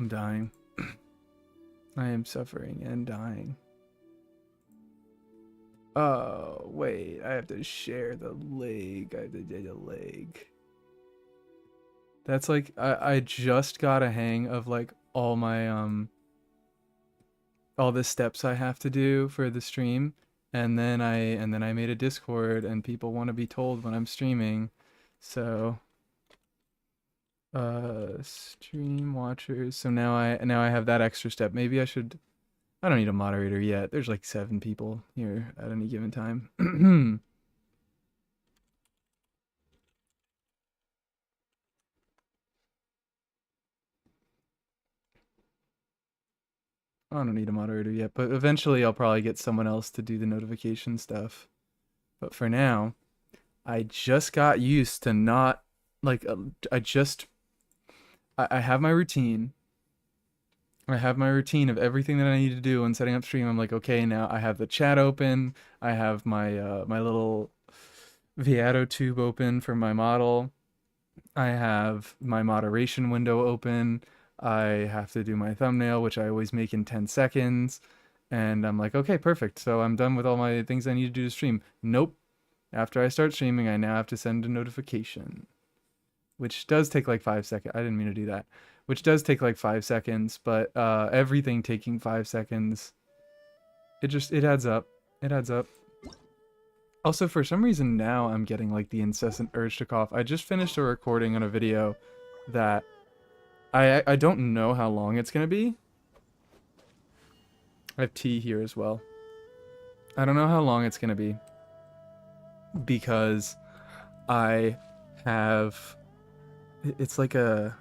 I'm dying. I am suffering and dying. Oh, wait. I have to share the leg. I have to do the leg. That's like, I just got a hang of like all my, all the steps I have to do for the stream. And then I made a Discord and people want to be told when I'm streaming. So, stream watchers. So now I have that extra step. Maybe I should, I don't need a moderator yet. There's like 7 people here at any given time. I don't need a moderator yet, but eventually I'll probably get someone else to do the notification stuff. But for now, I just got used to not, like, I have my routine. I have my routine of everything that I need to do when setting up stream. I'm like, okay, now I have the chat open. I have my my little Viato tube open for my model. I have my moderation window open. I have to do my thumbnail, which I always make in 10 seconds. And I'm like, okay, perfect. So I'm done with all my things I need to do to stream. Nope. After I start streaming, I now have to send a notification, which does take like 5 seconds. I didn't mean to do that. Which does take like 5 seconds, but everything taking 5 seconds, it adds up. It adds up. Also, for some reason now I'm getting like the incessant urge to cough. I just finished a recording on a video that I don't know how long it's gonna be. I have tea here as well. I don't know how long it's gonna be because I have, it's like an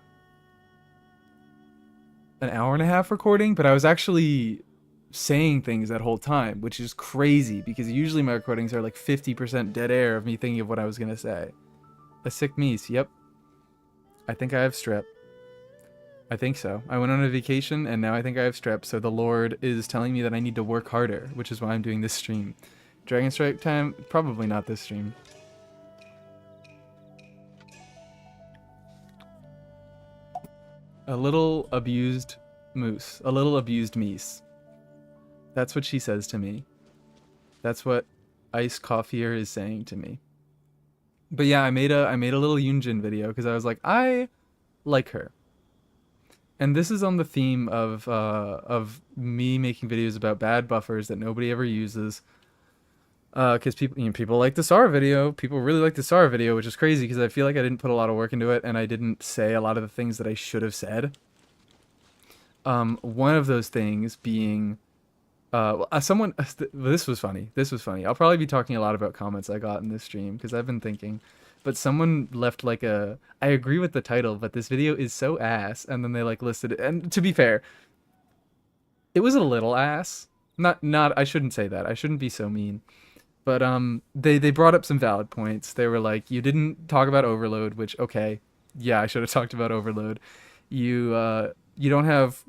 hour and a half recording, but I was actually saying things that whole time, which is crazy because usually my recordings are like 50% dead air of me thinking of what I was gonna say. A sick meese, yep. I think I have strep. I think so. I went on a vacation and now I think I have strep, so the Lord is telling me that I need to work harder, which is why I'm doing this stream. Dragon Strike time? Probably not this stream. A little abused moose. A little abused meese. That's what she says to me. That's what Ice Coffeeer is saying to me. But yeah, I made a little Yunjin video because I was like, I like her. And this is on the theme of me making videos about bad buffers that nobody ever uses. Because people like the Sara video. People really like the Sara video, which is crazy because I feel like I didn't put a lot of work into it and I didn't say a lot of the things that I should have said. One of those things being, someone, this was funny. This was funny. I'll probably be talking a lot about comments I got in this stream because I've been thinking. But someone left like a, I agree with the title, but this video is so ass. And then they like listed it. And to be fair, it was a little ass. Not, I shouldn't say that. I shouldn't be so mean. But they brought up some valid points. They were like, you didn't talk about overload, which, okay, yeah, I should have talked about overload. You don't have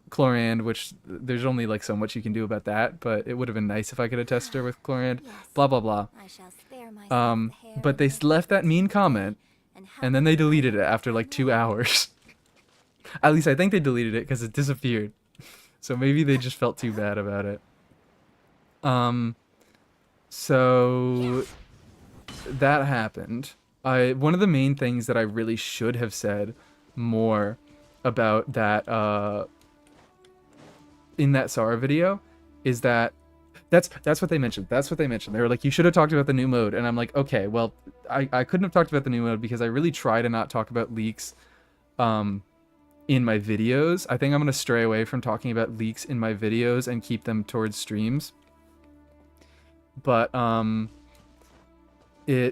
Chlorand, which there's only like so much you can do about that, but it would have been nice if I could have tested her with Chlorand. Yes, blah blah blah. I shall spare myself the hair But they left that mean comment and then they deleted it after like 2 hours. At least I think they deleted it because it disappeared. So maybe they just felt too bad about it. So that happened. One of the main things that I really should have said more about that in that Sara video is that that's what they mentioned. That's what they mentioned. They were like, you should have talked about the new mode. And I'm like, okay, well, I couldn't have talked about the new mode because I really try to not talk about leaks in my videos. I think I'm going to stray away from talking about leaks in my videos and keep them towards streams. But they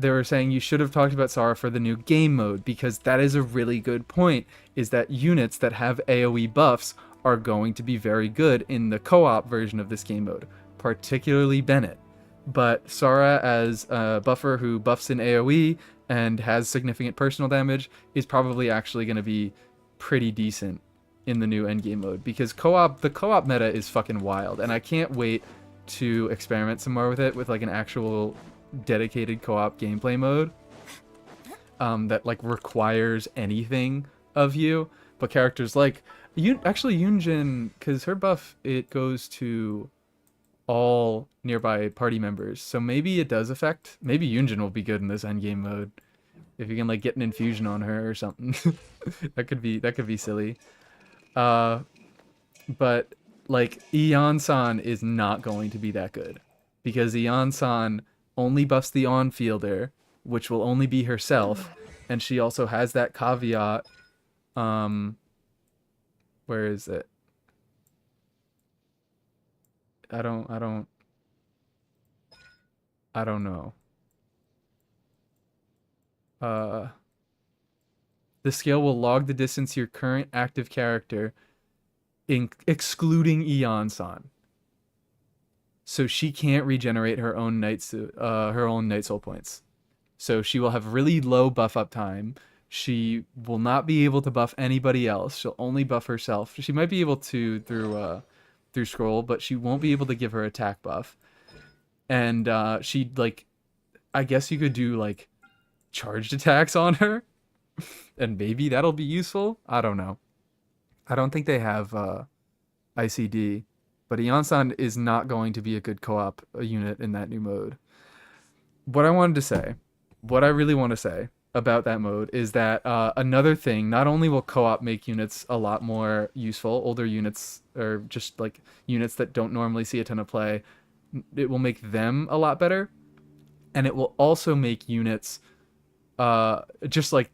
were saying you should have talked about Sara for the new game mode because that is a really good point, is that units that have AoE buffs are going to be very good in the co-op version of this game mode, particularly Bennett. But Sara as a buffer who buffs in AoE and has significant personal damage is probably actually going to be pretty decent in the new endgame mode because the co-op meta is fucking wild and I can't wait to experiment some more with it with like an actual dedicated co-op gameplay mode that like requires anything of you, But characters like actually Yunjin, because her buff, it goes to all nearby party members. So maybe it does affect. Maybe Yunjin will be good in this endgame mode if you can like get an infusion on her or something. that could be silly. Uh, but like Eon-san is not going to be that good because Eon-san only buffs the on-fielder, which will only be herself, and she also has that caveat. Um, where is it? I don't. I don't. I don't know. Uh, the scale will log the distance to your current active character, excluding Eon-san. So she can't regenerate her own night soul points. So she will have really low buff up time. She will not be able to buff anybody else. She'll only buff herself. She might be able to through scroll, but she won't be able to give her attack buff. And she like, I guess you could do like charged attacks on her, and maybe that'll be useful. I don't know. I don't think they have ICD, but Eon-san is not going to be a good co-op unit in that new mode. What I wanted to say, what I really want to say about that mode is that another thing, not only will co-op make units a lot more useful, older units or just like units that don't normally see a ton of play, it will make them a lot better, and it will also make units just like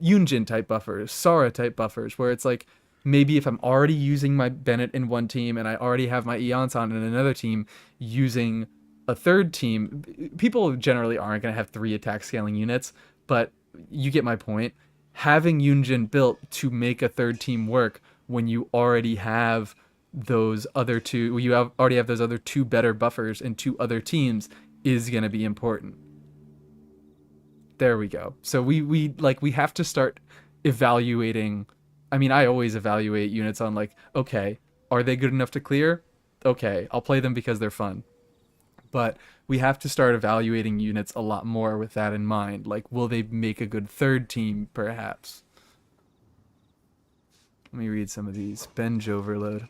Yunjin type buffers, Sara type buffers, where it's like maybe if I'm already using my Bennett in one team and I already have my Eon-san in another team using a third team, people generally aren't going to have 3 attack scaling units, but you get my point. Having Yunjin built to make a third team work when you already have those other two, already have those other 2 better buffers in 2 other teams is going to be important. There we go. So we have to start evaluating. I mean, I always evaluate units on like, okay, are they good enough to clear? Okay, I'll play them because they're fun. But we have to start evaluating units a lot more with that in mind. Like, will they make a good third team, perhaps? Let me read some of these. Benj overload.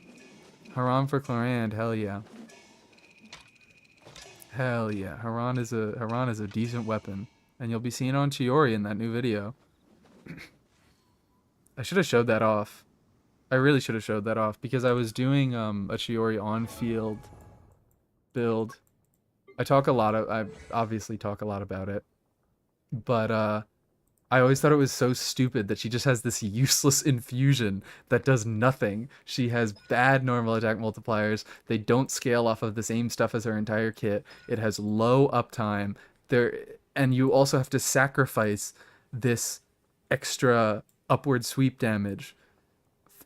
Haran for Clorand, hell yeah. Hell yeah. Haran is a decent weapon. And you'll be seeing on Chiori in that new video. I should have showed that off. I really should have showed that off because I was doing a Chiori on-field build. I obviously talk a lot about it. But I always thought it was so stupid that she just has this useless infusion that does nothing. She has bad normal attack multipliers. They don't scale off of the same stuff as her entire kit. It has low uptime. And you also have to sacrifice this extra upward sweep damage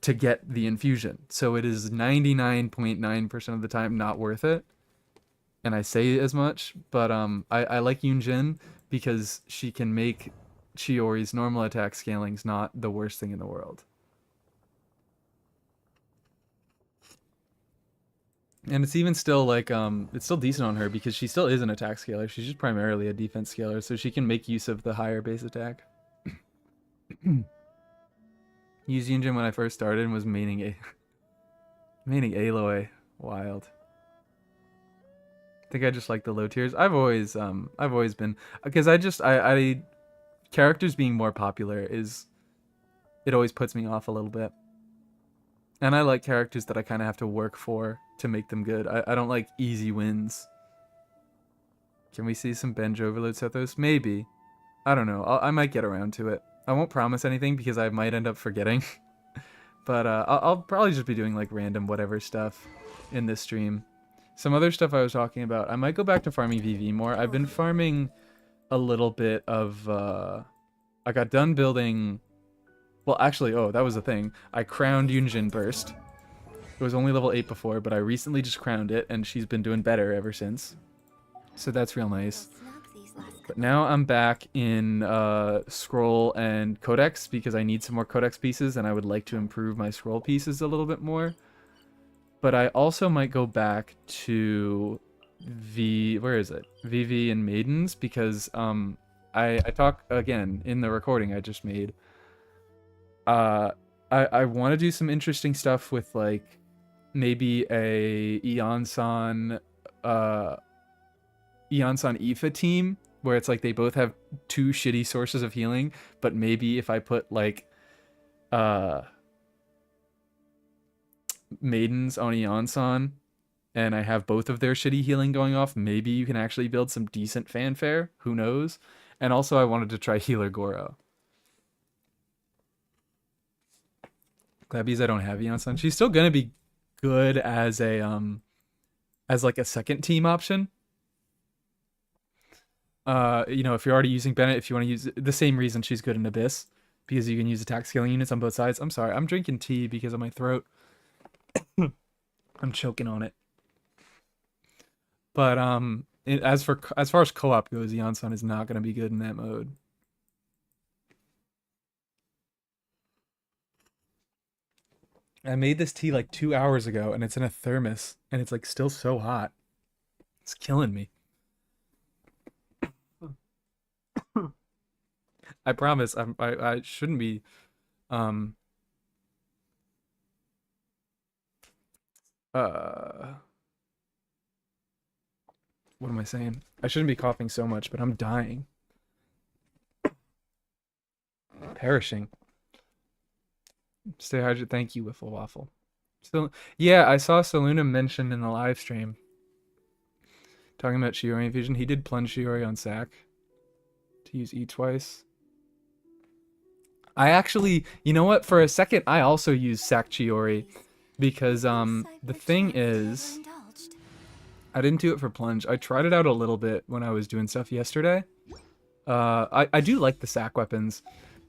to get the infusion. So it is 99.9% of the time not worth it. And I say as much, but I like Yunjin because she can make Chiori's normal attack scalings not the worst thing in the world. And it's even still like it's still decent on her because she still is an attack scaler. She's just primarily a defense scaler, so she can make use of the higher base attack. Used Yunjin when I first started and was maining Aloy. Wild. I think I just like the low tiers. I've always been, because I characters being more popular it always puts me off a little bit. And I like characters that I kind of have to work for to make them good. I don't like easy wins. Can we see some Benj overload Sethos? Maybe. I don't know. I might get around to it. I won't promise anything because I might end up forgetting. But I'll probably just be doing like random whatever stuff in this stream. Some other stuff I was talking about. I might go back to farming VV more. I've been farming a little bit of... I got done building... Well, actually, oh, that was the thing. I crowned Yunjin Burst. It was only level 8 before, but I recently just crowned it, and she's been doing better ever since. So that's real nice. But now I'm back in Scroll and Codex, because I need some more Codex pieces, and I would like to improve my Scroll pieces a little bit more. But I also might go back to where is it? VV and Maidens, because I talk, again, in the recording I just made. Uh, I want to do some interesting stuff with like maybe a uh, Eon-san Aoife team where it's like they both have two shitty sources of healing, but maybe if I put like uh maidens on Eon-san and I have both of their shitty healing going off, maybe you can actually build some decent fanfare. Who knows? And also, I wanted to try Healer Goro. Glad because I don't have Eon-san. She's still gonna be good as like a second team option. If you're already using Bennett, if you want to use the same reason she's good in Abyss, because you can use attack scaling units on both sides. I'm sorry, I'm drinking tea because of my throat. I'm choking on it. But as far as co-op goes, Eon-san is not gonna be good in that mode. I made this tea like 2 hours ago, and it's in a thermos, and it's like still so hot. It's killing me. I promise. I shouldn't be. Um. Uh. What am I saying? I shouldn't be coughing so much, but I'm dying. Perishing. Stay hydrated. Thank you, Wiffle Waffle. So yeah, I saw Saluna mentioned in the live stream talking about Chiori infusion. He did plunge Chiori on Sack to use E twice. I actually, you know what? For a second, I also used Sack Chiori because the thing is, I didn't do it for plunge. I tried it out a little bit when I was doing stuff yesterday. I do like the Sack weapons.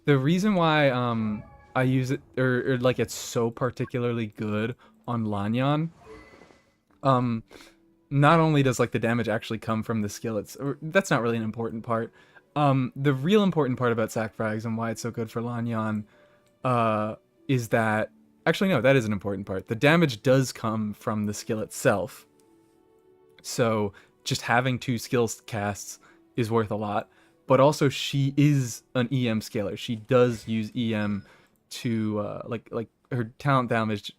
The reason why I use it or like it's so particularly good on Lanyan, not only does like the damage actually come from the skillets, or that's not really an important part. The real important part about Sack Frags and why it's so good for Lanyan is that actually no, that is an important part. The damage does come from the skill itself. So just having two skills casts is worth a lot. But also she is an EM scaler. She does use EM to like her talent damage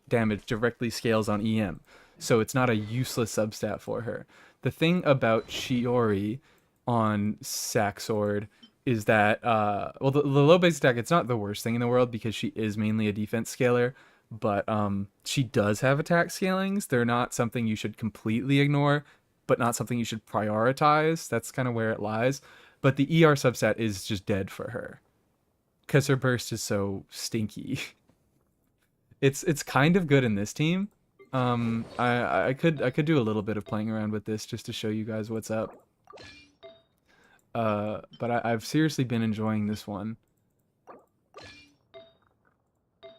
directly scales on EM. So it's not a useless substat for her. The thing about Chiori on Sack Sword is that the low base attack, it's not the worst thing in the world because she is mainly a defense scaler, but she does have attack scalings. They're not something you should completely ignore, but not something you should prioritize. That's kind of where it lies. But the ER substat is just dead for her because her burst is so stinky. It's kind of good in this team. I could do a little bit of playing around with this just to show you guys what's up. But I've seriously been enjoying this one.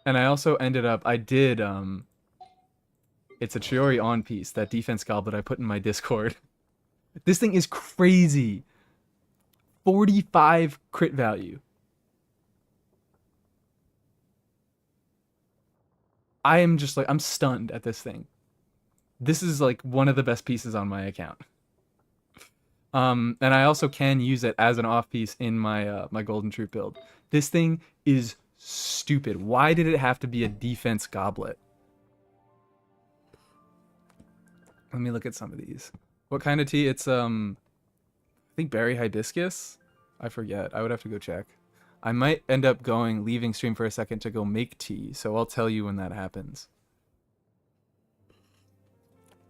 And I also ended up, it's a Chiori on piece, that defense goblet I put in my Discord. This thing is crazy. 45 crit value. I am just like, I'm stunned at this thing. This is like one of the best pieces on my account. And I also can use it as an off piece in my my Golden Troop build. This thing is stupid. Why did it have to be a defense goblet? Let me look at some of these. What kind of tea? It's I think berry hibiscus. I forget. I would have to go check. I might end up leaving stream for a second to go make tea, so I'll tell you when that happens.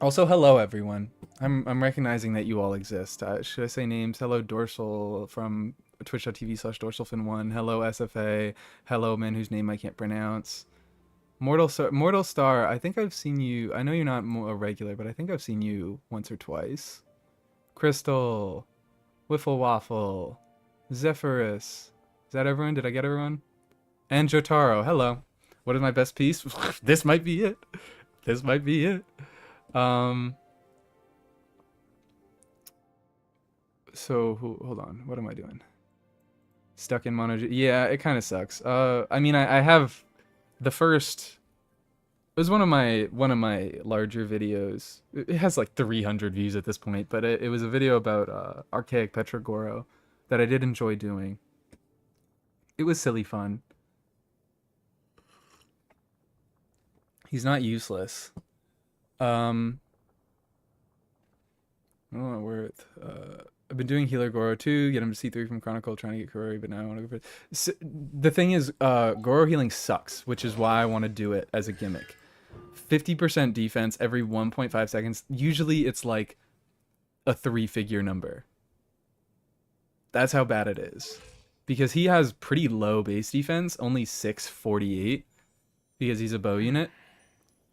Also, hello everyone. I'm recognizing that you all exist. Should I say names? Hello Dorsal from twitch.tv/dorsalfin1. Hello SFA. Hello man whose name I can't pronounce. Mortal Star, I think I've seen you. I know you're not a regular, but I think I've seen you once or twice. Crystal, Wiffle Waffle, Zephyrus. Is that everyone? Did I get everyone? And Jotaro, hello. What is my best piece? This might be it. This might be it. So hold on. What am I doing? Stuck in mono. Yeah, it kind of sucks. I mean, I have the first. It was one of my larger videos. It has like 300 views at this point, but it was a video about archaic Petrogoro that I did enjoy doing. It was silly fun. He's not useless. Um, I don't know where I've been doing Healer Goro too, get him to C3 from Chronicle, trying to get Chiori, but now I want to go for the thing is, Goro healing sucks, which is why I want to do it as a gimmick. 50% defense every 1.5 seconds. Usually it's like a 3-figure number. That's how bad it is. Because he has pretty low base defense, only 648, because he's a bow unit.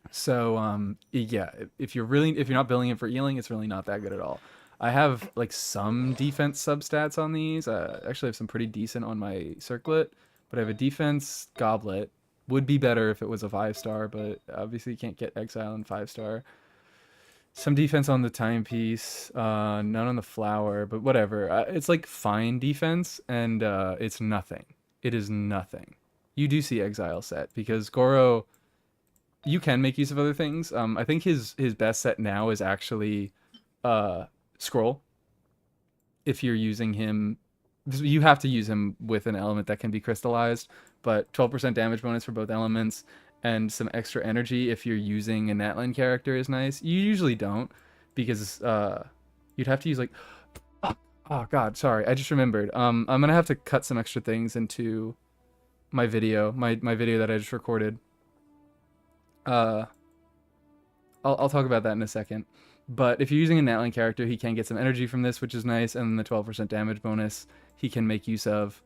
So yeah, if you're not building it for healing, it's really not that good at all. I have like some defense substats on these. Actually, I have some pretty decent on my circlet, but I have a defense goblet. Would be better if it was a 5-star, but obviously you can't get exile in 5-star. Some defense on the timepiece, none on the flower, but whatever. It's like fine defense, and it's nothing. It is nothing. You do see exile set because Goro, you can make use of other things. I think his best set now is actually scroll. If you're using him, you have to use him with an element that can be crystallized, but 12% damage bonus for both elements and some extra energy if you're using a Natlan character is nice. You usually don't, because you'd have to use like oh god, sorry, I just remembered. I'm gonna have to cut some extra things into my video, my video that I just recorded. I'll talk about that in a second. But if you're using a Natlan character, he can get some energy from this, which is nice, and then the 12% damage bonus he can make use of.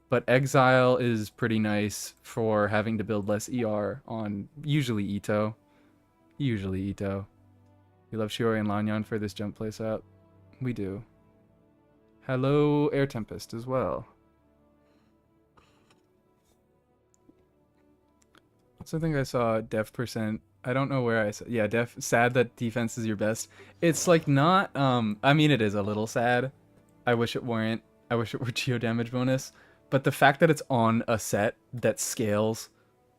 But Exile is pretty nice for having to build less ER on usually Ito. Usually Ito. We love Chiori and Lanyan for this jump place out. We do. Hello, Air Tempest as well. Something I saw, def percent. I don't know where I saw. Yeah, def. Sad that defense is your best. It's like not. I mean, it is a little sad. I wish it weren't. I wish it were geo damage bonus. But the fact that it's on a set that scales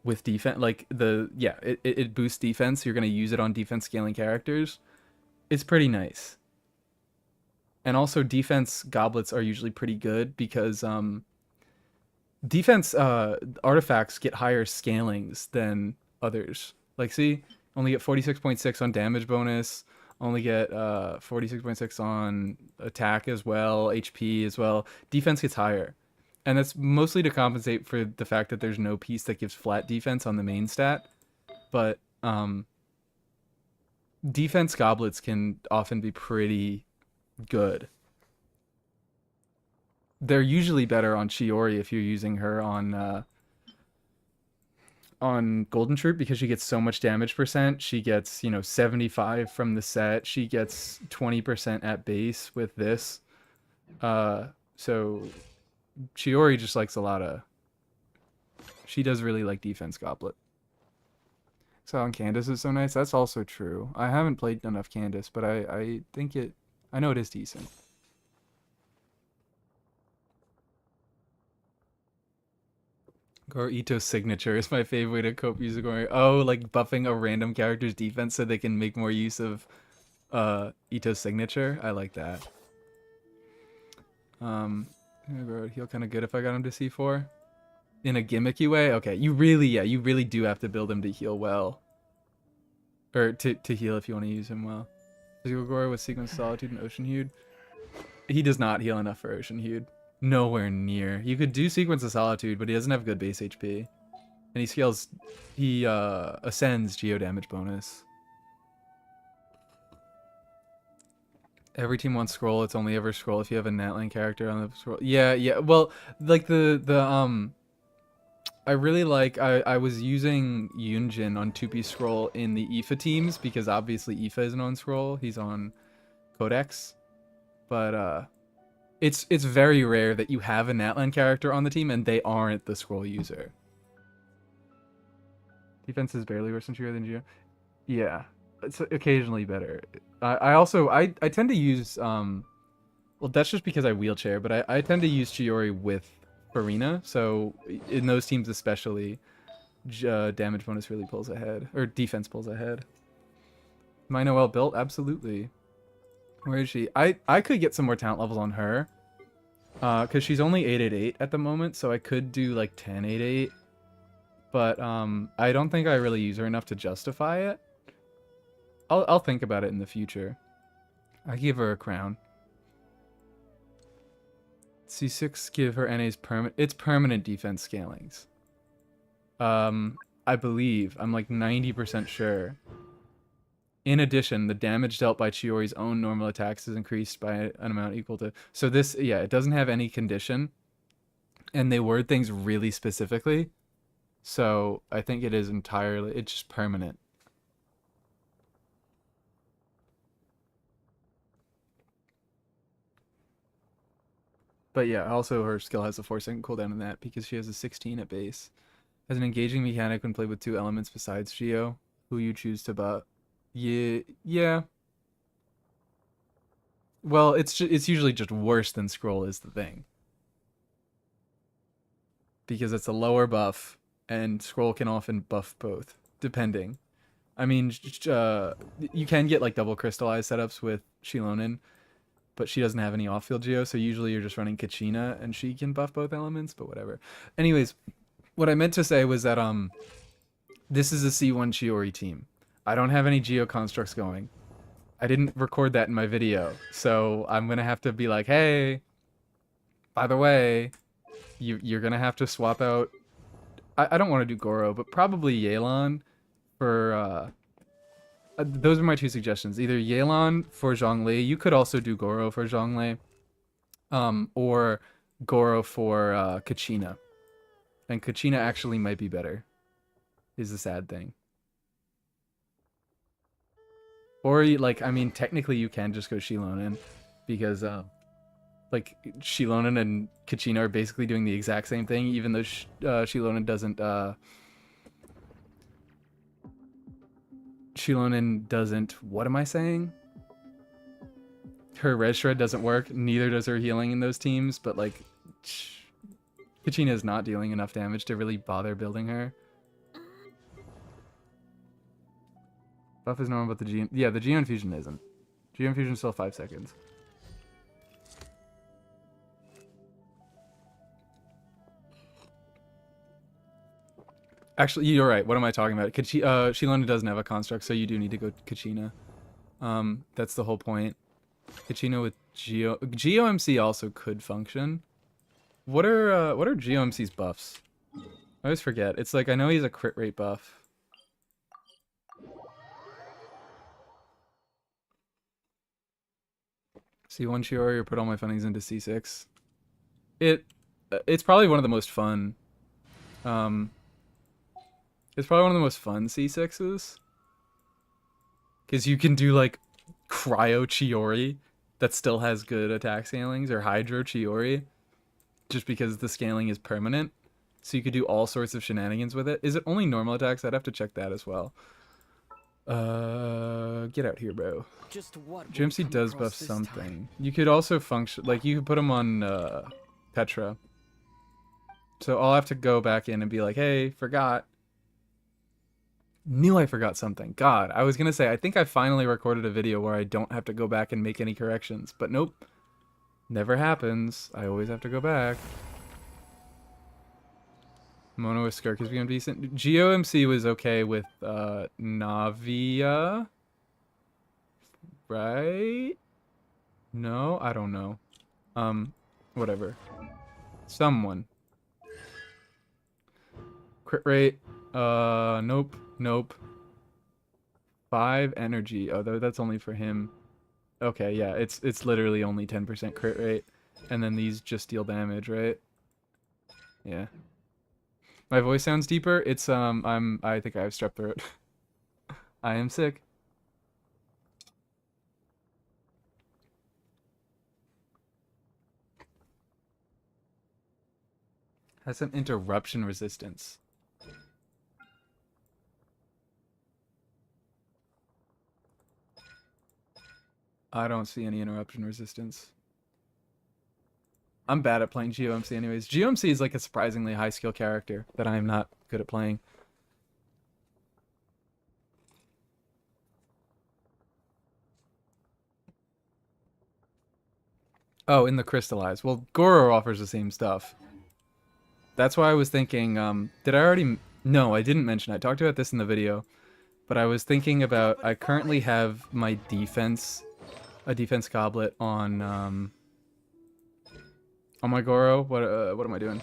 with defense, like it boosts defense. You're gonna use it on defense scaling characters. It's pretty nice. And also, defense goblets are usually pretty good because defense artifacts get higher scalings than others. Like, see, only get 46.6 on damage bonus, only get 46.6 on attack as well, HP as well. Defense gets higher. And that's mostly to compensate for the fact that there's no piece that gives flat defense on the main stat. But defense goblets can often be pretty good. They're usually better on Chiori if you're using her on Golden Troop, because she gets so much damage percent. She gets, 75 from the set. She gets 20% at base with this. So Chiori just likes a lot of... She does really like defense goblet. So on Candace is so nice. That's also true. I haven't played enough Candace, but I think it... I know it is decent. Goro Ito's signature is my favorite way to cope using Goro. Oh, like buffing a random character's defense so they can make more use of Ito's signature. I like that. Goro heal kind of good if I got him to C4 in a gimmicky way. Okay, you really do have to build him to heal well, or to heal if you want to use him well. Physical Goro with Sequence Solitude and Ocean Hued. He does not heal enough for Ocean Hued. Nowhere near. You could do Sequence of Solitude, but he doesn't have good base HP. And he ascends geo damage bonus. Every team wants scroll. It's only ever scroll if you have a Natlan character on the scroll. Yeah. Well, like I really like, I was using Yunjin on 2-piece scroll in the Aoife teams, because obviously Aoife isn't on scroll. He's on Codex. But it's very rare that you have a Natlan character on the team and they aren't the scroll user. Defense is barely worse than Chiori than Geo. Yeah, it's occasionally better. I tend to use well, that's just because I wheelchair, but I tend to use Chiori with Farina. So in those teams especially, damage bonus really pulls ahead, or defense pulls ahead. Am I well built? Absolutely. Where is she? I could get some more talent levels on her. Because she's only 888 at the moment, so I could do like 1088. but I don't think I really use her enough to justify it. I'll think about it in the future. I give her a crown. C6 give her NA's permanent. It's permanent defense scalings. I believe. I'm like 90% sure. In addition, the damage dealt by Chiori's own normal attacks is increased by an amount equal to. So this, yeah, it doesn't have any condition, and they word things really specifically. So I think it is entirely. It's just permanent. But yeah, also her skill has a 4-second cooldown in that because she has a 16 at base. Has an engaging mechanic when played with 2 elements besides Geo, who you choose to buff. Yeah, yeah. Well, it's usually just worse than Scroll is the thing. Because it's a lower buff, and Scroll can often buff both, depending. I mean, you can get like double crystallized setups with Shilonin, but she doesn't have any off-field Geo, so usually you're just running Kachina, and she can buff both elements, but whatever. Anyways, what I meant to say was that this is a C1 Chiori team. I don't have any Geo constructs going. I didn't record that in my video, so I'm gonna have to be like, hey, by the way, you're gonna have to swap out. I don't want to do Goro, but probably Yelan for. Those are my 2 suggestions. Either Yelan for Zhongli. You could also do Goro for Zhongli, or Goro for Kachina. And Kachina actually might be better. Is the sad thing. Or like, I mean, technically you can just go Shilonin, because like Shilonin and Kachina are basically doing the exact same thing, even though Shilonin doesn't. Shilonin doesn't. What am I saying? Her res shred doesn't work. Neither does her healing in those teams. But like, Kachina is not dealing enough damage to really bother building her. Buff is normal, but the Geo... Yeah, the Geo Infusion isn't. Geo Infusion is still 5 seconds. Actually, you're right. What am I talking about? Shilona doesn't have a construct, so you do need to go Kachina. That's the whole point. Kachina with Geo MC also could function. What are Geo MC's buffs? I always forget. It's like, I know he's a crit rate buff. C1 Chiori or put all my fundings into C6. It's probably one of the most fun. It's probably one of the most fun C6s. Because you can do like Cryo Chiori that still has good attack scalings, or Hydro Chiori, just because the scaling is permanent. So you could do all sorts of shenanigans with it. Is it only normal attacks? I'd have to check that as well. Get out here, bro. GMC does buff something. You could also function, like you could put them on Petra. So I'll have to go back in and be like, hey, forgot. Knew I forgot something. God, I was gonna say, I think I finally recorded a video where I don't have to go back and make any corrections, but nope. Never happens. I always have to go back. Mono with Skirk has become decent. GOMC was okay with Navia. Right? No, I don't know. Whatever. Someone. Crit rate. Nope. Nope. 5 energy. Oh, that's only for him. Okay, yeah, it's literally only 10% crit rate. And then these just deal damage, right? Yeah. My voice sounds deeper. It's I think I have strep throat. I am sick. Has some interruption resistance. I don't see any interruption resistance. I'm bad at playing GOMC anyways. GOMC is like a surprisingly high skill character that I am not good at playing. Oh, in the crystallized. Well, Goro offers the same stuff. That's why I was thinking, did I already... No, I didn't mention. I talked about this in the video, but I was thinking about. I currently have my defense, a defense goblet on my Goro. What am I doing?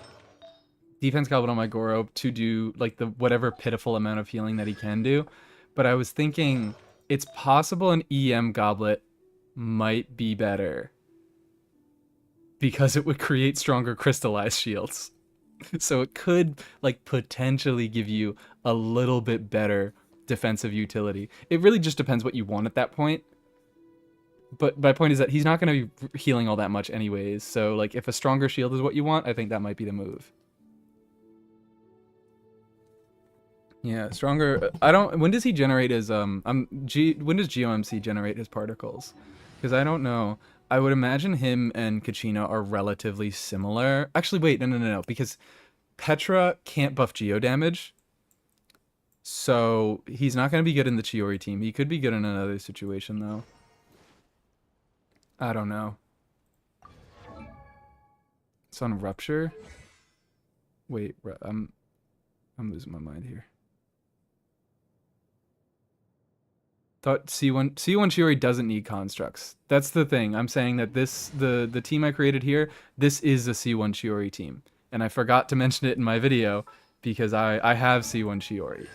Defense goblet on my Goro to do like the whatever pitiful amount of healing that he can do. But I was thinking it's possible an EM goblet might be better because it would create stronger crystallized shields. So it could like potentially give you a little bit better defensive utility. It really just depends what you want at that point. But my point is that he's not going to be healing all that much anyways. So like if a stronger shield is what you want, I think that might be the move. Yeah, stronger. I don't. When does he generate his when does GOMC generate his particles? Because I don't know. I would imagine him and Kachina are relatively similar. Actually, wait, no. Because Petra can't buff geo damage, so he's not going to be good in the Chiori team. He could be good in another situation though. I don't know. It's on Rupture. Wait, I'm losing my mind here. Thought C1 Chiori doesn't need constructs. That's the thing. I'm saying that the team I created here, this is a C1 Chiori team. And I forgot to mention it in my video because I have C1 Chiori.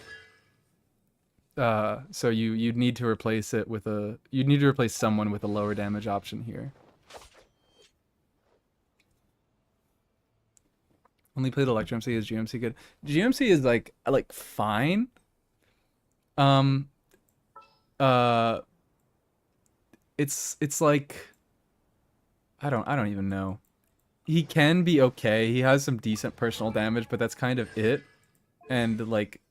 So you'd need to replace it with you'd need to replace someone with a lower damage option here. Only played Electro MC. Is GMC good? GMC is like fine. Um uh it's like I don't even know. He can be okay. He has some decent personal damage, but that's kind of it. And like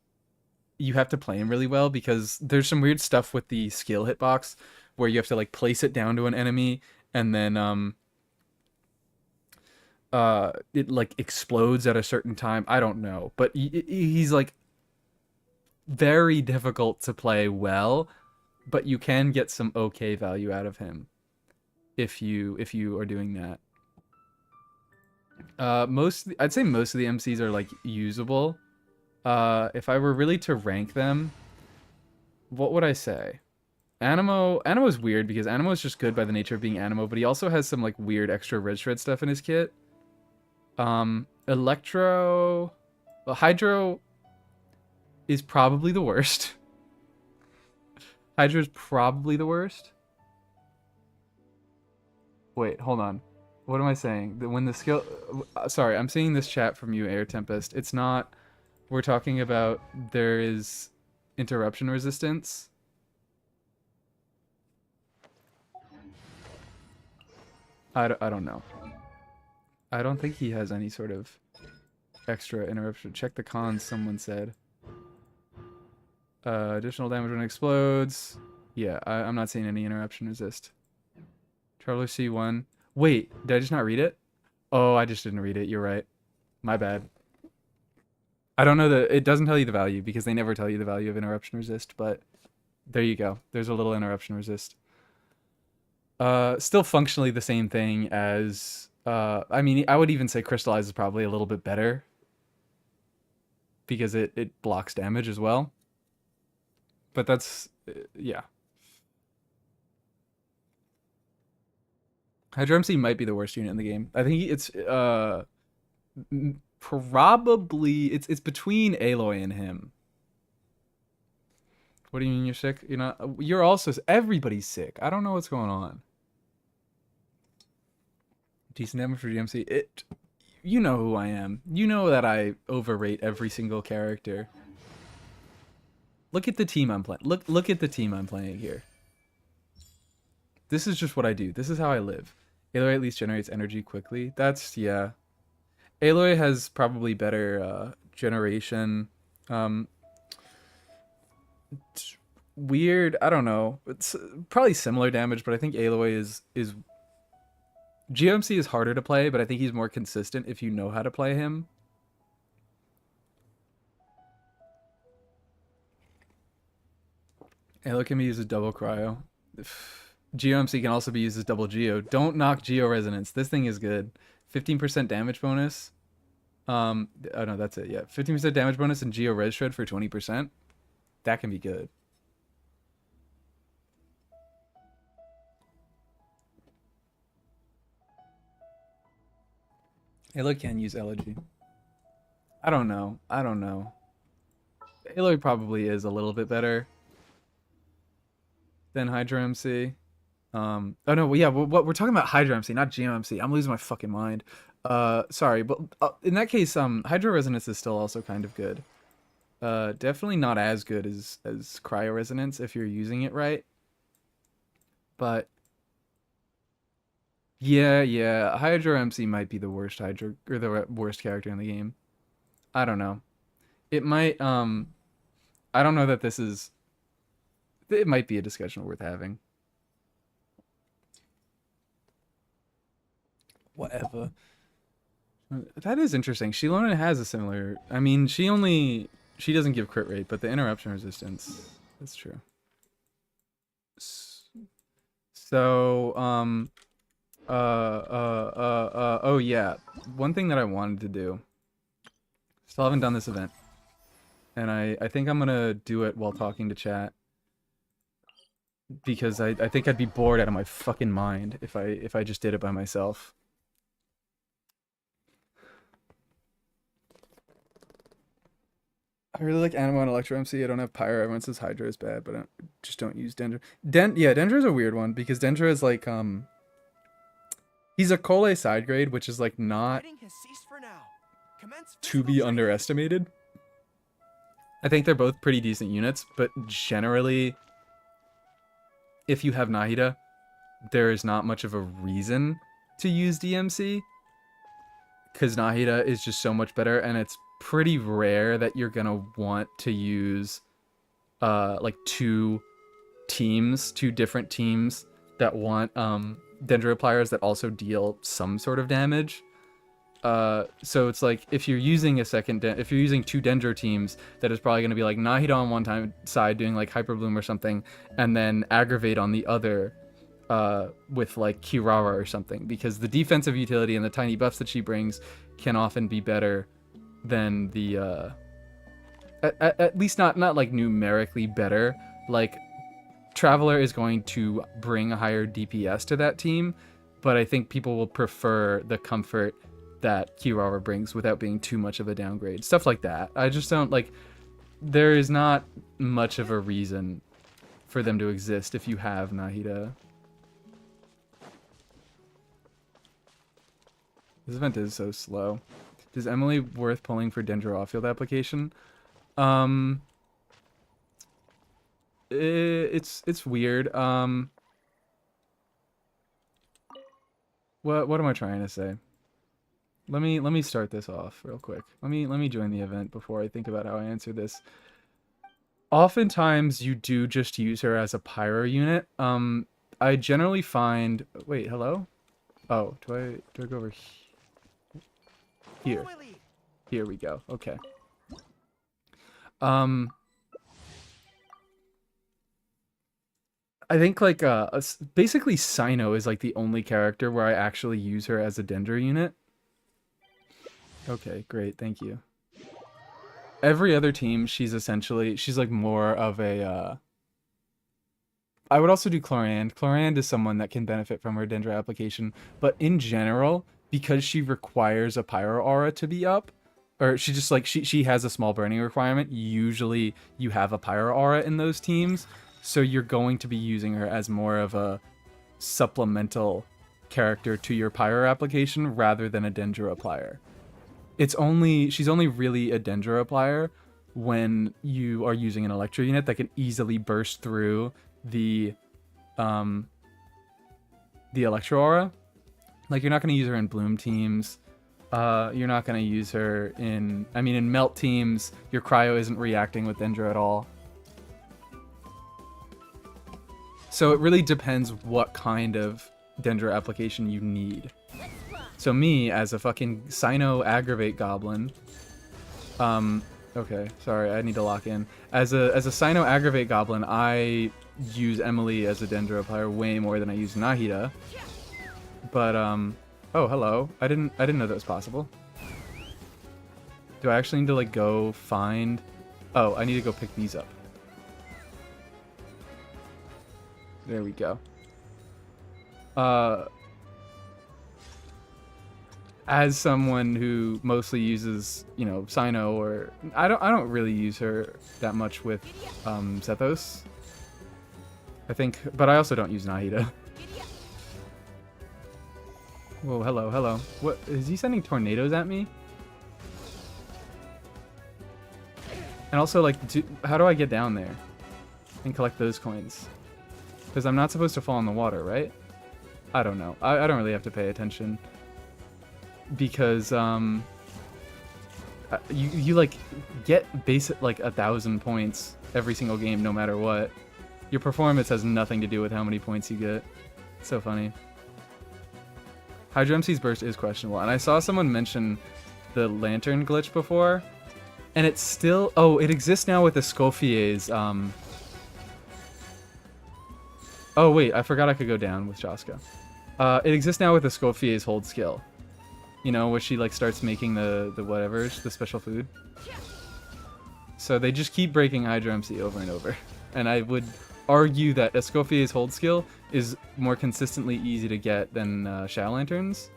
you have to play him really well because there's some weird stuff with the skill hitbox where you have to like place it down to an enemy and then it like explodes at a certain time. I don't know, but he's like very difficult to play well, but you can get some okay value out of him if you are doing that. I'd say most of the MCs are like usable. If I were really to rank them, what would I say? Animo's weird because Animo is just good by the nature of being Animo, but he also has some like weird extra red shred stuff in his kit. Electro, well, Hydro is probably the worst. Hydra is probably the worst. Wait, hold on. What am I saying? When the skill... Sorry, I'm seeing this chat from you, Air Tempest. It's not... We're talking about there is interruption resistance. I don't know. I don't think he has any sort of extra interruption. Check the cons, someone said. Additional damage when it explodes. Yeah, I'm not seeing any interruption resist. Traveler C1. Wait, did I just not read it? Oh, I just didn't read it. You're right. My bad. I don't know it doesn't tell you the value because they never tell you the value of interruption resist, but there you go. There's a little interruption resist. Still functionally the same thing as, I mean, I would even say Crystallize is probably a little bit better because it blocks damage as well. But that's, yeah. Hydro MC might be the worst unit in the game. I think it's, probably, it's between Aloy and him. What do you mean you're sick? You're not, you're also, everybody's sick. I don't know what's going on. Decent damage for GMC. You know who I am. You know that I overrate every single character. Look at the team I'm playing. Look at the team I'm playing here. This is just what I do. This is how I live. Aloy at least generates energy quickly. That's, yeah. Aloy has probably better generation. Weird, I don't know. It's probably similar damage, but I think Aloy is GMC is harder to play, but I think he's more consistent if you know how to play him. Aloy can be used as double cryo. GeoMC can also be used as double geo. Don't knock geo resonance. This thing is good. 15% damage bonus. Oh no, that's it. Yeah, 15% damage bonus and Geo Res Shred for 20%. That can be good. Aloy can use Elegy. I don't know. I don't know. Aloy probably is a little bit better than Hydra MC. Oh no, well, yeah, what we're talking about Hydra MC, not GMMC. I'm losing my fucking mind. Sorry, but in that case, Hydro Resonance is still also kind of good. Definitely not as good as Cryo Resonance if you're using it right. But yeah, Hydro MC might be the worst Hydro or the worst character in the game. I don't know. It might I don't know that this is it might be a discussion worth having. Whatever. That is interesting. Shilona has a similar. I mean, she doesn't give crit rate, but the interruption resistance. That's true. So oh yeah. One thing that I wanted to do. Still haven't done this event, and I think I'm gonna do it while talking to chat. Because I think I'd be bored out of my fucking mind if I just did it by myself. I really like Animo and Electro MC. I don't have Pyro. Everyone says Hydra is bad, but I just don't use Dendra. Yeah, Dendra's a weird one because Dendra is like he's a Cole side grade, which is like not to be underestimated. I think they're both pretty decent units, but generally, if you have Nahida, there is not much of a reason to use DMC because Nahida is just so much better, and it's pretty rare that you're gonna want to use like two different teams that want Dendro pliers that also deal some sort of damage. So it's like if you're using if you're using two Dendro teams, that is probably going to be like Nahida on one side doing like Hyper Bloom or something, and then Aggravate on the other with like Kirara or something, because the defensive utility and the tiny buffs that she brings can often be better than the at least not like numerically better. Like Traveler is going to bring a higher DPS to that team, but I think people will prefer the comfort that Kirara brings without being too much of a downgrade. Stuff like that. I just don't like. There is not much of a reason for them to exist if you have Nahida. This event is so slow. Is Emily worth pulling for Dendro off-field application? It's weird. What am I trying to say? Let me start this off real quick. Let me join the event before I think about how I answer this. Oftentimes you do just use her as a pyro unit. I generally find. Wait, hello? Oh, do I go over here? Here we go. Okay. I think like basically Sino is like the only character where I actually use her as a Dendro unit. Okay, great, thank you. Every other team, she's like more of a I would also do Chlorand. Chlorand is someone that can benefit from her Dendro application, but in general, because she requires a Pyro Aura to be up, or she just like she has a small burning requirement, usually you have a Pyro Aura in those teams, so you're going to be using her as more of a supplemental character to your Pyro application rather than a Dendro applier. She's only really a Dendro applier when you are using an Electro unit that can easily burst through the Electro Aura. Like, you're not going to use her in Bloom teams. You're not going to use her in Melt teams. Your Cryo isn't reacting with Dendro at all. So it really depends what kind of Dendro application you need. So me, as a fucking Sino Aggravate Goblin, okay, sorry, I need to lock in. As a Sino Aggravate Goblin, I use Emily as a Dendro applier way more than I use Nahida. But oh, hello. I didn't know that was possible. Do I actually need to like go find... Oh, I need to go pick these up. There we go. As someone who mostly uses, you know, Sino, or I don't really use her that much with Zethos. I think, but I also don't use Nahida. Whoa, hello, hello. What is he sending tornadoes at me? And also, like, how do I get down there and collect those coins? Because I'm not supposed to fall in the water, right? I don't know. I don't really have to pay attention. Because, you like, get basic, like, 1,000 points every single game, no matter what. Your performance has nothing to do with how many points you get. It's so funny. Hydro MC's burst is questionable. And I saw someone mention the lantern glitch before. And it's still... Oh, it exists now with Escoffier's, Oh, wait, I forgot I could go down with Jaska. It exists now with Escoffier's hold skill. You know, where she, like, starts making the whatevers, the special food. So they just keep breaking Hydro MC over and over. And I would argue that Escoffier's hold skill is more consistently easy to get than Shadow Lanterns.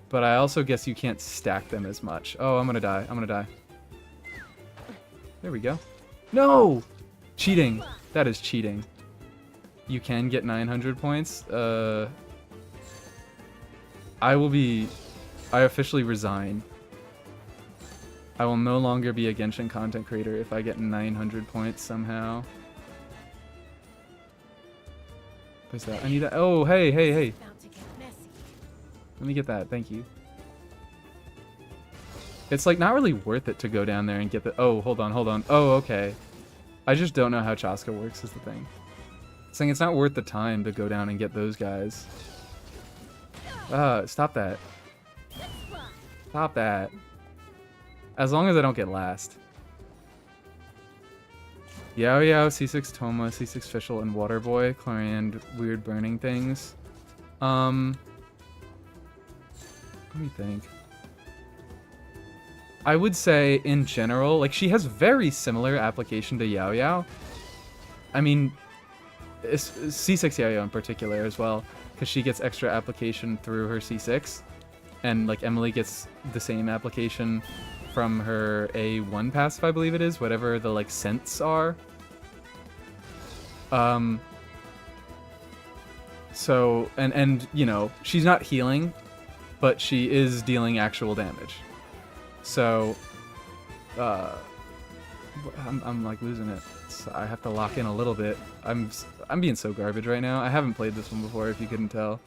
But I also guess you can't stack them as much. Oh, I'm gonna die. I'm gonna die. There we go. No! Cheating. That is cheating. You can get 900 points. I officially resign. I will no longer be a Genshin content creator if I get 900 points somehow. What's that? I need that. Oh, hey, hey, hey. Let me get that. Thank you. It's like not really worth it to go down there and get the... Oh, hold on, hold on. Oh, okay. I just don't know how Chaska works is the thing. It's saying it's not worth the time to go down and get those guys. Stop that. Stop that. As long as I don't get last. Yao Yao, C6 Toma, C6 Fischl, and Waterboy, Chlorand, weird burning things. Let me think. I would say, in general, like, she has very similar application to Yao Yao. I mean, C6 Yao Yao in particular as well, because she gets extra application through her C6, and, like, Emily gets the same application from her A1 passive, I believe it is, whatever the, like, scents are. So, and you know, she's not healing, but she is dealing actual damage. So, I'm like losing it. So I have to lock in a little bit. I'm being so garbage right now. I haven't played this one before, if you couldn't tell.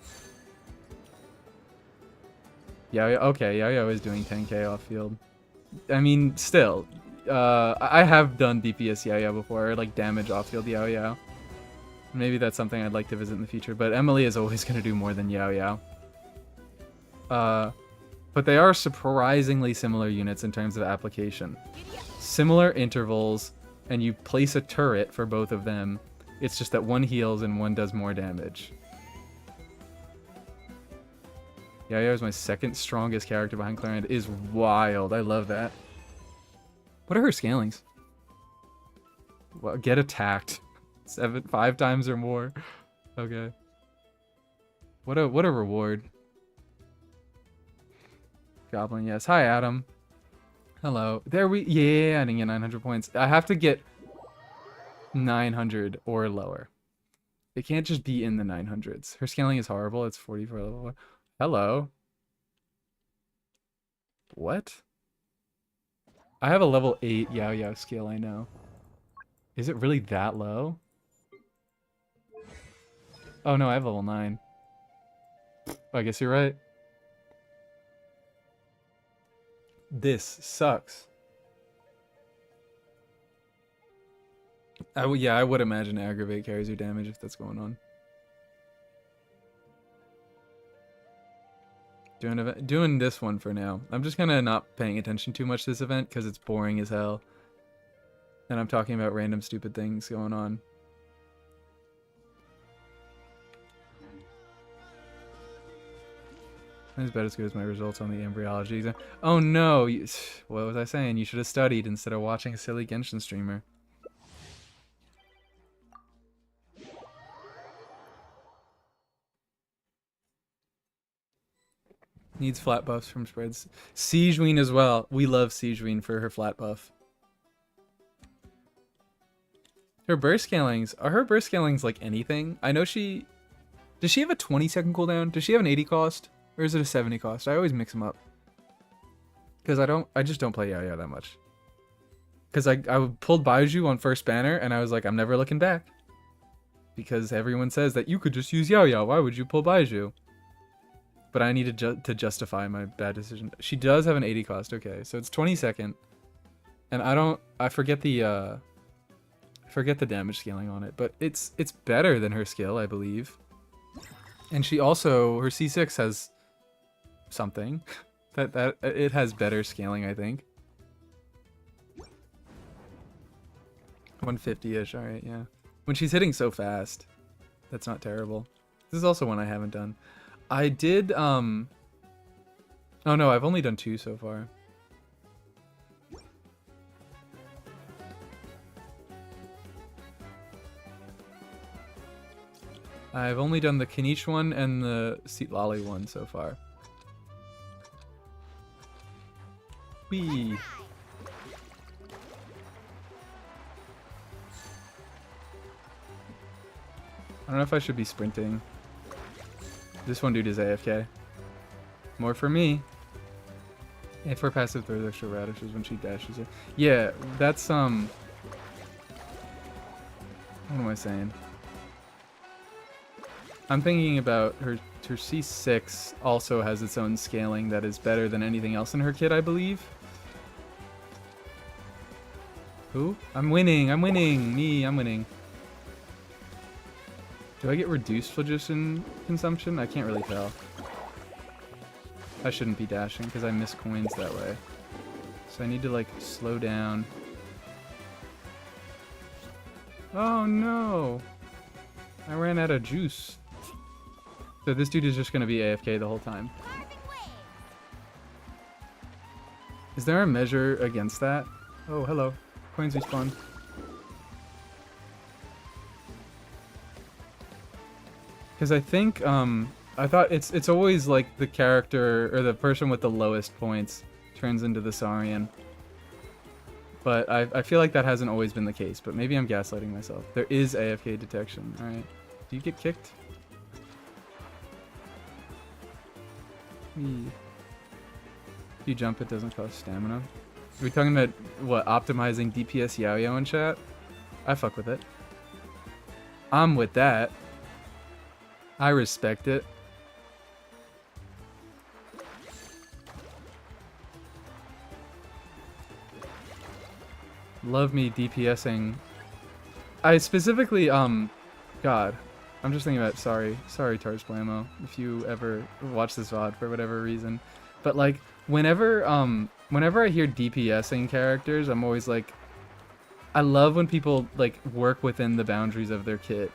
Yeah, okay, Yo-Yo is doing 10k off field. I mean, still, I have done DPS Yo-Yo before, like damage off field Yo-Yo. Maybe that's something I'd like to visit in the future, but Emily is always going to do more than Yo-Yo. But they are surprisingly similar units in terms of application. Similar intervals, and you place a turret for both of them. It's just that one heals and one does more damage. Yo-Yo is my second strongest character behind Clarend. Is wild. I love that. What are her scalings? Well, get attacked. 5 times or more. Okay. What a reward. Goblin, yes. Hi, Adam. Hello. There we... Yeah, I didn't get 900 points. I have to get 900 or lower. It can't just be in the 900s. Her scaling is horrible. It's 40 for level 4. Hello. What? I have a level 8 Yao Yao skill, I know. Is it really that low? Oh no, I have level 9. Oh, I guess you're right. This sucks. Yeah, I would imagine aggravate carries your damage if that's going on. Doing this one for now. I'm just kind of not paying attention too much to this event because it's boring as hell. And I'm talking about random stupid things going on. That's about as good as my results on the embryology exam. Oh no! What was I saying? You should have studied instead of watching a silly Genshin streamer. Needs flat buffs from spreads. Siegeween as well. We love Siegeween for her flat buff. Her burst scalings. Are her burst scalings like anything? I know she... Does she have a 20-second cooldown? Does she have an 80 cost? Or is it a 70 cost? I always mix them up. Because I just don't play Yao-Yao that much. Because I pulled Baiju on first banner, and I was like, I'm never looking back. Because everyone says that you could just use Yao-Yao. Why would you pull Baiju? But I needed to justify my bad decision. She does have an 80 cost. Okay, so it's 22nd. And I forget the damage scaling on it. But it's better than her skill, I believe. And she also, her C6 has something. that it has better scaling, I think. 150-ish, alright, yeah. When she's hitting so fast, that's not terrible. This is also one I haven't done. I did, oh no, I've only done 2 so far. I've only done the Kanish one and the Seatlali one so far. Whee! I don't know if I should be sprinting. This one dude is AFK. More for me. If her passive throws extra radishes when she dashes it. Yeah, that's what am I saying? I'm thinking about her C6 also has its own scaling that is better than anything else in her kit, I believe. Who? I'm winning! I'm winning! Me, I'm winning. Do I get reduced phlogiston consumption? I can't really tell. I shouldn't be dashing because I miss coins that way. So I need to like slow down. Oh no! I ran out of juice. So this dude is just gonna be AFK the whole time. Is there a measure against that? Oh, hello. Coins respawn. Because I think, I thought it's always like the character or the person with the lowest points turns into the Saurian. But I feel like that hasn't always been the case, but maybe I'm gaslighting myself. There is AFK detection, alright. Do you get kicked? If you jump, it doesn't cost stamina. Are we talking about, what, optimizing DPS Yao-Yao in chat? I fuck with it. I'm with that. I respect it. Love me DPSing. I specifically, God. I'm just thinking about, sorry Tars Blamo, if you ever watch this VOD for whatever reason. But like, whenever I hear DPSing characters, I'm always like, I love when people like work within the boundaries of their kit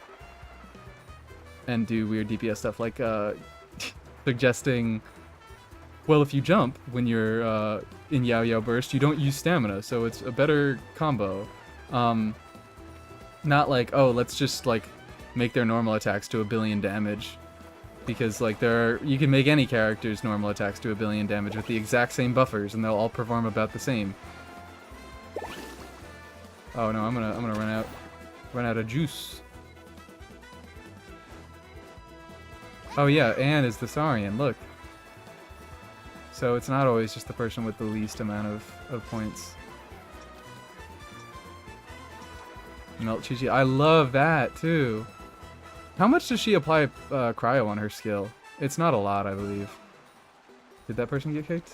and do weird DPS stuff, like suggesting, well, if you jump when you're in Yao-Yao Burst, you don't use stamina, so it's a better combo. Not like, oh, let's just like make their normal attacks to 1 billion damage, because like you can make any character's normal attacks to 1 billion damage with the exact same buffers, and they'll all perform about the same. Oh no, I'm gonna run out of juice. Oh yeah, Anne is the Saurian, look. So it's not always just the person with the least amount of points. Melt Chi-Chi, I love that too. How much does she apply cryo on her skill? It's not a lot, I believe. Did that person get kicked?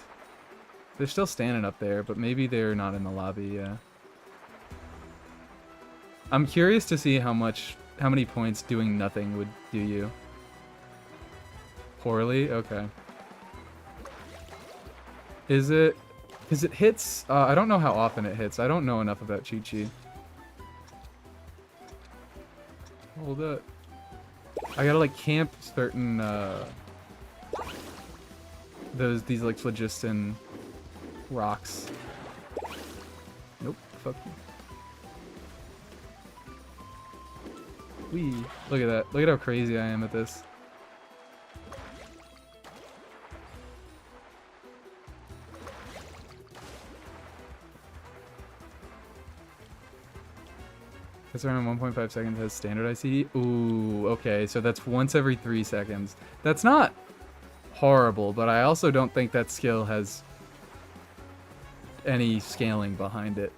They're still standing up there, but maybe they're not in the lobby, yeah. I'm curious to see how many points doing nothing would do you. Poorly? Okay. Is it... Because it hits... I don't know how often it hits. I don't know enough about Chi-Chi. Hold up. I gotta like camp certain these like phlogiston rocks. Nope. Fuck. Wee. Look at that. Look at how crazy I am at this. It's around 1.5 seconds has standard ICD. Ooh, okay, so that's once every 3 seconds. That's not horrible, but I also don't think that skill has any scaling behind it.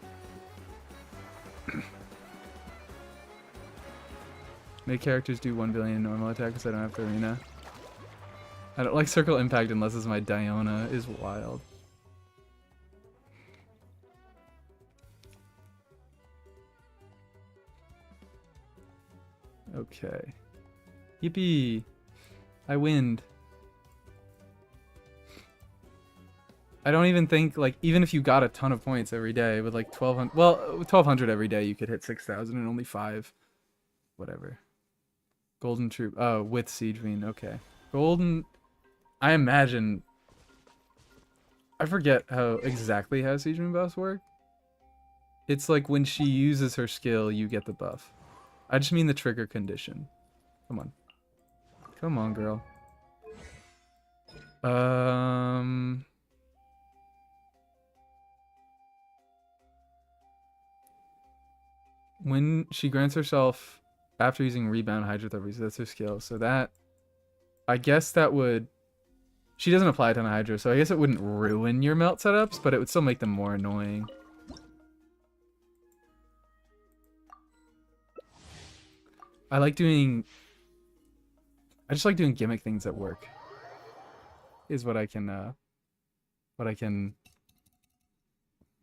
Make characters do 1 billion normal attack because I don't have to arena. I don't like circle impact unless it's my Diona is wild. Okay. Yippee! I win. I don't even think, like, even if you got a ton of points every day with like 1200, well, 1200 every day, you could hit 6,000 and only 5. Whatever. Golden Troop. Oh, with Siege Queen. Okay. Golden. I imagine. I forget how exactly how Siege Queen buffs work. It's like when she uses her skill, you get the buff. I just mean the trigger condition. Come on. Come on, girl. When she grants herself after using rebound hydrotherapy, so that's her skill. So that, I guess that would, she doesn't apply a ton of hydro, so I guess it wouldn't ruin your melt setups, but it would still make them more annoying. I just like doing gimmick things that work. Is what I can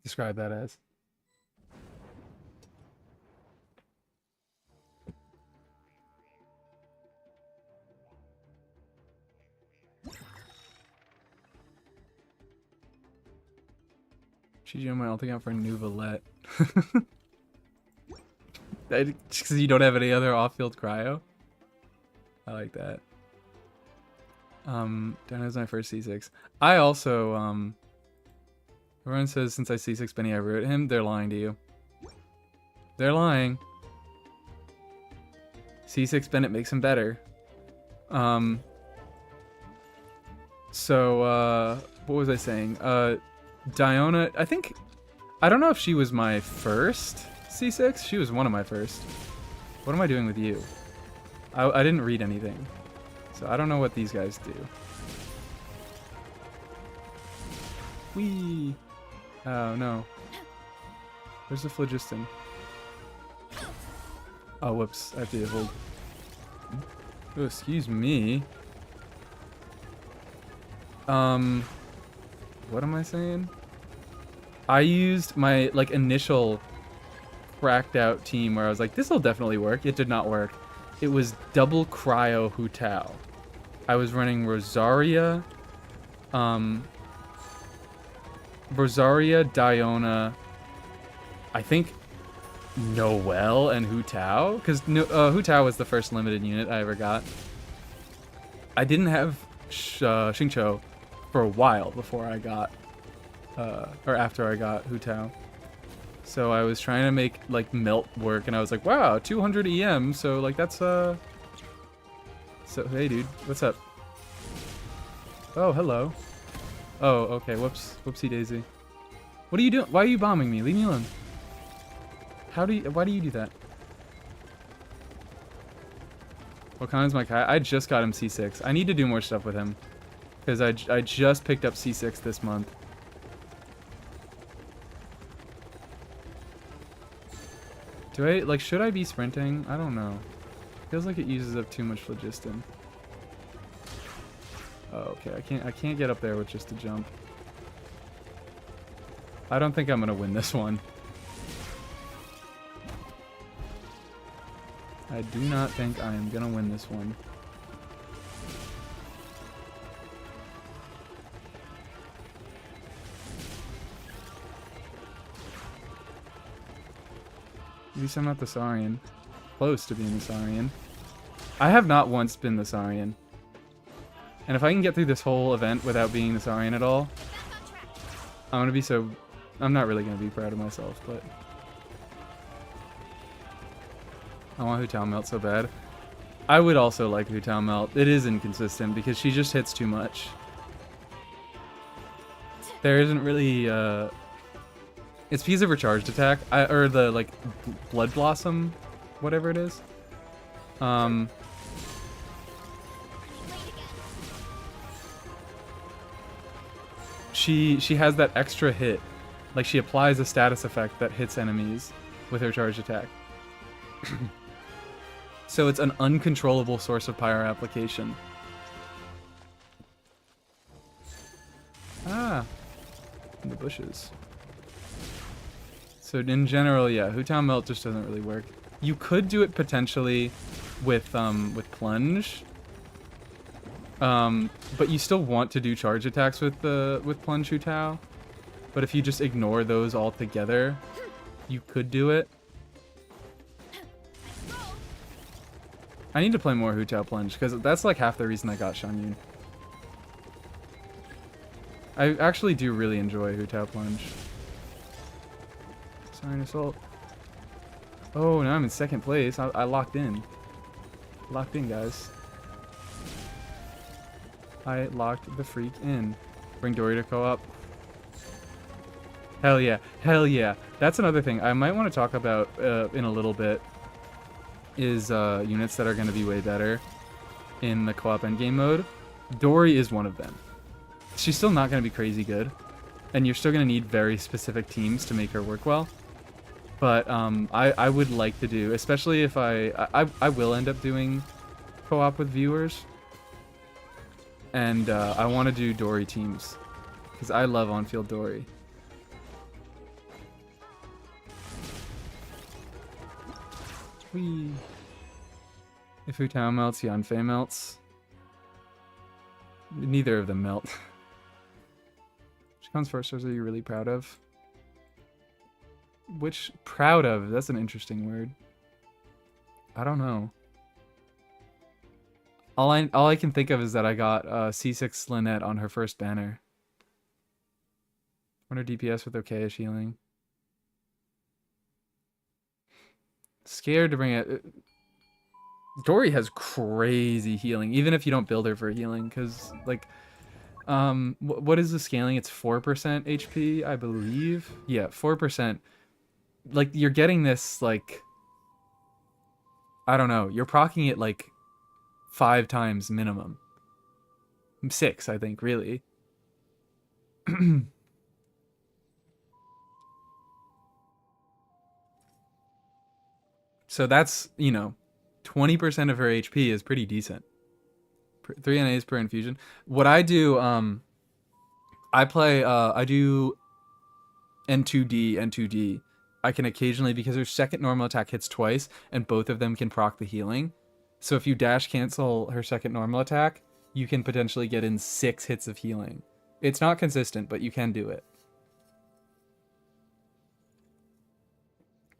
describe that as. GG on my ulti out for a new Valette. Just because you don't have any other off-field cryo? I like that. Donna's my first C6. I also, everyone says since I C6 Benny I root him. They're lying to you. They're lying. C6 Bennett makes him better. So, what was I saying? Diona, I don't know if she was my first C6. She was one of my first. What am I doing with you? I didn't read anything. So I don't know what these guys do. Whee! Oh, no. Where's the phlogiston? Oh, whoops. I have to hold. Oh, excuse me. What am I saying? I used my, like, initial cracked out team where I was like, this will definitely work. It did not work. It was double cryo Hu Tao. I was running Rosaria, Diona, I think Noelle and Hu Tao, because Hu Tao was the first limited unit I ever got. I didn't have Xingqiu for a while before I got, or after I got Hu Tao. So I was trying to make, like, melt work, and I was like, wow, 200 EM, so, like, that's, So, hey, dude, what's up? Oh, hello. Oh, okay, whoops. Whoopsie daisy. What are you doing? Why are you bombing me? Leave me alone. Why do you do that? What kind is my Kai? I just got him C6. I need to do more stuff with him. Because I just picked up C6 this month. Should I be sprinting? I don't know. Feels like it uses up too much phlogiston. Oh, okay. I can't get up there with just a jump. I don't think I'm gonna win this one. I do not think I am gonna win this one. At least I'm not the Saurian. Close to being the Saurian. I have not once been the Saurian. And if I can get through this whole event without being this Aryan at all, I'm gonna be so... I'm not really gonna be proud of myself, but... I want Hu Tao Melt so bad. I would also like Hu Tao Melt. It is inconsistent because she just hits too much. There isn't really, it's because of her charged attack, or the, like, Blood Blossom, whatever it is. She has that extra hit. Like, she applies a status effect that hits enemies with her charged attack. So it's an uncontrollable source of pyro application. Ah, in the bushes. So in general, yeah, Hu Tao Melt just doesn't really work. You could do it potentially with Plunge. But you still want to do charge attacks with Plunge Hu Tao. But if you just ignore those altogether, you could do it. I need to play more Hu Tao Plunge, because that's like half the reason I got Shanyun. I actually do really enjoy Hu Tao Plunge. Siren Assault. Oh, now I'm in second place. I locked in. Locked in, guys. I locked the freak in. Bring Dory to co-op. Hell yeah. Hell yeah. That's another thing I might want to talk about in a little bit. Is units that are going to be way better in the co-op endgame mode. Dory is one of them. She's still not going to be crazy good. And you're still going to need very specific teams to make her work well. But I would like to do, especially if I will end up doing co-op with viewers. And I want to do Dory teams. Because I love on-field Dory. Whee. If Hu Tao melts, Yanfei melts. Neither of them melt. Which comes first, are you really proud of? Which proud of? That's an interesting word. I don't know. All I can think of is that I got C6 Lynette on her first banner. Run her DPS with okayish healing. Scared to bring it. Dory has crazy healing, even if you don't build her for healing, because like, what is the scaling? It's 4% HP, I believe. Yeah, 4%. Like, you're getting this, like, I don't know, you're proccing it like 5 times minimum. 6, I think, really. So that's, you know, 20% of her HP is pretty decent. 3 NAs per infusion. What I do, I do N2D, N2D. I can occasionally, because her second normal attack hits twice, and both of them can proc the healing. So if you dash cancel her second normal attack, you can potentially get in 6 hits of healing. It's not consistent, but you can do it.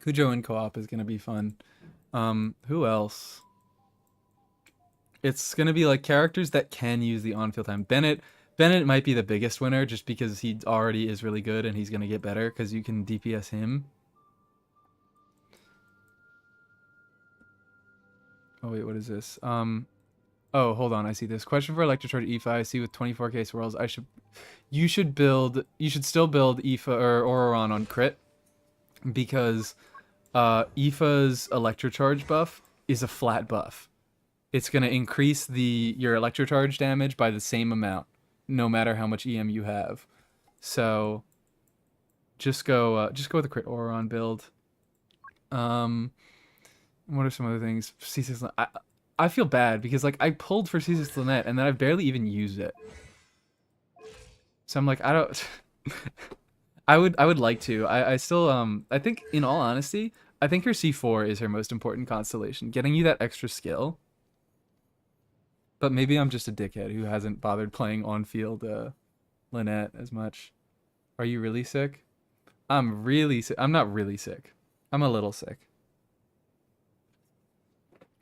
Kujo in co-op is going to be fun. Who else? It's going to be like characters that can use the on-field time. Bennett might be the biggest winner just because he already is really good and he's going to get better because you can DPS him. Oh wait, what is this? Oh, hold on, I see this. Question for Electrocharge Aoife. I see with 24k swirls, you should still build Aoife or Auroron on crit because Aoife's Electrocharge buff is a flat buff. It's gonna increase your Electrocharge damage by the same amount, no matter how much EM you have. So just go with a crit Auroron build. What are some other things? C6 I feel bad because like I pulled for C6 Lynette and then I've barely even used it. So I'm like, I don't I would like to. I still I think in all honesty, I think her C4 is her most important constellation, getting you that extra skill. But maybe I'm just a dickhead who hasn't bothered playing on-field Lynette as much. Are you really sick? I'm really sick. I'm not really sick. I'm a little sick.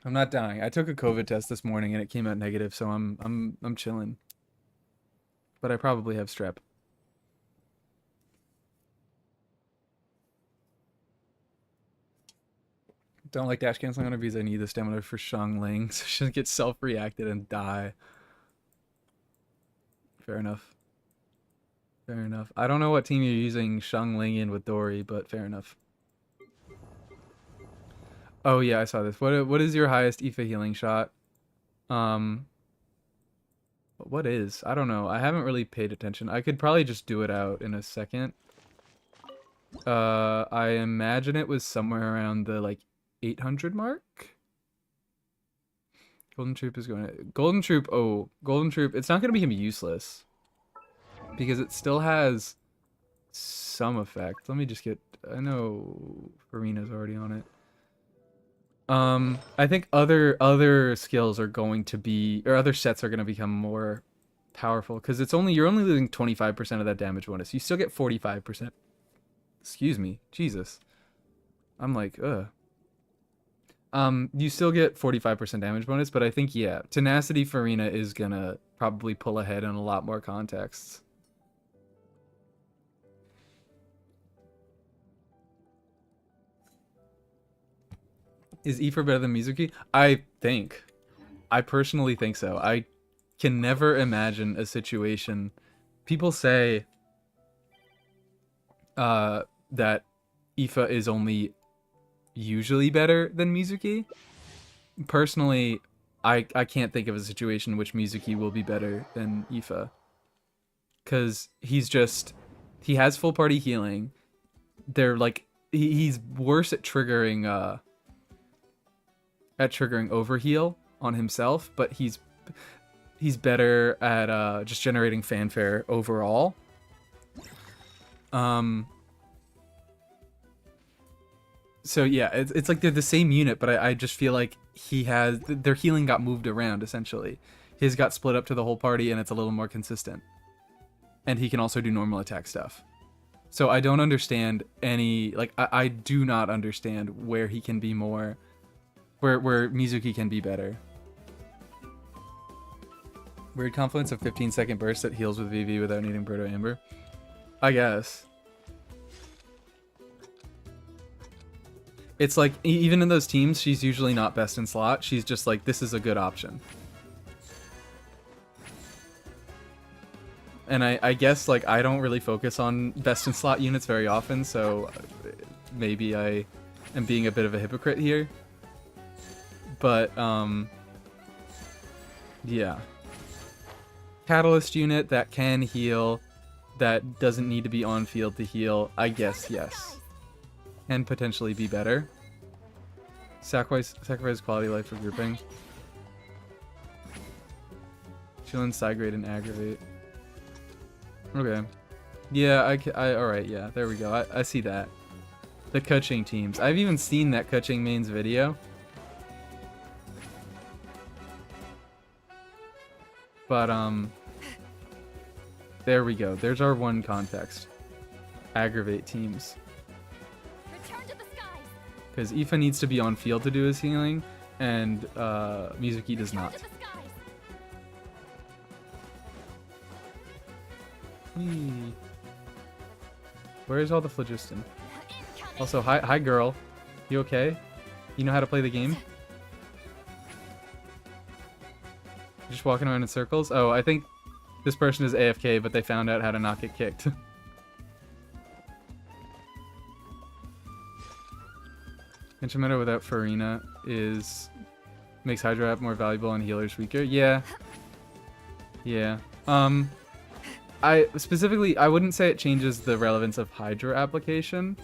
I'm not dying. I took a COVID test this morning and it came out negative, so I'm chilling. But I probably have strep. Don't like dash canceling on her because I need the stamina for Shang Ling, so she doesn't get self-reacted and die. Fair enough. Fair enough. I don't know what team you're using Shang Ling in with Dory, but fair enough. Oh yeah, I saw this. What is your highest Aoife healing shot? Um, what is? I don't know. I haven't really paid attention. I could probably just do it out in a second. I imagine it was somewhere around the like 800 mark. Golden Troop is going to Golden Troop. Oh, Golden Troop. It's not going to become useless because it still has some effect. Let me just get. I know Farina's already on it. I think other skills are going to be, or other sets are going to become more powerful because you're only losing 25% of that damage bonus. You still get 45%. Excuse me, Jesus. I'm like, ugh. You still get 45% damage bonus, but I think yeah, Tenacity Farina is gonna probably pull ahead in a lot more contexts. Is Aoife better than Mizuki? I personally think so. I can never imagine a situation. People say that Aoife is only usually better than Mizuki. Personally, I can't think of a situation in which Mizuki will be better than Aoife. Because he has full party healing. They're like, he's worse at triggering overheal on himself, but he's better at just generating fanfare overall. So yeah, it's like they're the same unit, but I just feel like their healing got moved around essentially. His got split up to the whole party, and it's a little more consistent. And he can also do normal attack stuff. So I don't understand I do not understand where he can be more, where Mizuki can be better. Weird confluence of 15-second burst that heals with VV without needing Proto Amber. I guess. It's like, even in those teams, she's usually not best in slot. She's just like, this is a good option. And I guess, like, I don't really focus on best in slot units very often, so maybe I am being a bit of a hypocrite here. But, yeah. Catalyst unit that can heal, that doesn't need to be on field to heal, I guess, yes. And potentially be better. Sacrifice quality life for grouping. Chill and side grade and aggravate. Okay. Yeah, alright, yeah, there we go. I see that. The Kuching teams. I've even seen that Kuching mains video. But, there we go. There's our one context. Aggravate teams. Because Aoife needs to be on field to do his healing, and Mizuki does not. Where is all the phlogiston? Also, hi girl. You okay? You know how to play the game? Just walking around in circles? Oh, I think this person is AFK, but they found out how to not get kicked. Instrumento without Farina makes Hydra app more valuable and healers weaker. Yeah. Yeah. I wouldn't say it changes the relevance of Hydra application.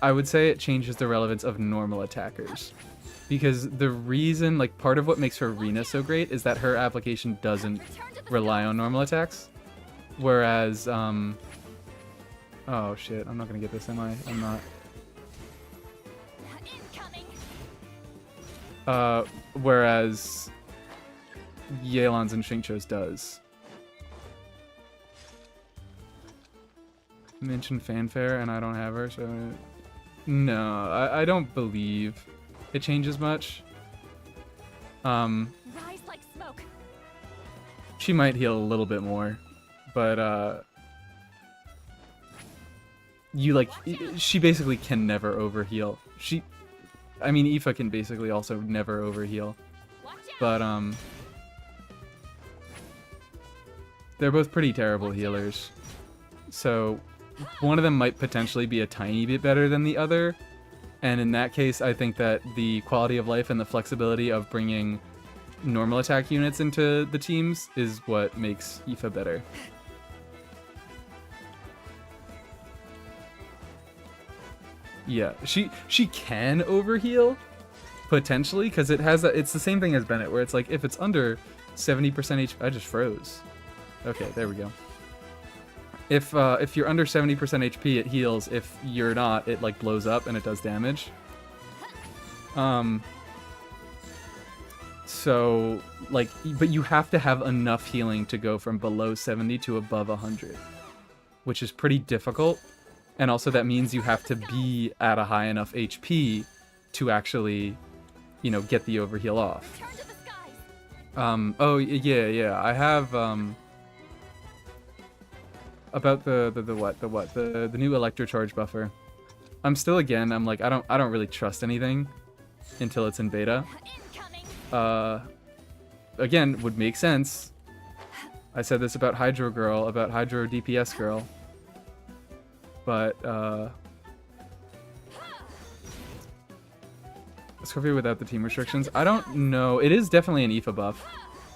I would say it changes the relevance of normal attackers. Because the reason, like, part of what makes Farina so great is that her application doesn't rely on normal attacks. Whereas, oh shit, I'm not gonna get this, am I? I'm not. Whereas Yelan's and Xingqiu's does. Mentioned fanfare and I don't have her, so no, I don't believe it changes much. Rise like smoke. She might heal a little bit more, but you like she basically can never overheal. I mean, Aoife can basically also never overheal, but they're both pretty terrible healers. So one of them might potentially be a tiny bit better than the other, and in that case, I think that the quality of life and the flexibility of bringing normal attack units into the teams is what makes Aoife better. Yeah, she can overheal potentially because it's the same thing as Bennett, where it's like if it's under 70% HP. I just froze. Okay, there we go. If you're under 70% HP, it heals. If you're not, it like blows up and it does damage. So like, but you have to have enough healing to go from below 70 to above 100, which is pretty difficult. And also that means you have to be at a high enough HP to actually, you know, get the overheal off. Oh yeah, I have about the new electrocharge buffer. I'm like I don't really trust anything until it's in beta. Again, would make sense. I said this about Hydro Girl, about Hydro DPS Girl. But, Scorpio without the team restrictions. I don't know. It is definitely an Aoife buff.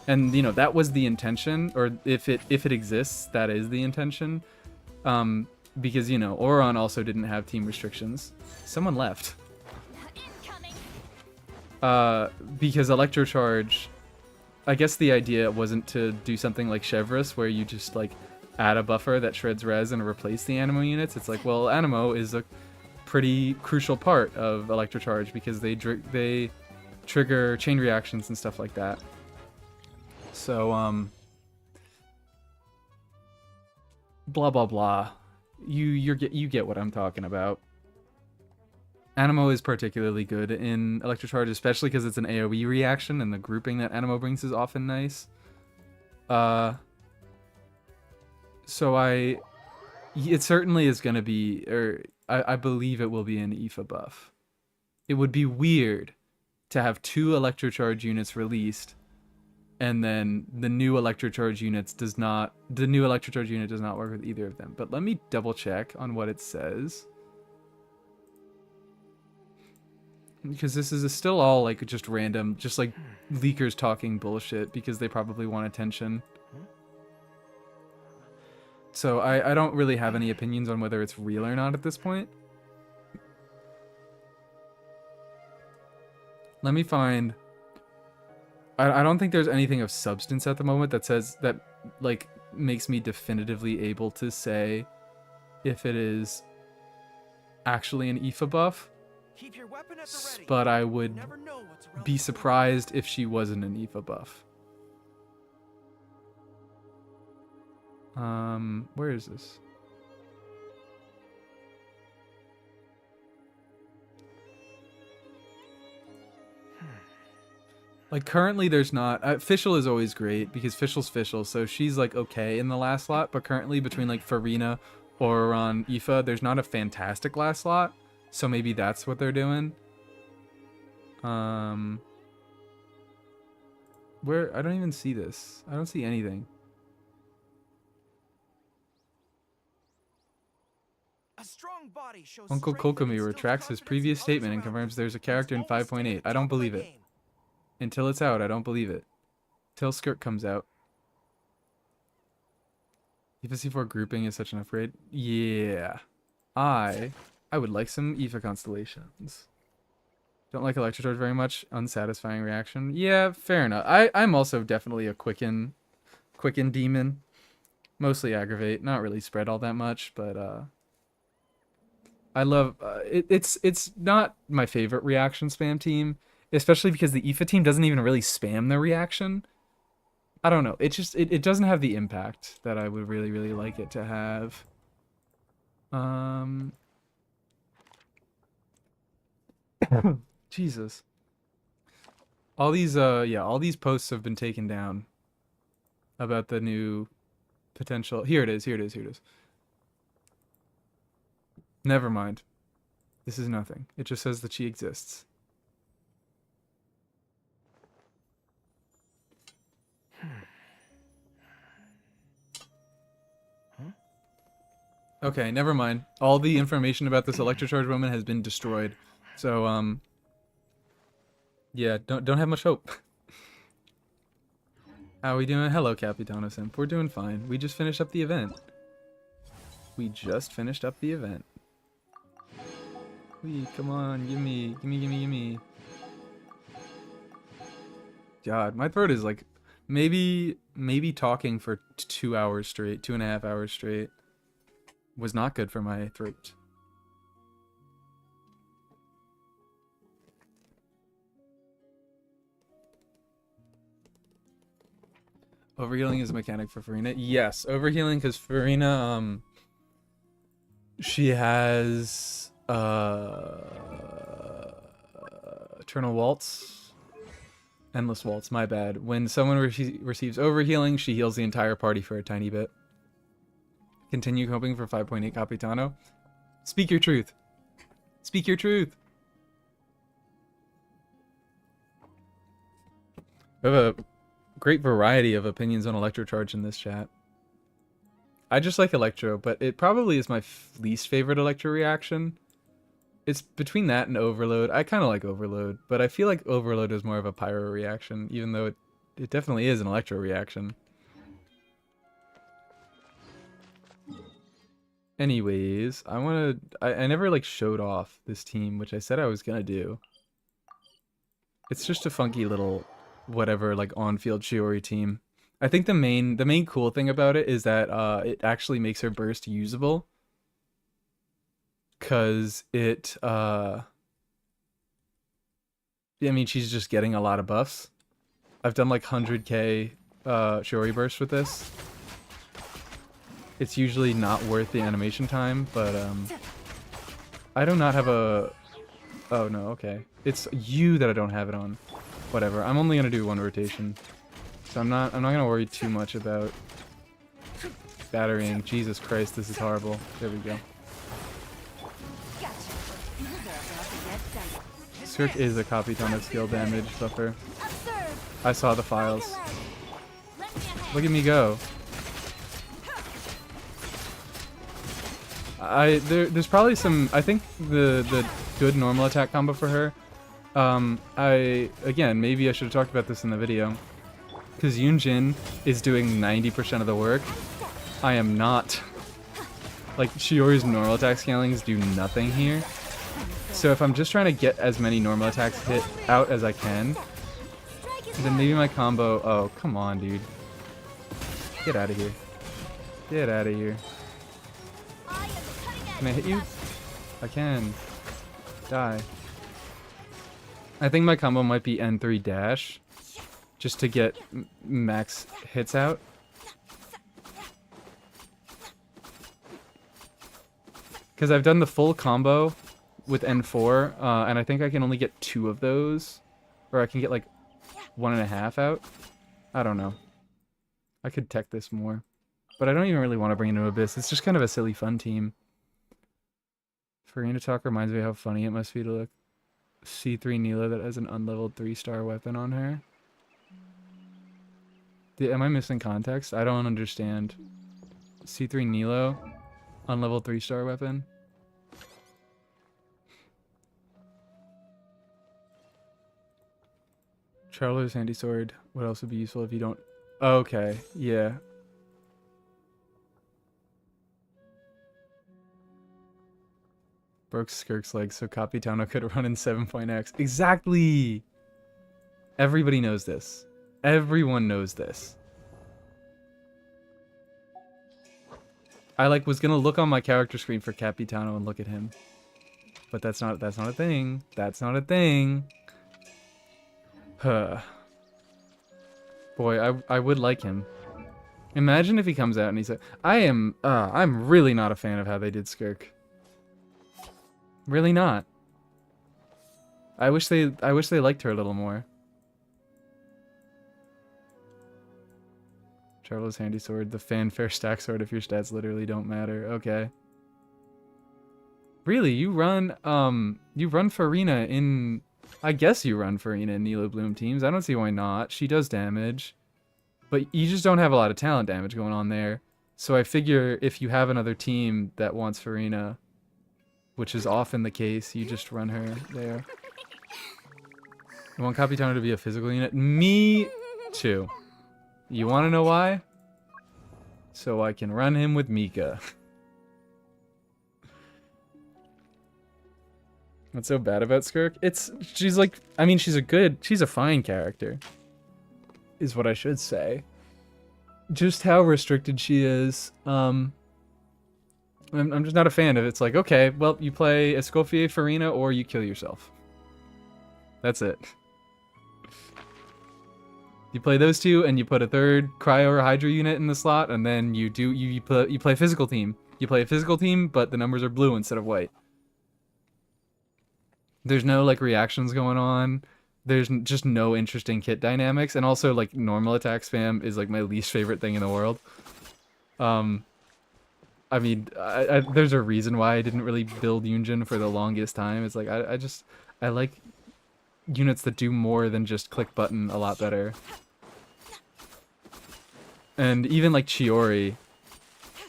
And, you know, that was the intention. Or if it exists, that is the intention. Because, you know, Auron also didn't have team restrictions. Someone left. Because Electrocharge... I guess the idea wasn't to do something like Chevreuse, where you just, like, add a buffer that shreds res and replace the Anemo units. It's like, well, Anemo is a pretty crucial part of Electrocharge because they trigger chain reactions and stuff like that. So, blah blah blah. You get what I'm talking about. Anemo is particularly good in Electrocharge, especially because it's an AoE reaction, and the grouping that Anemo brings is often nice. So it certainly is going to be, or I believe it will be an Aoife buff. It would be weird to have 2 Electrocharge units released, and then the new Electrocharge unit does not work with either of them. But let me double check on what it says. Because this is still all like just random, just like leakers talking bullshit because they probably want attention. So I don't really have any opinions on whether it's real or not at this point. Let me find... I don't think there's anything of substance at the moment that says that, like, makes me definitively able to say if it is actually an Aoife buff. Keep your weapon at the ready. But I would be the surprised if she wasn't an Aoife buff. Where is this? Like, currently there's not... Fischl is always great, because Fischl's Fischl, so she's, like, okay in the last slot, but currently between, like, Farina or on Aoife, there's not a fantastic last slot, so maybe that's what they're doing. Where... I don't even see this. I don't see anything. A strong body shows Uncle Kokomi retracts his previous statement and confirms there's a character in 5.8. I don't believe it. Until it's out, I don't believe it. Till Skirt comes out. Aoife C4 grouping is such an upgrade. Yeah. I would like some Aoife constellations. Don't like Electrocharge very much. Unsatisfying reaction. Yeah, fair enough. I'm also definitely a quicken demon. Mostly aggravate. Not really spread all that much, but I love it's not my favorite reaction spam team, especially because the Aoife team doesn't even really spam their reaction. I don't know. It just it doesn't have the impact that I would really like it to have. Jesus. All these all these posts have been taken down about the new potential. Here it is. Here it is. Here it is. Never mind. This is nothing. It just says that she exists. Okay, never mind. All the information about this electrocharge woman has been destroyed. So, yeah, don't have much hope. How are we doing? Hello, Capitano Simp. We're doing fine. We just finished up the event. We just finished up the event. Come on, gimme. God, my throat is like, maybe talking for 2 hours straight, 2.5 hours straight, was not good for my throat. Overhealing is a mechanic for Farina. Yes, overhealing because Farina, she has Eternal Waltz, Endless Waltz. My bad. When someone receives overhealing, she heals the entire party for a tiny bit. Continue hoping for 5.8 Capitano. Speak your truth. Speak your truth. We have a great variety of opinions on Electrocharge in this chat. I just like Electro, but it probably is my least favorite Electro reaction. It's between that and Overload. I kind of like Overload, but I feel like Overload is more of a Pyro reaction, even though it definitely is an Electro reaction. Anyways, I never like showed off this team, which I said I was gonna do. It's just a funky little whatever like on-field Chiori team. I think the main cool thing about it is that it actually makes her burst usable. Cause it I mean she's just getting a lot of buffs. I've done like 100k Chiori burst with this. It's usually not worth the animation time, but I do not have a... Oh no, okay. It's you that I don't have it on. Whatever. I'm only gonna do one rotation. So I'm not gonna worry too much about batterying. Jesus Christ, this is horrible. There we go. Skirk is a Capitano skill damage buffer. I saw the files. Look at me go. There's probably some... I think the good normal attack combo for her... again, maybe I should have talked about this in the video. Because Yunjin is doing 90% of the work. I am not. Like, Shiori's normal attack scalings do nothing here. So if I'm just trying to get as many normal attacks hit out as I can, then maybe my combo... Oh, come on, dude. Get out of here. Get out of here. Can I hit you? I can. Die. I think my combo might be N3 dash. Just to get max hits out. Because I've done the full combo with N4, and I think I can only get 2 of those. Or I can get like 1.5 out. I don't know. I could tech this more. But I don't even really want to bring it into Abyss. It's just kind of a silly fun team. Farina Talk reminds me how funny it must be to look. C3 Neela that has an unleveled 3-star weapon on her. Am I missing context? I don't understand. C3 Nilo, unleveled 3-star weapon. Charlo's handy sword. What else would be useful if you don't... Okay, yeah. Broke Skirk's legs so Capitano could run in 7.x. Exactly! Everybody knows this. Everyone knows this. I was gonna look on my character screen for Capitano and look at him. But that's not a thing. That's not a thing. Huh. Boy, I would like him. Imagine if he comes out and he said, I'm really not a fan of how they did Skirk. Really not. I wish they liked her a little more. Traveler's Handy Sword, the fanfare stack sword if your stats literally don't matter. Okay. Really, you run Farina in... I guess you run Farina in Nilo Bloom teams. I don't see why not. She does damage. But you just don't have a lot of talent damage going on there. So I figure if you have another team that wants Farina, which is often the case, you just run her there. You want Capitano to be a physical unit? Me too. You want to know why? So I can run him with Mika. What's so bad about Skirk? She's like, I mean, she's a fine character. Is what I should say. Just how restricted she is. I'm just not a fan of it. It's like, okay, well, you play Escoffier Farina or you kill yourself. That's it. You play those two and you put a third Cryo or Hydra unit in the slot, and then you play physical team. You play a physical team, but the numbers are blue instead of white. There's no like reactions going on. There's just no interesting kit dynamics, and also like normal attack spam is like my least favorite thing in the world. I mean, there's a reason why I didn't really build Yunjin for the longest time. It's like I like units that do more than just click button a lot better. And even like Chiori,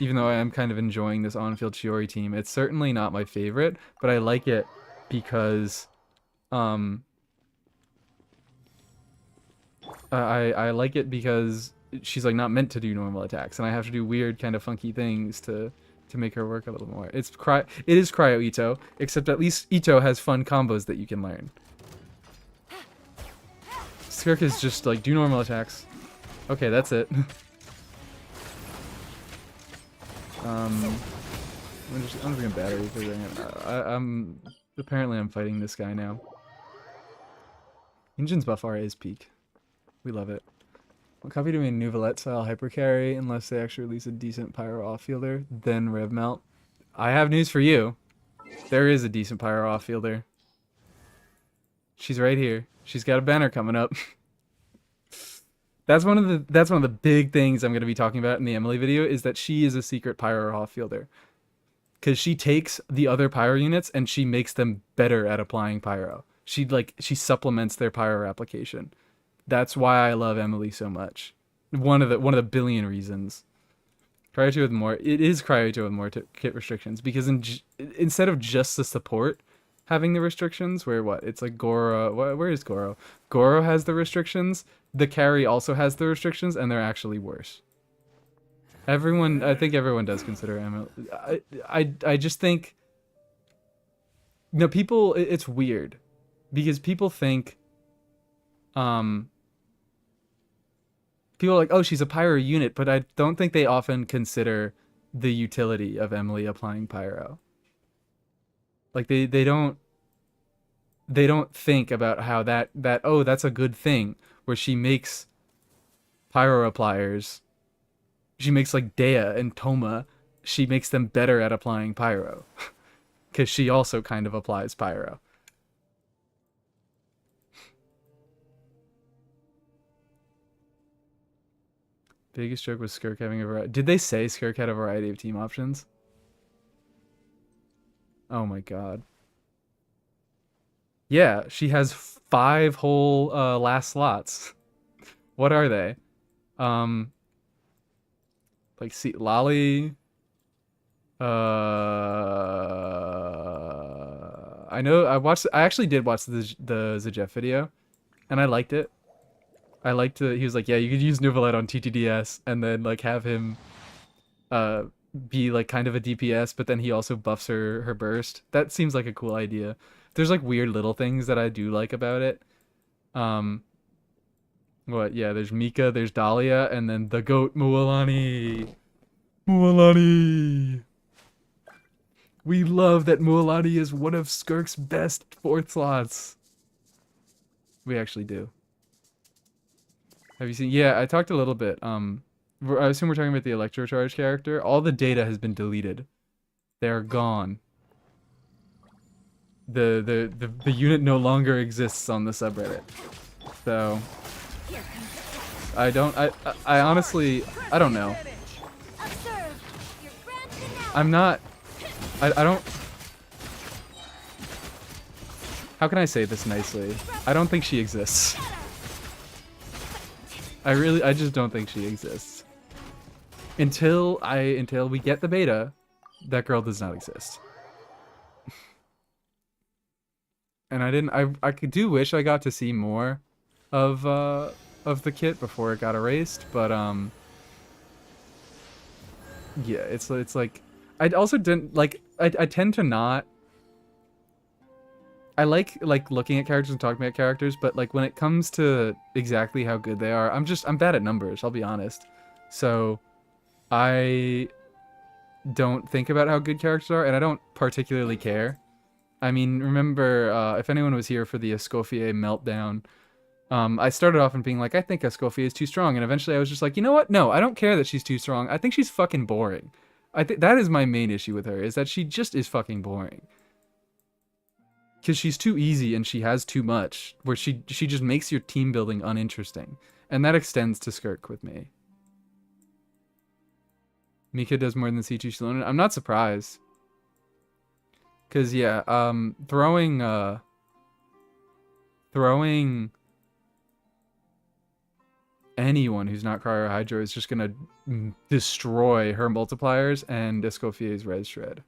even though I am kind of enjoying this on-field Chiori team, it's certainly not my favorite, but I like it because I like it because she's like not meant to do normal attacks, and I have to do weird kind of funky things to make her work a little more. It is Cryo Ito, except at least Ito has fun combos that you can learn. Skirk is just like do normal attacks. Okay, that's it. I'm just gonna battery for a second. Apparently I'm fighting this guy now. Yunjin's buff R is peak. We love it. What copy do we Nouvelette style hypercarry unless they actually release a decent pyro off-fielder, then Rev Melt? I have news for you. There is a decent pyro off-fielder. She's right here. She's got a banner coming up. That's one of the big things I'm going to be talking about in the Emily video, is that she is a secret pyro off-fielder. Because she takes the other pyro units and she makes them better at applying pyro. She supplements their pyro application. That's why I love Emily so much. One of the billion reasons. Cryo 2 with more. It is Cryo 2 with more kit restrictions, because instead of just the support having the restrictions, where what? It's like Goro. Where is Goro? Goro has the restrictions. The carry also has the restrictions, and they're actually worse. I think everyone does consider Emily. I just think, people. It's weird, because people think, people are like, oh, she's a pyro unit, but I don't think they often consider the utility of Emily applying pyro. Like they don't think about how oh, that's a good thing, where she makes pyro appliers. She makes like Dea and Toma, she makes them better at applying pyro. Because she also kind of applies pyro. Biggest joke was Skirk having a variety. Did they say Skirk had a variety of team options? Oh my god. Yeah, she has 5 whole last slots. What are they? Like, see, Lolly. I know I actually did watch the Zajeff video, and I liked it. He was like, yeah, you could use Nouvelette on TTDS and then like have him be like kind of a DPS, but then he also buffs her burst. That seems like a cool idea. There's like weird little things that I do like about it. There's Mika, there's Dahlia, and then the goat Mualani. Mualani. We love that Mualani is one of Skirk's best 4th slots. We actually do. Have you seen? Yeah, I talked a little bit. I assume we're talking about the Electrocharge character. All the data has been deleted. They're gone. The unit no longer exists on the subreddit. So I don't. I honestly. I don't know. Observe your grand finale. I'm not. I don't. How can I say this nicely? I don't think she exists. I just don't think she exists. Until we get the beta, that girl does not exist. And I do wish I got to see more of the kit before it got erased, but yeah, it's like I also didn't like I tend to not. I like looking at characters and talking about characters, but like when it comes to exactly how good they are, I'm bad at numbers, I'll be honest. So I don't think about how good characters are, and I don't particularly care. I mean, remember, if anyone was here for the Escoffier meltdown, I started off in being like, I think Escoffier is too strong, and eventually I was just like, you know what? No, I don't care that she's too strong. I think she's fucking boring. I think that is my main issue with her, is that she just is fucking boring. Because she's too easy and she has too much, where she just makes your team building uninteresting. And that extends to Skirk with me. Mika does more than C2 Shalona. I'm not surprised. Because, yeah, throwing anyone who's not Cryo or Hydro is just going to destroy her multipliers and Escoffier's Res Shred.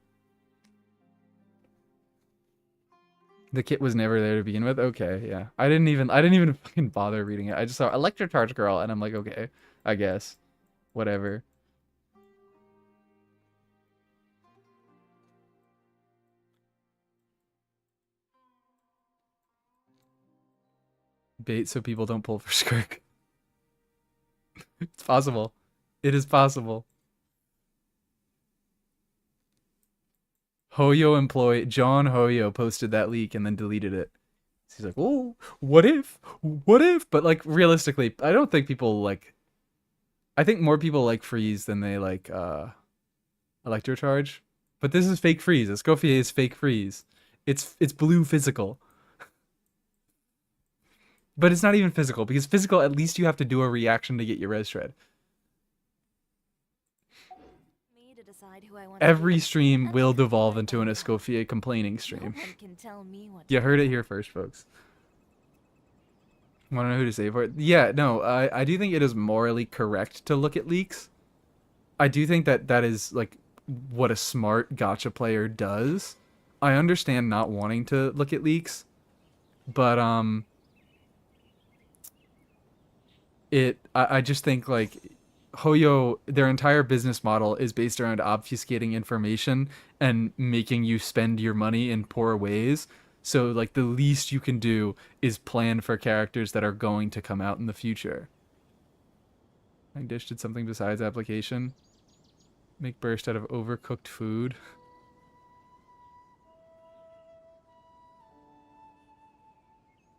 The kit was never there to begin with? Okay, yeah. I didn't even fucking bother reading it. I just saw Electrocharge Girl, and I'm like, okay, I guess. Whatever. Bait so people don't pull for Skirk. It's possible. It is possible. Hoyo employee John Hoyo posted that leak and then deleted it. He's like, "Oh, what if? What if?" But like realistically, I don't think people like. I think more people like Freeze than they like Electrocharge. But this is fake Freeze. Escoffier is fake Freeze. It's blue physical. But it's not even physical, because physical, at least you have to do a reaction to get your Res Shred. Every stream will devolve into an Escoffier complaining stream. You heard it here first, folks. Want to know who to save for it? Yeah, no, I do think it is morally correct to look at leaks. I do think that is, like, what a smart gacha player does. I understand not wanting to look at leaks, but, I just think, like, Hoyo, their entire business model is based around obfuscating information and making you spend your money in poor ways. So, like, the least you can do is plan for characters that are going to come out in the future. I Dish did something besides application. Make burst out of overcooked food.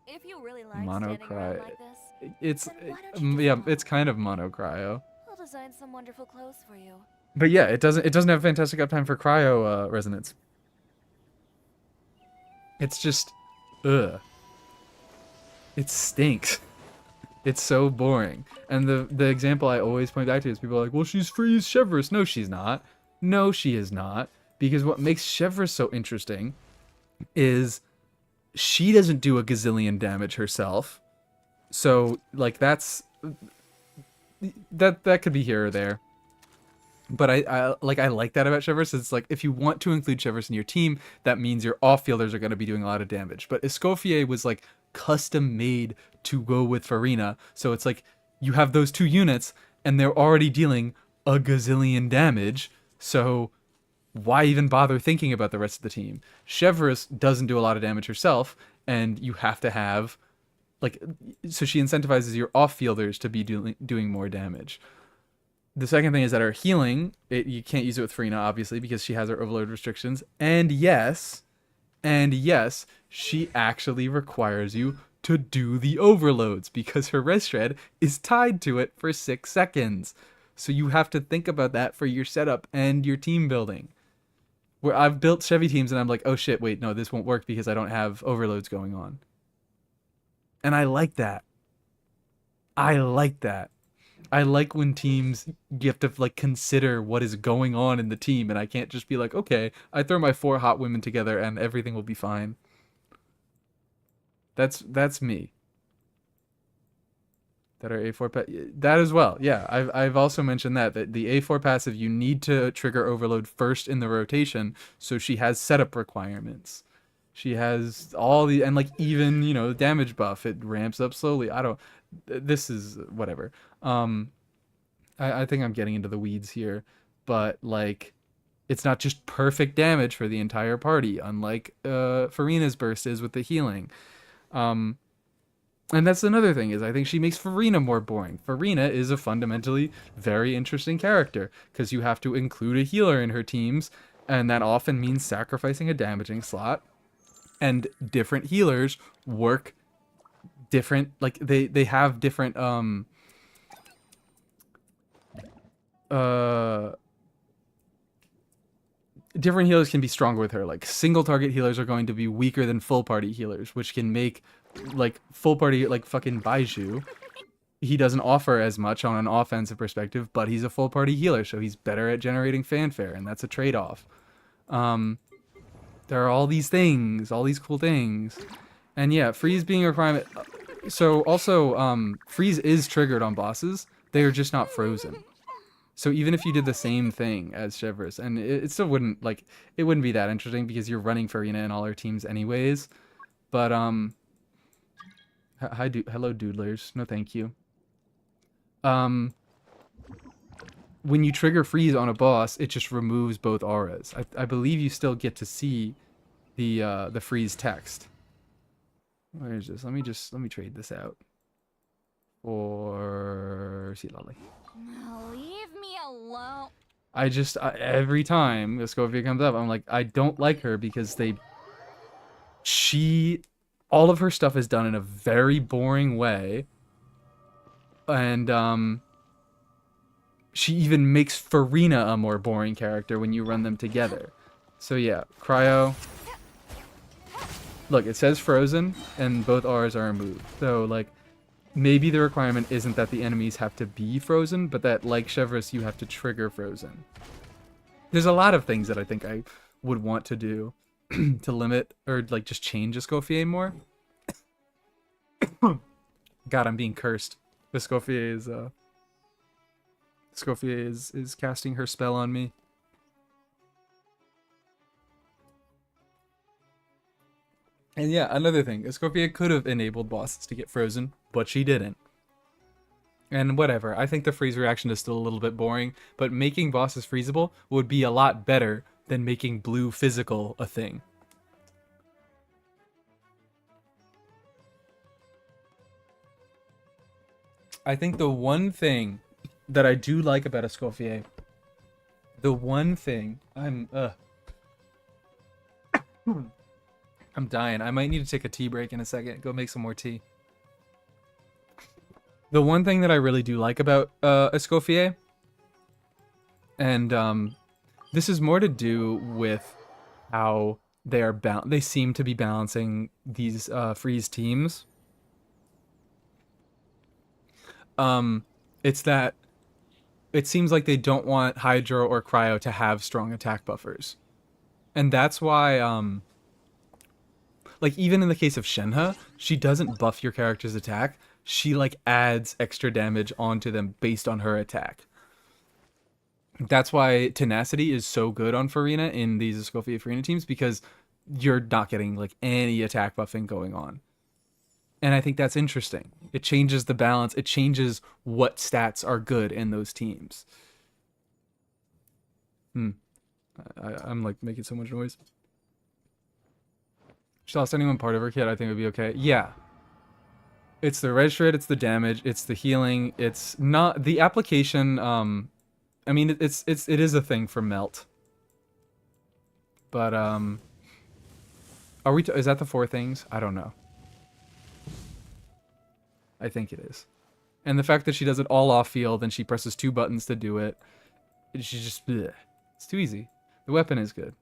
If you really like Monocry. like this, It's yeah, it's kind of monocryo. I'll design some wonderful clothes for you. But yeah, it doesn't have fantastic uptime for cryo resonance. It's just ugh. It stinks. It's so boring. And the example I always point back to is people are like, well, she's Freeze Chevreuse. No, she's not. No, she is not. Because what makes Chevreuse so interesting is she doesn't do a gazillion damage herself. So, like, that could be here or there. But I like that about Chevreuse. It's like, if you want to include Chevreuse in your team, that means your off-fielders are going to be doing a lot of damage. But Escoffier was, like, custom made to go with Farina. So it's like, you have those two units, and they're already dealing a gazillion damage. So why even bother thinking about the rest of the team? Chevreuse doesn't do a lot of damage herself, and you have to have, like, so she incentivizes your off-fielders to be doing more damage. The second thing is that her healing, you can't use it with Farina, obviously, because she has her overload restrictions. And yes, she actually requires you to do the overloads, because her res shred is tied to it for 6 seconds. So you have to think about that for your setup and your team building. Where I've built Chevy teams and I'm like, oh shit, wait, no, this won't work because I don't have overloads going on. And I like that. I like that. I like when teams, you have to like consider what is going on in the team, and I can't just be like, okay, I throw my 4 hot women together and everything will be fine. That's me. That are A4 that as well. Yeah, I've also mentioned that the A4 passive, you need to trigger overload first in the rotation, so she has setup requirements. She has all the, and like even, you know, damage buff, it ramps up slowly. I don't, this is whatever. I think I'm getting into the weeds here, but like it's not just perfect damage for the entire party, unlike Farina's burst is with the healing. Um, and that's another thing, is I think she makes Farina more boring. Farina is a fundamentally very interesting character because you have to include a healer in her teams, and that often means sacrificing a damaging slot. And different healers work different, like they have different uh different healers can be stronger with her. Like single target healers are going to be weaker than full party healers, which can make like full party, like fucking Baiju. He doesn't offer as much on an offensive perspective, but he's a full party healer, so he's better at generating fanfare, and that's a trade off. Um, there are all these things, all these cool things, and yeah, freeze being a requirement. So also, freeze is triggered on bosses. They are just not frozen. So even if you did the same thing as Chevrolet, and it still wouldn't, like, it wouldn't be that interesting because you're running Farina in all our teams anyways. But hello doodlers, no thank you. When you trigger freeze on a boss, it just removes both auras. I believe you still get to see the freeze text. Where is this? Let me trade this out for Sea Lolly. Leave me alone. Every time Escovia comes up, I'm like, I don't like her because all of her stuff is done in a very boring way. And, she even makes Farina a more boring character when you run them together. So yeah, Cryo. Look, it says frozen, and both R's are removed. So, like, maybe the requirement isn't that the enemies have to be frozen, but that, like Chevrolet, you have to trigger frozen. There's a lot of things that I think I would want to do to limit, or, like, just change Escoffier more. God, I'm being cursed. Escoffier is casting her spell on me. And yeah, another thing, Escoffier could have enabled bosses to get frozen, but she didn't. And whatever, I think the freeze reaction is still a little bit boring, but making bosses freezable would be a lot better than making blue physical a thing. I think the one thing that I do like about Escoffier, I'm dying. I might need to take a tea break in a second. Go make some more tea. The one thing that I really do like about Escoffier, and this is more to do with how they seem to be balancing these freeze teams. It's that it seems like they don't want Hydro or Cryo to have strong attack buffers. And that's why, like, even in the case of Shenhe, she doesn't buff your character's attack. She, like, adds extra damage onto them based on her attack. That's why Tenacity is so good on Farina in these Escoffier Farina teams, because you're not getting, like, any attack buffing going on. And I think that's interesting. It changes the balance. It changes what stats are good in those teams. I'm like making so much noise. She lost anyone part of her kit, I think it would be okay. Yeah. It's the red shred, it's the damage, it's the healing, it's not the application. I mean, it is a thing for melt. But is that the 4 things? I don't know. I think it is. And the fact that she does it all off field and she presses 2 buttons to do it, she just, bleh. It's too easy. The weapon is good.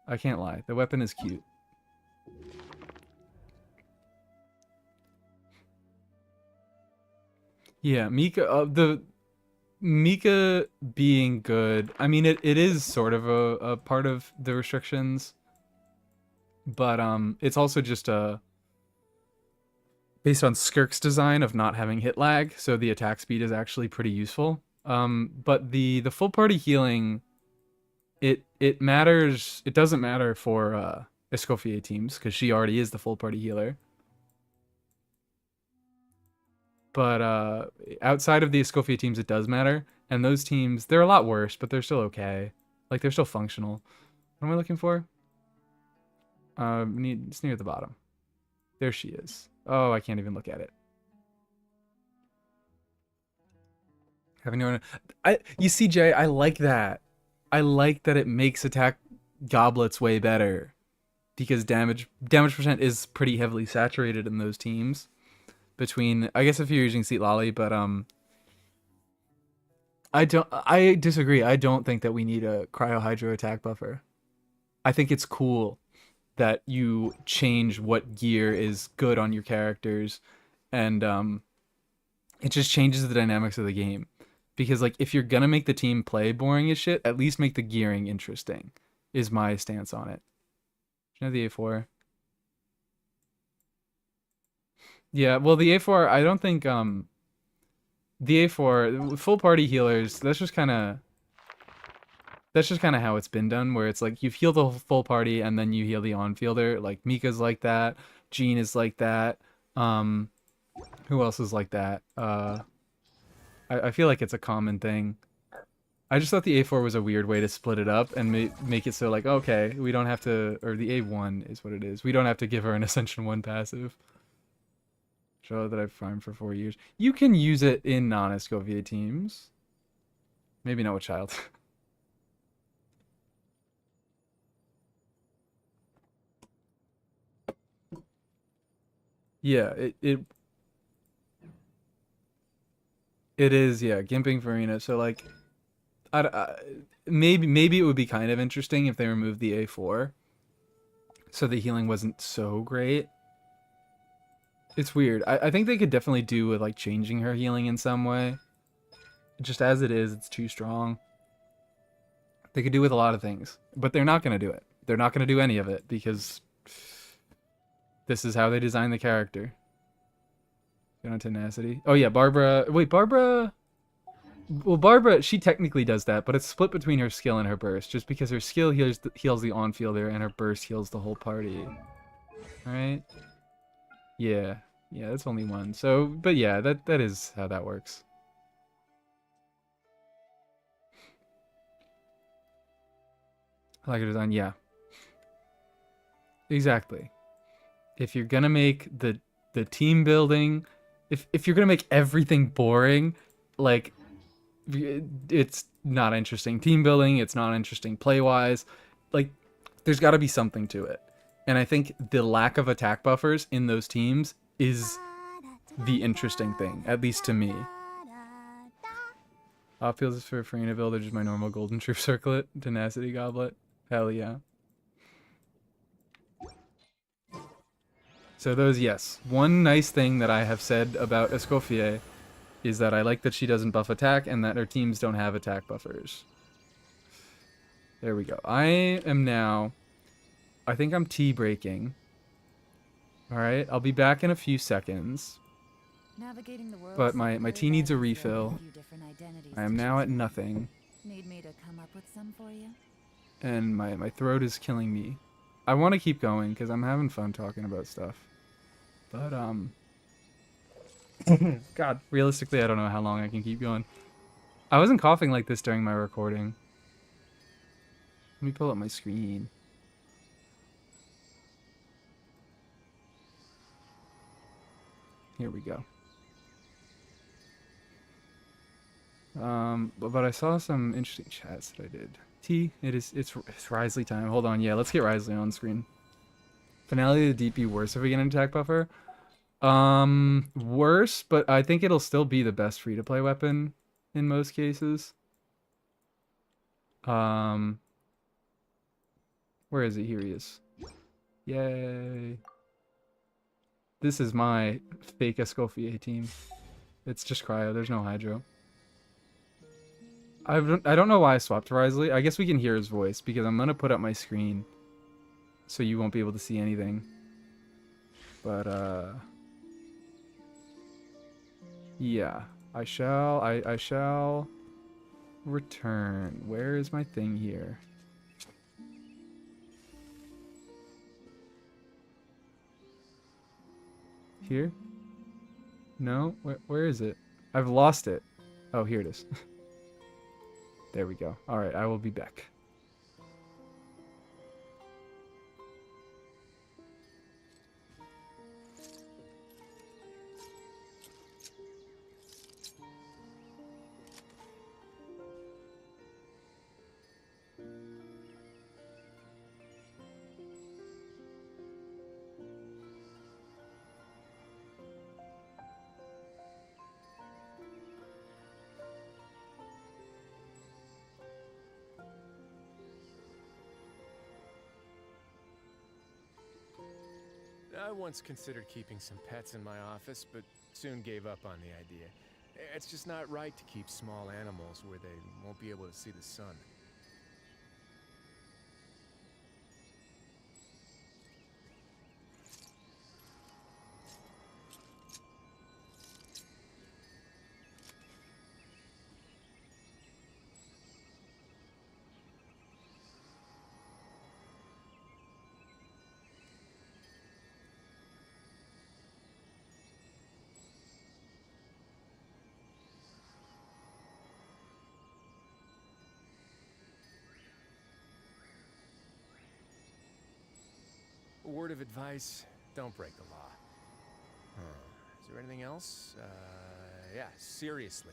I can't lie. The weapon is cute. Yeah, Mika. The Mika being good. I mean, it is sort of a part of the restrictions, but it's also just based on Skirk's design of not having hit lag, so the attack speed is actually pretty useful. But the full party healing, it matters. It doesn't matter for Escoffier teams because she already is the full party healer. But outside of the Escoffier teams, it does matter. And those teams, they're a lot worse, but they're still okay. Like they're still functional. What am I looking for? It's near the bottom. There she is. Oh, I can't even look at it. Having no, you see, Jay, I like that. I like that it makes attack goblets way better because damage percent is pretty heavily saturated in those teams. Between, I guess if you're using Seat Lolly, but I disagree. I don't think that we need a cryo hydro attack buffer. I think it's cool that you change what gear is good on your characters, and it just changes the dynamics of the game. Because like if you're gonna make the team play boring as shit, at least make the gearing interesting. Is my stance on it. You know the A4. Yeah, well the A4, I don't think the A4 full party healers. That's just kind of how it's been done, where it's like you heal the full party and then you heal the on-fielder. Like Mika's like that, Jean is like that. Um, who else is like that? I feel like it's a common thing. I just thought the A4 was a weird way to split it up and make it so like, okay, we don't have to, or the A1 is what it is. We don't have to give her an Ascension 1 passive. Show that I've farmed for 4 years. You can use it in non-Escovia teams. Maybe not with Child. Yeah, it is, yeah, gimping Farina. So like, maybe it would be kind of interesting if they removed the A4, so the healing wasn't so great. It's weird. I think they could definitely do with like changing her healing in some way. Just as it is, it's too strong. They could do with a lot of things, but they're not gonna do it. They're not gonna do any of it because this is how they designed the character. Go on tenacity. Oh yeah, Barbara. Wait, Barbara. Well, Barbara, she technically does that, but it's split between her skill and her burst, just because her skill heals the on-fielder and her burst heals the whole party. Right? Yeah. Yeah, that's only one. So, but yeah, that is how that works. I like her design, yeah. Exactly. If you're gonna make the team building, if you're gonna make everything boring, like it's not interesting team building, it's not interesting play wise. Like there's got to be something to it. And I think the lack of attack buffers in those teams is the interesting thing, at least to me. Outfields is for Farina build, they're just my normal golden troop circlet, tenacity goblet. Hell yeah. So those, yes. One nice thing that I have said about Escoffier is that I like that she doesn't buff attack and that her teams don't have attack buffers. There we go. I am now... I think I'm tea breaking. Alright, I'll be back in a few seconds. But my tea needs a refill. I am now at nothing. Need me to come up with some for you? And my throat is killing me. I want to keep going because I'm having fun talking about stuff. But, God, realistically, I don't know how long I can keep going. I wasn't coughing like this during my recording. Let me pull up my screen. Here we go. But I saw some interesting chats that I did. It's Risley time. Hold on, yeah, let's get Risley on screen. Finale of the DP worse if we get an attack buffer? Worse, but I think it'll still be the best free-to-play weapon in most cases. Where is he? Here he is. Yay. This is my fake Escoffier team. It's just cryo. There's no hydro. I don't know why I swapped to Risley. I guess we can hear his voice because I'm gonna put up my screen so you won't be able to see anything. But yeah, I shall return. Where is my thing here? Here? No? Where is it? I've lost it. Oh, here it is. There we go. All right, I will be back. I once considered keeping some pets in my office, but soon gave up on the idea. It's just not right to keep small animals where they won't be able to see the sun. A word of advice, don't break the law. Is there anything else? Yeah, seriously,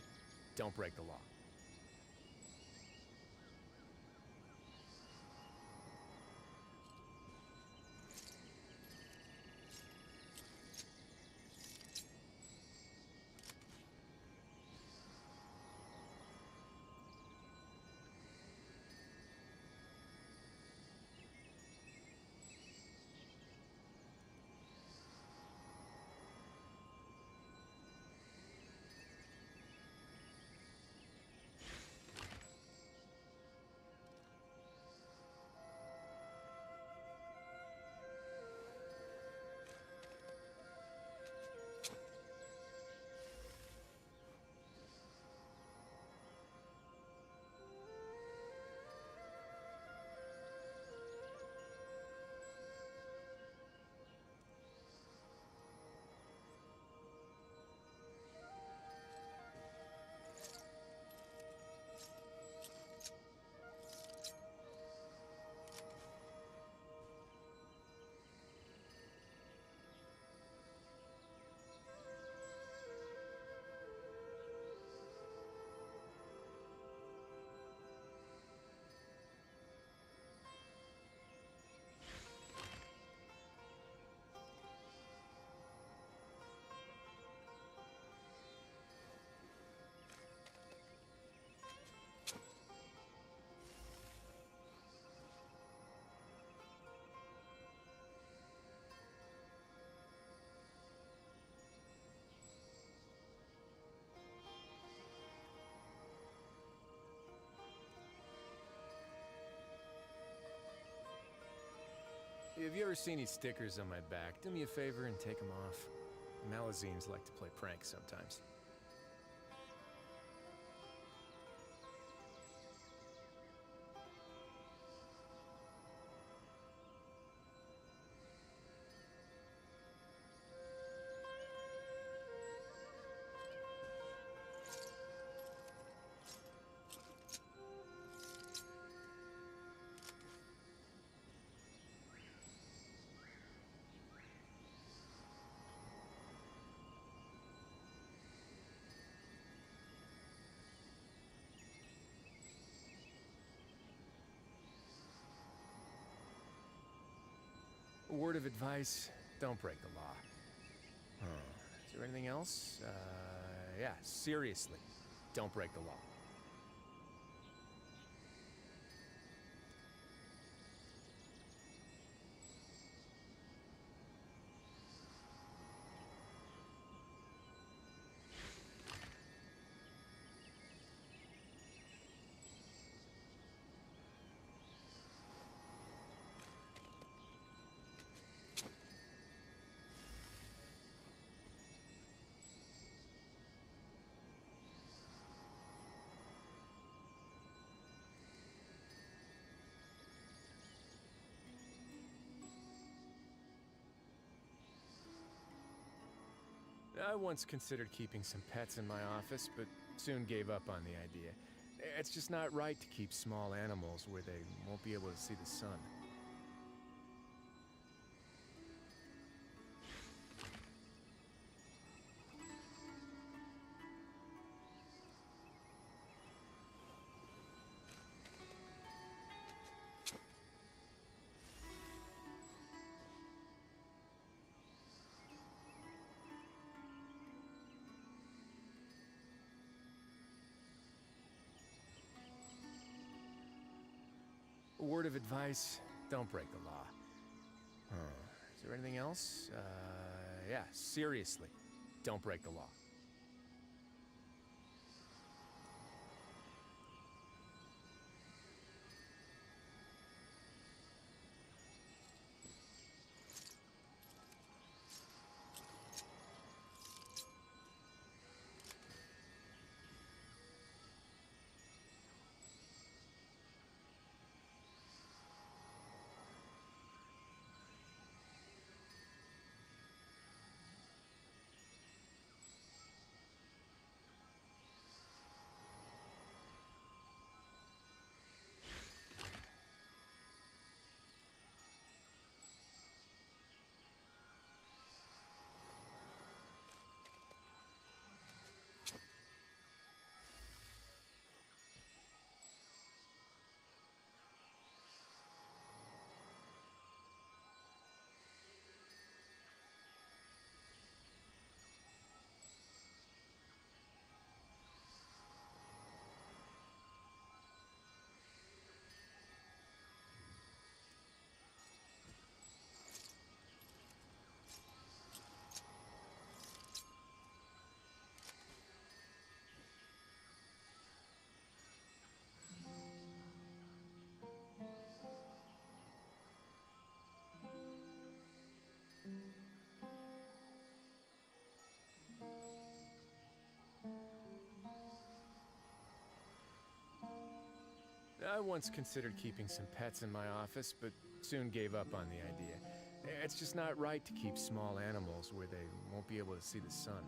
don't break the law. Have you ever seen these stickers on my back? Do me a favor and take them off. Malazines like to play pranks sometimes. A word of advice, don't break the law. Is there anything else? Yeah, seriously, don't break the law. I once considered keeping some pets in my office, but soon gave up on the idea. It's just not right to keep small animals where they won't be able to see the sun. A word of advice, don't break the law. Is there anything else? Yeah, seriously, don't break the law. I once considered keeping some pets in my office, but soon gave up on the idea. It's just not right to keep small animals where they won't be able to see the sun.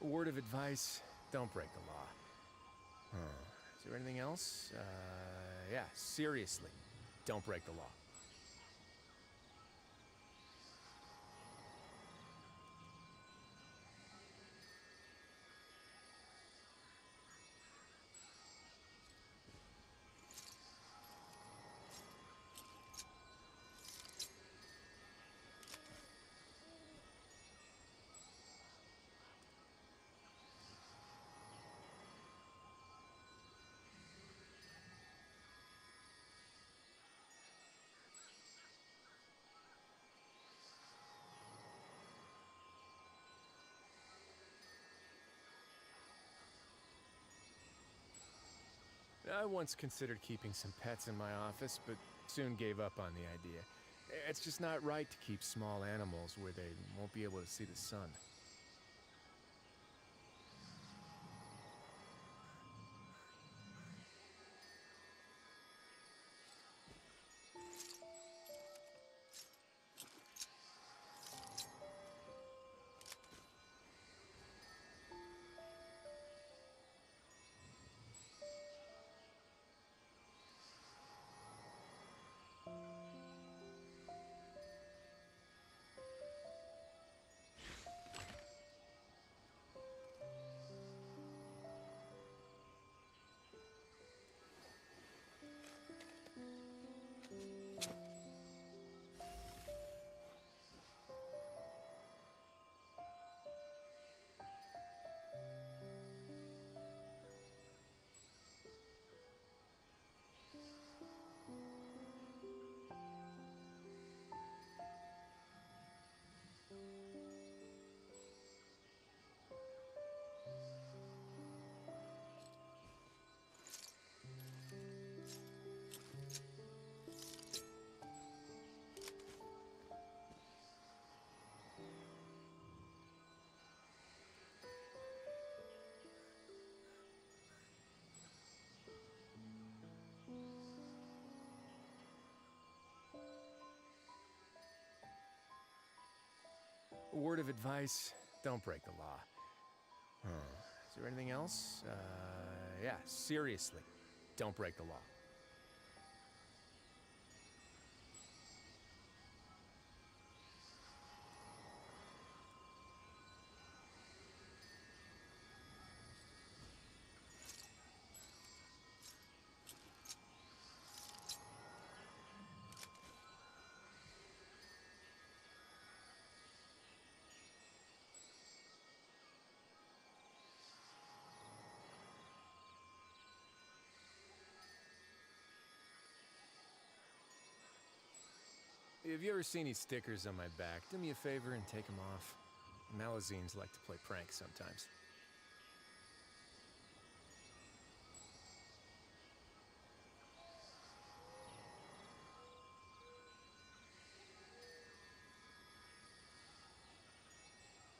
A word of advice, don't break the law. Is there anything else? Yeah, seriously, don't break the law. I once considered keeping some pets in my office, but soon gave up on the idea. It's just not right to keep small animals where they won't be able to see the sun. A word of advice, don't break the law. Is there anything else? Yeah, seriously, don't break the law. Have you ever seen these stickers on my back? Do me a favor and take them off. Malazines like to play pranks sometimes.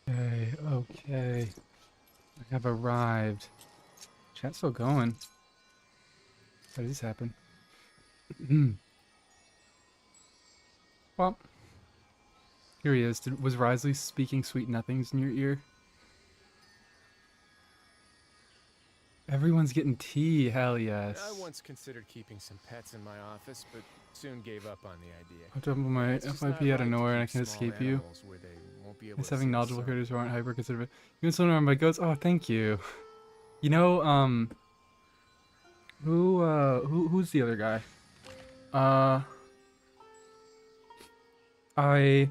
Okay, okay. I have arrived. Chat's still going. How did this happen? Well, here he is. Was Risley speaking sweet nothings in your ear? Everyone's getting tea, hell yes. I once considered keeping some pets in my office, but soon gave up on the idea. I'll double my FIP out of nowhere and I can escape you. It's having knowledgeable critters who aren't hyper considerate. You can still know my goats? Oh, thank you. You know, who's the other guy? I'm a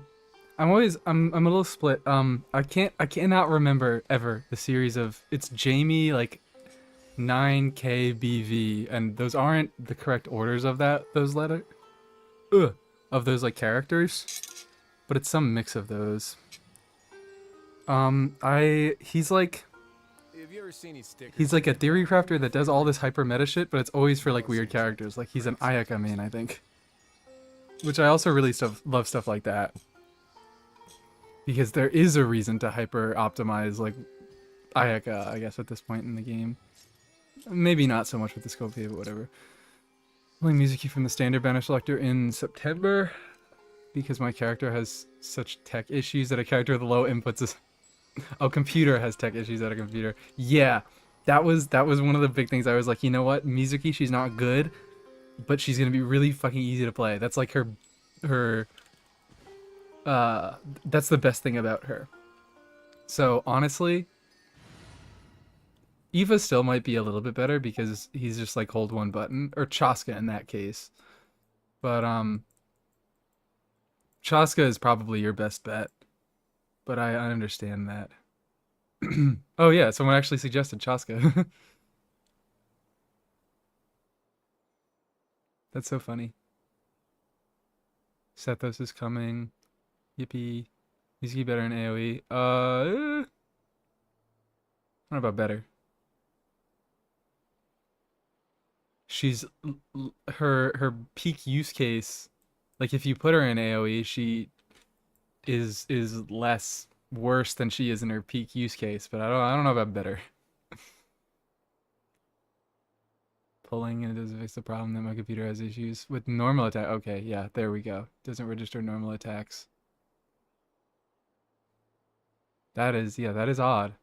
little split. I cannot remember ever the series of, it's Jamie like 9KBV, and those aren't the correct orders of those like characters, but it's some mix of those. He's like a theory crafter that does all this hyper meta shit, but it's always for like weird characters. Like he's an Ayaka main, I think. Which I also really love stuff like that. Because there is a reason to hyper optimize like Ayaka, I guess, at this point in the game. Maybe not so much with the Scope, but whatever. Playing music key from the standard banner selector in September. Because my character has such tech issues that a character with low inputs is... Oh, computer has tech issues at a computer. Yeah, that was one of the big things. I was like, you know what? Mizuki, she's not good, but she's gonna be really fucking easy to play. That's like her that's the best thing about her. So honestly, Eva still might be a little bit better because he's just like hold one button, or Chaska in that case. But Chaska is probably your best bet. But I understand that. Oh yeah, someone actually suggested Chaska. That's so funny. Sethos is coming. Yippee. He's gonna be better in AoE. I don't know about better. She's her peak use case. Like if you put her in AoE, she is less worse than she is in her peak use case, but I don't know about better. Pulling and it doesn't fix the problem that my computer has issues with normal attack. Okay, yeah, there we go. Doesn't register normal attacks. That is odd.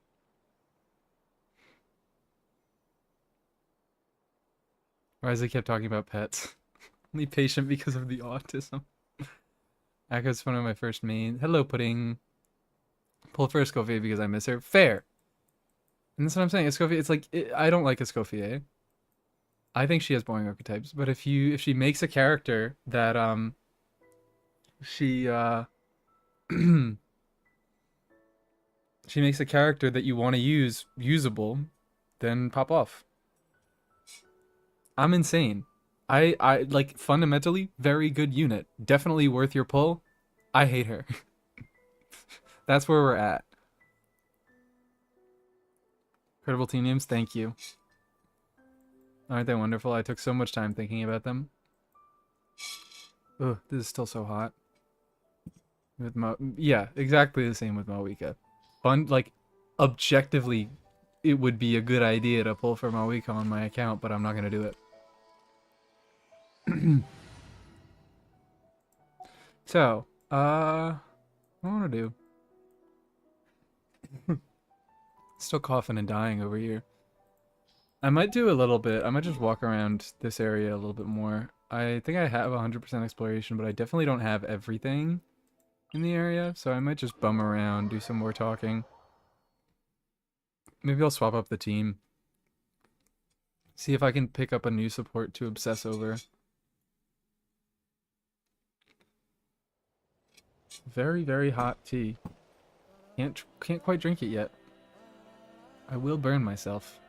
Risley kept talking about pets. Only patient because of the autism. Akko's one of my first main. Hello, Pudding. Pull for Escoffier because I miss her. Fair. And that's what I'm saying. Escoffier, it's like, I don't like Escoffier. I think she has boring archetypes. But if she makes a character that, she makes a character that you want to use usable, then pop off. I'm insane. I like fundamentally very good unit. Definitely worth your pull. I hate her. That's where we're at. Incredible Teeniums, thank you. Aren't they wonderful? I took so much time thinking about them. Ugh, this is still so hot. With yeah, exactly the same with Mawika. Fun, like, objectively, it would be a good idea to pull for Mawika on my account, but I'm not gonna do it. So, what do I want to do? Still coughing and dying over here. I might do a little bit. I might just walk around this area a little bit more. I think I have 100% exploration, but I definitely don't have everything in the area, so I might just bum around, do some more talking. Maybe I'll swap up the team. See if I can pick up a new support to obsess over. Very, very hot tea. Can't quite drink it yet. I will burn myself.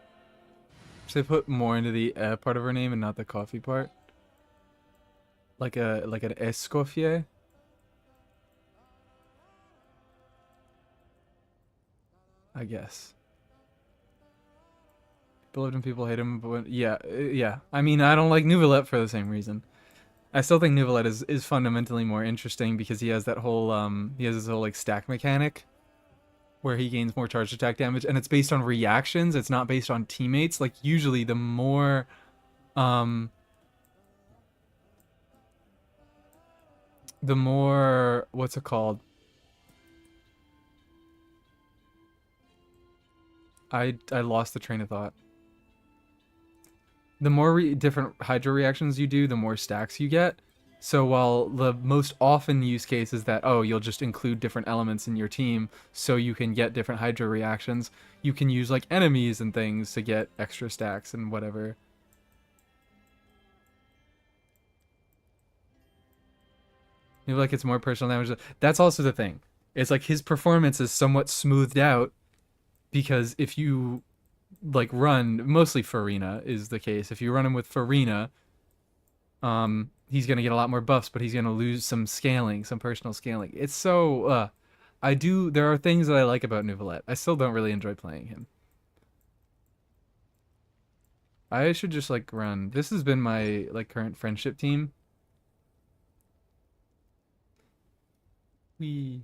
Should I put more into the part of her name and not the coffee part? Like an escoffier? I guess. People loved him, people hate him, but yeah. I mean, I don't like Nouvelette for the same reason. I still think Nouvelette is fundamentally more interesting because he has that whole he has this whole like stack mechanic where he gains more charged attack damage, and it's based on reactions. It's not based on teammates. Like usually the more what's it called? I lost the train of thought. The more different hydro reactions you do, the more stacks you get. So while the most often use case is that, oh, you'll just include different elements in your team so you can get different hydro reactions, you can use like enemies and things to get extra stacks and whatever. Maybe like it's more personal damage. That's also the thing. It's like his performance is somewhat smoothed out because if you like run, mostly Farina is the case. If you run him with Farina, he's gonna get a lot more buffs, but he's gonna lose some scaling, some personal scaling. It's so there are things that I like about Nouvelette. I still don't really enjoy playing him. I should just like run. This has been my like current friendship team. We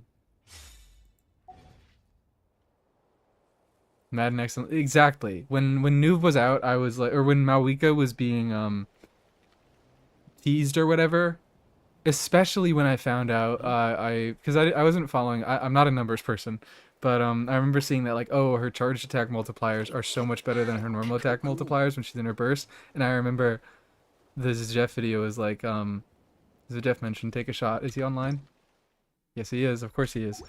Mad and excellent. Exactly. When Nuve was out, I was like, or when Malwika was being teased or whatever. Especially when I found out, because I wasn't following. I'm not a numbers person, but I remember seeing that like, oh, her charged attack multipliers are so much better than her normal attack multipliers when she's in her burst. And I remember the Jeff video is like, Jeff mentioned take a shot. Is he online? Yes, he is. Of course he is.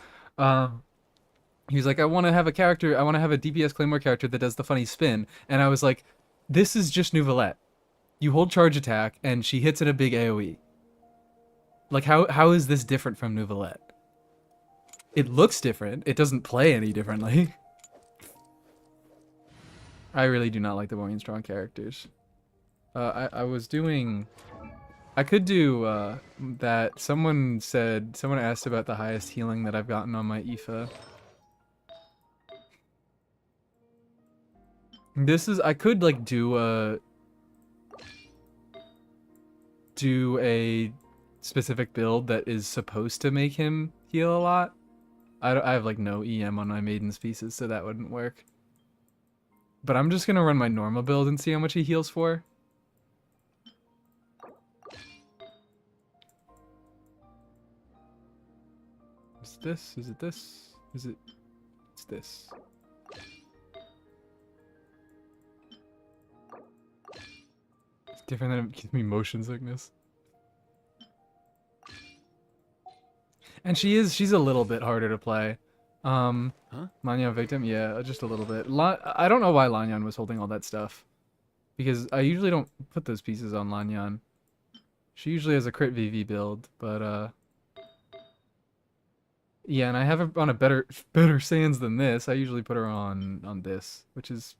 He was like, I want to have a character. I want to have a DPS Claymore character that does the funny spin. And I was like, this is just Nouvelette. You hold charge attack, and she hits in a big AoE. Like, how is this different from Nouvelette? It looks different. It doesn't play any differently. I really do not like the Boring Strong characters. I was doing... I could do that. Someone asked about the highest healing that I've gotten on my Aoife. I could like do a specific build that is supposed to make him heal a lot. I have like no EM on my Maiden's pieces, so that wouldn't work. But I'm just gonna run my normal build and see how much he heals for. Is this? Is it this? Is it? It's this. It's different than it gives me motion sickness. And she's a little bit harder to play. Lanyan victim? Yeah, just a little bit. I don't know why Lanyan was holding all that stuff. Because I usually don't put those pieces on Lanyan. She usually has a crit VV build, but yeah, and I have her on a better sands than this. I usually put her on this, which is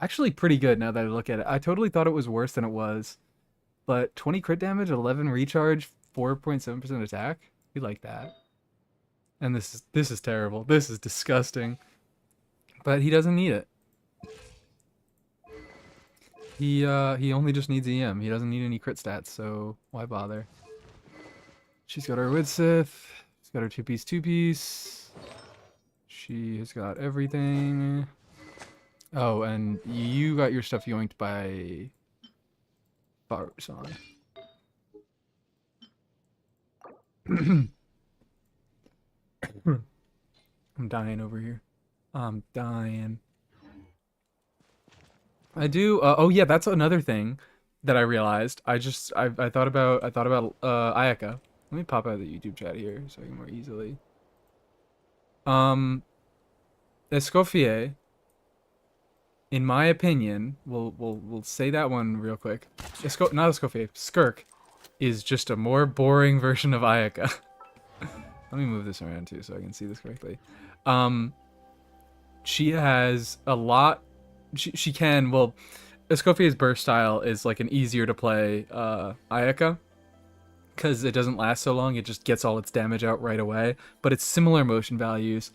actually pretty good now that I look at it. I totally thought it was worse than it was. But 20 crit damage, 11 recharge, 4.7% attack. We like that. And this is terrible. This is disgusting. But he doesn't need it. He only just needs EM. He doesn't need any crit stats, so why bother? She's got her Widsith. She's got her two-piece. She has got everything. Oh, and you got your stuff yoinked by Barusan. I'm dying over here. I'm dying. I do. Oh yeah, that's another thing that I realized. I thought about Ayaka. Let me pop out the YouTube chat here so I can more easily. Escoffier, in my opinion, we'll say that one real quick. Not Escoffier, Skirk is just a more boring version of Ayaka. Let me move this around too so I can see this correctly. She has a lot. She can, well, Escoffier's burst style is like an easier to play Ayaka because it doesn't last so long. It just gets all its damage out right away, but it's similar motion values.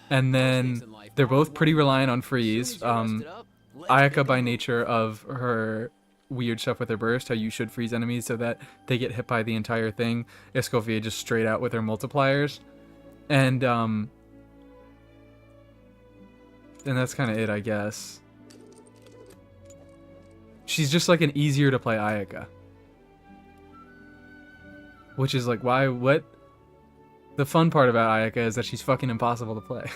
And then they're both pretty reliant on freeze. Ayaka, by nature of her weird stuff with her burst, how you should freeze enemies so that they get hit by the entire thing. Escoffier just straight out with her multipliers. And that's kind of it, I guess. She's just like an easier to play Ayaka. Which is like, why, what? The fun part about Ayaka is that she's fucking impossible to play.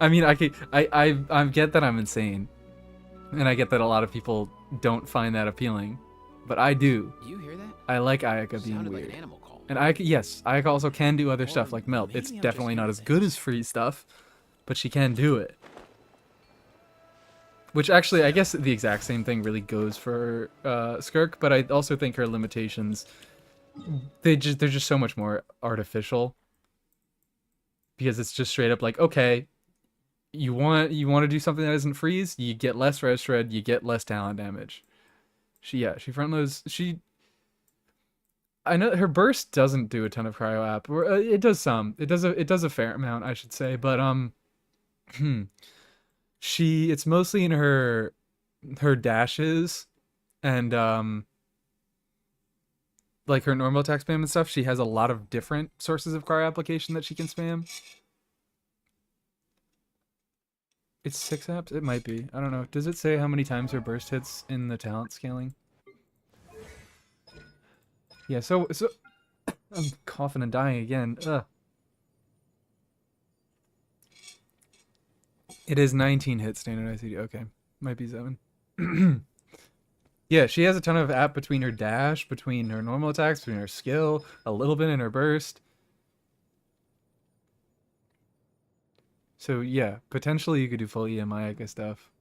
I mean, I get that I'm insane. And I get that a lot of people don't find that appealing. But I do. You hear that? I like Ayaka being Sounded weird. like an animal call. And Ayaka, yes, Ayaka also can do other stuff like melt. It's definitely not as good as freeze stuff, but she can do it. Which actually, I guess the exact same thing really goes for Skirk, but I also think her limitations, they're just so much more artificial. Because it's just straight up like, okay, you want to do something that isn't freeze, you get less res shred, you get less talent damage. She front loads. I know her burst doesn't do a ton of cryo app, or it does some. It does a fair amount, I should say, but it's mostly in her dashes and like her normal attack spam and stuff. She has a lot of different sources of cryo application that she can spam. It's 6 apps? It might be. I don't know. Does it say how many times her burst hits in the talent scaling? Yeah, so I'm coughing and dying again. Ugh. It is 19 hits standard ICD. Okay. Might be 7. Yeah, she has a ton of app between her dash, between her normal attacks, between her skill, a little bit in her burst. So yeah, potentially you could do full EMI stuff.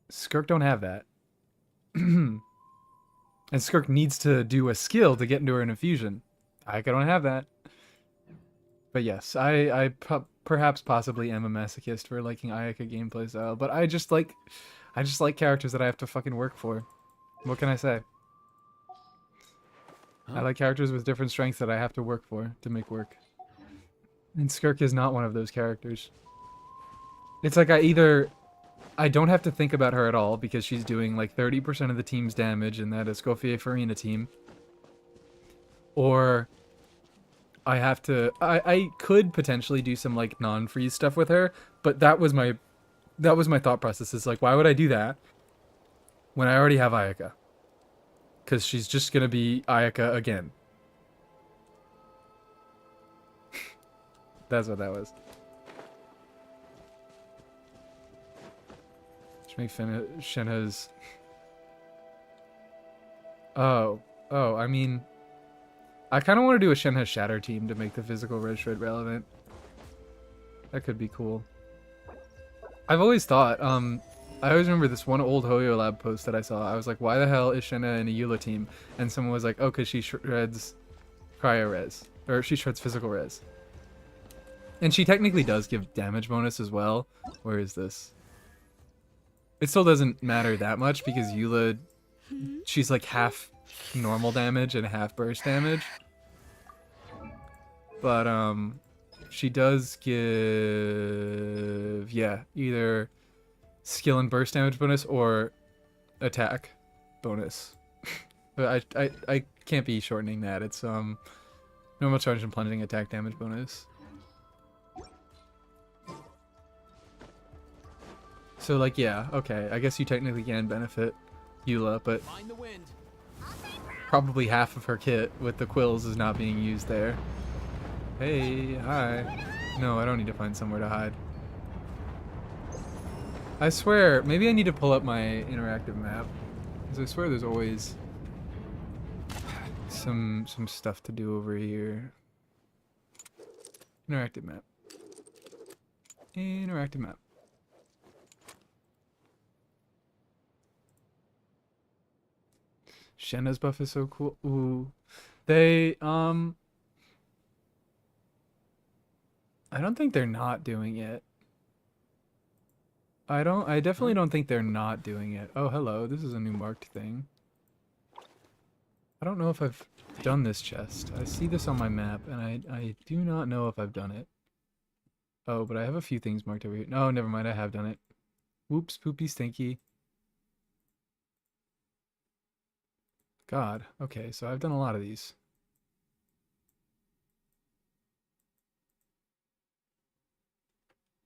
Skirk don't have that. And Skirk needs to do a skill to get into her infusion. I don't have that. But yes, I perhaps possibly am a masochist for liking Ayaka gameplay style, but I just like characters that I have to fucking work for. What can I say? I like characters with different strengths that I have to work for to make work. And Skirk is not one of those characters. It's like I don't have to think about her at all because she's doing like 30% of the team's damage in that Escoffier Farina team. Or I could potentially do some like non-freeze stuff with her, but that was my thought process. Is like, why would I do that when I already have Ayaka? Because she's just gonna be Ayaka again. That's what that was. Should make Shenhe's. Oh, I mean, I kind of want to do a Shenhe Shatter team to make the physical red shred relevant. That could be cool. I've always thought, I always remember this one old Hoyo Lab post that I saw. I was like, why the hell is Shenhe in a Eula team? And someone was like, oh, because she shreds cryo res. Or she shreds physical res. And she technically does give damage bonus as well. Where is this? It still doesn't matter that much because Eula, she's like half normal damage and half burst damage. But, she does give, yeah, either skill and burst damage bonus or attack bonus. But I can't be shortening that. It's normal charge and plunging attack damage bonus. So like, yeah, okay, I guess you technically can benefit Eula, but probably half of her kit with the quills is not being used there. Hey, hi. No, I don't need to find somewhere to hide. I swear, maybe I need to pull up my interactive map. Because I swear there's always some stuff to do over here. Interactive map. Interactive map. Shenna's buff is so cool. Ooh. They, I don't think they're not doing it. I definitely don't think they're not doing it. Oh, hello. This is a new marked thing. I don't know if I've done this chest. I see this on my map, and I do not know if I've done it. Oh, but I have a few things marked over here. No, never mind. I have done it. Whoops, poopy, stinky. God. Okay, so I've done a lot of these.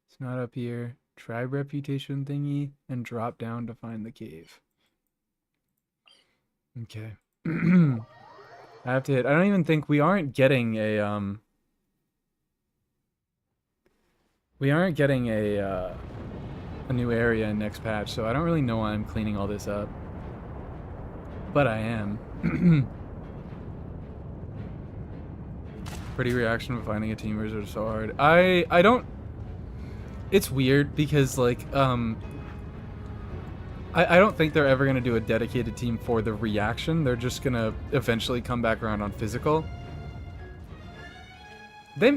It's not up here. Tribe reputation thingy, and drop down to find the cave. Okay. I have to hit. I don't even think we aren't getting a a new area in next patch, so I don't really know why I'm cleaning all this up. But I am. Pretty reaction of finding a team are so hard. I don't. It's weird because like I don't think they're ever gonna do a dedicated team for the reaction. They're just gonna eventually come back around on physical. They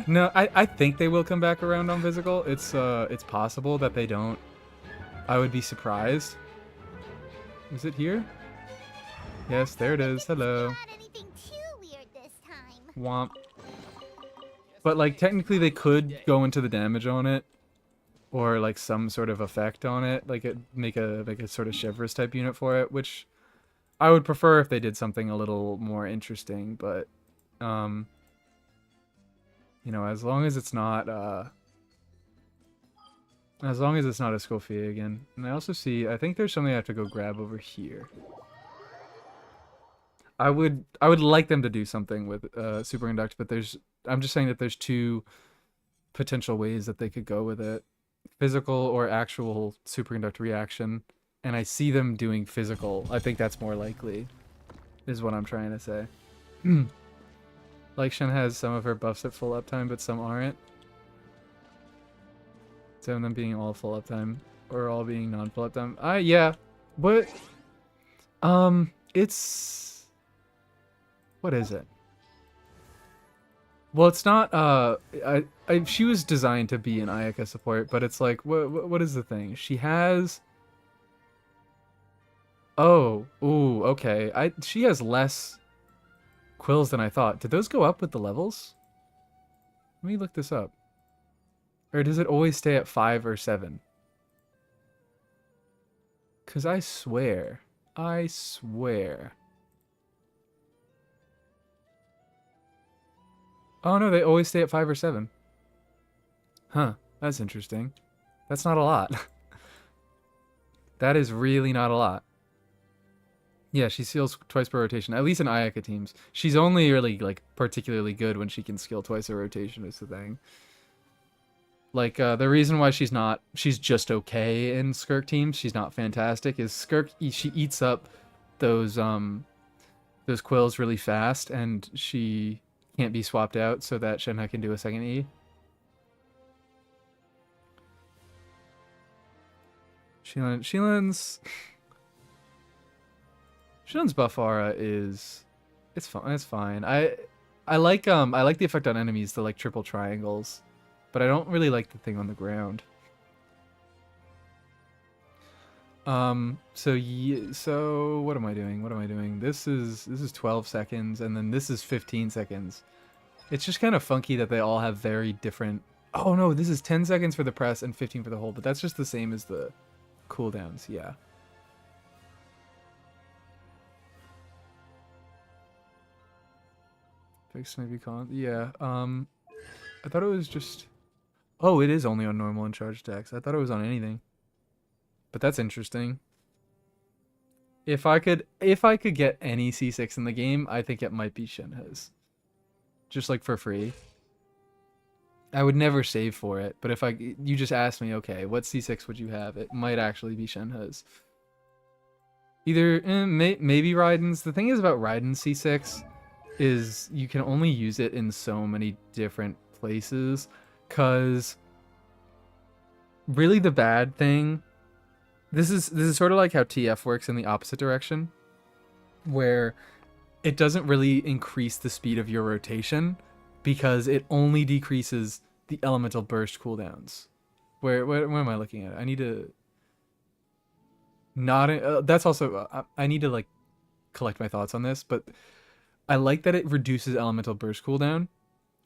no, I think they will come back around on physical. It's possible that they don't. I would be surprised. Is it here? Yes, there it is. Hello. Not anything too weird this time. Womp. But like technically they could go into the damage on it. Or like some sort of effect on it, like make a sort of Shivers type unit for it, which I would prefer if they did something a little more interesting. But you know, as long as it's not a Scofier again. And I also see, I think there's something I have to go grab over here. I would like them to do something with Superconduct, but I'm just saying that there's two potential ways that they could go with it. Physical or actual superconduct reaction, and I see them doing physical. I think that's more likely, is what I'm trying to say. Like Shen has some of her buffs at full uptime, but some aren't. Some of them being all full uptime, or all being non-full uptime. Yeah, but it's what is it? Well, it's not, she was designed to be an Ayaka support, but it's like, what is the thing? She has... Oh, ooh, okay. She has less quills than I thought. Did those go up with the levels? Let me look this up. Or does it always stay at 5 or 7? Because I swear. Oh no, they always stay at 5 or 7. Huh, that's interesting. That's not a lot. That is really not a lot. Yeah, she seals twice per rotation, at least in Ayaka teams. She's only really, like, particularly good when she can skill twice a rotation is the thing. Like, the reason why she's just okay in Skirk teams, she's not fantastic, is Skirk, she eats up those quills really fast, and she can't be swapped out so that Shenhe can do a second E. Shield's buff aura is it's fine. I like the effect on enemies, the like triple triangles, but I don't really like the thing on the ground. So what am I doing? This is 12 seconds, and then this is 15 seconds. It's just kind of funky that they all have very different... Oh no, this is 10 seconds for the press and 15 for the hold, but that's just the same as the cooldowns, yeah. Fix maybe con... Yeah, I thought it was just... Oh, it is only on normal and charged attacks. I thought it was on anything. But that's interesting. If I could get any C6 in the game, I think it might be Shenhe's. Just like for free. I would never save for it, but if you just asked me, okay, what C6 would you have? It might actually be Shenhe's. Either maybe Raiden's. The thing is about Raiden's C6 is you can only use it in so many different places, cause really the bad thing. This is sort of like how TF works in the opposite direction, where it doesn't really increase the speed of your rotation because it only decreases the elemental burst cooldowns. Where am I looking at? I need to not that's also I need to like collect my thoughts on this, but I like that it reduces elemental burst cooldown.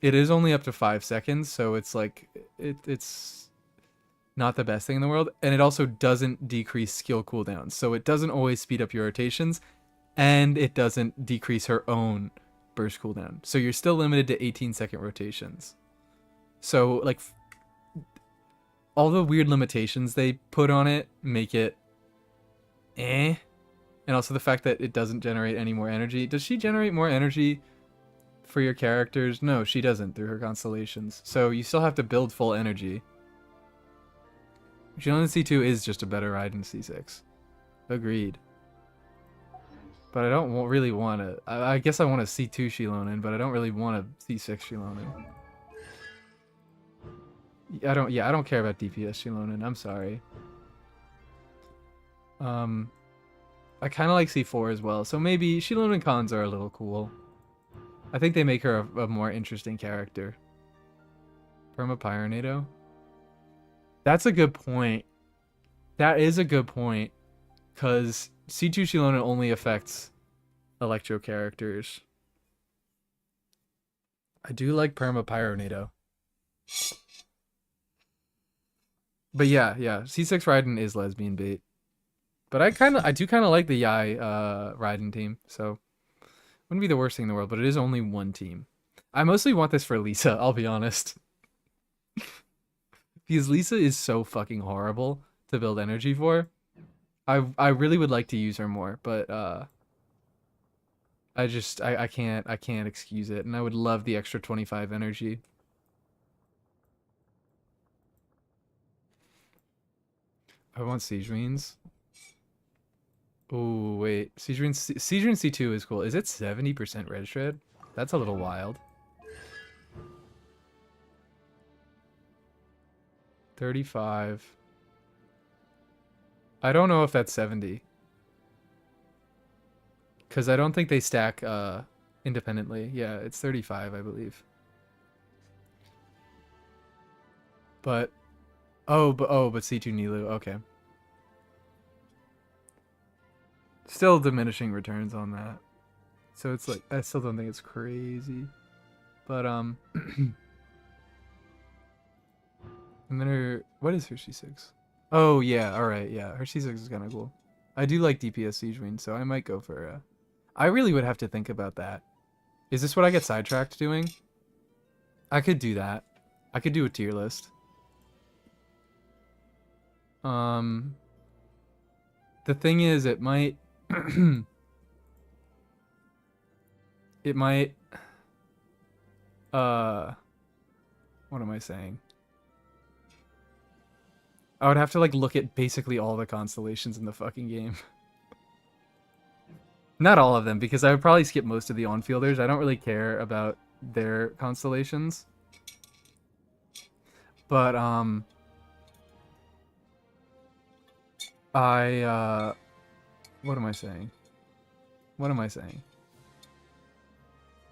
It is only up to 5 seconds, so it's like it's not the best thing in the world, and it also doesn't decrease skill cooldowns, so it doesn't always speed up your rotations, and it doesn't decrease her own burst cooldown. So you're still limited to 18-second rotations. So like all the weird limitations they put on it make it and also the fact that it doesn't generate any more energy. Does she generate more energy for your characters? No, she doesn't through her constellations. So you still have to build full energy. Shilonen C2 is just a better ride than C6. Agreed. But I don't really want to... I guess I want a C2 Shilonen, but I don't really want a C6 Shilonen. I don't care about DPS Shilonen. I'm sorry. I kind of like C4 as well, so maybe Shilonen cons are a little cool. I think they make her a more interesting character. Perma-Pyronado? That's a good point. That is a good point, because C2 Shilonen only affects Electro characters. I do like Perma-Pyronado. But yeah, C6 Raiden is lesbian bait. But I do kind of like the Yai Raiden team, so wouldn't be the worst thing in the world, but it is only one team. I mostly want this for Lisa, I'll be honest. Because Lisa is so fucking horrible to build energy for. I really would like to use her more, but I can't excuse it, and I would love the extra 25 energy. I want Siege Wings. Oh, wait. Siege Rune C2 is cool. Is it 70% red shred? That's a little wild. 35. I don't know if that's 70. Because I don't think they stack independently. Yeah, it's 35, I believe. But... but C2 Nilu. Okay. Still diminishing returns on that. So it's like, I still don't think it's crazy. But, and then her, what is her C6? Oh, yeah, alright, yeah. Her C6 is kind of cool. I do like DPS Siege Wing, so I might go for, I really would have to think about that. Is this what I get sidetracked doing? I could do that. I could do a tier list. The thing is, it might... it might... what am I saying? I would have to, like, look at basically all the constellations in the fucking game. Not all of them, because I would probably skip most of the on-fielders. I don't really care about their constellations. But, what am I saying? What am I saying?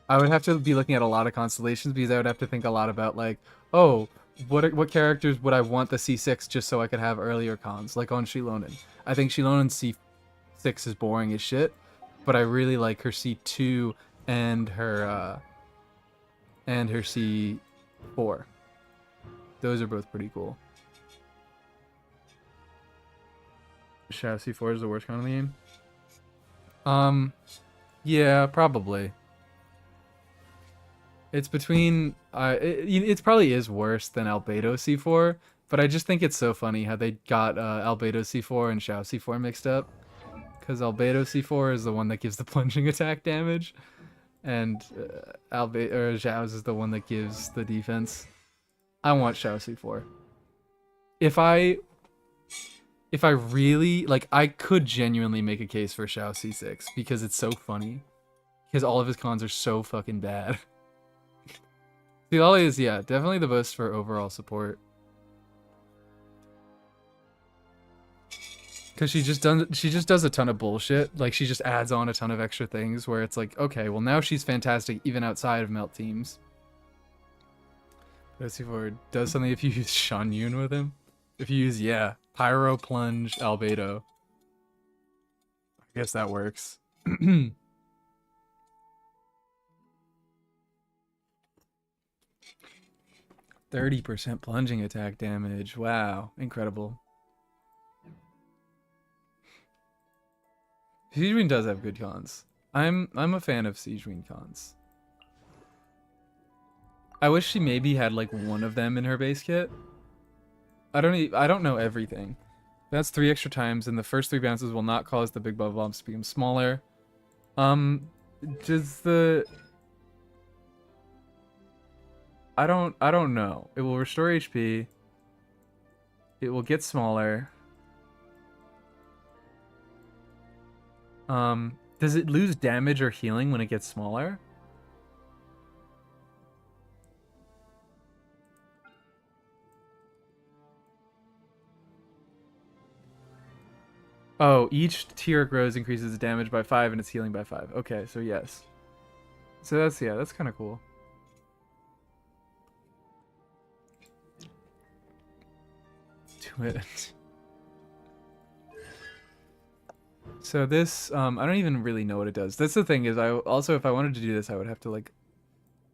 I would have to be looking at a lot of constellations because I would have to think a lot about, like, oh, what characters would I want the C6 just so I could have earlier cons, like on Shilonen. I think Shilonen C6 is boring as shit, but I really like her C2 and her C4. Those are both pretty cool. Shadow C4 is the worst con in the game? Yeah, probably. It's between... it probably is worse than Albedo C4, but I just think it's so funny how they got Albedo C4 and Xiao C4 mixed up. Because Albedo C4 is the one that gives the plunging attack damage, and Xiao's is the one that gives the defense. I want Shao C4. If I really like, I could genuinely make a case for Shao C6 because it's so funny. Because all of his cons are so fucking bad. The Ollie is, yeah, definitely the best for overall support. Because she just does a ton of bullshit. Like, she just adds on a ton of extra things where it's like, okay, well now she's fantastic even outside of melt teams. Let's see if it does something if you use Shan Yun with him. If you use, yeah, Pyro, Plunge, Albedo. I guess that works. 30% plunging attack damage. Wow, incredible. Siegeween does have good cons. I'm a fan of Siegeween cons. I wish she maybe had like one of them in her base kit. I don't know everything. That's 3 extra times, and the first 3 bounces will not cause the big bubble bombs to become smaller. Does the... I don't know. It will restore HP. It will get smaller. Does it lose damage or healing when it gets smaller? Oh, each tier it grows increases damage by 5 and its healing by 5. Okay, so yes. So that's, yeah, that's kind of cool. Do it. So this, I don't even really know what it does. That's the thing is, I also, if I wanted to do this, I would have to like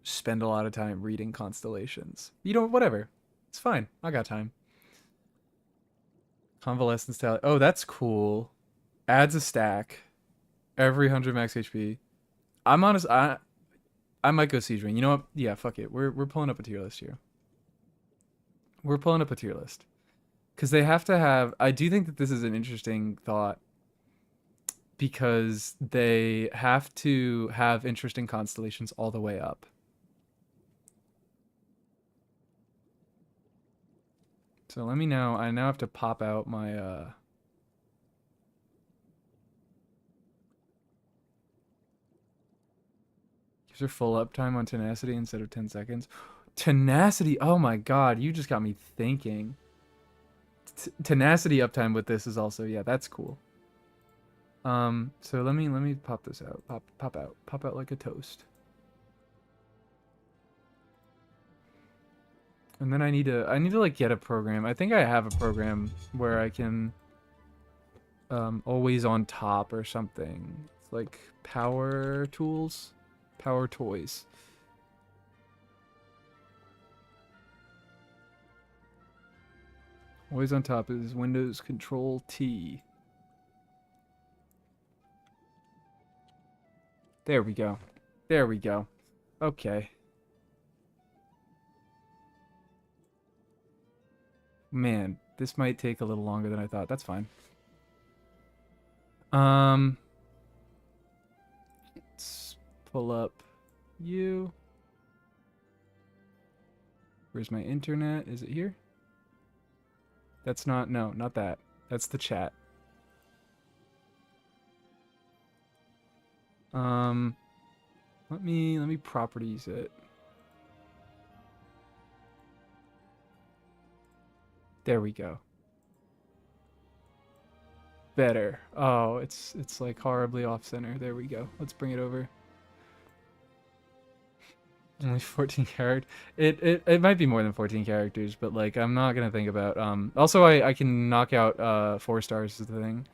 spend a lot of time reading constellations. You know, whatever. It's fine. I got time. Convalescence tally. Oh, that's cool. Adds a stack every 100 max HP. I'm honest. I might go Siege Ring. You know what? Yeah, fuck it. We're pulling up a tier list here. We're pulling up a tier list because they have to have. I do think that this is an interesting thought because they have to have interesting constellations all the way up. So let me now. I now have to pop out my. Gives her full uptime on tenacity instead of 10 seconds. Tenacity. Oh my god, you just got me thinking. Tenacity uptime with this is also, yeah, that's cool. So let me pop this out. Pop out like a toast. And then I need to like get a program. I think I have a program where I can always on top or something. It's like power tools, power toys. Always on top is Windows Control T. There we go. There we go. Okay. Man, this might take a little longer than I thought. That's fine. Let's pull up you. Where's my internet? Is it here? That's not, no, not that. That's the chat. Let me properties it. There we go. Better. Oh, it's like horribly off center. There we go. Let's bring it over. Only 14 characters. It might be more than 14 characters, but like I'm not gonna think about. Also, I can knock out 4 stars is the thing.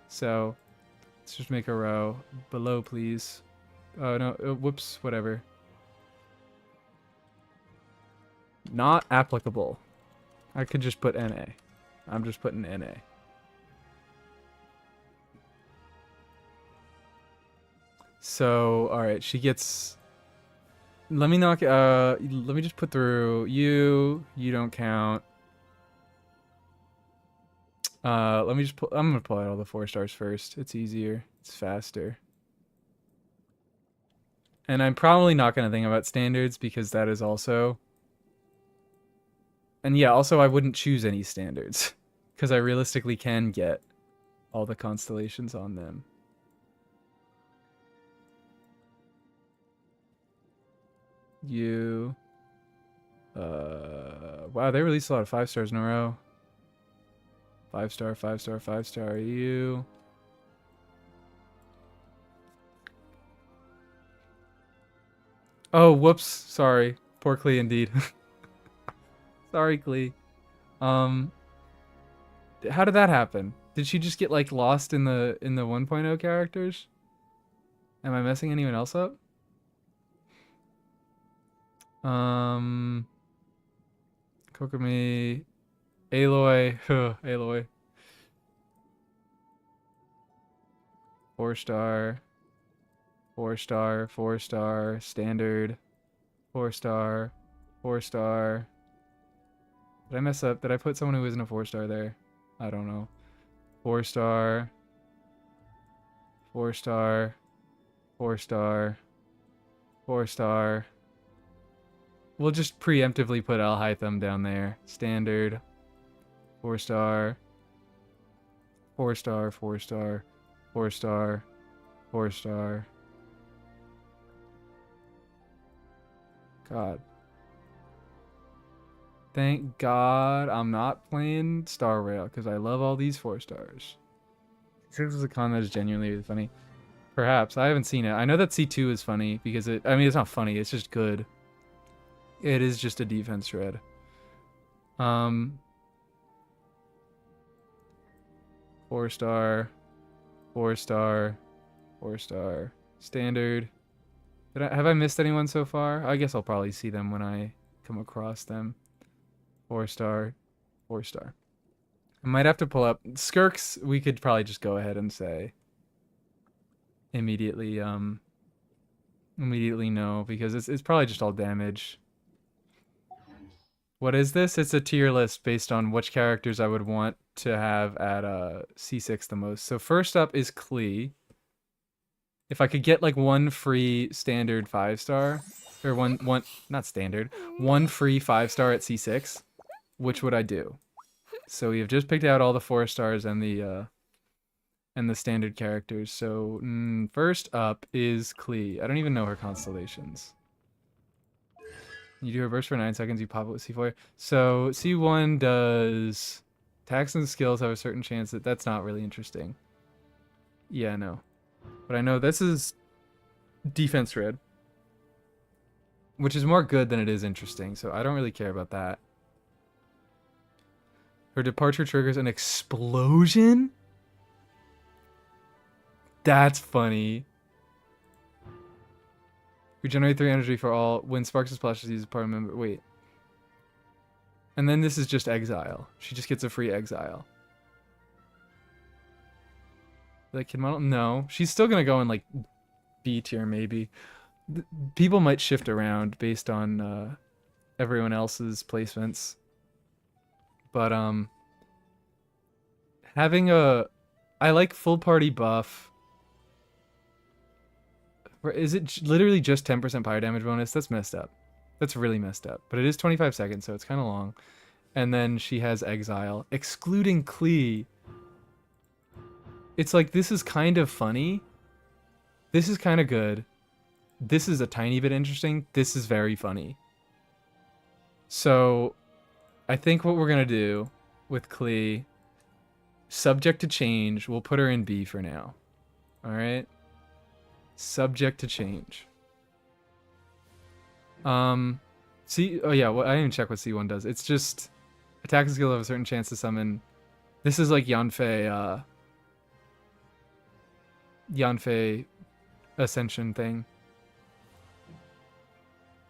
So let's just make a row below, please. Oh no! Whoops! Whatever. Not applicable. I could just put NA. I'm just putting NA. So all right, she gets. Let me knock. Let me just put through you. You don't count. Let me just pull. I'm gonna pull out all the 4 stars first. It's easier. It's faster. And I'm probably not gonna think about standards because that is also And yeah, also I wouldn't choose any standards because I realistically can get all the constellations on them. You. Wow, they released a lot of 5 stars in a row. 5 star, 5 star, 5 star. You. Oh, whoops. Sorry. Poor Klee indeed. Sorry, Klee. How did that happen? Did she just get like lost in the 1.0 characters? Am I messing anyone else up? Kokomi, Aloy, Aloy. 4 star, 4 star, 4 star, standard, 4 star, 4 star. Did I mess up? Did I put someone who isn't a 4 star there? I don't know. 4 star, 4 star, 4 star, 4 star. We'll just preemptively put Al Hytham down there. Standard, 4 star, 4 star, 4 star, 4 star, 4 star. God. Thank God I'm not playing Star Rail because I love all these 4 stars. C6 is a con that is genuinely really funny. Perhaps. I haven't seen it. I know that C2 is funny because I mean, it's not funny. It's just good. It is just a defense shred. 4 star, 4 star, 4 star, standard. Have I missed anyone so far? I guess I'll probably see them when I come across them. 4 star, 4 star. I might have to pull up Skirks. We could probably just go ahead and say immediately no, because it's probably just all damage. What is this? It's a tier list based on which characters I would want to have at C6 the most. So first up is Klee. If I could get like one free standard 5 star, or one not standard, one free 5 star at C6, which would I do? So we have just picked out all the 4 stars and the standard characters. So first up is Klee. I don't even know her constellations. You do her burst for 9 seconds, you pop it with C4. So C1 does attacks and skills have a certain chance that's not really interesting. Yeah, no. But I know this is defense red, which is more good than it is interesting, so I don't really care about that. Her departure triggers an explosion? That's funny. Regenerate 3 energy for all. When Sparks and Splashes use a party member. Wait. And then this is just exile. She just gets a free exile. Like, Kid Model? No. She's still gonna go in, like, B tier, maybe. People might shift around based on everyone else's placements. But, having a... I like full party buff. Is it literally just 10% fire damage bonus? That's messed up. That's really messed up. But it is 25 seconds, so it's kind of long. And then she has exile. Excluding Klee. It's like, this is kind of funny. This is kind of good. This is a tiny bit interesting. This is very funny. So, I think what we're going to do with Klee, subject to change, we'll put her in B for now. Alright? Subject to change. Oh yeah, well, I didn't even check what C1 does. It's just attack and skill have a certain chance to summon. This is like Yanfei Ascension thing.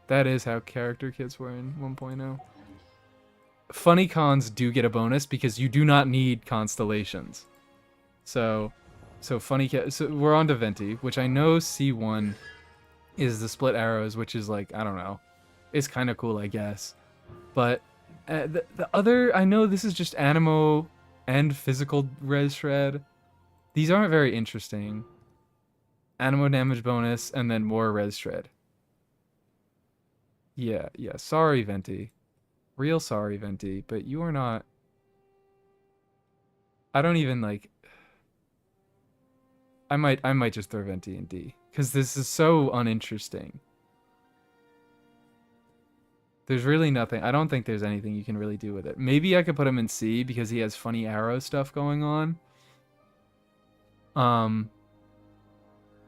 That is how character kits were in 1.0. Funny cons do get a bonus because you do not need constellations. So funny so we're on to Venti, which I know C1 is the split arrows, which is like, I don't know. It's kind of cool, I guess. But the other, I know this is just Animo and physical res shred. These aren't very interesting. Animo damage bonus and then more res shred. Yeah, sorry, Venti. Real sorry, Venti, but you are not... I don't even, like... I might just throw Venti in D. Because this is so uninteresting. There's really nothing. I don't think there's anything you can really do with it. Maybe I could put him in C because he has funny arrow stuff going on.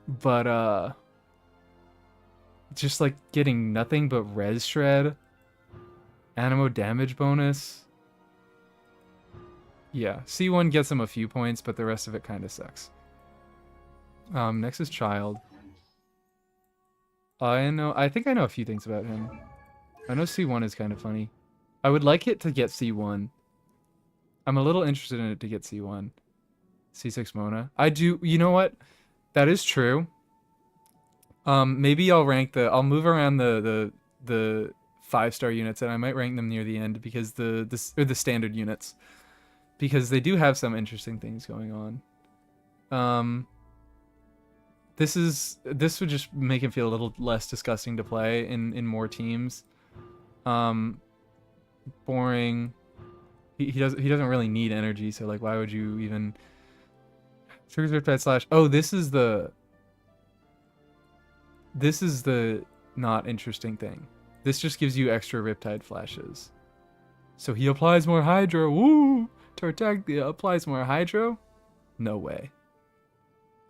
But just like getting nothing but res shred, animo damage bonus. Yeah, C1 gets him a few points, but the rest of it kind of sucks. Next is Child. I think I know a few things about him. I know C1 is kind of funny. I would like it to get C1. I'm a little interested in it to get C1. C6 Mona. I do, you know what? That is true. Maybe I'll move around the 5-star units, and I might rank them near the end because the standard units, because they do have some interesting things going on. This would just make him feel a little less disgusting to play in more teams. Boring. He doesn't really need energy, so like why would you even triggers Riptide Slash? Oh, this is the not interesting thing. This just gives you extra Riptide flashes. So he applies more Hydro. Woo! Tartaglia applies more Hydro? No way.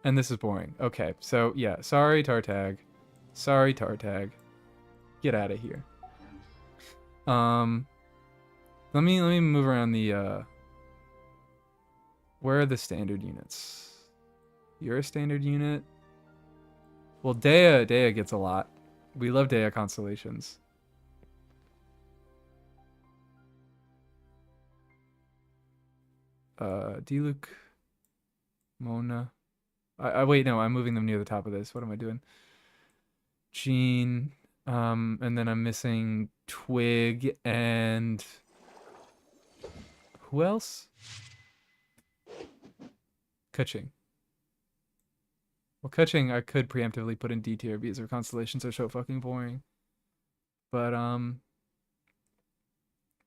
And this is boring. Okay, so yeah, sorry Tartag. Sorry Tartag. Get out of here. Let me move around the where are the standard units? You're a standard unit. Well, Dea gets a lot. We love Dea constellations. Diluc, Mona. Wait, no, I'm moving them near the top of this. What am I doing? Jean, and then I'm missing Twig and who else? Kuching. Well, Kuching I could preemptively put in D tier because their constellations are so fucking boring. But I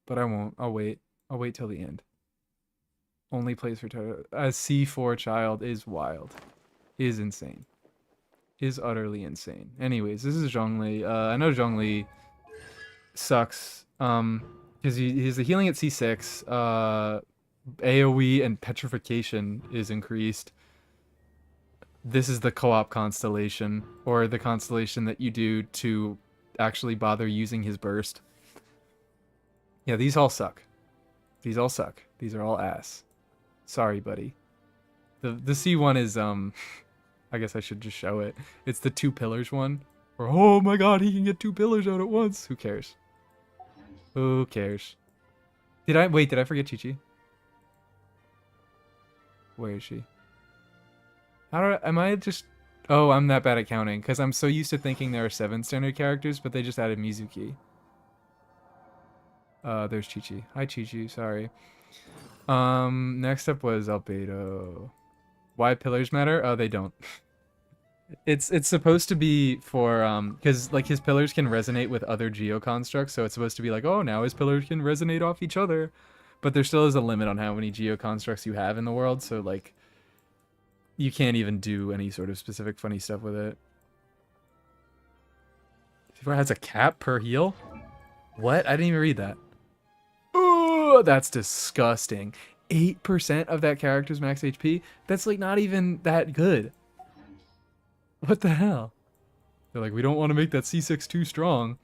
won't. I'll wait. I'll wait till the end. Only plays for a C4 Child is wild. Is insane. Is utterly insane. Anyways, this is Zhongli. I know Zhongli sucks. Because he's the healing at C6. AoE and petrification is increased. This is the co-op constellation, or the constellation that you do to actually bother using his burst. Yeah, these all suck. These all suck. These are all ass. Sorry, buddy. The C1 is I guess I should just show it. It's the 2 pillars one. Or oh my god, he can get 2 pillars out at once. Who cares? Who cares? Did I forget Chi-Chi? Where is she? Am I just... Oh, I'm that bad at counting, because I'm so used to thinking there are 7 standard characters, but they just added Mizuki. There's Chi-Chi. Hi, Chi-Chi, sorry. Next up was Albedo. Why pillars matter? Oh, they don't. It's supposed to be for, because, like, his pillars can resonate with other geoconstructs, so it's supposed to be like, oh, now his pillars can resonate off each other. But there still is a limit on how many geoconstructs you have in the world, so, like, you can't even do any sort of specific funny stuff with it. C4 has a cap per heal? What? I didn't even read that. Oh, that's disgusting. 8% of that character's max HP? That's, like, not even that good. What the hell? They're like, we don't want to make that C6 too strong.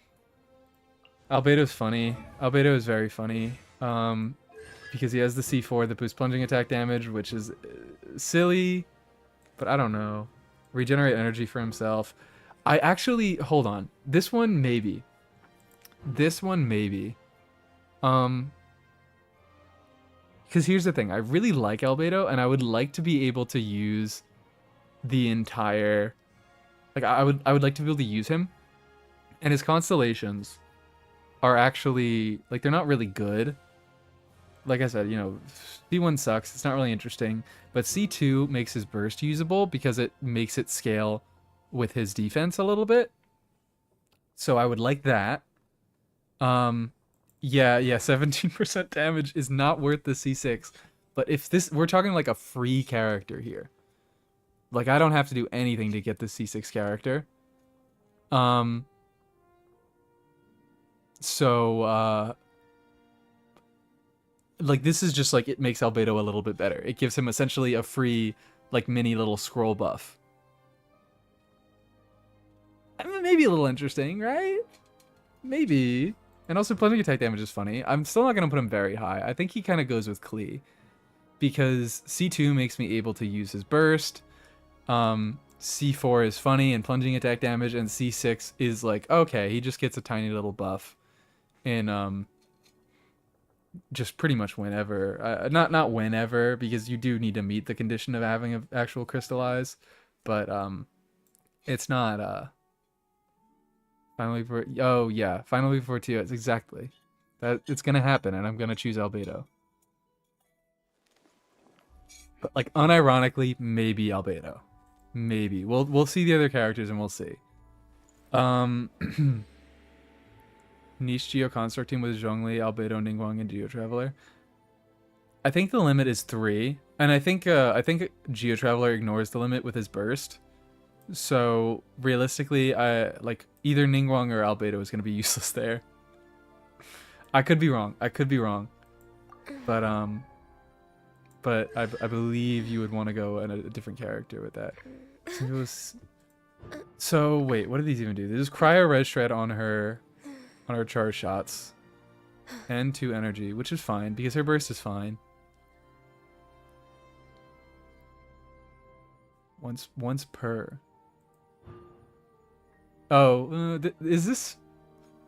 Albedo's funny. Albedo is very funny. Because he has the C4 that boosts plunging attack damage, which is silly. But I don't know. Regenerate energy for himself. I actually... Hold on. This one, maybe. This one, maybe. Because here's the thing. I really like Albedo, and I would like to be able to use the entire... Like, I would like to be able to use him. And his constellations are actually... Like, they're not really good. Like I said, you know, C1 sucks. It's not really interesting. But C2 makes his burst usable because it makes it scale with his defense a little bit. So I would like that. Yeah, 17% damage is not worth the C6. But if this, we're talking like a free character here. Like I don't have to do anything to get the C6 character. Um. So, like this is just like it makes Albedo a little bit better. It gives him essentially a free, like mini little scroll buff. I mean, maybe a little interesting, right? Maybe. And also plunging attack damage is funny. I'm still not gonna put him very high. I think he kind of goes with Klee. Because C2 makes me able to use his burst. C4 is funny and plunging attack damage, and C6 is like, okay, he just gets a tiny little buff. And just pretty much whenever. Not whenever, because you do need to meet the condition of having an actual crystallize. But it's not finally before, oh yeah, finally before 2. It's exactly. That it's gonna happen, and I'm gonna choose Albedo. But like unironically, maybe Albedo. Maybe. We'll see the other characters and we'll see. Niche Geo Construct team with Zhongli, Albedo, Ningguang, and Geo Traveler. I think the limit is 3, and I think Geo Traveler ignores the limit with his burst. So realistically, I like either Ningguang or Albedo is going to be useless there. I could be wrong. But I believe you would want to go in a different character with that. So wait, what do these even do? They just cryo red shred on her charge shots. And 2 energy, which is fine because her burst is fine. Once per. Oh, is this?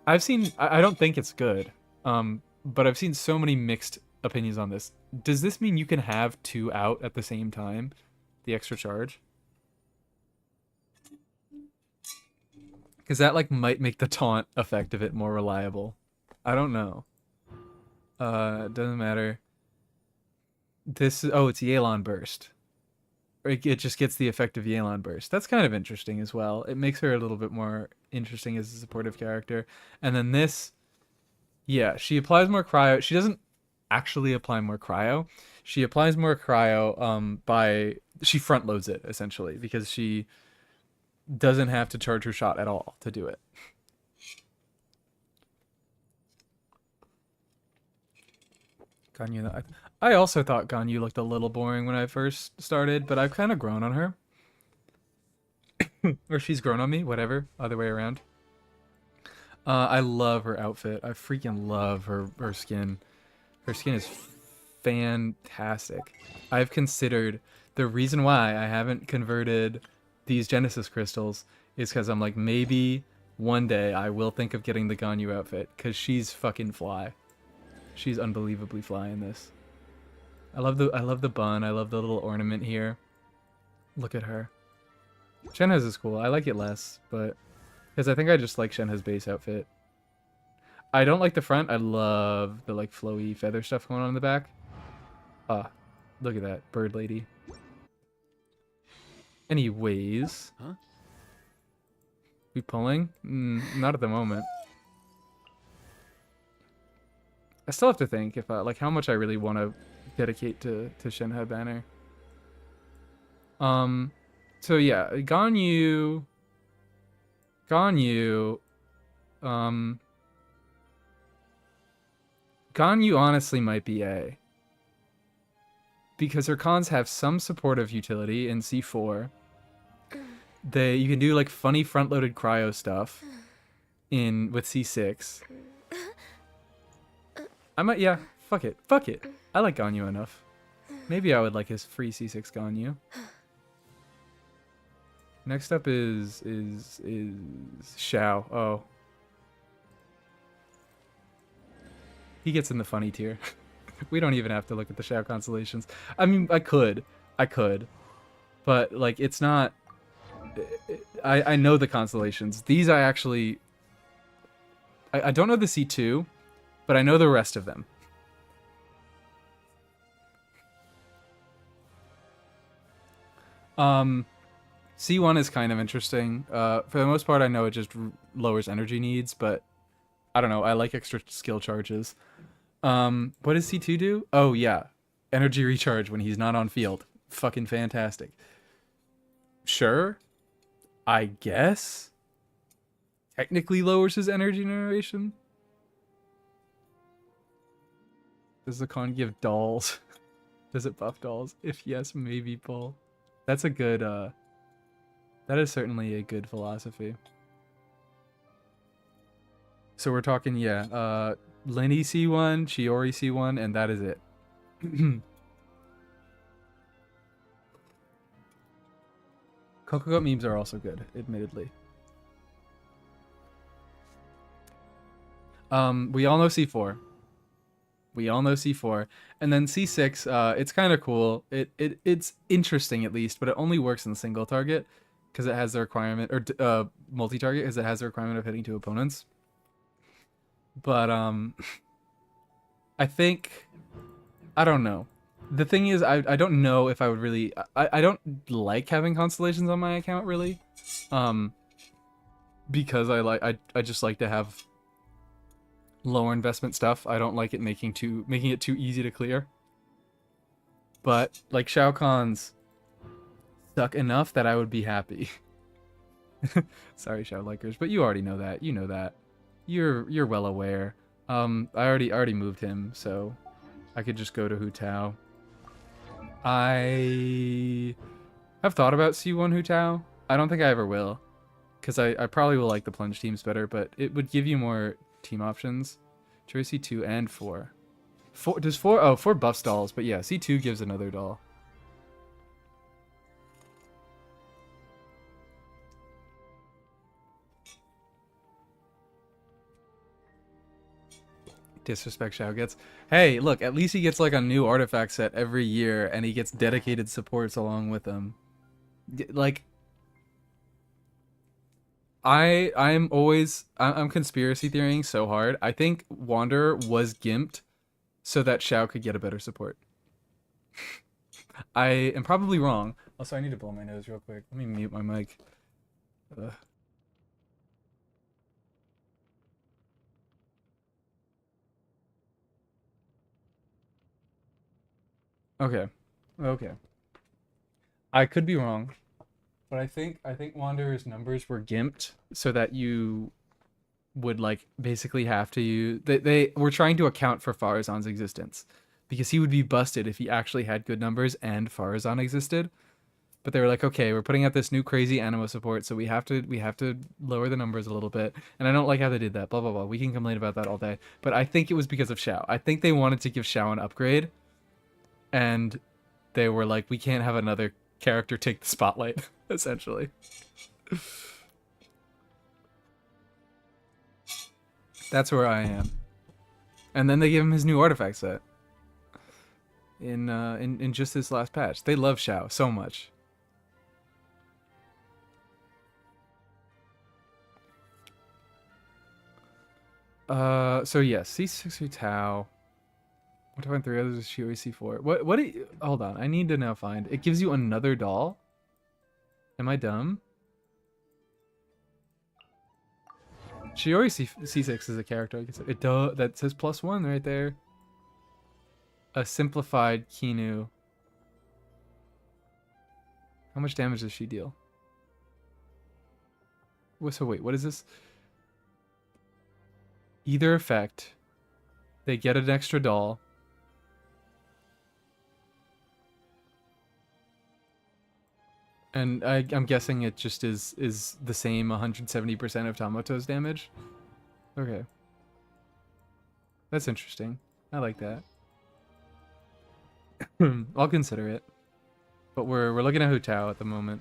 I've seen. I don't think it's good. But I've seen so many mixed opinions on this. Does this mean you can have 2 out at the same time? The extra charge? Because that like might make the taunt effect of it more reliable. I don't know. Doesn't matter. This is, oh, it's Yelan burst. It just gets the effect of Yelan burst. That's kind of interesting as well. It makes her a little bit more interesting as a supportive character. And then this, yeah, she applies more cryo. She doesn't actually apply more cryo. She applies more cryo by she front loads it essentially because she doesn't have to charge her shot at all to do it. Ganyu, I also thought Ganyu looked a little boring when I first started, but I've kind of grown on her. Or she's grown on me, whatever, other way around. I love her outfit. I freaking love her skin. Her skin is fantastic. I've considered the reason why I haven't converted these Genesis crystals is because I'm like, maybe one day I will think of getting the Ganyu outfit because she's fucking fly. She's unbelievably fly in this. I love the bun. I love the little ornament here. Look at her. Shenhe's is cool. I like it less, but because I think I just like Shenhe's base outfit. I don't like the front. I love the like flowy feather stuff going on in the back. Ah, look at that bird lady. Anyways, Huh? We pulling? Not at the moment. I still have to think if like how much I really want to dedicate to Shenhe banner. So yeah, Ganyu, Ganyu honestly might be A. Because her cons have some supportive utility in C4. You can do like funny front-loaded cryo stuff with C6. I might, yeah, fuck it. I like Ganyu enough. Maybe I would like his free C6 Ganyu. Next up is Xiao. Oh. He gets in the funny tier. We don't even have to look at the Xiao constellations. I mean, I could. But, like, it's not... I know the constellations. These I actually... I don't know the C2, but I know the rest of them. C1 is kind of interesting. For the most part, I know it just lowers energy needs, but I don't know. I like extra skill charges. What does C2 do? Oh yeah, energy recharge when he's not on field. Fucking fantastic. Sure, I guess. Technically lowers his energy generation. Does the con give dolls? Does it buff dolls? If yes, maybe pull. That's a good, that is certainly a good philosophy. So we're talking, yeah, Lenny C1, Chiori C1, and that is it. Cocoa memes are also good, admittedly. We all know C4. We all know C4, and then C6. It's kind of cool. It's interesting at least, but it only works in single target because it has the requirement, or multi-target because it has the requirement of hitting two opponents. But I think I don't know. The thing is, I don't know if I would really. I don't like having constellations on my account really, because I just like to have lower investment stuff. I don't like it making it too easy to clear. But like Shao Kahn's suck enough that I would be happy. Sorry, Shao likers, but you already know that. You know that. You're well aware. I already moved him, so I could just go to Hu Tao. I have thought about C1 Hu Tao. I don't think I ever will, because I probably will like the plunge teams better, but it would give you more team options. Chiori C2 and 4. 4 does 4? Oh, 4 buffs dolls, but yeah, C2 gives another doll. Disrespect Shao gets. Hey, look, at least he gets like a new artifact set every year, and he gets dedicated supports along with them. Like, I'm conspiracy theorying so hard. I think Wanderer was gimped so that Shao could get a better support. I am probably wrong. Also, I need to blow my nose real quick. Let me mute my mic. Ugh. Okay. Okay. I could be wrong, but I think Wanderer's numbers were gimped so that you would like basically have to use they were trying to account for Farazan's existence because he would be busted if he actually had good numbers and Farazan existed. But they were like, okay, we're putting out this new crazy animo support, so we have to lower the numbers a little bit. And I don't like how they did that. Blah blah blah. We can complain about that all day, but I think it was because of Shao. I think they wanted to give Shao an upgrade, and they were like, we can't have another character take the spotlight, essentially. That's where I am. And then they give him his new artifact set in just this last patch. They love Shao so much. So yes, C6 Hu Tao. What to find 3 others with Chiori C4. What do you, hold on, I need to now find. It gives you another doll? Am I dumb? Chiori C6 is a character I consider. It does, that says +1 right there. A simplified Kinu. How much damage does she deal? So wait, what is this? Either effect, they get an extra doll. And I'm guessing it just is the same 170% of Tamoto's damage. Okay. That's interesting. I like that. I'll consider it. But we're looking at Hu Tao at the moment.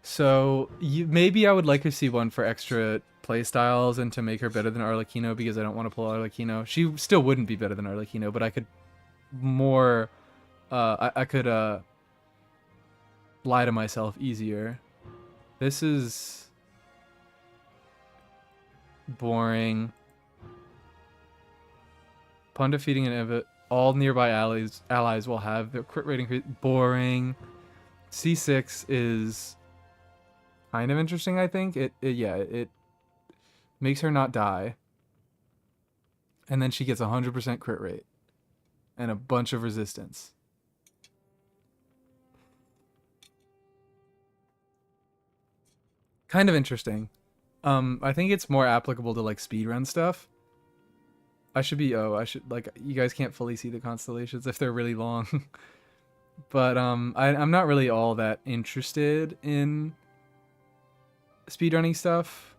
So maybe I would like to see one for extra playstyles and to make her better than Arlecchino, because I don't want to pull Arlecchino. She still wouldn't be better than Arlecchino, but I could more I could lie to myself easier. This is boring. Upon defeating an all nearby allies will have their crit rating boring. C6 is kind of interesting, I think. It makes her not die. And then she gets 100% crit rate. And a bunch of resistance. Kind of interesting. I think it's more applicable to like speedrun stuff. Like, you guys can't fully see the constellations if they're really long. But I'm not really all that interested in speedrunning stuff.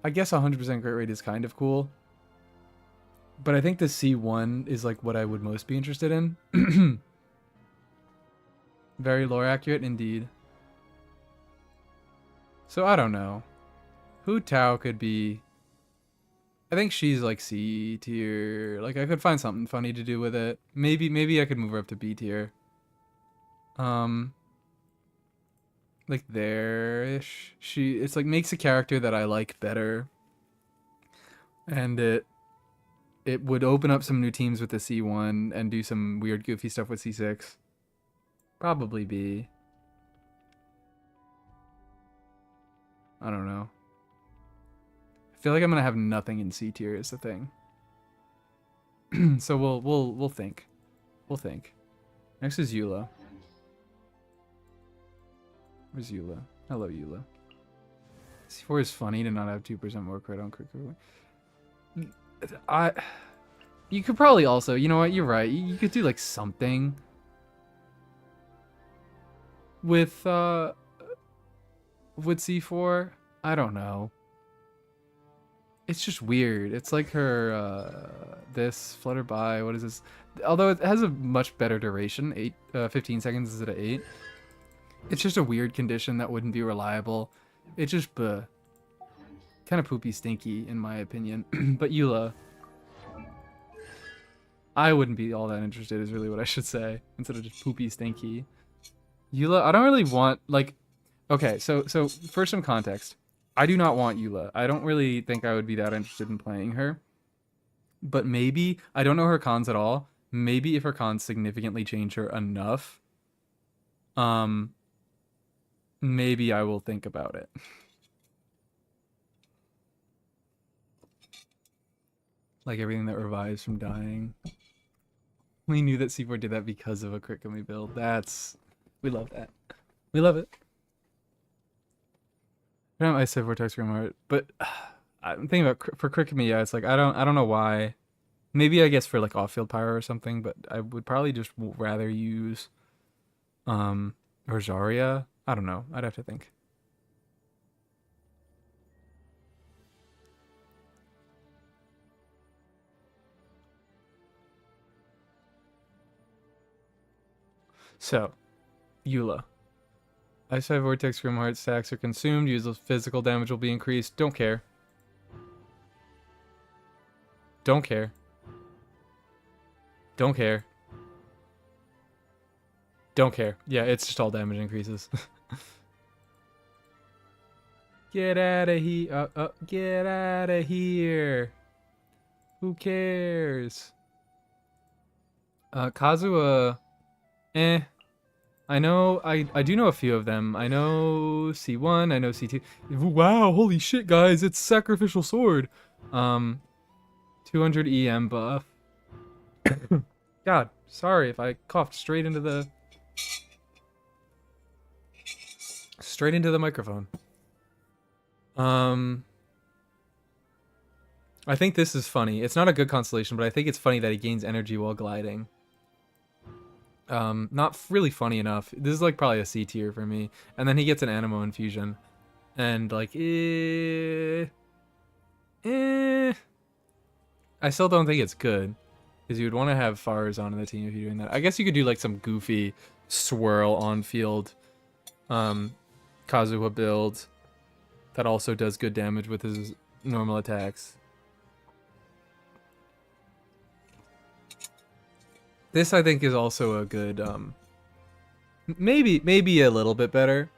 I guess 100% crit rate is kind of cool. But I think the C1 is like what I would most be interested in. Very lore accurate indeed. So I don't know. Hu Tao could be... I think she's like C tier. Like, I could find something funny to do with it. Maybe I could move her up to B tier. Like there-ish. It's like makes a character that I like better. And it would open up some new teams with the C1 and do some weird goofy stuff with C6. Probably B. I don't know. I feel like I'm gonna have nothing in C tier is the thing. So we'll think. We'll think. Next is Eula. Where's Eula? Hello, Eula. C4 is funny to not have 2% more crit on crit. You could probably also, you know what? You're right. You could do like something with C4. I don't know. It's just weird. It's like her this flutter by. What is this? Although it has a much better duration, 15 seconds instead of 8. It's just a weird condition that wouldn't be reliable. It just kind of poopy stinky in my opinion. But Eula, I wouldn't be all that interested is really what I should say instead of just poopy stinky. Eula, I don't really want like. Okay, so for some context, I do not want Eula. I don't really think I would be that interested in playing her. But maybe, I don't know her cons at all. Maybe if her cons significantly change her enough, maybe I will think about it. Like everything that revives from dying. We knew that C4 did that because of a crit gummy build. We love that. We love it. I said Vortex Grimheart, but I'm thinking about for Crickemy, yeah, it's like I don't know why. Maybe I guess for like off-field power or something, but I would probably just rather use Rosaria. I don't know. I'd have to think. So, Eula. Ice Five Vortex Grimheart stacks are consumed. Useless physical damage will be increased. Don't care. Don't care. Don't care. Don't care. Yeah, it's just all damage increases. Get out of here. Get out of here. Who cares? Kazuha. I know, I do know a few of them. I know C1, I know C2. Wow, holy shit, guys, it's Sacrificial Sword. 200 EM buff. God, sorry if I coughed straight into the microphone. I think this is funny. It's not a good constellation, but I think it's funny that he gains energy while gliding. Not really funny enough. This is like probably a C tier for me. And then he gets an Animo infusion. And like, I still don't think it's good. Because you would want to have Fars on the team if you're doing that. I guess you could do like some goofy swirl on field Kazuha build that also does good damage with his normal attacks. This I think is also a good maybe a little bit better.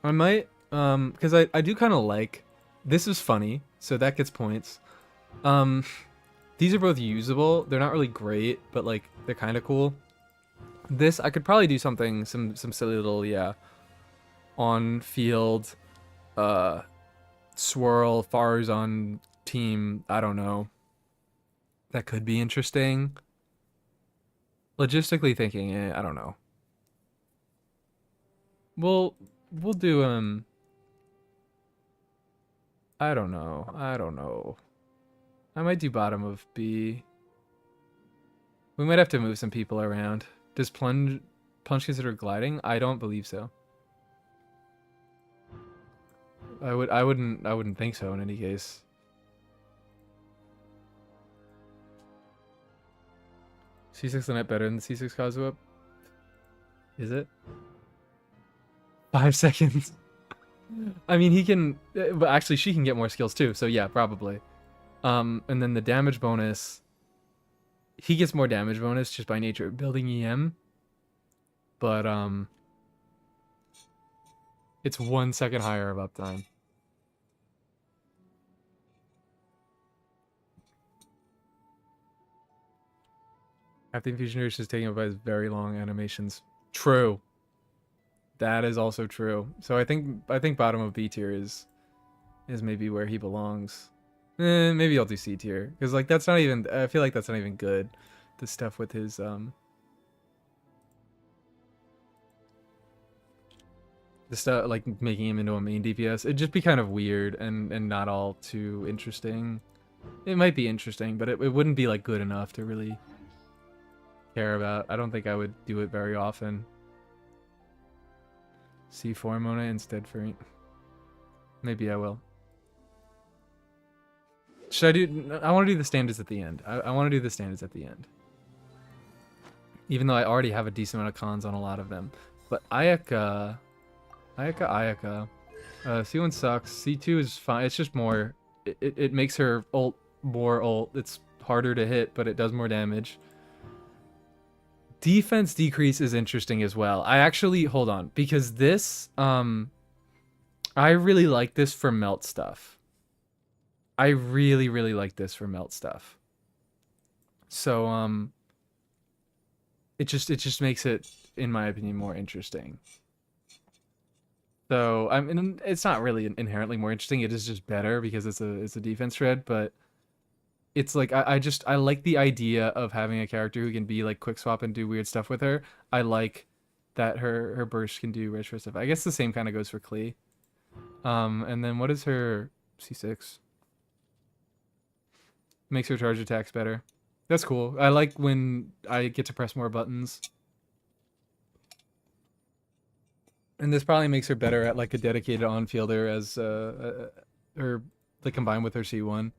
I might because I do kind of like this is funny, so that gets points. These are both usable. They're not really great, but like they're kind of cool. This I could probably do something some silly little on field swirl Farzan team. I don't know. That could be interesting. Logistically thinking, I don't know. We'll do I don't know. I might do bottom of B. We might have to move some people around. Does punch consider gliding? I don't believe so. I wouldn't think so in any case. C6 the net better than the C6 Kazuo? Is it? 5 seconds. I mean, he can, but actually she can get more skills too. So yeah, probably. And then the damage bonus, he gets more damage bonus just by nature of building EM. But it's 1 second higher of uptime. Half the infusion duration is taken up by his very long animations. True. That is also true. So I think bottom of B tier is maybe where he belongs. Maybe I'll do C tier because like that's not even. I feel like that's not even good. The stuff with his the stuff like making him into a main DPS. It'd just be kind of weird and not all too interesting. It might be interesting, but it wouldn't be like good enough to really care about. I don't think I would do it very often. C4 Mona instead for... Maybe I will. Should I do... I want to do the standards at the end. I want to do the standards at the end. Even though I already have a decent amount of cons on a lot of them. But Ayaka... C1 sucks. C2 is fine. It's just more... It makes her ult more ult. It's harder to hit, but it does more damage. Defense decrease is interesting as well. I actually, hold on, because this, I really like this for melt stuff. I really, really like this for melt stuff. So, it just makes it, in my opinion, more interesting. So, I mean, it's not really inherently more interesting. It is just better because it's a defense shred, but it's like I like the idea of having a character who can be like quick swap and do weird stuff with her. I like that her burst can do retro stuff. I guess the same kind of goes for Klee. And then what is her C6? Makes her charge attacks better. That's cool. I like when I get to press more buttons. And this probably makes her better at like a dedicated on-fielder as or like combined with her C1.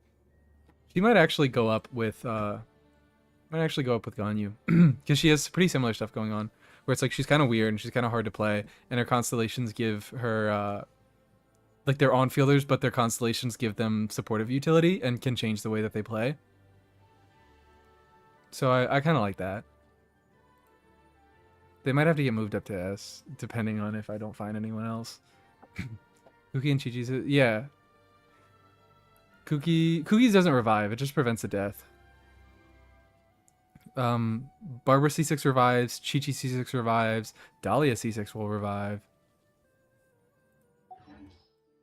She might actually go up with Ganyu because she has pretty similar stuff going on where it's like she's kind of weird and she's kind of hard to play, and her constellations give her like they're on fielders, but their constellations give them supportive utility and can change the way that they play. So I kind of like that. They might have to get moved up to S depending on if I don't find anyone else. Kuki and Chi-Chi's, yeah. Cookies doesn't revive, it just prevents a death. Barbara C6 revives, Chi-Chi C6 revives, Dahlia C6 will revive.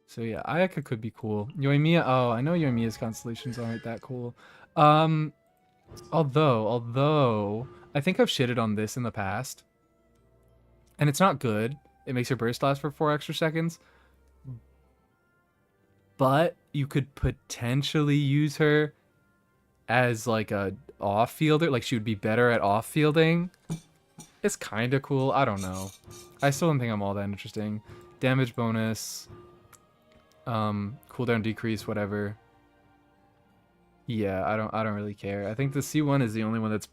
So yeah, Ayaka could be cool. Yoimiya, oh, I know Yoimiya's constellations aren't that cool. Although, I think I've shitted on this in the past. And it's not good. It makes her burst last for 4 extra seconds. But you could potentially use her as like a off-fielder. Like she would be better at off-fielding. It's kind of cool. I don't know. I still don't think I'm all that interesting. Damage bonus. Cooldown decrease, whatever. Yeah, I don't really care. I think the C1 is the only one that's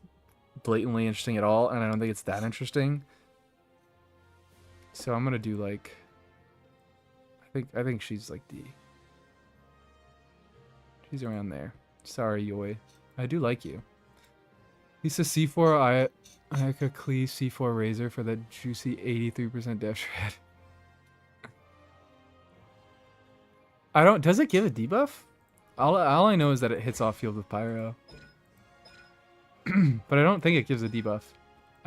blatantly interesting at all, and I don't think it's that interesting. So I'm gonna do like I think she's like D. She's around there. Sorry, Yoi. I do like you. Lisa C4 Ayaka Klee C4 Razor for that juicy 83% death shred. Does it give a debuff? All I know is that it hits off field with Pyro. But I don't think it gives a debuff.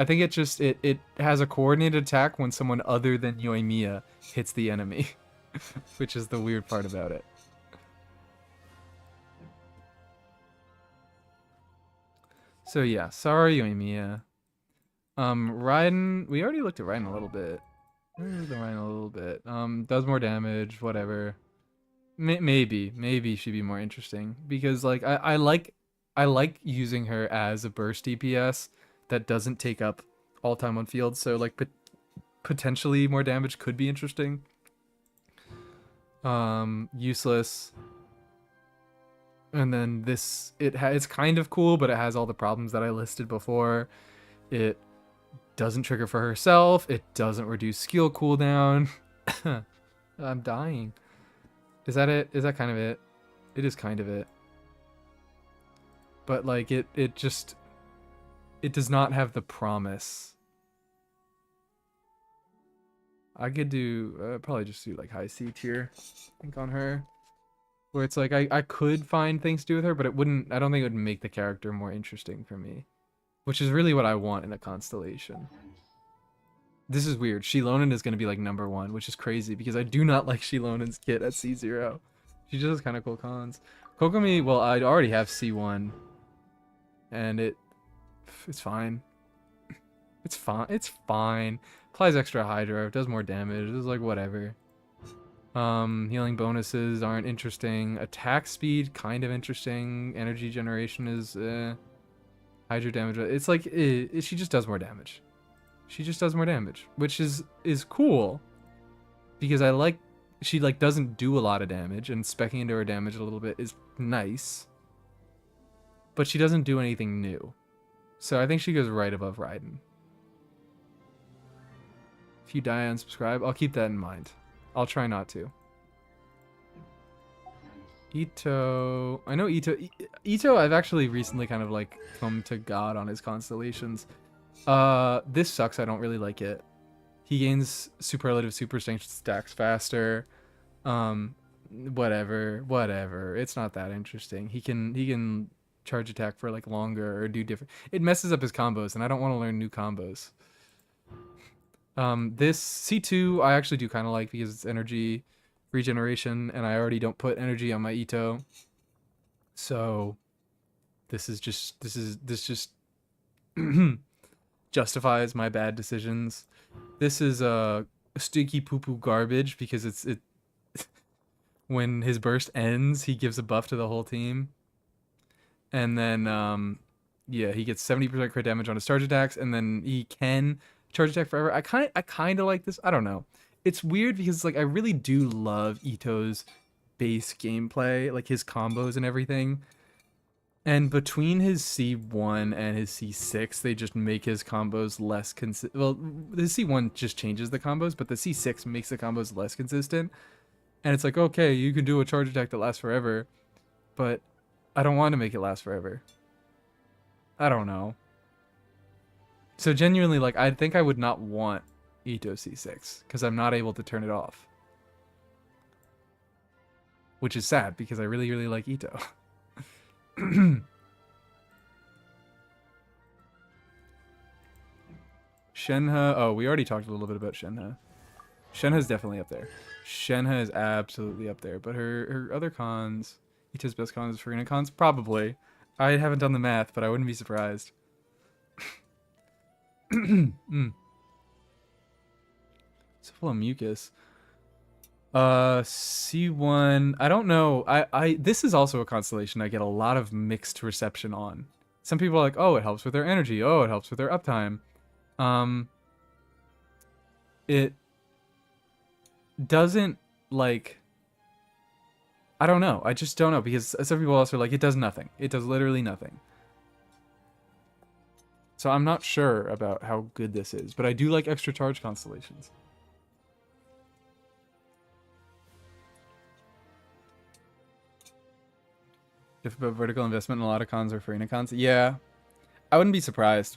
I think it just it has a coordinated attack when someone other than Yoimiya hits the enemy, which is the weird part about it. So yeah, sorry Yoimiya. Raiden, we already looked at Raiden a little bit. Does more damage, whatever. Maybe she'd be more interesting because like I like using her as a burst DPS that doesn't take up all time on field. So like potentially more damage could be interesting. Useless. And then this it's kind of cool, but it has all the problems that I listed before. It doesn't trigger for herself. It doesn't reduce skill cooldown. I'm dying. Is that it? Is that kind of it? It is kind of it. But like it does not have the promise. I could do probably just do like high C tier, I think, on her. Where it's like I could find things to do with her, but it wouldn't. I don't think it would make the character more interesting for me. Which is really what I want in a Constellation. This is weird. Shilonen is going to be like #1, which is crazy because I do not like Shilonen's kit at C0. She just has kind of cool cons. Kokomi, well, I already have C1. And it's fine. It's fine. It's fine. Applies extra Hydra. Does more damage. It's like whatever. Healing bonuses aren't interesting. Attack speed, kind of interesting. Energy generation is Hydra damage. It's like she just does more damage. She just does more damage, which is cool because I like she like doesn't do a lot of damage, and speccing into her damage a little bit is nice. But she doesn't do anything new. So I think she goes right above Raiden. If you die unsubscribe, I'll keep that in mind. I'll try not to. Ito. I know Ito. Ito, I've actually recently kind of like come to God on his constellations. This sucks. I don't really like it. He gains superlative super strength stacks faster. Whatever. It's not that interesting. He can charge attack for like longer or do different. It messes up his combos, and I don't want to learn new combos. This C2 I actually do kind of like because it's energy regeneration, and I already don't put energy on my Ito. So this just justifies my bad decisions. This is a sticky poo poo garbage because it when his burst ends, he gives a buff to the whole team. And then yeah, he gets 70% crit damage on his charge attacks, and then he can charge attack forever. I kind of like this. I don't know. It's weird because like I really do love Ito's base gameplay, like his combos and everything. And between his C1 and his C6, they just make his combos less consistent. Well, the C1 just changes the combos, but the C6 makes the combos less consistent. And it's like, okay, you can do a charge attack that lasts forever, but I don't want to make it last forever. I don't know. So genuinely, like, I think I would not want Ito C6 because I'm not able to turn it off. Which is sad because I really, really like Ito. Shenhe. Oh, we already talked a little bit about Shenhe. Shenhe's definitely up there. Shenhe is absolutely up there. But her other cons, Ito's best cons, Farina cons, probably. I haven't done the math, but I wouldn't be surprised. So full of mucus. C1. I don't know. This is also a constellation I get a lot of mixed reception on. Some people are like, oh, it helps with their energy. Oh, it helps with their uptime. It doesn't, like, I don't know. I just don't know because some people also are like, it does nothing. It does literally nothing. So I'm not sure about how good this is, but I do like extra charge constellations. If about vertical investment in a lot of cons or Farina cons, yeah, I wouldn't be surprised.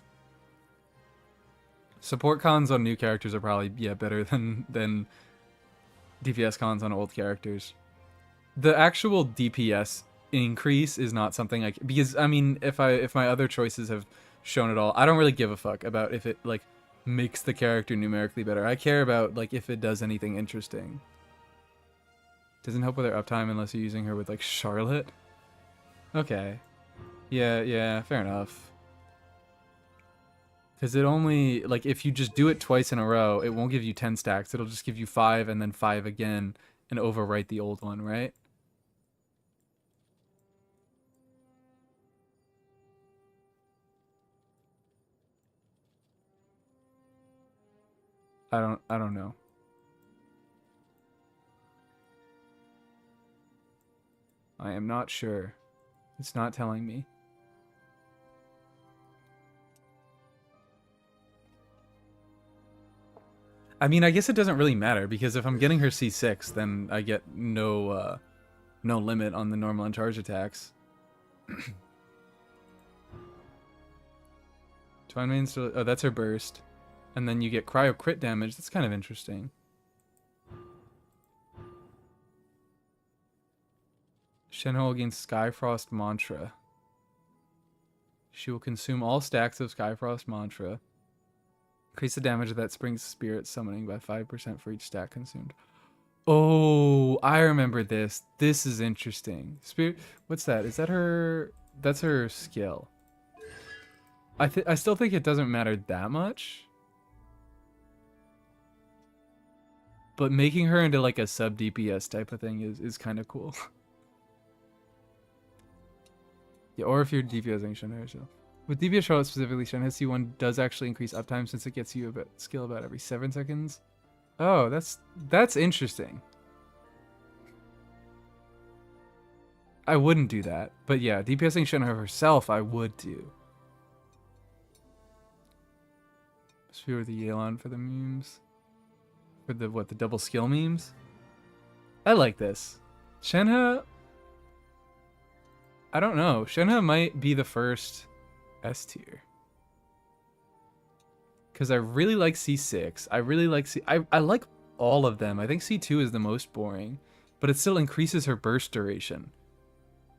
Support cons on new characters are probably better than DPS cons on old characters. The actual DPS increase is not something because I mean if my other choices have shown at all. I don't really give a fuck about if it like makes the character numerically better. I care about like if it does anything interesting. Doesn't help with her uptime unless you're using her with like Charlotte. Okay. Yeah, fair enough. Because it only, like, if you just do it twice in a row, it won't give you 10 stacks. It'll just give you 5 and then 5 again and overwrite the old one, right? I don't know. I am not sure. It's not telling me. I mean, I guess it doesn't really matter because if I'm getting her C6, then I get no limit on the normal and charge attacks. Twine Main still, oh, that's her burst. And then you get cryo crit damage. That's kind of interesting. Shenhe against Skyfrost Mantra. She will consume all stacks of Skyfrost Mantra. Increase the damage of that Spring Spirit summoning by 5% for each stack consumed. Oh, I remember this. This is interesting. Spirit, what's that? Is that her? That's her skill. I still think it doesn't matter that much. But making her into like a sub DPS type of thing is kind of cool. Yeah, or if you're DPSing Shenhe herself. With DPS Charlotte specifically, Shenhe C1 does actually increase uptime since it gets you a bit skill about every 7 seconds. Oh, that's interesting. I wouldn't do that, but yeah, DPSing Shenhe herself, I would do. Sphere with the Yelan for the memes. For the what, the double skill memes? I like this. Shenhe, I don't know. Shenhe might be the first S tier. Because I really like C6. I really like I like all of them. I think C2 is the most boring. But it still increases her burst duration.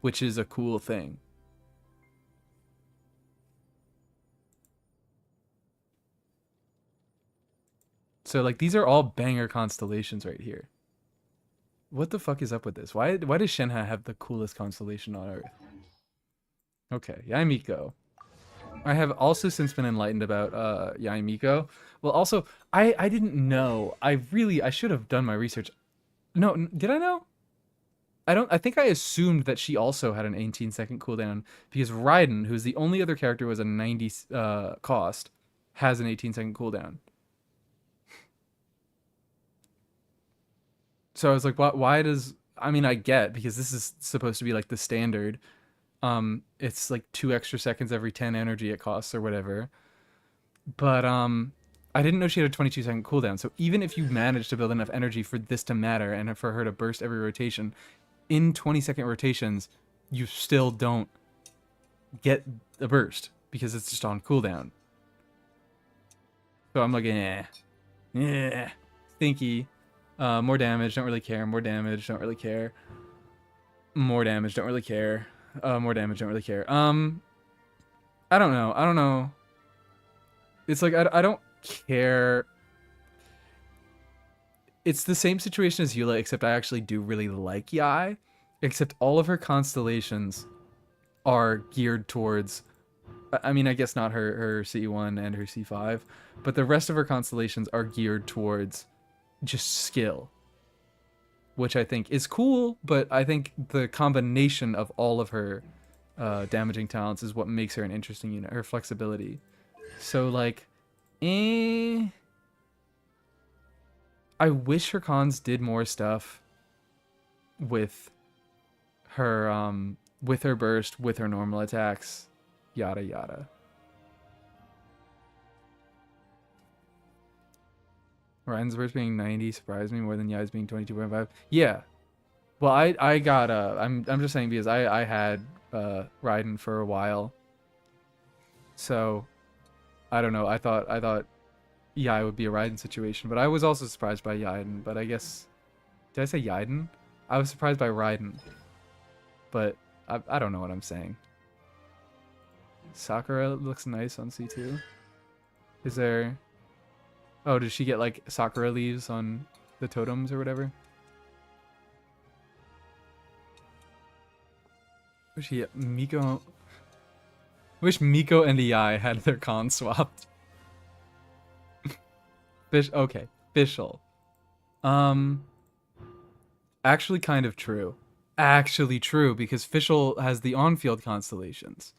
Which is a cool thing. So like these are all banger constellations right here. What the fuck is up with this? Why does Shenhe have the coolest constellation on Earth? Okay, Yaimiko. I have also since been enlightened about Yaimiko. Well, also, I didn't know. I should have done my research. No, did I know? I think I assumed that she also had an 18-second cooldown because Raiden, who's the only other character who has a 90 cost, has an 18-second cooldown. So I was like, why does... I mean, I get, because this is supposed to be like the standard. It's like 2 extra seconds every 10 energy it costs or whatever. But I didn't know she had a 22-second cooldown. So even if you manage to build enough energy for this to matter and for her to burst every rotation, in 20-second rotations, you still don't get a burst because it's just on cooldown. So I'm like, stinky. More damage, don't really care. More damage, don't really care. More damage, don't really care. More damage, don't really care. I don't know. It's like, I don't care. It's the same situation as Eula, except I actually do really like Yai. Except all of her constellations are geared towards... I mean, I guess not her C1 and her C5, but the rest of her constellations are geared towards just skill. Which I think is cool, but I think the combination of all of her damaging talents is what makes her an interesting unit. Her flexibility. So, like, I wish her cons did more stuff with her burst, with her normal attacks, yada yada. Ryan's burst being 90 surprised me more than Yai's being 22.5. Yeah. Well, I got I'm just saying because I had Raiden for a while. So I don't know. I thought Yai would be a Raiden situation, but I was also surprised by Yaiden, but I guess did I say Yaiden? I was surprised by Raiden. But I don't know what I'm saying. Sakura looks nice on C2. Is there... Oh, does she get like Sakura leaves on the totems or whatever? Wish he Miko. Wish Miko and EI had their cons swapped. Fish. Okay, Fischl. Actually, kind of true. Actually true because Fischl has the on-field constellations.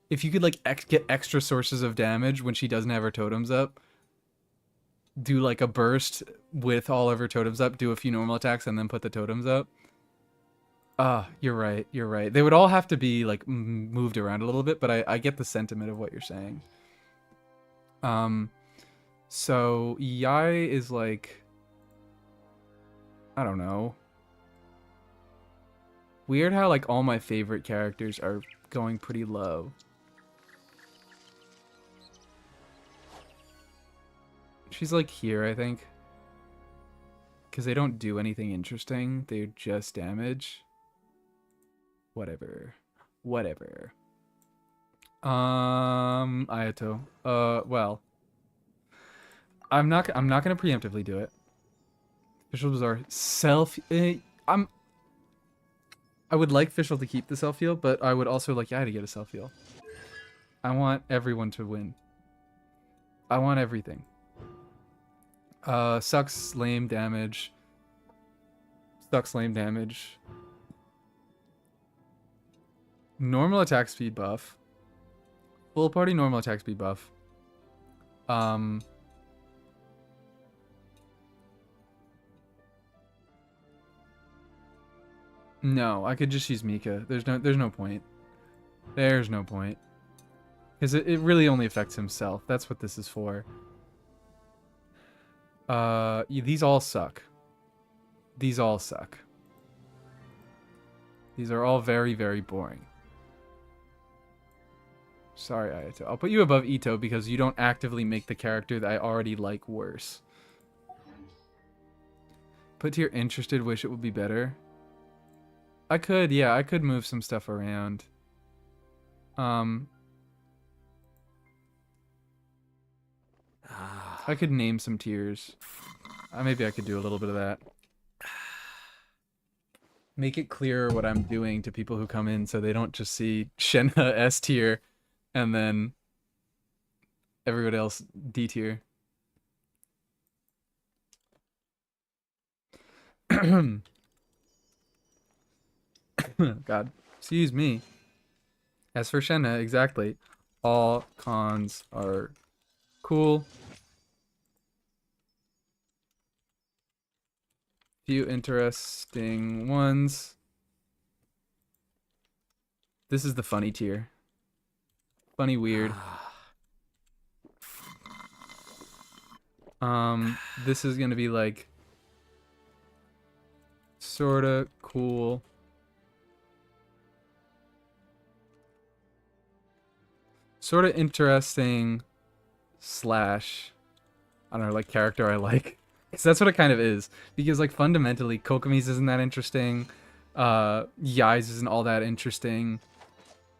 If you could like get extra sources of damage when she doesn't have her totems up, do like a burst with all of her totems up, do a few normal attacks, and then put the totems up. You're right. You're right. They would all have to be like moved around a little bit, but I get the sentiment of what you're saying. So Yai is like, I don't know. Weird how like all my favorite characters are going pretty low. She's like here, I think. Because they don't do anything interesting. They're just damage. Whatever. Whatever. Ayato. Well. I'm not gonna preemptively do it. Fischl Bazaar I would like Fischl to keep the self-heal, but I would also like Yai to get a self-heal. I want everyone to win. I want everything. Sucks lame damage. Sucks lame damage. Normal attack speed buff. Full party normal attack speed buff. No, I could just use Mika. There's no point. There's no point. Because it really only affects himself. That's what this is for. These all suck. These all suck. These are all very, very boring. Sorry, Ayato. I'll put you above Ito because you don't actively make the character that I already like worse. Put to your interested, wish it would be better. I could, yeah, I could move some stuff around. I could name some tiers. Maybe I could do a little bit of that. Make it clearer what I'm doing to people who come in so they don't just see Shenhe S tier and then everybody else D tier. God, excuse me. As for Shenhe, exactly. All cons are cool. Few interesting ones. This is the funny tier. Funny weird. This is gonna be like sorta cool. Sorta interesting slash I don't know, like character I like. So that's what it kind of is. Because like fundamentally Kokomi's isn't that interesting. Yai's isn't all that interesting.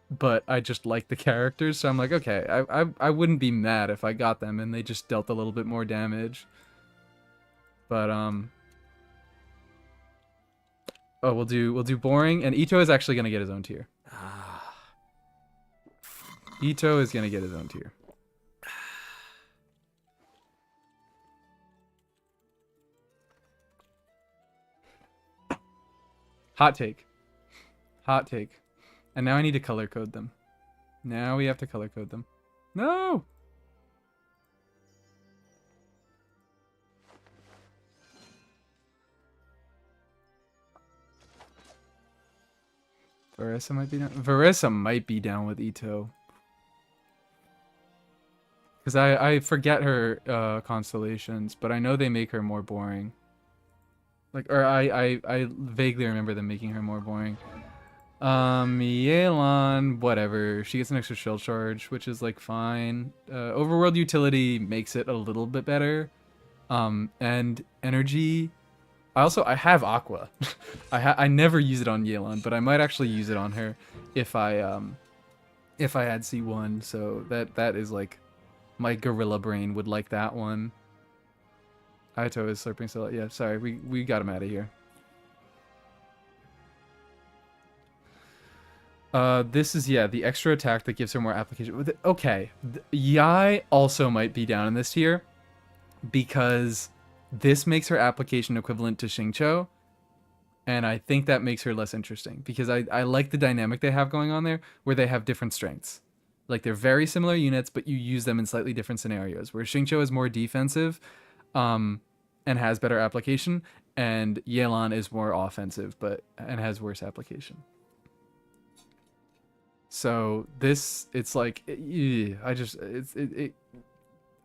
But I just like the characters, so I'm like, okay, I wouldn't be mad if I got them and they just dealt a little bit more damage. But oh, we'll do boring, and Ito is actually gonna get his own tier. Ito is gonna get his own tier. Hot take. Hot take. And now I need to color code them. Now we have to color code them. No! Verissa might be down. Verissa might be down with Ito. Because I forget her constellations, but I know they make her more boring. Like, or I vaguely remember them making her more boring. Yelan, whatever. She gets an extra shield charge, which is like fine. Overworld utility makes it a little bit better. And energy. I have Aqua. I never use it on Yelan, but I might actually use it on her if I if I had C1. So that is like my gorilla brain would like that one. Aito is slurping still. Yeah, sorry, we got him out of here. This is, yeah, the extra attack that gives her more application. Okay, Yai also might be down in this tier because this makes her application equivalent to Xingqiu, and I think that makes her less interesting because I like the dynamic they have going on there where they have different strengths. Like, they're very similar units, but you use them in slightly different scenarios, where Xingqiu is more defensive and has better application, and Yelan is more offensive and has worse application. So this, it's like, I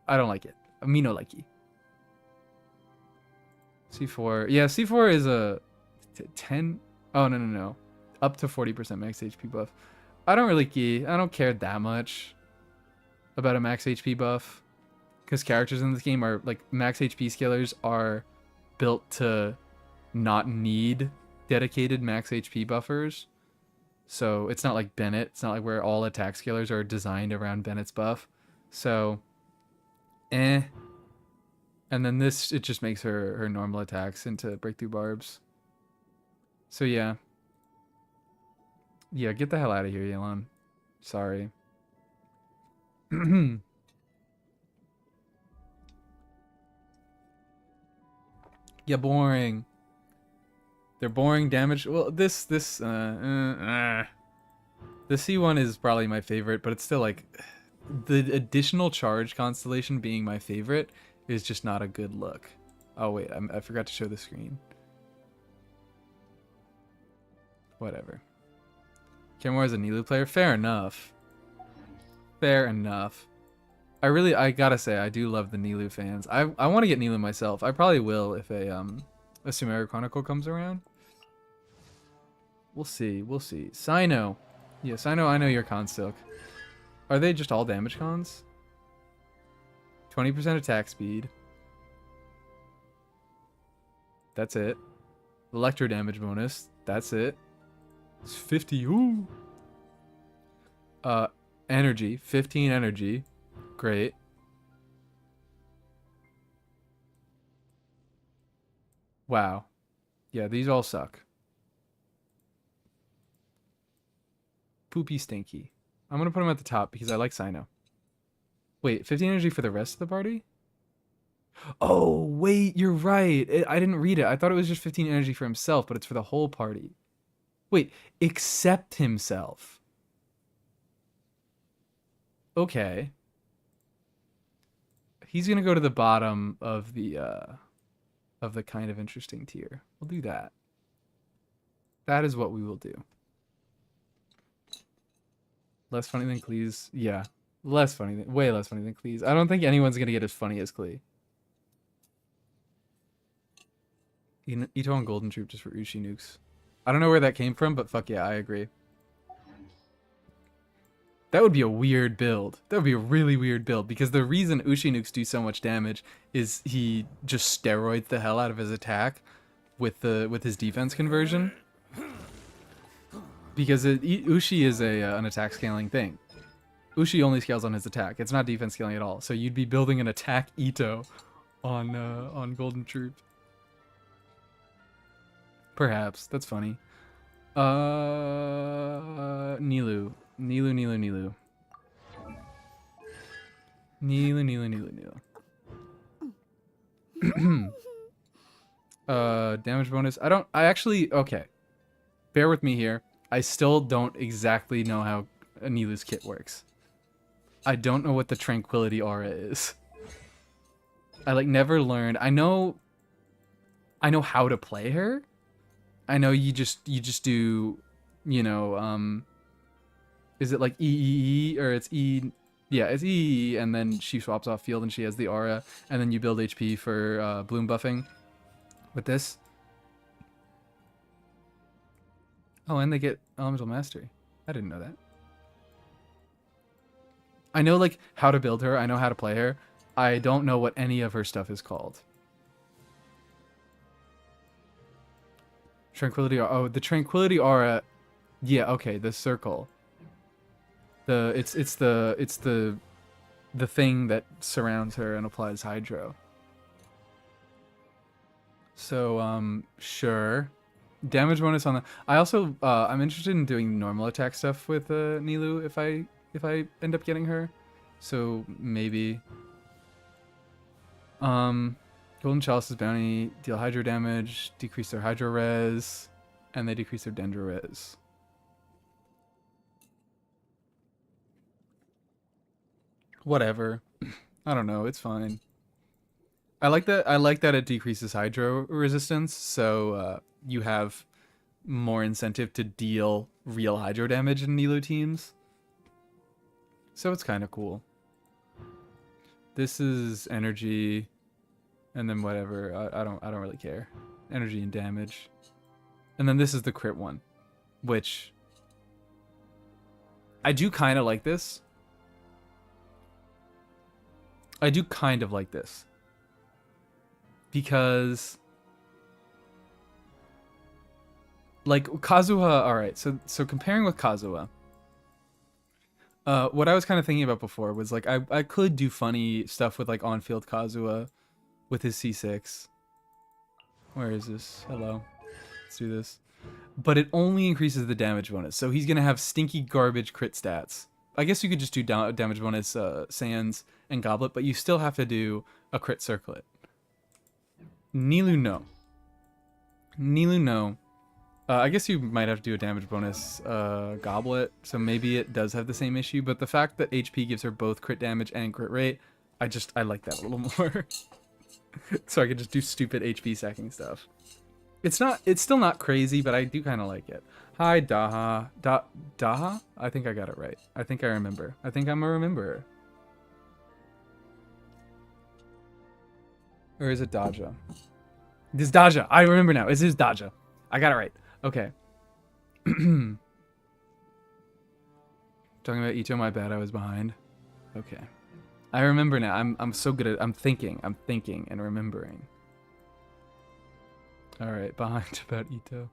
don't like it. Me no likey. C4, yeah, C4 is a 10. Oh no, up to 40% max HP buff. I don't care that much about a max HP buff because characters in this game are like max HP scalers are built to not need dedicated max HP buffers. So it's not like Bennett. It's not like where all attack scalers are designed around Bennett's buff. So, And then this, it just makes her normal attacks into breakthrough barbs. So yeah. Yeah, get the hell out of here, Yelan. Sorry. Yeah, boring. They're boring damage. Well, the C1 is probably my favorite, but it's still like the additional charge constellation being my favorite is just not a good look. Oh wait, I forgot to show the screen. Whatever. Kimura is a Nilou player. Fair enough. Fair enough. I gotta say, I do love the Nilou fans. I want to get Nilou myself. I probably will if a Sumeru Chronicle comes around. We'll see. We'll see. Sino. Yeah, Sino, I know you're Consilk. Are they just all damage cons? 20% attack speed. That's it. Electro damage bonus. That's it. It's 50. Ooh. Energy. 15 energy. Great. Wow. Yeah, these all suck. Poopy stinky. I'm gonna put him at the top because I like Sino. Wait, 15 energy for the rest of the party? Oh, wait, you're right. I didn't read it. I thought it was just 15 energy for himself, but it's for the whole party. Wait, except himself. Okay. He's gonna go to the bottom of the kind of interesting tier. We'll do that. That is what we will do. Less funny than Cleese? Yeah. Way less funny than Cleese. I don't think anyone's gonna get as funny as Clee. Ito on Golden Troop just for Ushi nukes. I don't know where that came from, but fuck yeah, I agree. That would be a weird build. That would be a really weird build, because the reason Ushi nukes do so much damage is he just steroids the hell out of his attack with his defense conversion. Because Ushi is an attack scaling thing. Ushi only scales on his attack. It's not defense scaling at all. So you'd be building an attack Ito on Golden Troop. Perhaps. That's funny. Nilou. Nilou. Damage bonus. Okay. Bear with me here. I still don't exactly know how Nilou's kit works. I don't know what the Tranquility Aura is. I never learned. I know how to play her. I know you just do, is it like E, or it's E? Yeah, it's E, and then she swaps off field and she has the aura, and then you build HP for bloom buffing with this. Oh, and they get Elemental Mastery. I didn't know that. I know how to build her. I know how to play her. I don't know what any of her stuff is called. Tranquility Aura. Oh, the Tranquility Aura. Yeah, okay, the circle. The thing that surrounds her and applies hydro. So sure. Damage bonus on the. I also I'm interested in doing normal attack stuff with Nilu if I end up getting her. So maybe. Golden Chalice's bounty deal hydro damage, decrease their hydro res, and they decrease their dendro res. Whatever. I don't know. It's fine. I like that. I like that it decreases hydro resistance, so you have more incentive to deal real hydro damage in Nilo teams. So it's kind of cool. This is energy, and then whatever. I don't really care. Energy and damage, and then this is the crit one, which I do kind of like this. I do kind of like this. Because like Kazuha, all right, so comparing with Kazuha, what I was kind of thinking about before was like I could do funny stuff with like on-field Kazuha with his C6. Where is this? Hello. Let's do this. But it only increases the damage bonus. So he's going to have stinky garbage crit stats. I guess you could just do damage bonus Sands and Goblet, but you still have to do a crit circlet. Nilu, no. Nilu, no. I guess you might have to do a damage bonus Goblet, so maybe it does have the same issue, but the fact that HP gives her both crit damage and crit rate, I like that a little more. So I could just do stupid HP sacking stuff. It's still not crazy, but I do kind of like it. Hi, Daha. Daha? I think I got it right. I think I remember. I think I'm a rememberer. Or is it Daja? This is Daja. I remember now. This is Daja. I got it right. Okay. Talking about Ito, my bad. I was behind. Okay. I remember now. I'm so good at I'm thinking and remembering. All right, behind about Ito.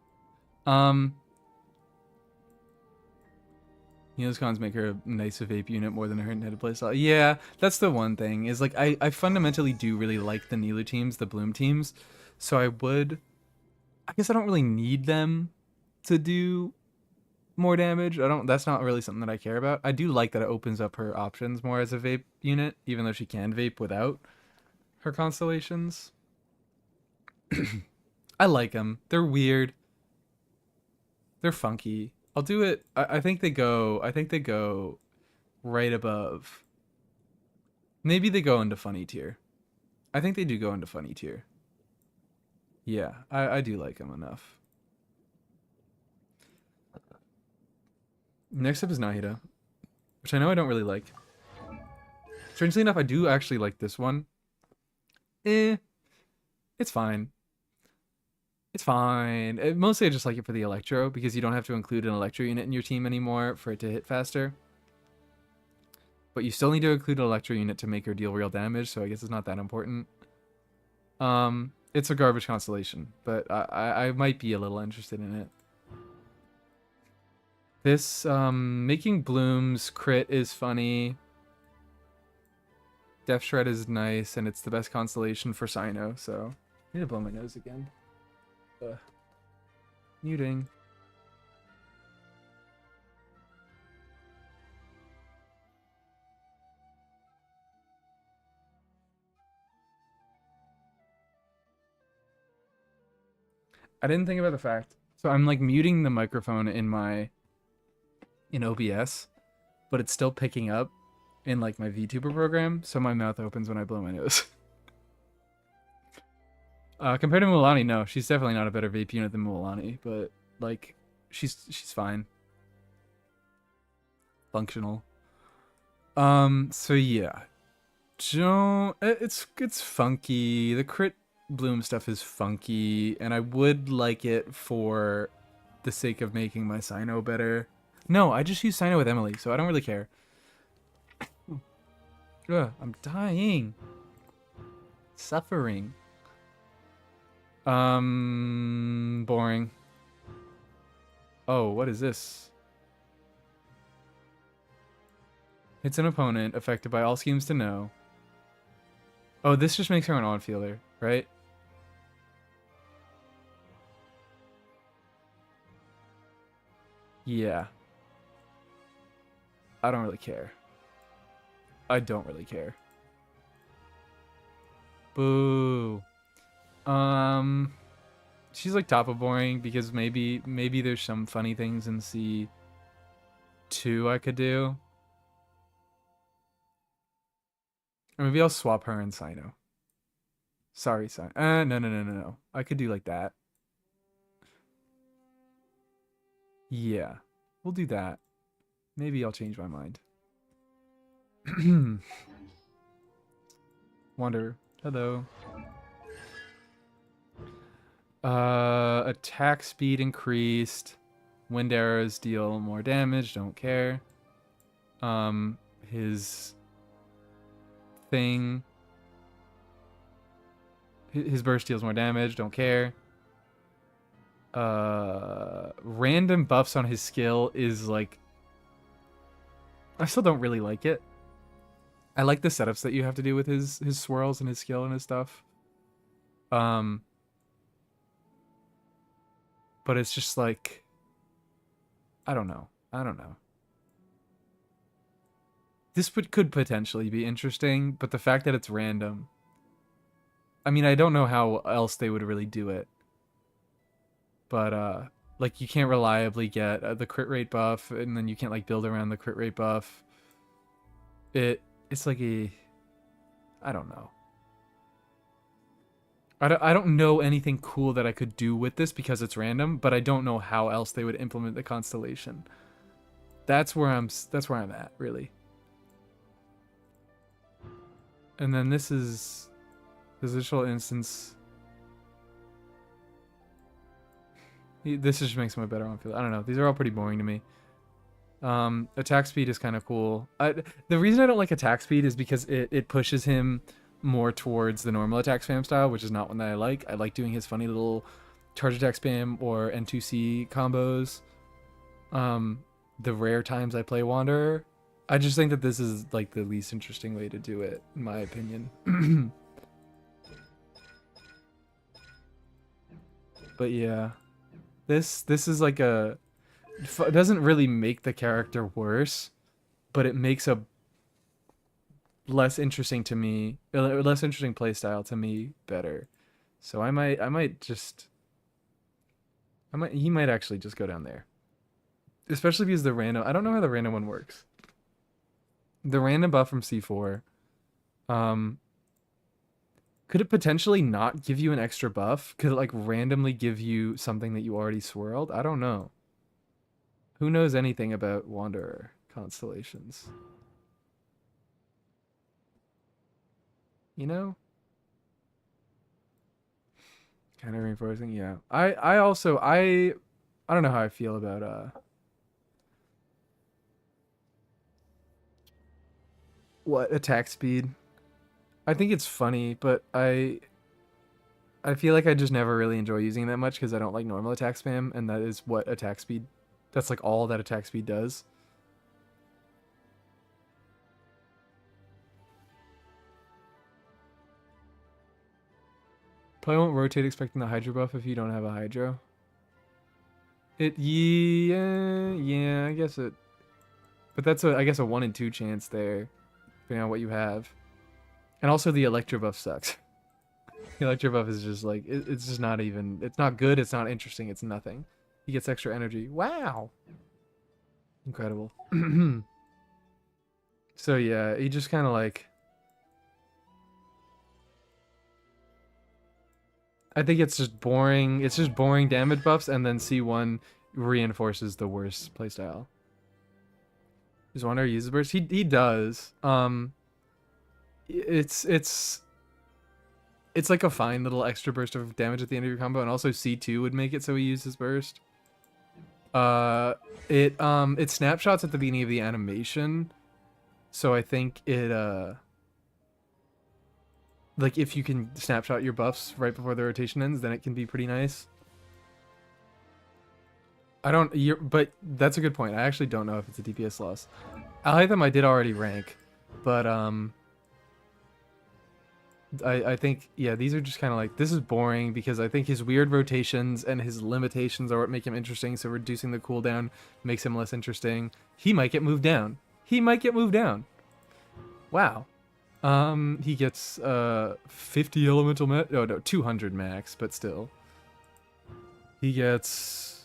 Neil's cons make her a nice vape unit more than her netted playstyle. Yeah, that's the one thing. Is like I fundamentally do really like the Nilu teams, the Bloom teams. So I guess I don't really need them to do more damage. That's not really something that I care about. I do like that it opens up her options more as a vape unit, even though she can vape without her constellations. I like them. They're weird. They're funky. I'll do it. I think they go right above. Maybe they go into funny tier. I think they do go into funny tier. Yeah, I do like them enough. Next up is Nahida, which I know I don't really like. Strangely enough, I do actually like this one. It's fine. It's fine. Mostly I just like it for the Electro, because you don't have to include an Electro unit in your team anymore for it to hit faster. But you still need to include an Electro unit to make her deal real damage, so I guess it's not that important. It's a garbage constellation, but I might be a little interested in it. This, making Blooms crit is funny. Death Shred is nice, and it's the best constellation for Sino, so... I need to blow my nose again. Muting. I didn't think about the fact. So I'm like muting the microphone in OBS, but it's still picking up in like my VTuber program, so my mouth opens when I blow my nose. Compared to Mulan, no, she's definitely not a better vape unit than Mulan, but like she's fine. Functional. So yeah. It's funky. The crit Bloom stuff is funky, and I would like it for the sake of making my Sino better. No, I just use Sino with Emily, so I don't really care. Ugh, I'm dying. Suffering. Boring. Oh, what is this? Hits an opponent affected by all schemes to know. Oh, this just makes her an odd fielder, right? Yeah. I don't really care. I don't really care. Boo. She's like top of boring because maybe there's some funny things in C2 I could do. Or maybe I'll swap her and Sino. Sorry, Sino. No. I could do like that. Yeah. We'll do that. Maybe I'll change my mind. Wander. Hello. Attack speed increased. Wind arrows deal more damage. Don't care. His thing. His burst deals more damage. Don't care. Random buffs on his skill is like... I still don't really like it. I like the setups that you have to do with his swirls and his skill and his stuff. But it's just like... I don't know. This could potentially be interesting, but the fact that it's random... I mean, I don't know how else they would really do it. But, like, you can't reliably get the crit rate buff, and then you can't, like, build around the crit rate buff. It's like a... I don't know. I don't know anything cool that I could do with this because it's random, but I don't know how else they would implement the Constellation. That's where I'm at, really. And then this is positional instance. This just makes him a better on field. I don't know. These are all pretty boring to me. Attack speed is kind of cool. The reason I don't like attack speed is because it pushes him more towards the normal attack spam style, which is not one that I like. I like doing his funny little charge attack spam or N2C combos. The rare times I play Wanderer. I just think that this is like the least interesting way to do it, in my opinion. But yeah, this is like it doesn't really make the character worse, but it makes a less interesting playstyle to me better. So he might actually just go down there. Especially if he's the random. I don't know how the random one works. The random buff from C4. Could it potentially not give you an extra buff? Could it like randomly give you something that you already swirled? I don't know. Who knows anything about Wanderer constellations? You know? Kind of reinforcing, yeah. I don't know how I feel about what attack speed. I think it's funny, but I feel like I just never really enjoy using it that much because I don't like normal attack spam, and that is what attack speed. That's like all that attack speed does. Probably won't rotate expecting the Hydro buff if you don't have a Hydro. Yeah, I guess it. But that's I guess a 1 in 2 chance there, depending on what you have. And also the Electro buff sucks. The Electro buff is just like, it's just not even, it's not good, it's not interesting, it's nothing. He gets extra energy. Wow! Incredible. So yeah, he just kind of like... I think it's just boring. It's just boring damage buffs, and then C1 reinforces the worst playstyle. Does Wanderer use the burst? He does. It's like a fine little extra burst of damage at the end of your combo, and also C2 would make it so he uses burst. It snapshots at the beginning of the animation, so I think it like if you can snapshot your buffs right before the rotation ends, then it can be pretty nice. But that's a good point. I actually don't know if it's a DPS loss. Alhaitham I did already rank, but I think, yeah, these are just kind of like, this is boring because I think his weird rotations and his limitations are what make him interesting, so reducing the cooldown makes him less interesting. He might get moved down. He might get moved down. Wow. He gets 50 elemental max. Oh no, 200 max, but still. He gets.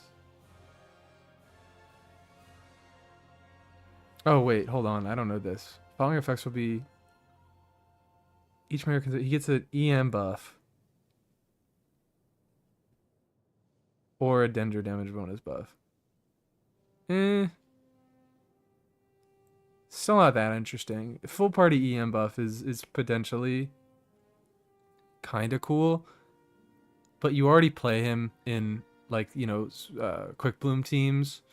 Oh wait, hold on. I don't know this. Following effects will be. Each mirror he gets an EM buff. Or a danger damage bonus buff. Still not that interesting. Full party EM buff is potentially kind of cool, but you already play him in like, you know, quick bloom teams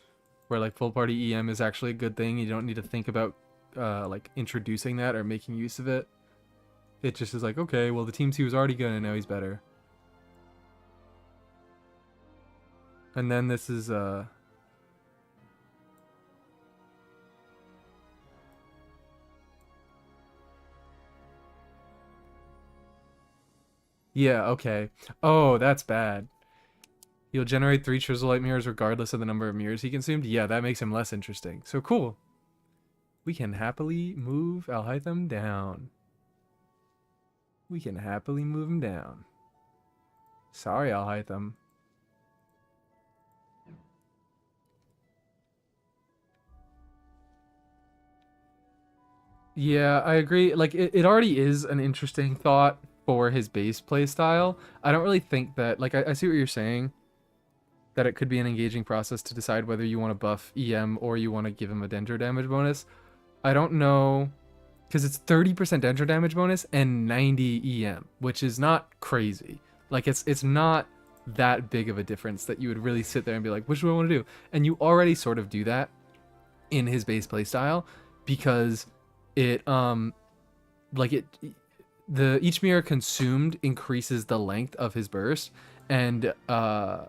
where like full party EM is actually a good thing. You don't need to think about like introducing that or making use of it. It just is like, okay, well the teams he was already good and now he's better. And then this is yeah, okay. Oh, that's bad. He'll generate 3 Chiselite mirrors regardless of the number of mirrors he consumed. Yeah, that makes him less interesting. So cool. We can happily move Alhaitham down. We can happily move him down. Sorry, Alhaitham. Yeah, I agree. Like, it already is an interesting thought for his base playstyle. I don't really think that... Like, I see what you're saying. That it could be an engaging process to decide whether you want to buff EM or you want to give him a dendro damage bonus. I don't know... Because it's 30% dendro damage bonus and 90 EM, which is not crazy. Like, it's not that big of a difference that you would really sit there and be like, which do I want to do? And you already sort of do that in his base playstyle because it each mirror consumed increases the length of his burst, and so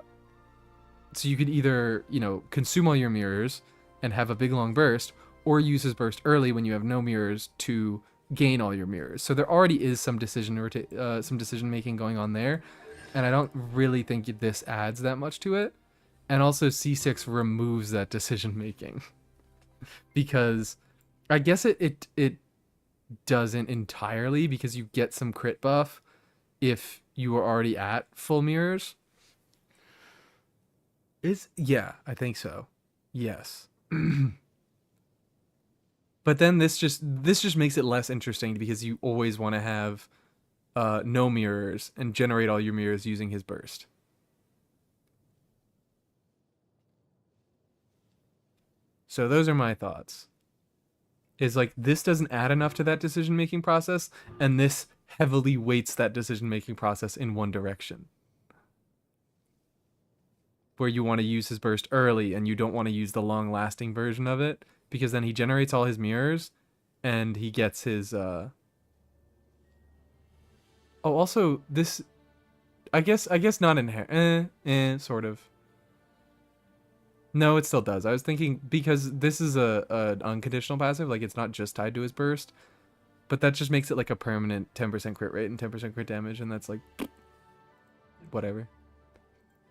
you could either, you know, consume all your mirrors and have a big long burst, or use his burst early when you have no mirrors to gain all your mirrors. So there already is some decision making going on there, and I don't really think this adds that much to it. And also C6 removes that decision making because I guess it doesn't entirely, because you get some crit buff if you are already at full mirrors. Yeah, I think so. Yes. But then this just makes it less interesting because you always want to have no mirrors and generate all your mirrors using his burst. So those are my thoughts. Is like, this doesn't add enough to that decision making process, and this heavily weights that decision making process in one direction. Where you want to use his burst early and you don't want to use the long lasting version of it, because then he generates all his mirrors and he gets his oh, also this, I guess not inherent, sort of. No, it still does. I was thinking because this is an unconditional passive, like it's not just tied to his burst, but that just makes it like a permanent 10% crit rate and 10% crit damage, and that's like whatever.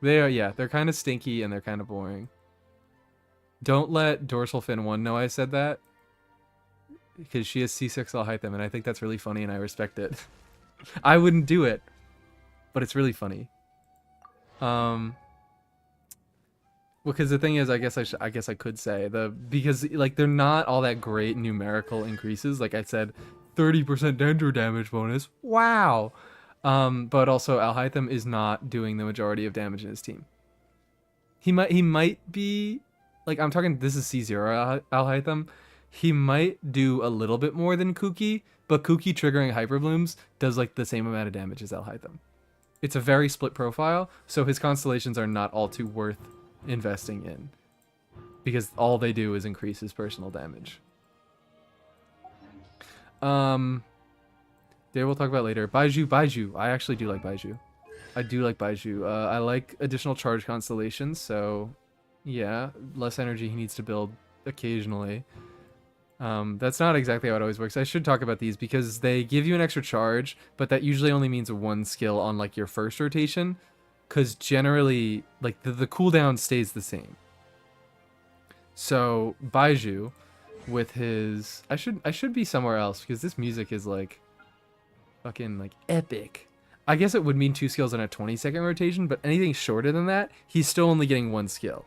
They are, yeah, they're kind of stinky and they're kind of boring. Don't let Dorsal Fin 1 know I said that, because she has C6, I'll hide them, and I think that's really funny and I respect it. I wouldn't do it, but it's really funny. Because the thing is, I guess I could say because like they're not all that great numerical increases. Like I said, 30% dendro damage bonus. Wow. But also Alhaitham is not doing the majority of damage in his team. He might be, like, I'm talking, this is C0 Alhaitham. He might do a little bit more than Kuki, but Kuki triggering Hyperblooms does like the same amount of damage as Alhaitham. It's a very split profile, so his constellations are not all too worth investing in, because all they do is increase his personal damage. There we'll talk about later. Baiju. I actually do like Baiju. I do like Baiju. I like additional charge constellations, so yeah, less energy he needs to build occasionally. That's not exactly how it always works. I should talk about these because they give you an extra charge, but that usually only means one skill on like your first rotation, because generally like the cooldown stays the same. So Baiju, with his, I should be somewhere else because this music is like fucking like epic. I guess it would mean 2 skills in a 20-second rotation, but anything shorter than that, he's still only getting 1 skill.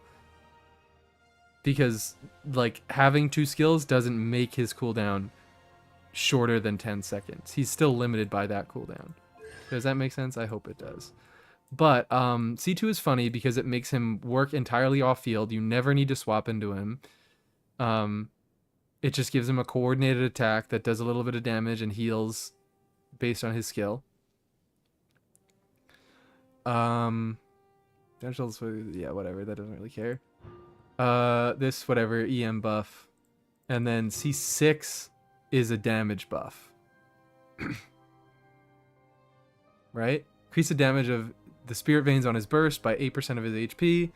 Because like having 2 skills doesn't make his cooldown shorter than 10 seconds. He's still limited by that cooldown. Does that make sense? I hope it does. But C2 is funny because it makes him work entirely off field. You never need to swap into him. It just gives him a coordinated attack that does a little bit of damage and heals based on his skill. Yeah, whatever. That doesn't really care. This whatever EM buff, and then C6 is a damage buff. Right? Increase the damage of the spirit veins on his burst by 8% of his HP.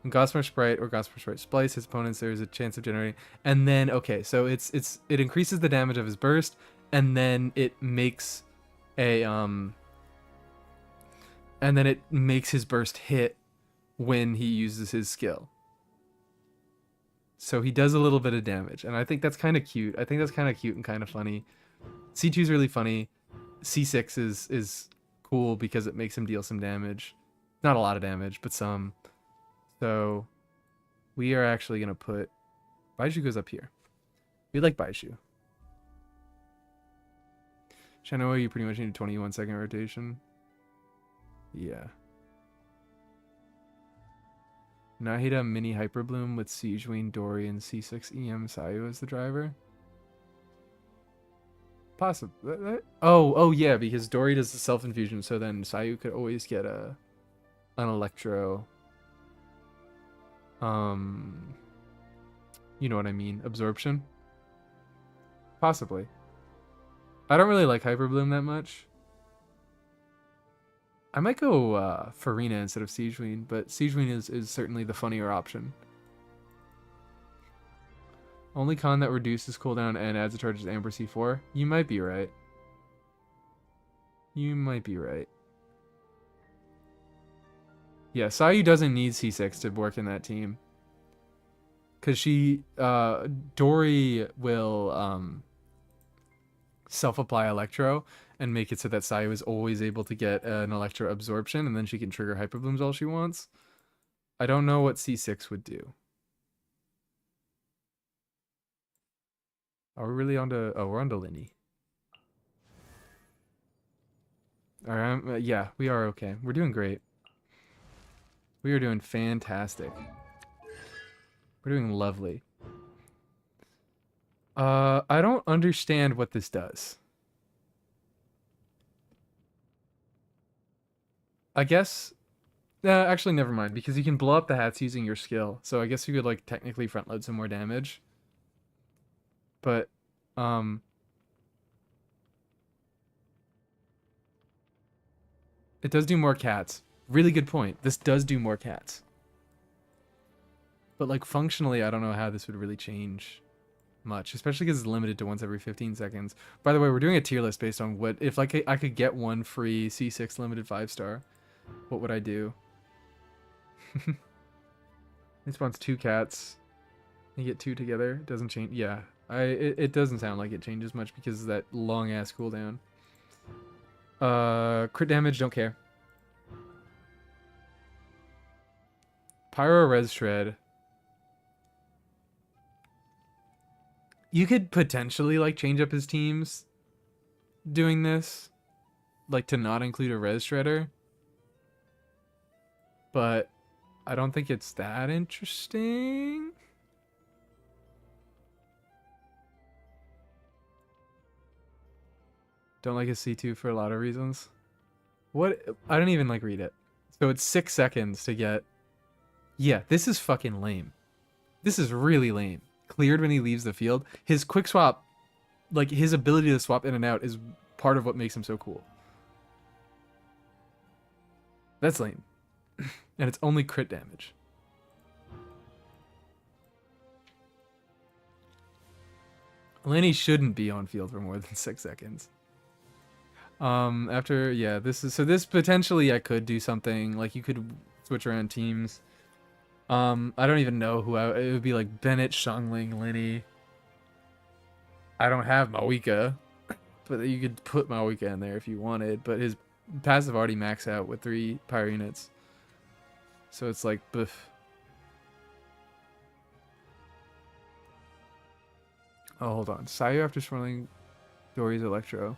And Gossamer Sprite or Gossamer Sprite Splice his opponents, there is a chance of generating. And then okay, so it increases the damage of his burst, and then it makes a and then it makes his burst hit when he uses his skill. So he does a little bit of damage, and I think that's kind of cute. I think that's kind of cute and kind of funny. C2 is really funny. C6 is cool because it makes him deal some damage. Not a lot of damage, but some. So we are actually going to put... Baiju goes up here. We like Baiju. Shanoa, you pretty much need a 21-second rotation. Yeah. Nahida Mini Hyper Bloom with Siegeween, Dory, and C6 EM Sayu as the driver. Possible. Oh yeah, because Dory does the self infusion, so then Sayu could always get an Electro. You know what I mean? Absorption. Possibly. I don't really like Hyper Bloom that much. I might go Farina instead of Siegeween, but Siegeween is certainly the funnier option. Only con that reduces cooldown and adds a charge is Amber C4. You might be right. You might be right. Yeah, Sayu doesn't need C6 to work in that team. Because Dory will self-apply Electro and make it so that Sayu is always able to get an Electro absorption, and then she can trigger Hyper Blooms all she wants. I don't know what C6 would do. Are we really on to... Oh, we're on to Linny. Alright, yeah, we are okay. We're doing great. We are doing fantastic. We're doing lovely. I don't understand what this does. I guess... actually, never mind, because you can blow up the hats using your skill. So I guess you could, like, technically front load some more damage. But, it does do more cats. Really good point. This does do more cats. But, like, functionally, I don't know how this would really change much. Especially because it's limited to once every 15 seconds. By the way, we're doing a tier list based on what... If, like, I could get one free C6 limited 5-star, what would I do? It spawns 2 cats. You get 2 together. It doesn't change. Yeah. It doesn't sound like it changes much because of that long-ass cooldown. Crit damage, don't care. Pyro Res Shred. You could potentially, like, change up his teams doing this. Like, to not include a Res Shredder. But I don't think it's that interesting. Don't like his C2 for a lot of reasons. What? I don't even, like, read it. So it's 6 seconds to get... Yeah, this is fucking lame. This is really lame. Cleared when he leaves the field. His quick swap, like, his ability to swap in and out is part of what makes him so cool. That's lame. And it's only crit damage. Lenny shouldn't be on field for more than 6 seconds. After, yeah, this potentially I could do something, like you could switch around teams. I don't even know it would be like Bennett, Xiangling, Lenny. I don't have Mawika, but you could put Mawika in there if you wanted, but his passive already maxed out with 3 pyro units. So it's like, biff. Oh, hold on. Sayu after swirling Dory's Electro.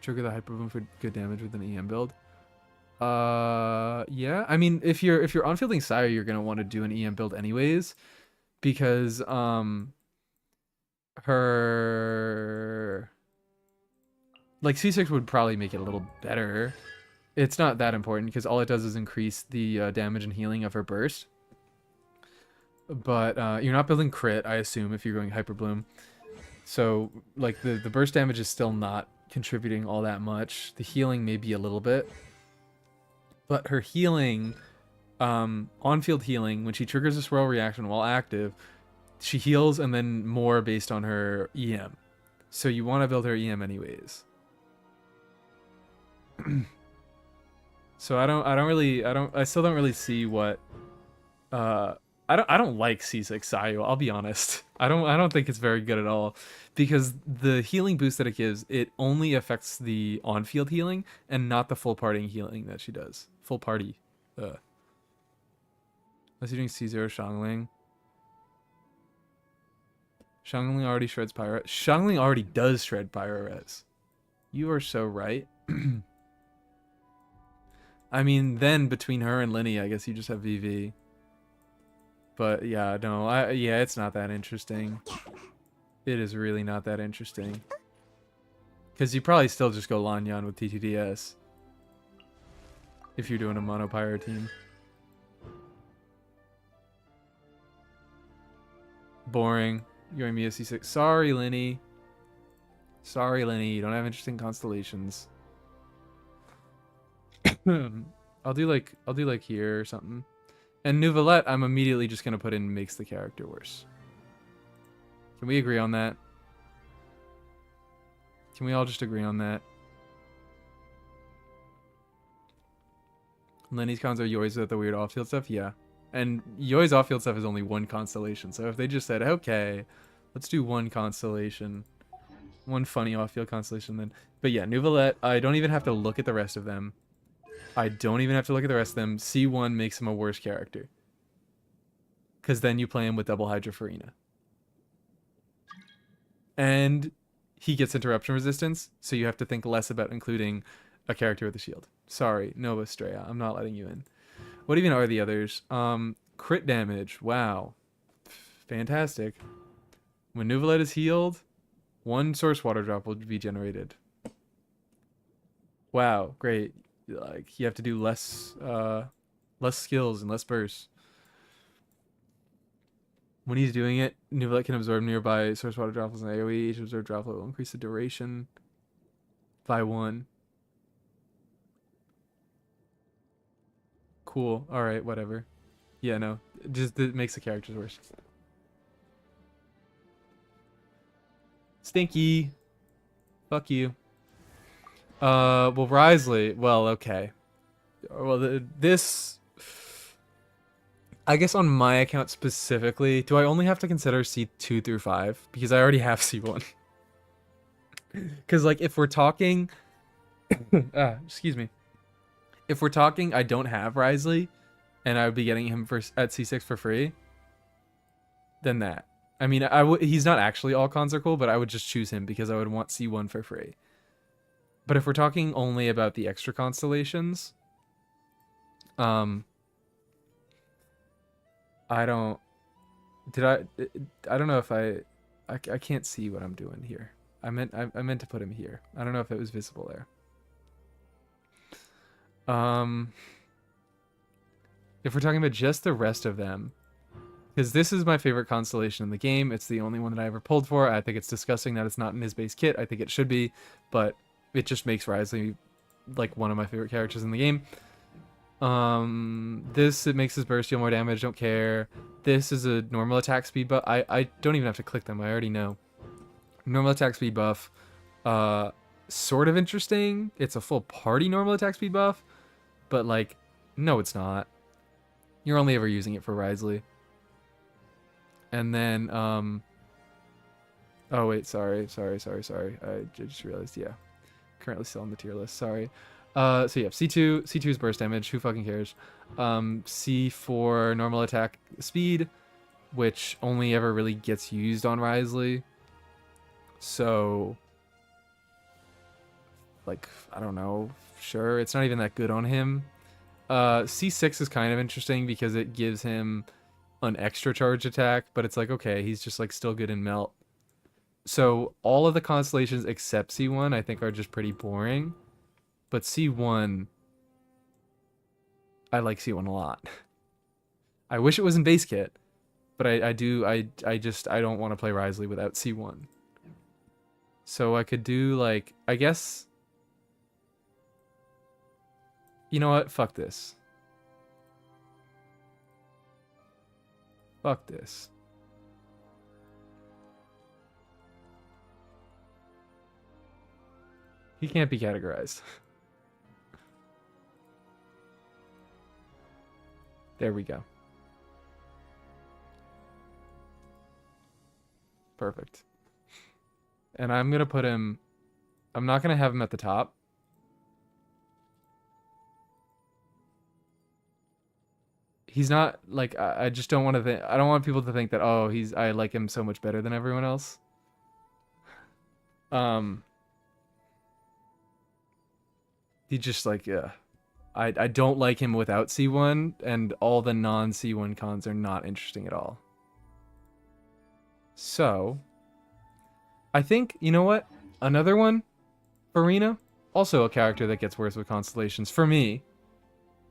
Trigger the Hyper Boom for good damage with an EM build. Yeah. I mean, if you're on-fielding Sayu, you're gonna want to do an EM build anyways, because her like C6 would probably make it a little better. It's not that important because all it does is increase the damage and healing of her burst. But you're not building crit, I assume, if you're going Hyper Bloom. So like the burst damage is still not contributing all that much. The healing may be a little bit, but her healing, on-field healing, when she triggers a swirl reaction while active, she heals and then more based on her EM. So you want to build her EM anyways. So I still don't really see what I don't like C6 Sayu, I'll be honest. I don't think it's very good at all, because the healing boost that it gives, it only affects the on-field healing and not the full partying healing that she does. Full party. Unless you're doing C0 Xiangling. Xiangling already shreds Pyro. Xiangling already does shred Pyro Res. You are so right. I mean, then between her and Linny, I guess you just have VV. But yeah, no, yeah, it's not that interesting. It is really not that interesting. Because you probably still just go Lanyan with TTDS. If you're doing a mono pyro team. Boring. You're in Mia C6. Sorry, Linny. Sorry, Linny. You don't have interesting constellations. I'll do like here or something. And Nouvellette, I'm immediately just gonna put in makes the character worse. Can we agree on that? Can we all just agree on that? Lenny's cons are Yoi's with the weird off-field stuff? Yeah. And Yoi's off-field stuff is only 1 constellation. So if they just said, okay, let's do 1 constellation. 1 funny off-field constellation then. But yeah, Nouvellette, I don't even have to look at the rest of them. C1 makes him a worse character. Because then you play him with double Hydra Farina. And he gets interruption resistance, so you have to think less about including a character with a shield. Sorry, Nova Straya, I'm not letting you in. What even are the others? Crit damage, wow. Fantastic. When Nouvellette is healed, 1 source water drop will be generated. Wow, great. Like, you have to do less skills and less bursts. When he's doing it, Nouvellette can absorb nearby source water droplets and AoE. Each absorbed droplet will increase the duration by 1. Cool. Alright, whatever. Yeah, no. It makes the characters worse. Stinky. Fuck you. Well, Risley. Well, okay. Well, this... I guess on my account specifically, do I only have to consider C2 through 5? Because I already have C1. Because, like, if we're talking... excuse me. If we're talking, I don't have Risley, and I would be getting him at C6 for free, then that. I mean, he's not actually all cons are cool, but I would just choose him because I would want C1 for free. But if we're talking only about the extra constellations, I don't know if I can't see what I'm doing here. I meant to put him here. I don't know if it was visible there. If we're talking about just the rest of them, because this is my favorite constellation in the game. It's the only one that I ever pulled for. I think it's disgusting that it's not in his base kit. I think it should be, but it just makes Risley like one of my favorite characters in the game. This, it makes his burst deal more damage. Don't care. This is a normal attack speed buff. I don't even have to click them. I already know. Normal attack speed buff. Sort of interesting. It's a full party normal attack speed buff. But, like, no, it's not. You're only ever using it for Risley. And then, oh, wait, sorry. I just realized, yeah. Currently still on the tier list, sorry. So yeah, C2 is burst damage, who fucking cares? C4 normal attack speed, which only ever really gets used on Risley. So, like, I don't know, sure, it's not even that good on him. C6 is kind of interesting because it gives him an extra charge attack, but it's like, okay, he's just like still good in melt. So all of the constellations except C1 I think are just pretty boring. But C1, I like C1 a lot. I wish it was in base kit, but I don't want to play Risley without C1. So I could do, like, I guess, you know what? Fuck this. Fuck this. He can't be categorized. There we go. Perfect. And I'm going to put him... I'm not going to have him at the top. He's not, like, I just don't want to think... I don't want people to think that, oh, I like him so much better than everyone else. He just, like, yeah. I don't like him without C1, and all the non-C1 cons are not interesting at all. So, I think, you know what? Another one, Farina, also a character that gets worse with constellations. For me,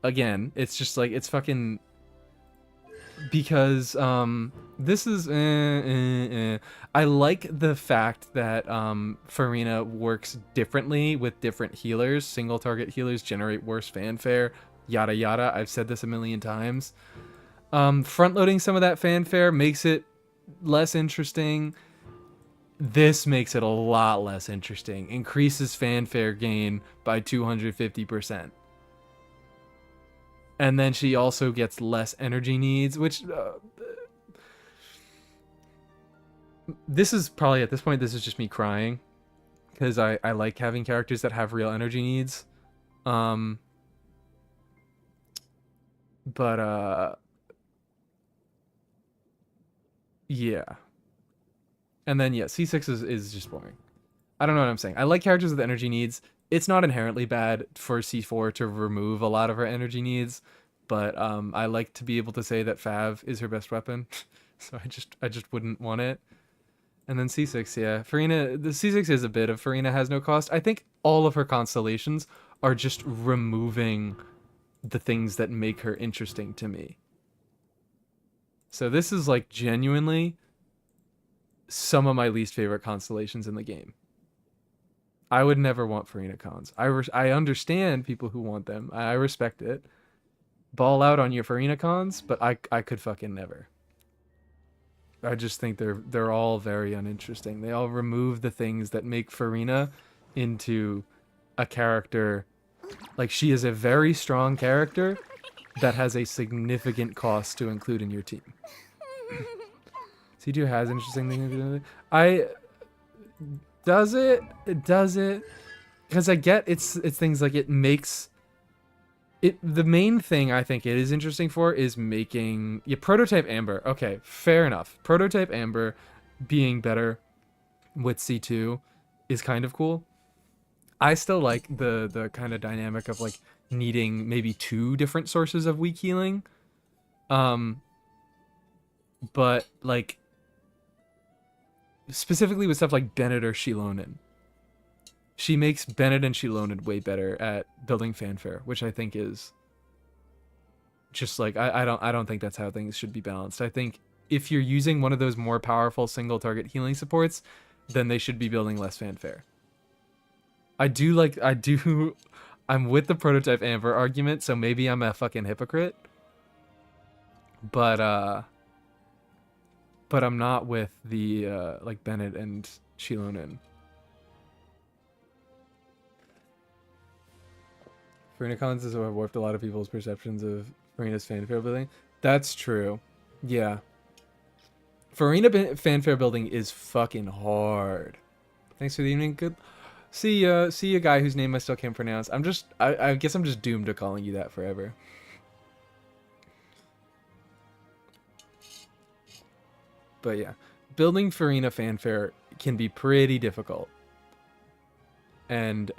again, it's just like, it's fucking... Because, this is... I like the fact that Farina works differently with different healers. Single target healers generate worse fanfare, yada yada. I've said this a million times. Front-loading some of that fanfare makes it less interesting. This makes it a lot less interesting. Increases fanfare gain by 250%. And then she also gets less energy needs, which... this is probably, at this point, this is just me crying. Because I like having characters that have real energy needs. Yeah. And then, yeah, C6 is just boring. I don't know what I'm saying. I like characters with energy needs. It's not inherently bad for C4 to remove a lot of her energy needs, but I like to be able to say that Fav is her best weapon, so I just wouldn't want it. And then C6, yeah, Farina. The C6 is a bit of Farina has no cost. I think all of her constellations are just removing the things that make her interesting to me. So this is like genuinely some of my least favorite constellations in the game. I would never want Farina cons. I understand people who want them. I respect it. Ball out on your Farina cons, but I could fucking never. I just think they're all very uninteresting. They all remove the things that make Farina into a character. Like, she is a very strong character that has a significant cost to include in your team. C2 has interesting things. Does it? Does it? Because I get it's things like it makes it. The main thing I think it is interesting for is making prototype Amber. Okay, fair enough. Prototype Amber being better with C2 is kind of cool. I still like the kind of dynamic of like needing maybe 2 different sources of weak healing. But like specifically with stuff like Bennett or Shilonen, she makes Bennett and Shilonen way better at building fanfare, which I think is just like I don't think that's how things should be balanced. I think if you're using one of those more powerful single target healing supports, then they should be building less fanfare. I I'm with the prototype Amber argument, so maybe I'm a fucking hypocrite. But I'm not with the like Bennett and Chilonin. Farina cons has warped a lot of people's perceptions of Farina's fanfare building. That's true. Yeah. Farina fanfare building is fucking hard. Thanks for the evening. Good. See a guy whose name I still can't pronounce. I guess I'm just doomed to calling you that forever. But yeah, building Farina fanfare can be pretty difficult. And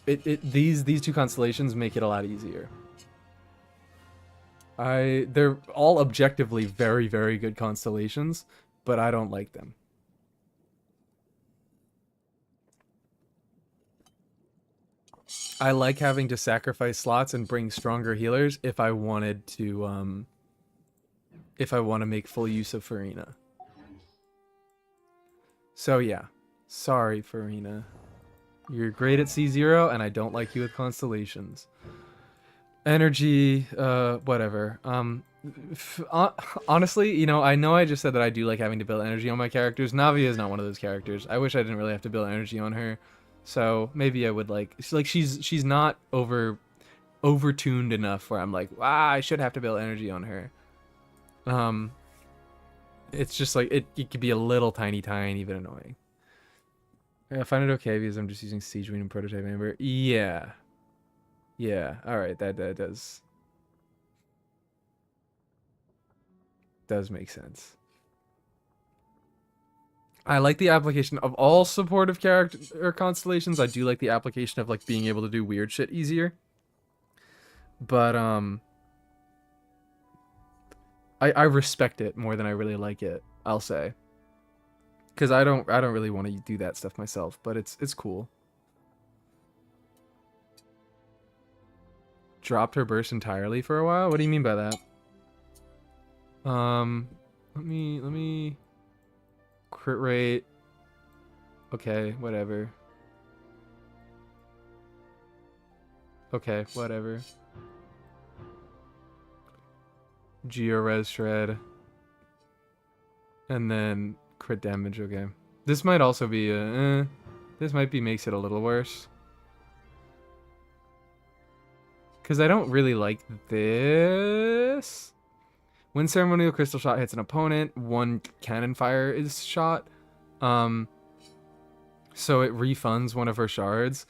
these two constellations make it a lot easier. They're all objectively very, very good constellations, but I don't like them. I like having to sacrifice slots and bring stronger healers if I wanted to if I want to make full use of Farina. So yeah, sorry Farina. You're great at C0 and I don't like you with constellations. Energy, whatever. Honestly, you know I just said that I do like having to build energy on my characters. Navia is not one of those characters. I wish I didn't really have to build energy on her. So maybe I would she's not overtuned enough where I'm like, I should have to build energy on her. It's just like it could be a little tiny bit annoying. I find it okay because I'm just using Siege Queen and Prototype Amber. Yeah. Yeah, alright, that does make sense. I like the application of all supportive character or constellations. I do like the application of like being able to do weird shit easier. But I respect it more than I really like it, I'll say. Cuz I don't really want to do that stuff myself, but it's cool. Dropped her burst entirely for a while? What do you mean by that? Let me crit rate. Okay, whatever. Okay, whatever. Geo-res shred. And then crit damage, okay. This might also be this might be makes it a little worse. Because I don't really like this. When ceremonial crystal shot hits an opponent, one cannon fire is shot. So it refunds one of her shards.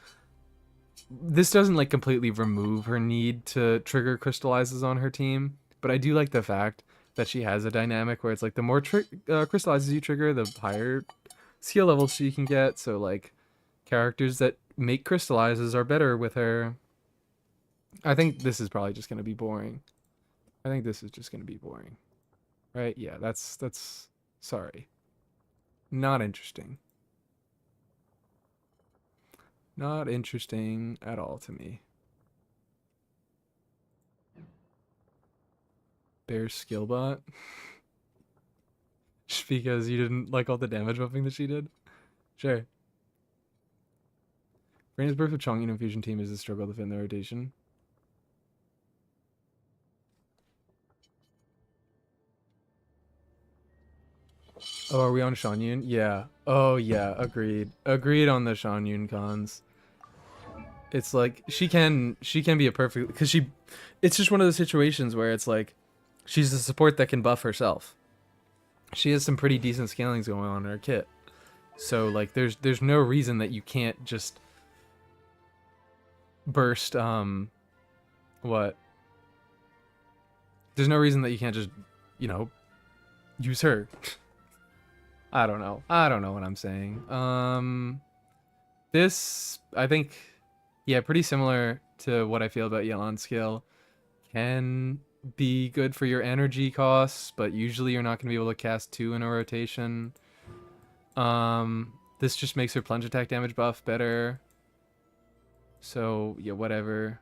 This doesn't like completely remove her need to trigger crystallizes on her team, but I do like the fact that she has a dynamic where it's like the more crystallizes you trigger, the higher skill levels she can get. So like characters that make crystallizes are better with her. I think this is probably just going to be boring. I think this is just going to be boring. Right? Yeah, that's sorry. Not interesting. Not interesting at all to me. Bear skillbot. Just because you didn't like all the damage buffing that she did? Sure. Raina's birth with Chongqing Infusion team is a struggle to fit in the rotation. Oh, are we on Shanyun? Yeah. Oh, yeah. Agreed. Agreed on the Shanyun cons. It's like she can be a perfect because it's just one of those situations where it's like she's the support that can buff herself. She has some pretty decent scalings going on in her kit. So like there's no reason that you can't just burst what? There's no reason that you can't just, you know, use her. I don't know what I'm saying. This, I think, yeah, pretty similar to what I feel about Yelan's skill. Can be good for your energy costs, but usually you're not going to be able to cast 2 in a rotation. This just makes her plunge attack damage buff better. So, yeah, whatever.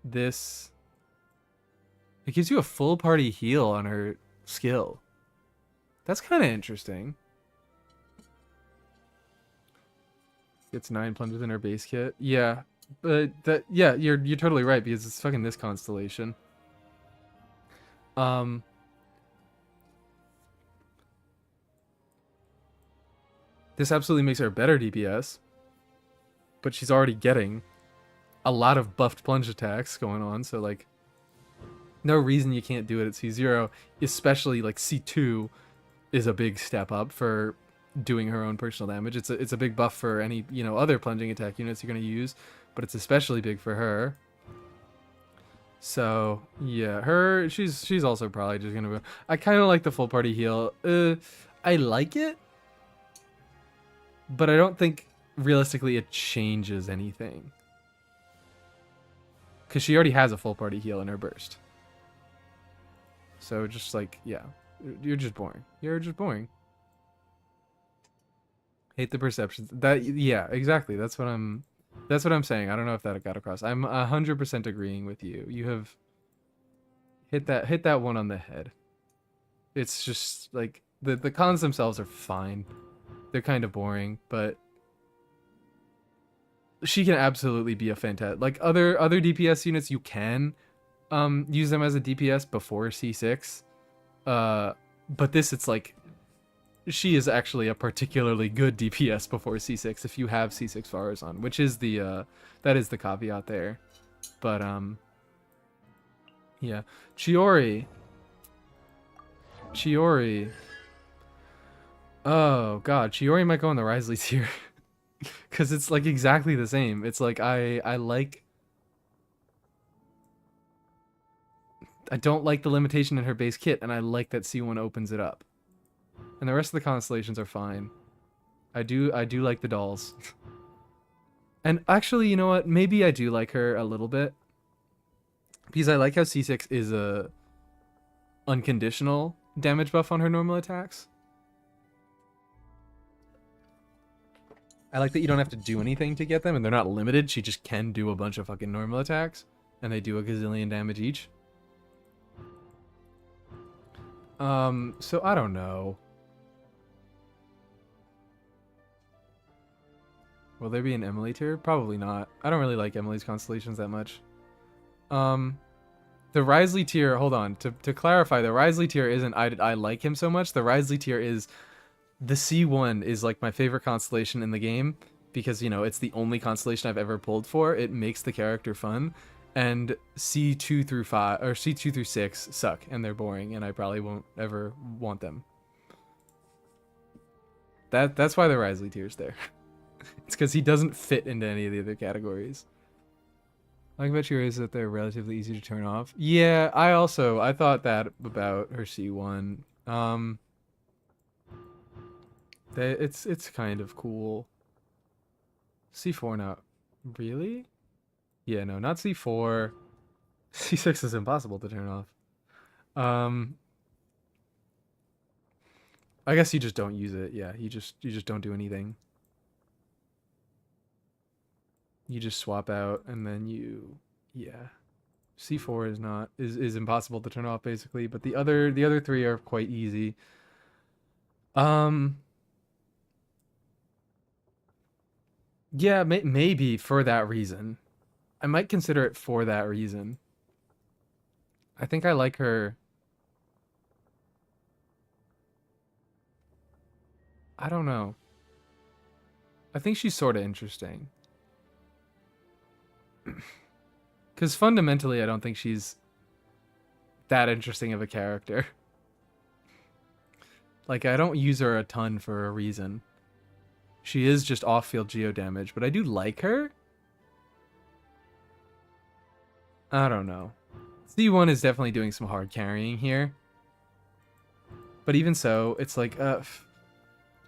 This, it gives you a full party heal on her skill. That's kind of interesting. Gets 9 plungers in her base kit. Yeah, but yeah, you're totally right because it's fucking this constellation. This absolutely makes her a better DPS, but she's already getting a lot of buffed plunge attacks going on, so like no reason you can't do it at C0, especially like C2 is a big step up for doing her own personal damage. It's a big buff for any, you know, other plunging attack units you're going to use, but it's especially big for her. So, yeah, she's also probably just going to I kind of like the full party heal. I like it, but I don't think realistically it changes anything. Cuz she already has a full party heal in her burst. So just like, yeah, you're just boring. You're just boring. Hate the perceptions. Yeah, exactly. That's what I'm saying. I don't know if that got across. I'm 100% agreeing with you. You have hit that one on the head. It's just like the cons themselves are fine. They're kind of boring, but she can absolutely be a fantastic, like other DPS units you can use them as a DPS before C6. But this, it's like she is actually a particularly good DPS before C6 if you have C6 Faras on, which is the that is the caveat there. But yeah, Chiori. Oh god, Chiori might go in the Risley tier because it's like exactly the same. It's like I don't like the limitation in her base kit, and I like that C1 opens it up. And the rest of the constellations are fine. I do like the dolls. And actually, you know what? Maybe I do like her a little bit. Because I like how C6 is a unconditional damage buff on her normal attacks. I like that you don't have to do anything to get them, and they're not limited. She just can do a bunch of fucking normal attacks, and they do a gazillion damage each. So I don't know. Will there be an Emily tier? Probably not. I don't really like Emily's constellations that much. The Risley tier, hold on. To clarify, the Risley tier isn't I like him so much. The Risley tier is the C1 is like my favorite constellation in the game because, you know, it's the only constellation I've ever pulled for. It makes the character fun. And C2 through 5 or C2 through 6 suck and they're boring and I probably won't ever want them. That's why the Risley tier's there. It's because he doesn't fit into any of the other categories. I bet you is that they're relatively easy to turn off. Yeah, I thought that about her C1. It's kind of cool. C4 not really? Yeah, no, not C4. C6 is impossible to turn off. I guess you just don't use it. Yeah, you just don't do anything. You just swap out and then yeah. C4 is impossible to turn off basically, but the other three are quite easy. Yeah, maybe for that reason. I might consider it for that reason. I think I like her. I don't know. I think she's sort of interesting. Because fundamentally, I don't think she's that interesting of a character. Like, I don't use her a ton for a reason. She is just off-field geo damage, but I do like her. I don't know. C1 is definitely doing some hard carrying here. But even so, it's like,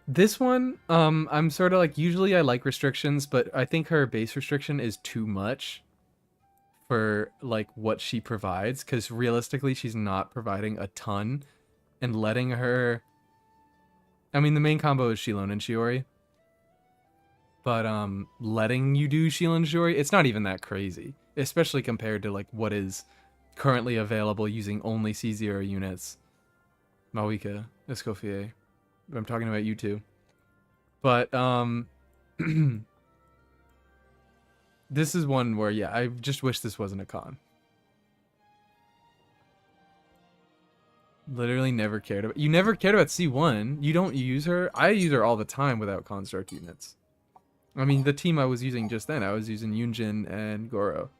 this one, I'm sort of like, usually I like restrictions, but I think her base restriction is too much for like what she provides, because realistically she's not providing a ton, and letting her, I mean the main combo is Shilon and Chiori, but letting you do Shilon and Chiori, it's not even that crazy, especially compared to like what is currently available using only C0 units. Mawika, Escoffier, I'm talking about you two. But This is one where, yeah, I just wish this wasn't a con. Literally never cared about. You never cared about C1. You don't use her. I use her all the time without construct units. I mean, the team I was using just then, I was using Yunjin and Goro.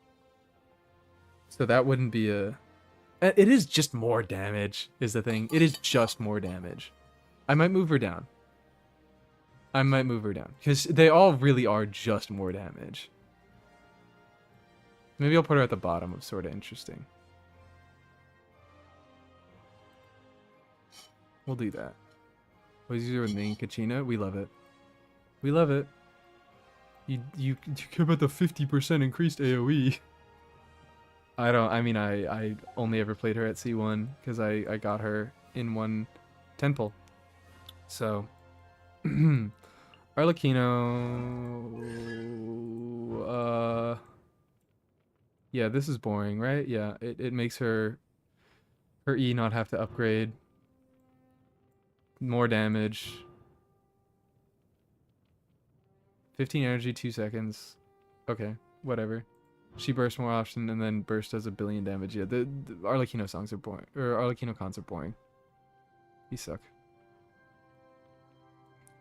So that wouldn't be a... It is just more damage, is the thing. It is just more damage. I might move her down. Because they all really are just more damage. Maybe I'll put her at the bottom of sort of interesting. We'll do that. What is easier with main Kachina? We love it. We love it. You care about the 50% increased AoE. I only ever played her at C1 because I got her in one 10 pull. So, Arlecchino, yeah, this is boring, right? Yeah, it makes her E not have to upgrade. More damage. 15 energy, 2 seconds. Okay, whatever. She bursts more often, and then burst does a billion damage. Yeah, the Arlecchino songs are boring. Or Arlecchino cons are boring. You suck.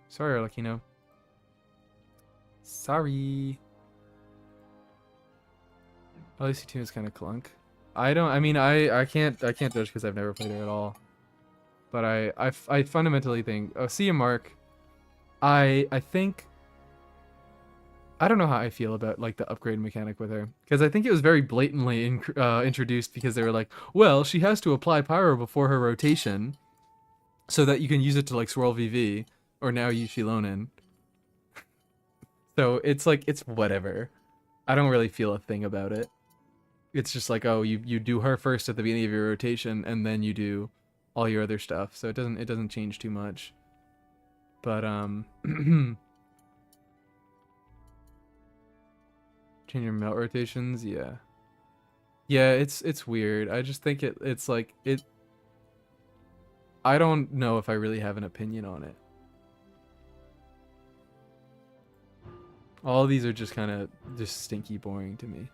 Sorry, Arlecchino. Sorry. LAC2 is kind of clunk. I can't judge because I've never played her at all. But I fundamentally think... Oh, see you, Mark. I think... I don't know how I feel about like the upgrade mechanic with her, because I think it was very blatantly introduced because they were like, well, she has to apply pyro before her rotation, so that you can use it to like swirl VV, or now use Shilonen. So it's like, it's whatever. I don't really feel a thing about it. It's just like, oh, you do her first at the beginning of your rotation, and then you do all your other stuff. So it doesn't change too much. But change your melt rotations, yeah. Yeah, it's weird. I just think it's like it. I don't know if I really have an opinion on it. All of these are just kind of just stinky boring to me.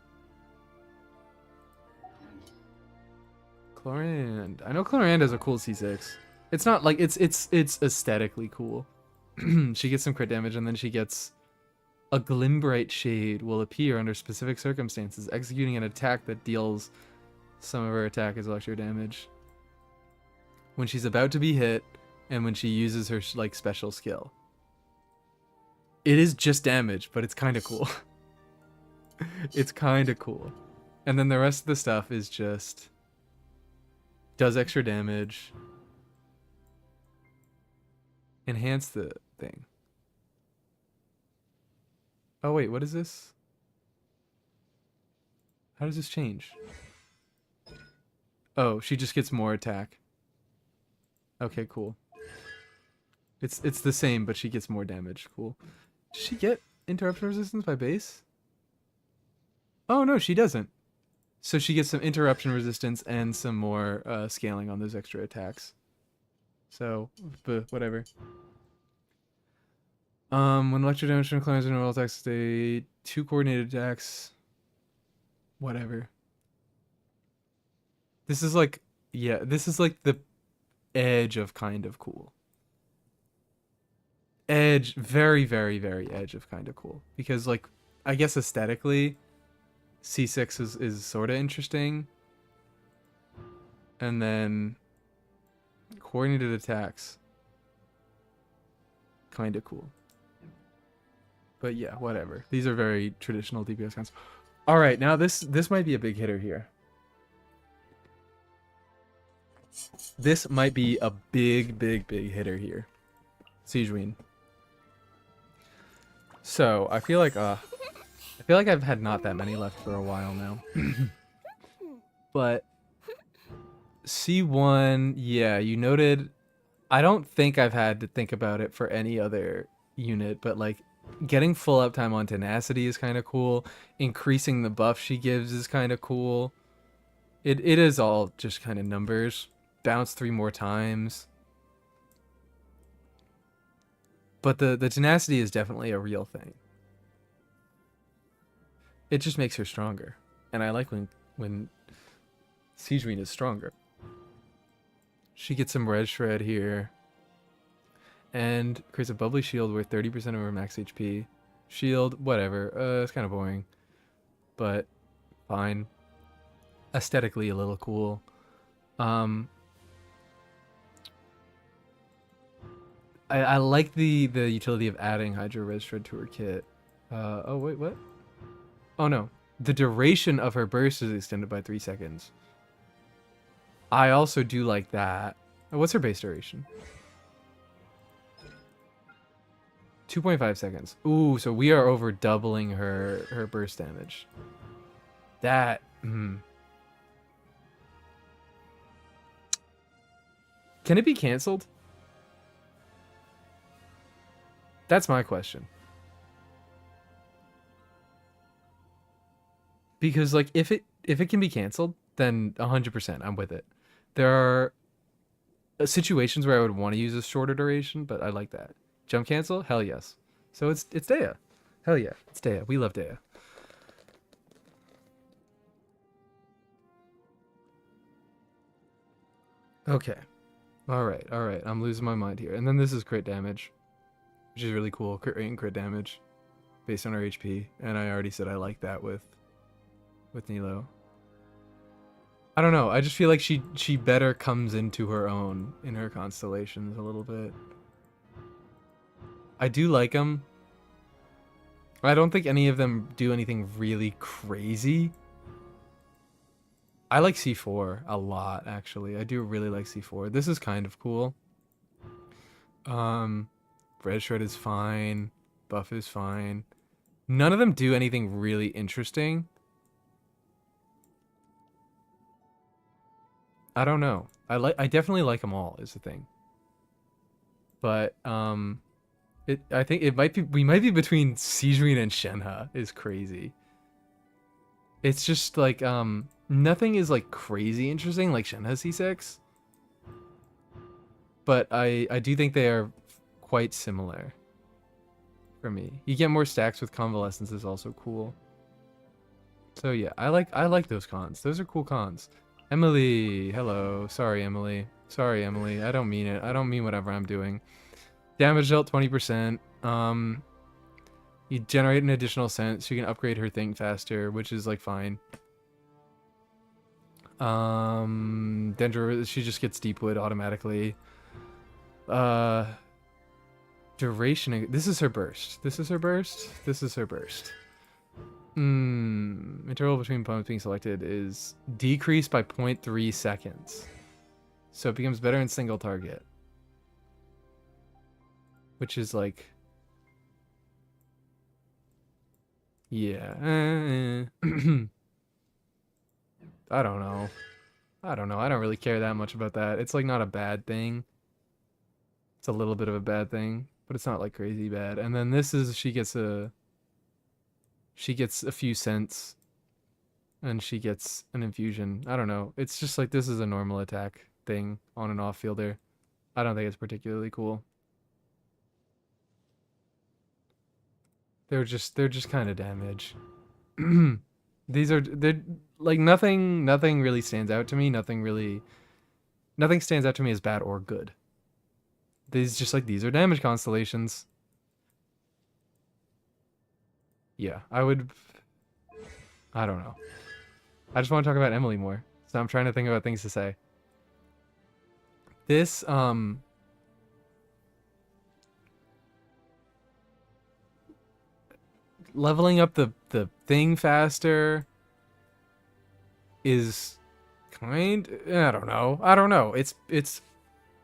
Chlorand. I know Chlorand has a cool C6. It's not like it's aesthetically cool. She gets some crit damage, and then she gets a Glimbright Shade will appear under specific circumstances, executing an attack that deals some of her attack as electro damage when she's about to be hit, and when she uses her like special skill. It is just damage, but it's kind of cool. It's kind of cool. And then the rest of the stuff is just does extra damage, enhance the thing. Oh wait, what is this? How does this change? Oh, she just gets more attack. Okay, cool. It's the same, but she gets more damage. Cool. Does she get interruption resistance by base? Oh no, she doesn't. So she gets some interruption resistance and some more scaling on those extra attacks. So, whatever. When electro damage from climbs in a roll attack state, 2 coordinated attacks. Whatever. This is like, yeah, this is like the edge of kind of cool. Edge, very, very, very edge of kind of cool. Because, like, I guess aesthetically, C6 is sort of interesting. And then coordinated attacks. Kind of cool. But yeah, whatever. These are very traditional DPS counts. All right, now this might be a big hitter here. This might be a big, big, big hitter here. Siegewein. So I feel like I've had not that many left for a while now. But C1, yeah, you noted. I don't think I've had to think about it for any other unit, but like getting full uptime on tenacity is kind of cool. Increasing the buff she gives is kind of cool. It is all just kind of numbers. Bounce 3 more times. But the tenacity is definitely a real thing. It just makes her stronger. And I like when Siegeween is stronger. She gets some red shred here. And creates a bubbly shield worth 30% of her max HP. Shield, whatever. It's kind of boring. But fine. Aesthetically a little cool. I like the utility of adding Hydro Red Shred to her kit. Oh wait, what? Oh no. The duration of her burst is extended by 3 seconds. I also do like that. What's her base duration? 2.5 seconds. Ooh, so we are over doubling her burst damage. That... Can it be canceled? That's my question. Because like if it can be canceled, then 100% I'm with it. There are situations where I would want to use a shorter duration, but I like that. Jump cancel? Hell yes. So it's Dea. Hell yeah. It's Dea. We love Dea. Okay. Alright. I'm losing my mind here. And then this is crit damage, which is really cool. Crit rate and crit damage based on her HP. And I already said I like that with Nilo. I don't know. I just feel like she better comes into her own in her constellations a little bit. I do like them. I don't think any of them do anything really crazy. I like C4 a lot, actually. I do really like C4. This is kind of cool. Red Shred is fine. Buff is fine. None of them do anything really interesting. I don't know. I definitely like them all, is the thing. But I think it might be, we might be between Siegeween and Shenhe is crazy. It's just like nothing is like crazy interesting like Shenhe C6. But I do think they are quite similar for me. You get more stacks with Convalescence is also cool. So yeah, I like those cons. Those are cool cons. Emily, hello. Sorry, Emily. Sorry, Emily. I don't mean it. I don't mean whatever I'm doing. Damage dealt 20%. You generate an additional sense. You can upgrade her thing faster, which is like fine. Dendro, she just gets deep wood automatically. Duration. This is her burst. This is her burst. This is her burst. Interval between opponents being selected is decreased by 0.3 seconds. So it becomes better in single target. Which is like... Yeah. I don't know. I don't know. I don't really care that much about that. It's like not a bad thing. It's a little bit of a bad thing, but it's not like crazy bad. And then this is, she gets a few cents and she gets an infusion. I don't know. It's just like this is a normal attack thing on an off fielder. I don't think it's particularly cool. They're just kind of damage. They're like nothing really stands out to me. Nothing stands out to me as bad or good. These are damage constellations. Yeah, I don't know. I just want to talk about Emily more. So I'm trying to think about things to say. This leveling up the thing faster is I don't know. It's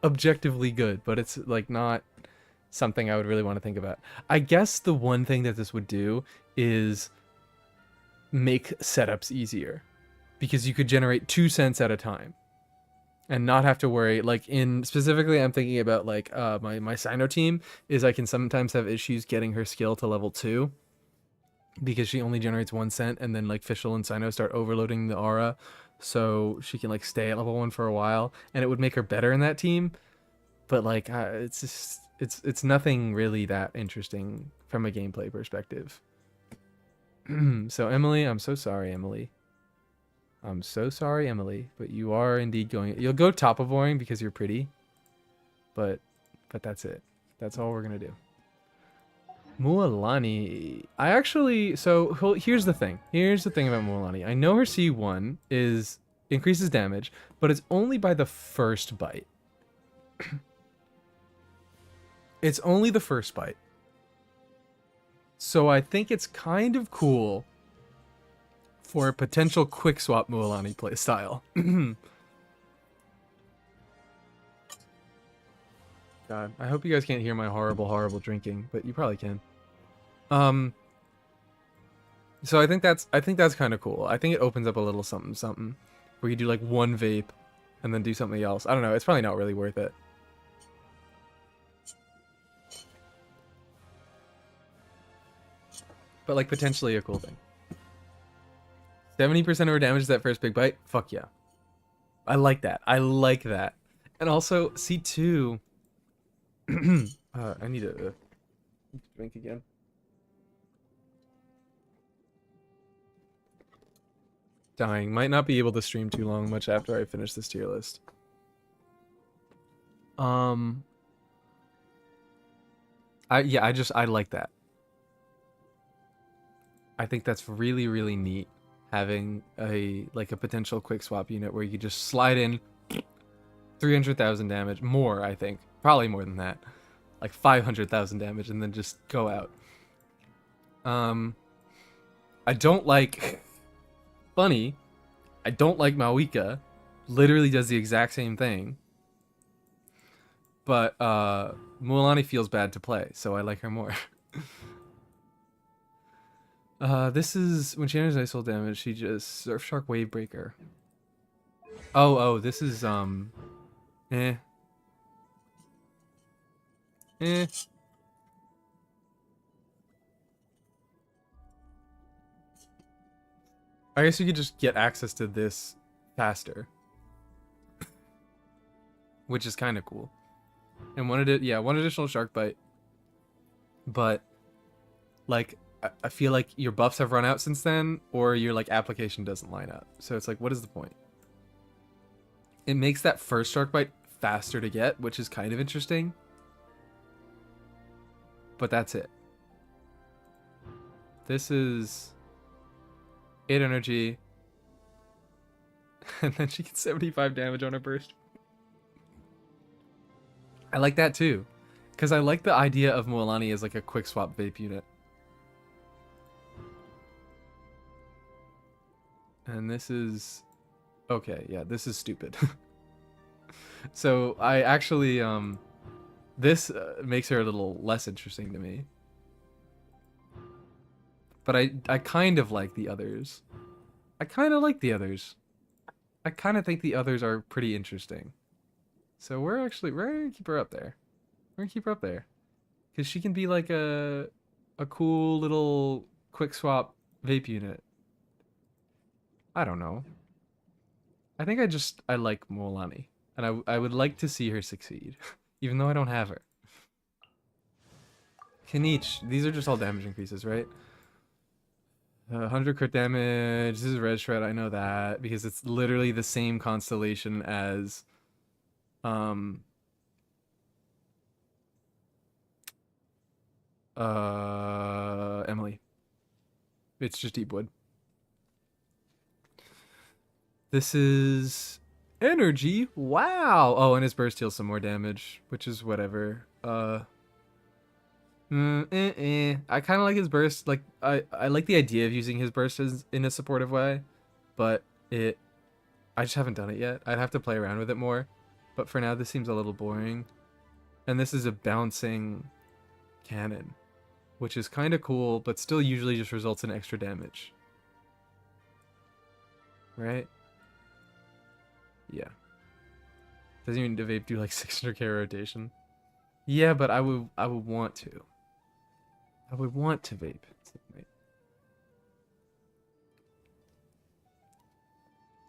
objectively good, but it's like not something I would really want to think about. I guess the one thing that this would do is make setups easier, because you could generate 2 cents at a time and not have to worry. Like in specifically, I'm thinking about like my Sino team is I can sometimes have issues getting her skill to level 2 because she only generates 1 cent, and then like Fischl and Sino start overloading the aura, so she can like stay at level 1 for a while, and it would make her better in that team. But like it's just it's nothing really that interesting from a gameplay perspective. So Emily, I'm so sorry, Emily. I'm so sorry, Emily, but you are indeed going. You'll go top of boring because you're pretty, but that's it. That's all we're gonna do. Mualani. I actually, so here's the thing. Here's the thing about Mualani. I know her C1 is increases damage, but it's only by the first bite. It's only the first bite. So I think it's kind of cool for a potential quick swap Mualani playstyle. God, I hope you guys can't hear my horrible, horrible drinking, but you probably can. So I think that's kind of cool. I think it opens up a little something something where you do like one vape and then do something else. I don't know. It's probably not really worth it. But like potentially a cool thing. 70% of her damage is that first big bite. Fuck yeah. I like that. I like that. And also C2. I need a drink again. Dying. Might not be able to stream too long much after I finish this tier list. I like that. I think that's really, really neat. Having a potential quick swap unit where you could just slide in 300,000 damage. More, I think. Probably more than that. Like 500,000 damage and then just go out. I don't like... Funny. I don't like Malwika. Literally does the exact same thing. But Mualani feels bad to play, so I like her more. This is when she enters ice soul damage, she just Surfshark Wavebreaker. Oh, this is eh. I guess you could just get access to this faster. Which is kind of cool. And one additional shark bite. But like I feel like your buffs have run out since then, or your like application doesn't line up. So it's like, what is the point? It makes that first shark bite faster to get, which is kind of interesting. But that's it. This is 8 energy. And then she gets 75 damage on her burst. I like that too. Because I like the idea of Mualani as like a quick swap vape unit. And this is... Okay, yeah, this is stupid. So I actually... This makes her a little less interesting to me. But I kind of like the others. I kind of like the others. I kind of think the others are pretty interesting. So we're gonna keep her up there. We're gonna keep her up there. Because she can be like a cool little quick swap vape unit. I don't know. I think I like Mualani. And I would like to see her succeed. Even though I don't have her. Kanich. These are just all damage increases, right? 100 crit damage. This is Red Shred. I know that. Because it's literally the same constellation as... Emily. It's just Deepwood. This is energy. Wow. Oh, and his burst deals some more damage, which is whatever. I kind of like his burst. Like I like the idea of using his burst in a supportive way, but I just haven't done it yet. I'd have to play around with it more. But for now, this seems a little boring. And this is a bouncing cannon, which is kind of cool, but still usually just results in extra damage. Right? Yeah. Doesn't even vape do like 600k rotation. Yeah, but I would want to. I would want to vape.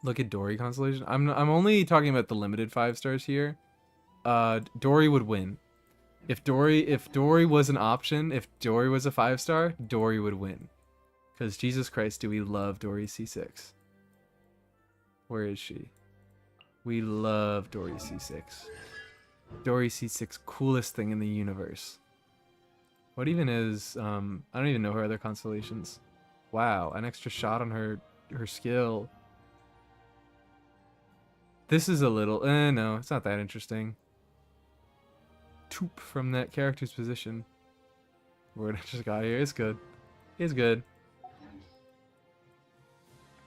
Look at Dory Constellation. I'm only talking about the limited 5 stars here. Dory would win. If Dory was an option, if Dory was a 5-star, Dory would win. Because Jesus Christ, do we love Dory C6. Where is she? We love Dory C6. Dory C6, coolest thing in the universe. What even is, I don't even know her other constellations. Wow, an extra shot on her skill. This is a little, no, it's not that interesting. Toop from that character's position. Word I just got here, it's good. It's good.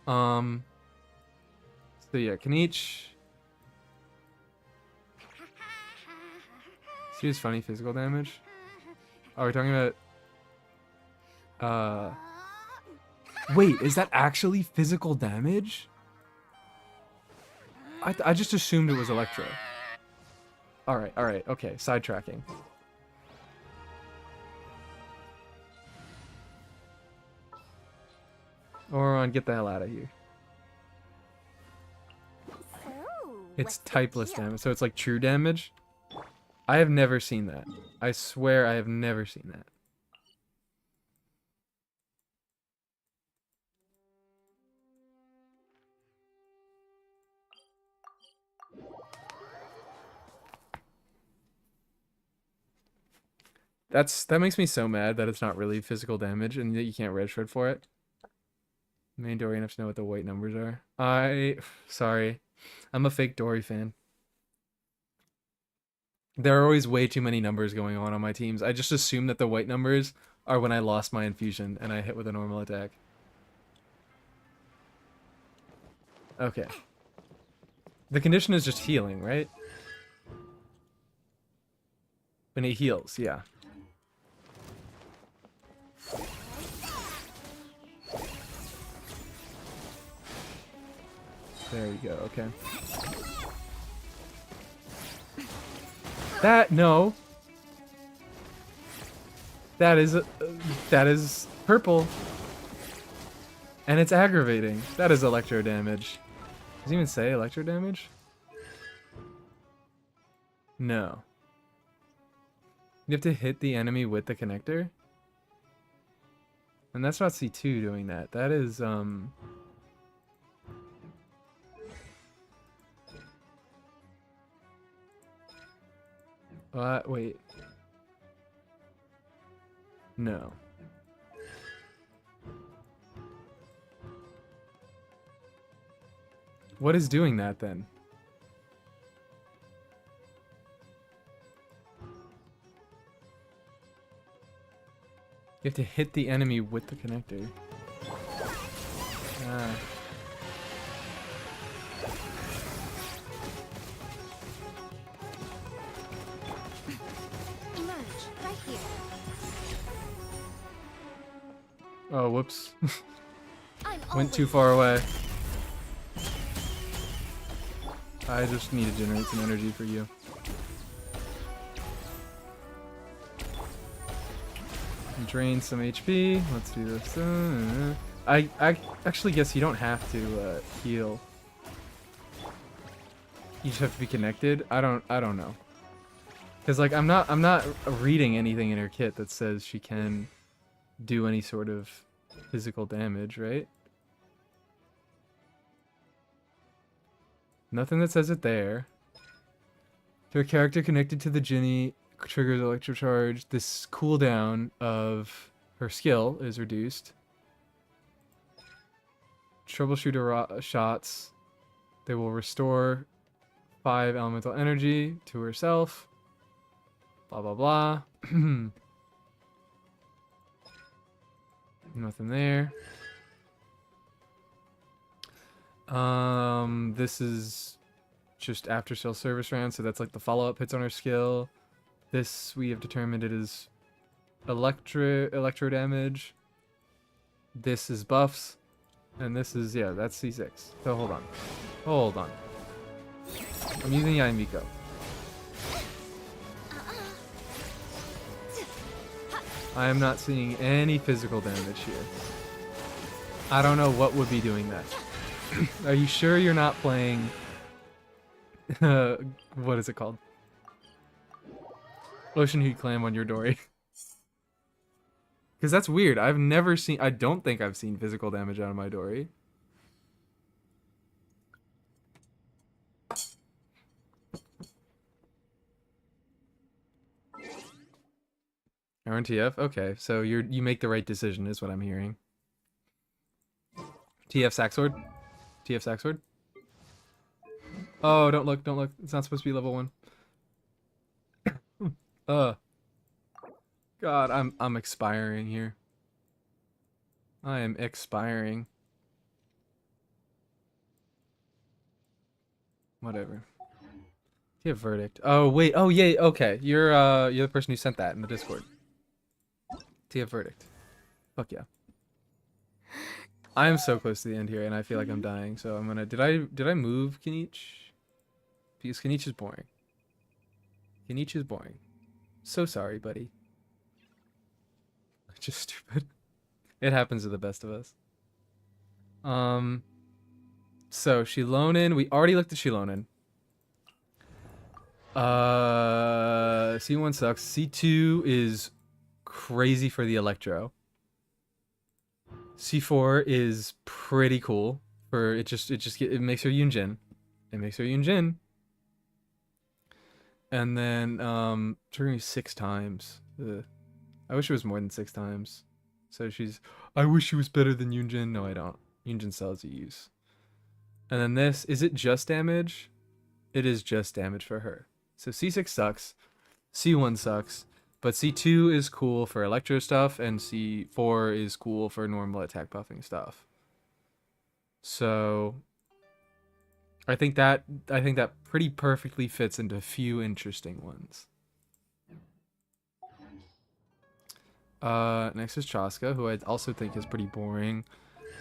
So yeah, can each... She has funny physical damage. Oh, we're talking about... Wait, is that actually physical damage? I just assumed it was Electro. Alright, okay, sidetracking. Oron, get the hell out of here. It's typeless damage, so it's like true damage? I have never seen that. I swear I have never seen that. That makes me so mad that it's not really physical damage and that you can't red shred for it. Main Dory enough to know what the white numbers are. Sorry. I'm a fake Dory fan. There are always way too many numbers going on my teams. I just assume that the white numbers are when I lost my infusion and I hit with a normal attack. Okay. The condition is just healing, right? When it heals, yeah. There you go, okay. No. That is purple. And it's aggravating. That is electro damage. Does it even say electro damage? No. You have to hit the enemy with the connector? And that's not C2 doing that. That is, wait. No. What is doing that then? You have to hit the enemy with the connector. Ah. Oh, whoops. Went too far away. I just need to generate some energy for you. Drain some HP. Let's do this. I actually guess you don't have to heal. You just have to be connected. I don't know. Cause like I'm not reading anything in her kit that says she can do any sort of physical damage, right? Nothing that says it there. To a character connected to the Ginny triggers electrocharge. This cooldown of her skill is reduced. Troubleshooter shots. They will restore 5 elemental energy to herself. Blah blah blah. Nothing there. This is just after cell service round, so that's like the follow-up hits on her skill. This we have determined it is electro damage. This is buffs, and this is that's C6. So hold on. I'm using Yaimiko. I am not seeing any physical damage here. I don't know what would be doing that. Are you sure you're not playing... what is it called? Ocean Heat Clam on your Dory. Because that's weird. I've never seen. I don't think I've seen physical damage out of my Dory. RNTF? Okay, so you make the right decision, is what I'm hearing. TF Saxword? TF Saxword? Oh, don't look, don't look. It's not supposed to be level 1. Uh. God, I'm expiring here. I am expiring. Whatever. TF Verdict. Oh, wait. Oh, yeah, okay. You're the person who sent that in the Discord. TF Verdict. Fuck yeah. I am so close to the end here, and I feel like I'm dying. So I'm gonna. Did I move Kinich? Because Kinich is boring. Kinich is boring. So sorry, buddy. Just stupid. It happens to the best of us. So Shilonen. We already looked at Shilonen. C1 sucks. C2 is crazy for the Electro. C4 is pretty cool for it makes her Yunjin. It makes her Yunjin. And then triggering 6 times. Ugh. I wish it was more than 6 times. So I wish she was better than Yunjin. No, I don't. Yunjin sells you use. And then this, is it just damage? It is just damage for her. So C6 sucks. C1 sucks. But C2 is cool for electro stuff, and C4 is cool for normal attack buffing stuff. So I think that pretty perfectly fits into a few interesting ones. Next is Chaska, who I also think is pretty boring.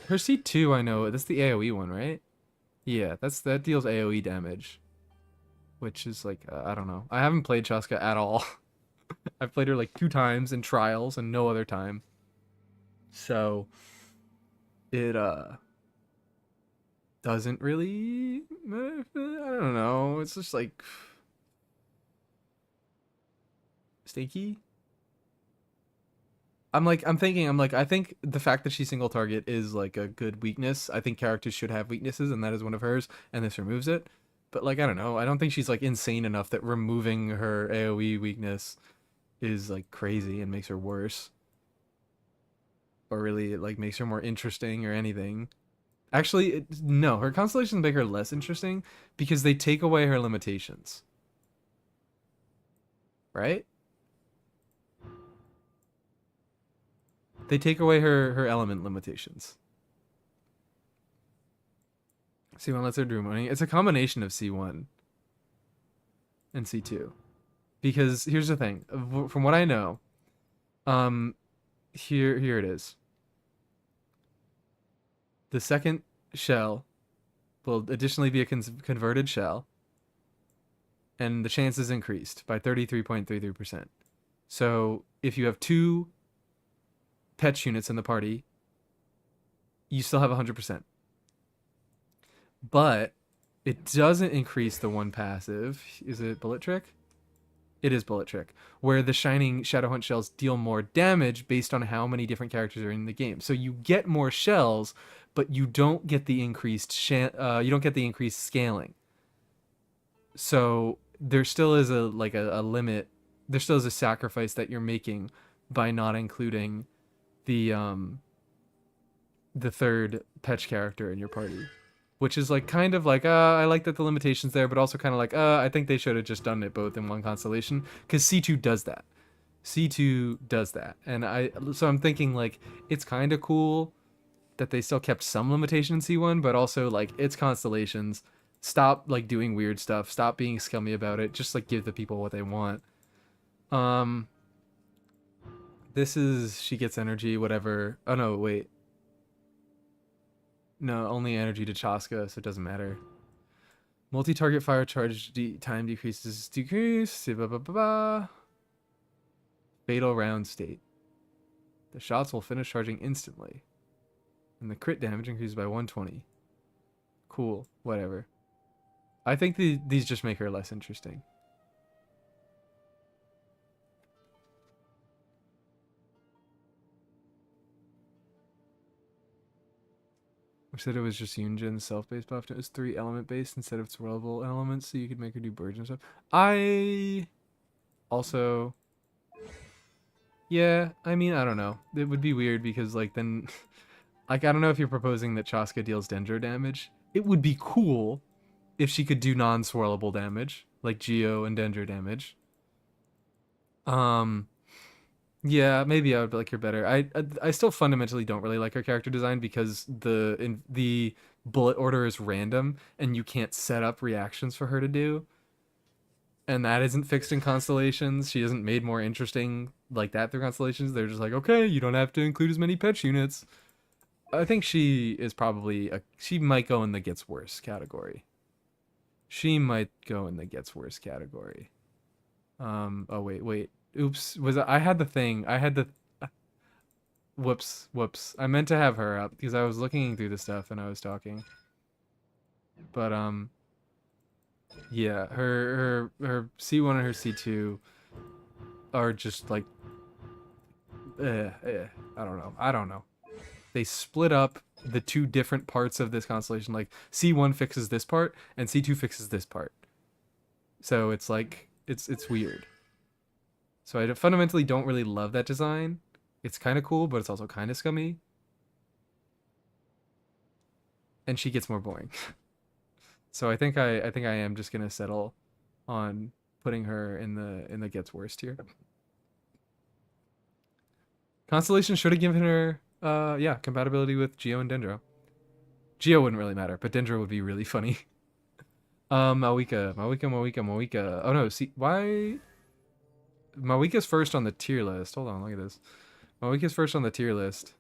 Her C2, I know, that's the AoE one, right? Yeah, that deals AoE damage. Which is like, I don't know. I haven't played Chaska at all. I've played her like 2 times in trials and no other time. So it doesn't really, I don't know. It's just like stinky. I think the fact that she's single target is like a good weakness. I think characters should have weaknesses, and that is one of hers, and this removes it. But like, I don't know. I don't think she's like insane enough that removing her AoE weakness is like crazy and makes her worse. Or really like makes her more interesting or anything. Actually, no, her constellations make her less interesting because they take away her limitations. Right? They take away her element limitations. C1 lets her do money. It's a combination of C1 and C2. Because here's the thing, from what I know, here it is. The second shell will additionally be a converted shell, and the chance is increased by 33.33%. So if you have 2 Petch units in the party, you still have 100%. But it doesn't increase the 1 passive. Is it Bullet Trick? It is Bullet Trick, where the Shining Shadowhunt shells deal more damage based on how many different characters are in the game. So you get more shells, but you don't get the increased scaling. So there still is a limit. There still is a sacrifice that you're making by not including the 3rd Petch character in your party. Which is like kind of like, I like that the limitation's there, but also kind of like, I think they should have just done it both in one constellation. Because C2 does that. C2 does that. And so I'm thinking like, it's kind of cool that they still kept some limitation in C1, but also like, it's constellations. Stop like doing weird stuff. Stop being scummy about it. Just like give the people what they want. This is, she gets energy, whatever. Oh no, wait. No, only energy to Chaska, so it doesn't matter. Multi-target fire charge time decreases. Blah, blah, blah, blah. Fatal round state. The shots will finish charging instantly. And the crit damage increases by 120. Cool, whatever. I think these just make her less interesting. Which said it was just Yunjin's self-based buff. It was 3 element based instead of swirlable elements, so you could make her do birds and stuff. I also, yeah, I mean, I don't know. It would be weird because like then, like I don't know if you're proposing that Chaska deals Dendro damage. It would be cool if she could do non-swirlable damage, like Geo and Dendro damage. Um, yeah, maybe I would like her better. I still fundamentally don't really like her character design because the bullet order is random and you can't set up reactions for her to do. And that isn't fixed in Constellations. She isn't made more interesting like that through Constellations. They're just like, okay, you don't have to include as many patch units. I think she is probably she might go in the gets worse category. She might go in the gets worse category. Oh wait. Oops. I had the thing. I had the whoops. I meant to have her up because I was looking through the stuff and I was talking. But yeah, her C1 and her C2 are just like I don't know. They split up the two different parts of this constellation. Like C1 fixes this part and C2 fixes this part. So it's like it's weird. So I fundamentally don't really love that design. It's kind of cool, but it's also kind of scummy. And she gets more boring. So I think I am just gonna settle on putting her in the gets worse tier. Constellation should have given her yeah, compatibility with Geo and Dendro. Geo wouldn't really matter, but Dendro would be really funny. Mawika. Oh no, see why Mawika's first on the tier list. Hold on, look at this. Mawika's first on the tier list.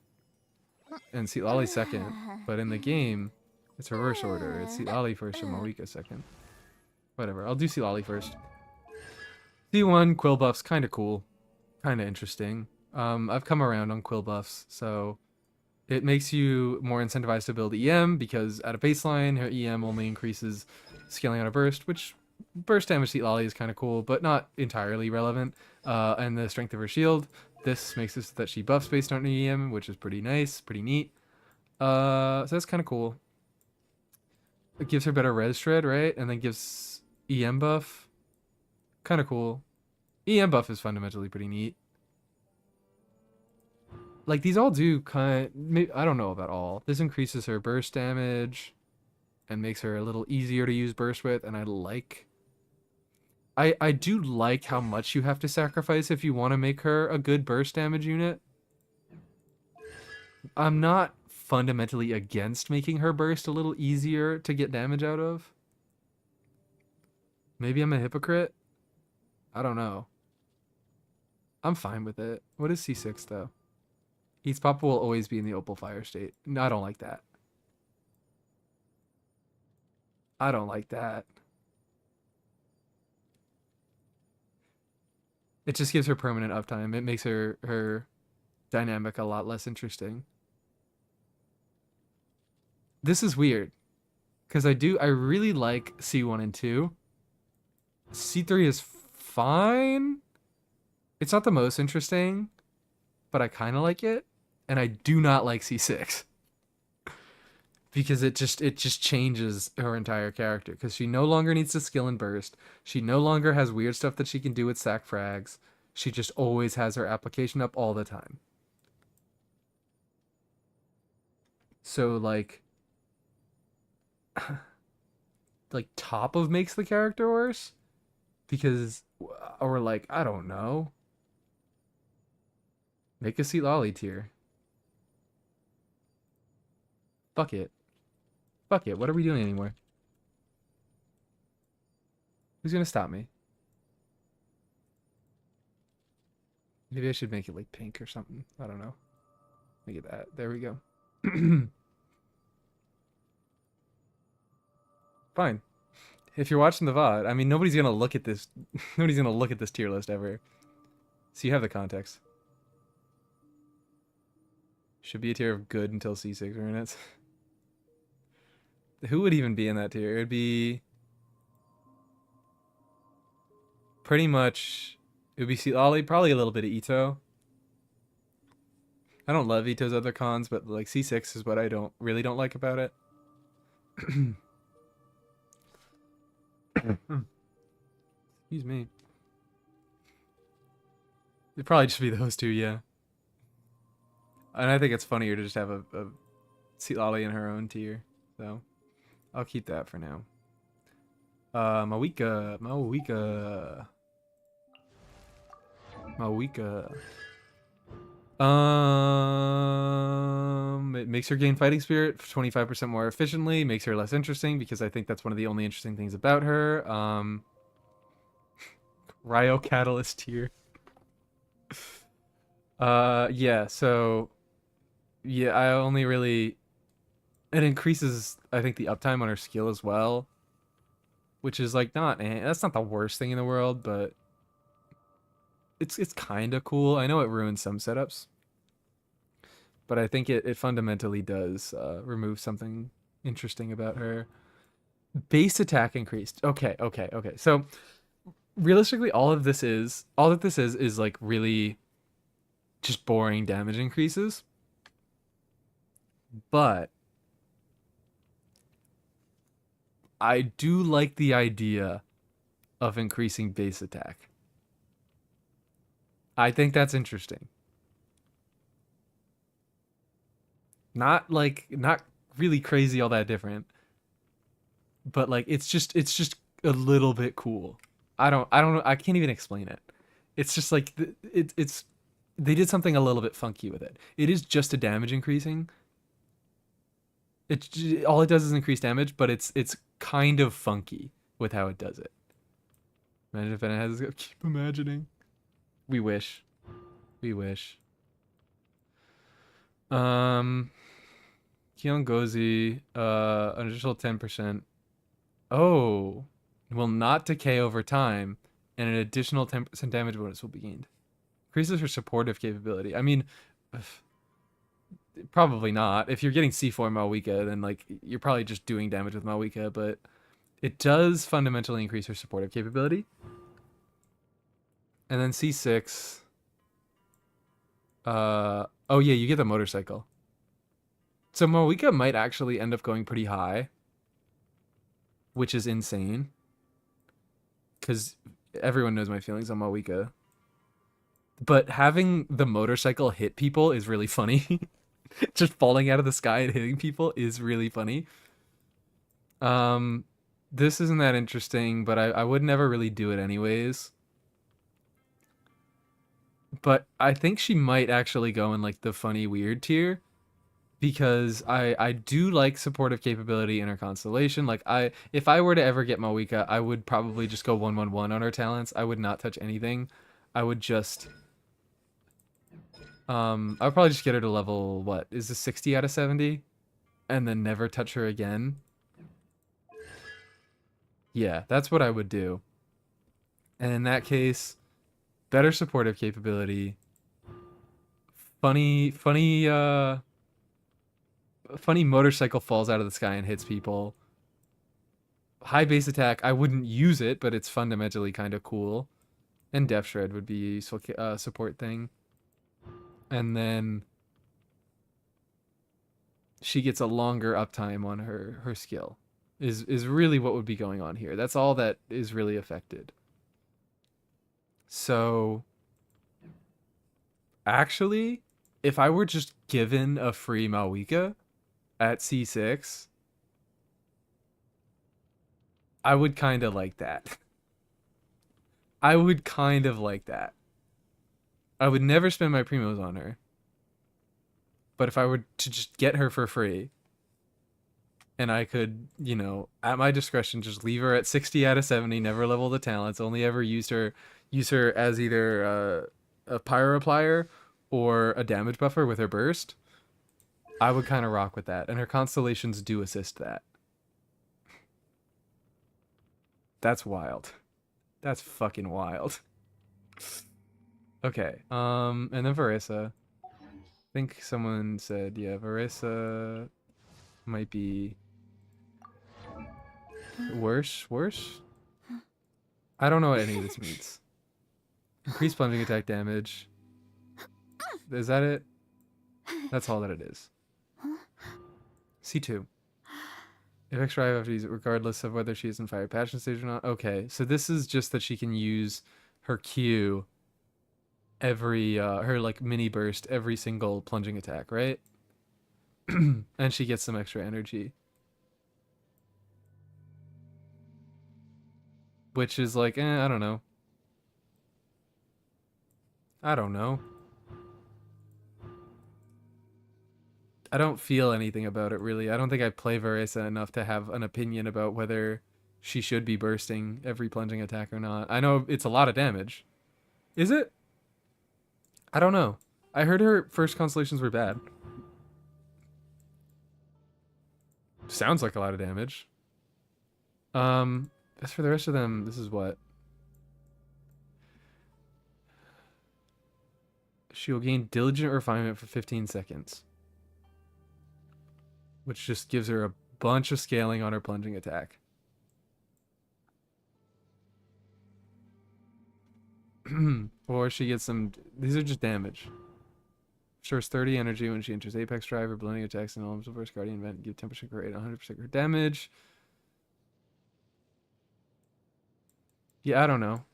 And Lolly's second. But in the game, it's reverse order. It's Lolly first and Mawika second. Whatever. I'll do Lolly first. C1 quill buffs, kinda cool. Kinda interesting. I've come around on quill buffs, so it makes you more incentivized to build EM because at a baseline, her EM only increases scaling on a burst, which burst damage to Lolly is kind of cool, but not entirely relevant. And the strength of her shield, this makes it so that she buffs based on her EM, which is pretty nice, pretty neat. So that's kind of cool. It gives her better res shred, right? And then gives EM buff. Kind of cool. EM buff is fundamentally pretty neat. Like these all do I don't know about all. This increases her burst damage and makes her a little easier to use burst with, and I do like how much you have to sacrifice if you want to make her a good burst damage unit. I'm not fundamentally against making her burst a little easier to get damage out of. Maybe I'm a hypocrite. I don't know. I'm fine with it. What is C6 though? Eats Papa will always be in the Opal Fire state. No, I don't like that. I don't like that. It just gives her permanent uptime. It makes her dynamic a lot less interesting. This is weird. Because I really like C1 and 2. C3 is fine. It's not the most interesting, but I kind of like it. And I do not like C6. Because it just changes her entire character. Because she no longer needs to skill and burst. She no longer has weird stuff that she can do with sack frags. She just always has her application up all the time. So like top of makes the character worse because or like I don't know. Make a seat lolly tier. Fuck it. Fuck it. What are we doing anymore? Who's gonna stop me? Maybe I should make it like pink or something. I don't know. Make it that. There we go. Fine. If you're watching the VOD, I mean, nobody's gonna look at this. Nobody's gonna look at this tier list ever. So you have the context. Should be a tier of good until C6 minutes. Who would even be in that tier? It would be pretty much. It would be C Lolly, probably a little bit of Ito. I don't love Ito's other cons, but like C6 is what I don't like about it. Excuse me. It'd probably just be those two, yeah. And I think it's funnier to just have a Lolly in her own tier. So I'll keep that for now. Mawika. It makes her gain fighting spirit 25% more efficiently, makes her less interesting because I think that's one of the only interesting things about her. Ryo Catalyst here. Yeah, so yeah, I only really it increases I think the uptime on her skill as well, which is like that's not the worst thing in the world, but it's kind of cool. I know it ruins some setups, but I think it fundamentally does remove something interesting about her. Base attack increased. Okay. So realistically, all that this is like really just boring damage increases. But I do like the idea of increasing base attack. I think that's interesting. Not really crazy all that different. But like it's just a little bit cool. I don't know, I can't even explain it. It's just like it's they did something a little bit funky with it. It is just a damage increasing. All it does is increase damage, but it's kind of funky with how it does it. Imagine if it has keep imagining. We wish. Kiongozi, an additional 10%. Oh, will not decay over time, and an additional 10% damage bonus will be gained. Increases her supportive capability. I mean, probably not. If you're getting C4 Malwika, then like you're probably just doing damage with Malwika, but it does fundamentally increase her supportive capability. And then C6. Oh yeah, you get the motorcycle. So Malwika might actually end up going pretty high, which is insane. Because everyone knows my feelings on Malwika. But having the motorcycle hit people is really funny. Just falling out of the sky and hitting people is really funny. This isn't that interesting, but I would never really do it anyways. But I think she might actually go in like the funny weird tier. Because I do like supportive capability in her constellation. Like if I were to ever get Malwika, I would probably just go 1/1/1 on her talents. I would not touch anything. I would just I would probably just get her to level what? Is this 60 out of 70? And then never touch her again. Yeah, that's what I would do. And in that case, better supportive capability. Funny motorcycle falls out of the sky and hits people. High base attack, I wouldn't use it, but it's fundamentally kind of cool. And Depth Shred would be a useful support thing. And then she gets a longer uptime on her skill. Is really what would be going on here. That's all that is really affected. So actually, if I were just given a free Malwika at C6, I would kind of like that. I would kind of like that. I would never spend my primos on her. But if I were to just get her for free, and I could, you know, at my discretion, just leave her at 60 out of 70, never level the talents, only ever use her as either a pyro applier or a damage buffer with her burst, I would kind of rock with that. And her constellations do assist that. That's wild. That's fucking wild. Okay. And then Varissa. I think someone said, yeah, Varissa might be worse. I don't know what any of this means. Increased plunging attack damage. Is that it? That's all that it is. C2. If extra, I have to use it regardless of whether she is in fire passion stage or not. Okay, so this is just that she can use her Q every, her like mini burst every single plunging attack, right? And she gets some extra energy. Which is like, I don't know. I don't know. I don't feel anything about it really. I don't think I play Varesa enough to have an opinion about whether she should be bursting every plunging attack or not. I know it's a lot of damage. Is it? I don't know. I heard her first constellations were bad. Sounds like a lot of damage. As for the rest of them, this is what? She will gain diligent refinement for 15 seconds. Which just gives her a bunch of scaling on her plunging attack. Or she gets some... These are just damage. Stores 30 energy when she enters Apex Drive or blending attacks and elements of First Guardian event. Give 10% rate, 100% her damage. Yeah, I don't know.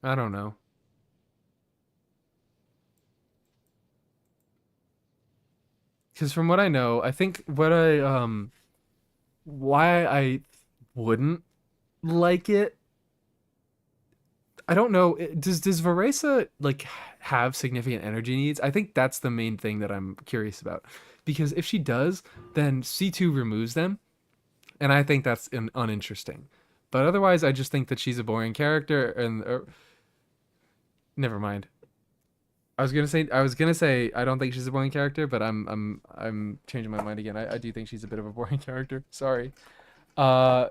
I don't know. Because from what I know, I think what why I wouldn't like it, I don't know. Does Varesa like have significant energy needs? I think that's the main thing that I'm curious about. Because if she does, then C2 removes them, and I think that's uninteresting. But otherwise, I just think that she's a boring character, and never mind. I was gonna say I don't think she's a boring character, but I'm changing my mind again. I do think she's a bit of a boring character. Sorry. Uh,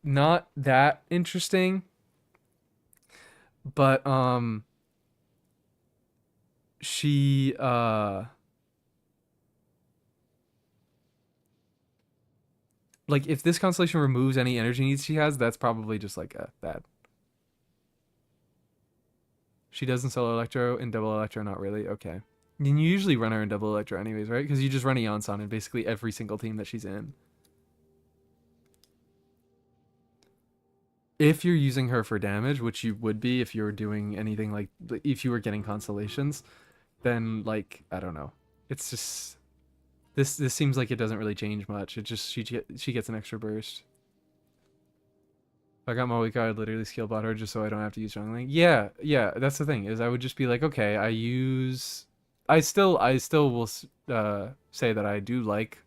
Not that interesting, but she like if this constellation removes any energy needs she has, that's probably just like bad. She does in solo electro, in double electro, not really. Okay. And you usually run her in double electro anyways, right? Because you just run a Yonsan in basically every single team that she's in. If you're using her for damage, which you would be if you were doing anything like if you were getting constellations, then like I don't know. It's just this seems like it doesn't really change much. It just she gets an extra burst. If I got Moika, I'd literally skill bot her just so I don't have to use Xiangling. Yeah, yeah, that's the thing is I would just be like, okay, I still will say that I do like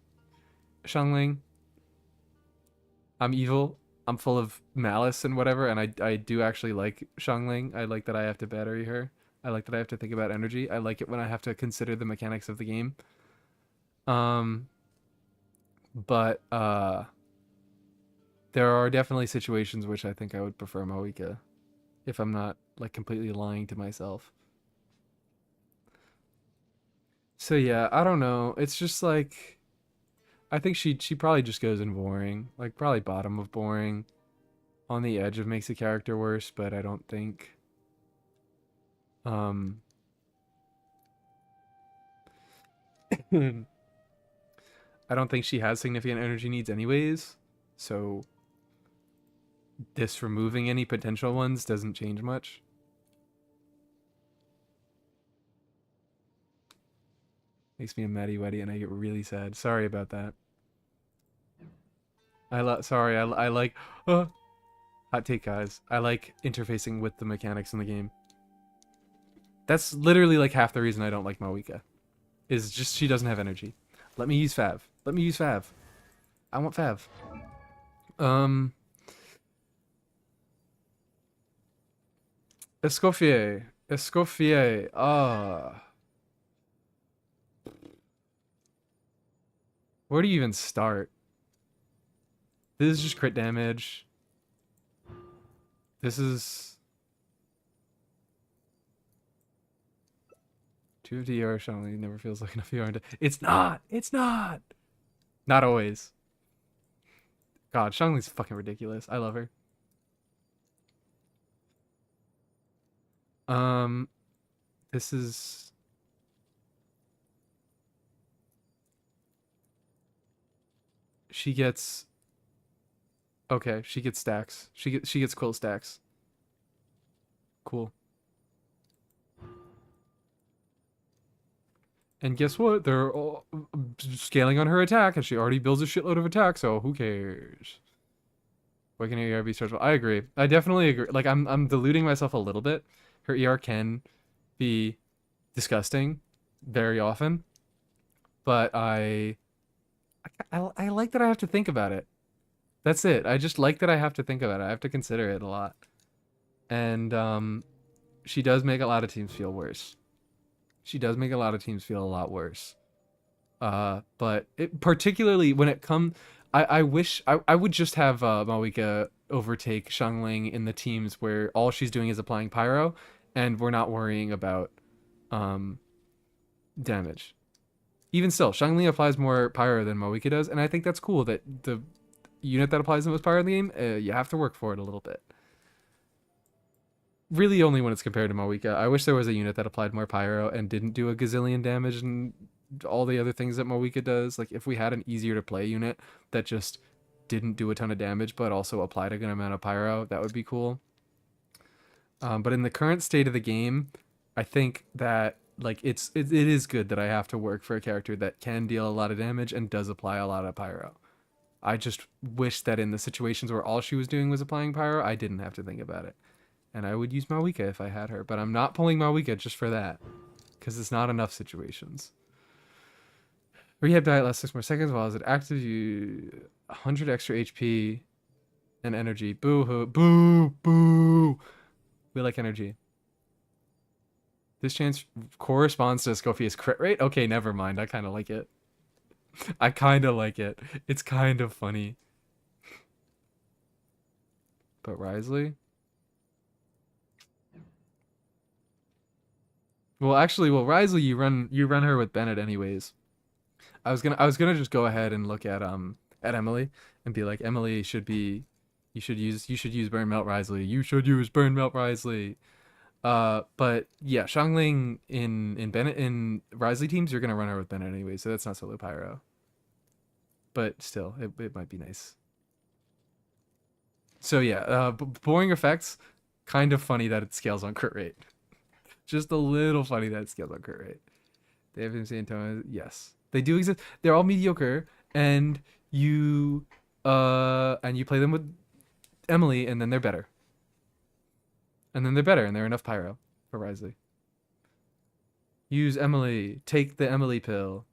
Xiangling. I'm evil. I'm full of malice and whatever, and I do actually like Xiangling. I like that I have to battery her. I like that I have to think about energy. I like it when I have to consider the mechanics of the game. Um, but there are definitely situations which I think I would prefer Moika, if I'm not like completely lying to myself. So yeah, I don't know. It's just like I think she probably just goes in boring, like probably bottom of boring, on the edge of makes a character worse, but I don't think um I don't think she has significant energy needs anyways. So this removing any potential ones doesn't change much. Makes me a Matty Weddy and I get really sad. Sorry about that. Sorry, I like hot take guys. I like interfacing with the mechanics in the game. That's literally like half the reason I don't like Moika. Is just she doesn't have energy. Let me use Fav. Let me use Fav. I want Fav. Escoffier. Escoffier. Ah. Where do you even start? This is just crit damage. This is 250 ER Shanley never feels like enough ER. It's not. It's not. Not always. God, Shangli's fucking ridiculous. I love her. Um, this is She gets okay. She gets stacks. She gets quill stacks. Cool. And guess what? They're all scaling on her attack, and she already builds a shitload of attack. So who cares? Why can her ER be searchable? I agree. I definitely agree. Like I'm deluding myself a little bit. Her ER can be disgusting very often, but I like that I have to think about it. That's it. I just like that I have to think about it. I have to consider it a lot. And she does make a lot of teams feel worse. She does make a lot of teams feel a lot worse. But it, particularly when it comes, I wish I would just have Malika overtake Xiangling in the teams where all she's doing is applying pyro, and we're not worrying about damage. Even still, Xiangling applies more pyro than Moika does, and I think that's cool that the unit that applies the most pyro in the game, you have to work for it a little bit. Really only when it's compared to Moika. I wish there was a unit that applied more pyro and didn't do a gazillion damage and all the other things that Moika does. Like, if we had an easier to play unit that just didn't do a ton of damage but also applied a good amount of pyro, that would be cool. But in the current state of the game, I think that like it is good that I have to work for a character that can deal a lot of damage and does apply a lot of pyro. I just wish that in the situations where all she was doing was applying pyro, I didn't have to think about it. And I would use Malika if I had her, but I'm not pulling Malika just for that, because it's not enough situations. Rehab diet lasts 6 more seconds while it active you 100 extra HP and energy. Boo hoo, boo, boo. We like energy. This chance corresponds to Scofia's crit rate? Okay, never mind. I kind of like it. I kind of like it. It's kind of funny. But Risley? Well, actually, Risley, you run her with Bennett anyways. I was gonna just go ahead and look at Emily and be like, Emily should be, you should use Burn Melt Risley. You should use Burn Melt Risley. But yeah, Xiangling in Bennett in Risley teams, you're gonna run her with Bennett anyway, so that's not solo pyro. But still, it might be nice. So yeah, boring effects, kind of funny that it scales on crit rate. Just a little funny that it scales on crit rate. They have insane tone. Yes, they do exist. They're all mediocre, and you play them with Emily, and then they're better. And then they're better, and they're enough pyro for Risley. Use Emily. Take the Emily pill.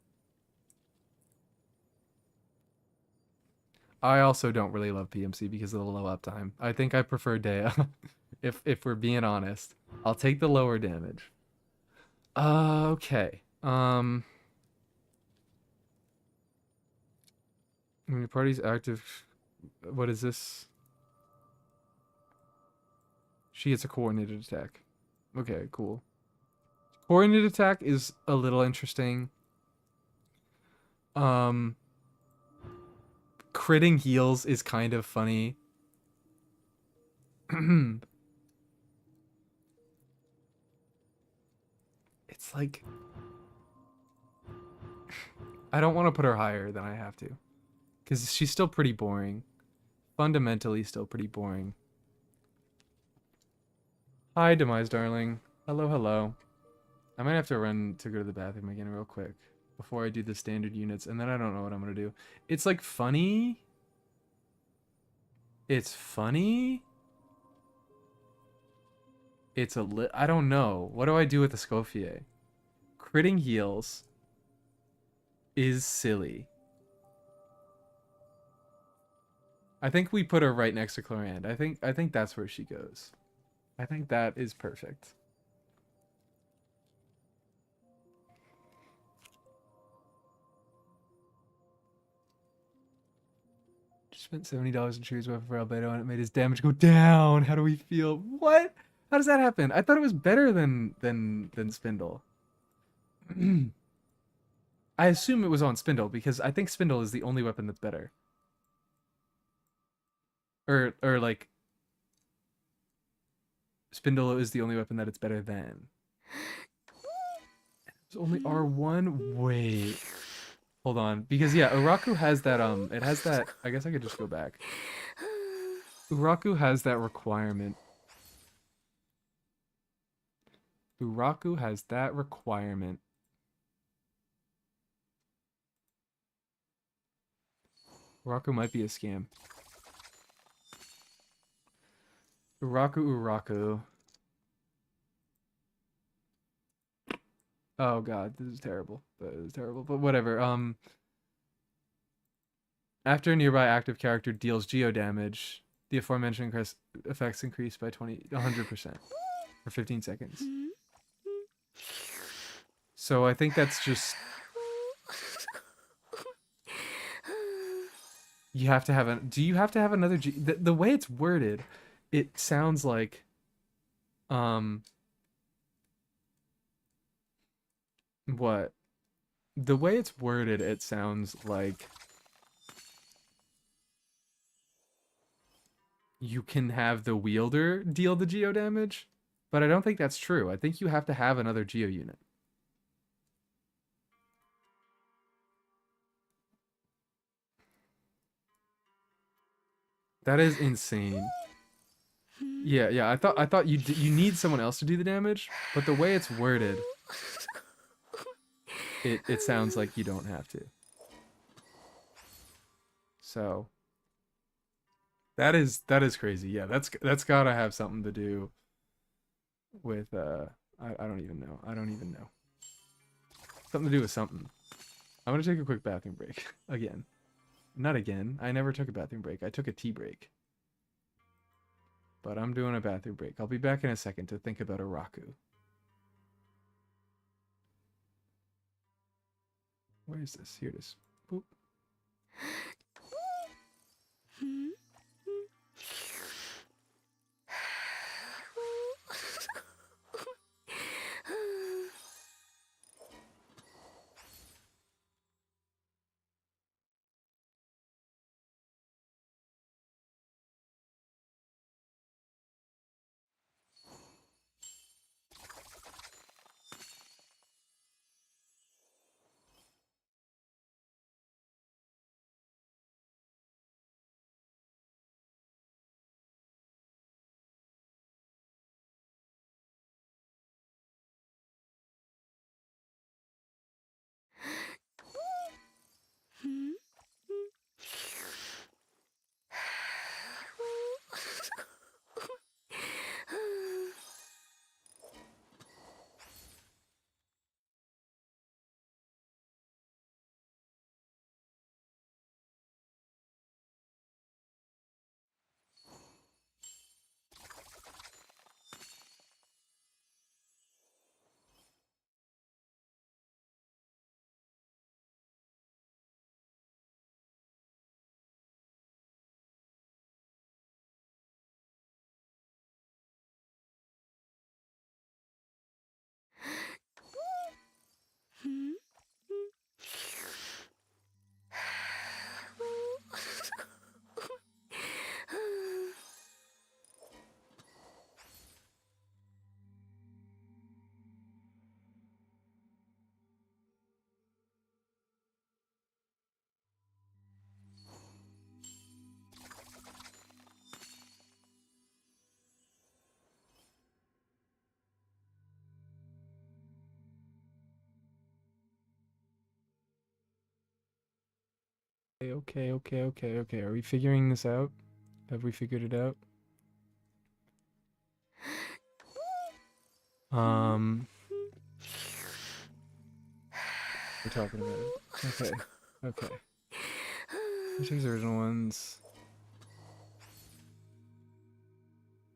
I also don't really love PMC because of the low uptime. I think I prefer Dea. if we're being honest. I'll take the lower damage. Okay. When your party's active, what is this? She gets a coordinated attack. Okay, cool. Coordinated attack is a little interesting. Critting heals is kind of funny. It's like I don't want to put her higher than I have to, because she's still pretty boring. Fundamentally still pretty boring. Hi, Demise darling. Hello, hello. I might have to run to go to the bathroom again real quick before I do the standard units, and then I don't know what I'm gonna do. It's like funny. It's funny. It's I don't know. What do I do with the Scofier? Critting heals is silly. I think we put her right next to Clorand. I think that's where she goes. I think that is perfect. Just spent $70 in Chio's weapon for Albedo and it made his damage go down. How do we feel? What? How does that happen? I thought it was better than Spindle. I assume it was on Spindle because I think Spindle is the only weapon that's better. Or like Spindle is the only weapon that it's better than. It's only R1? Wait. Hold on, because yeah, Uraku has that it has that. I guess I could just go back. Uraku has that requirement. Uraku has that requirement. Uraku might be a scam. Uraku. Oh god, this is terrible. This is terrible. But whatever. After a nearby active character deals geo damage, the aforementioned effects increase by 100% for 15 seconds. So I think that's just you have to have a. Do you have to have another G? The way it's worded, it sounds like, what? The way it's worded, it sounds like you can have the wielder deal the geo damage, but I don't think that's true. I think you have to have another geo unit. That is insane. Yeah. I thought you need someone else to do the damage, but the way it's worded, it sounds like you don't have to. So that is crazy. Yeah, that's gotta have something to do with I don't even know. I don't even know. Something to do with something. I'm gonna take a quick bathroom break again. Not again. I never took a bathroom break. I took a tea break. But I'm doing a bathroom break. I'll be back in a second to think about Uraku. Where is this? Here it is. Boop. Okay. Are we figuring this out? Have we figured it out? We're talking about it. Okay. Which are the original ones?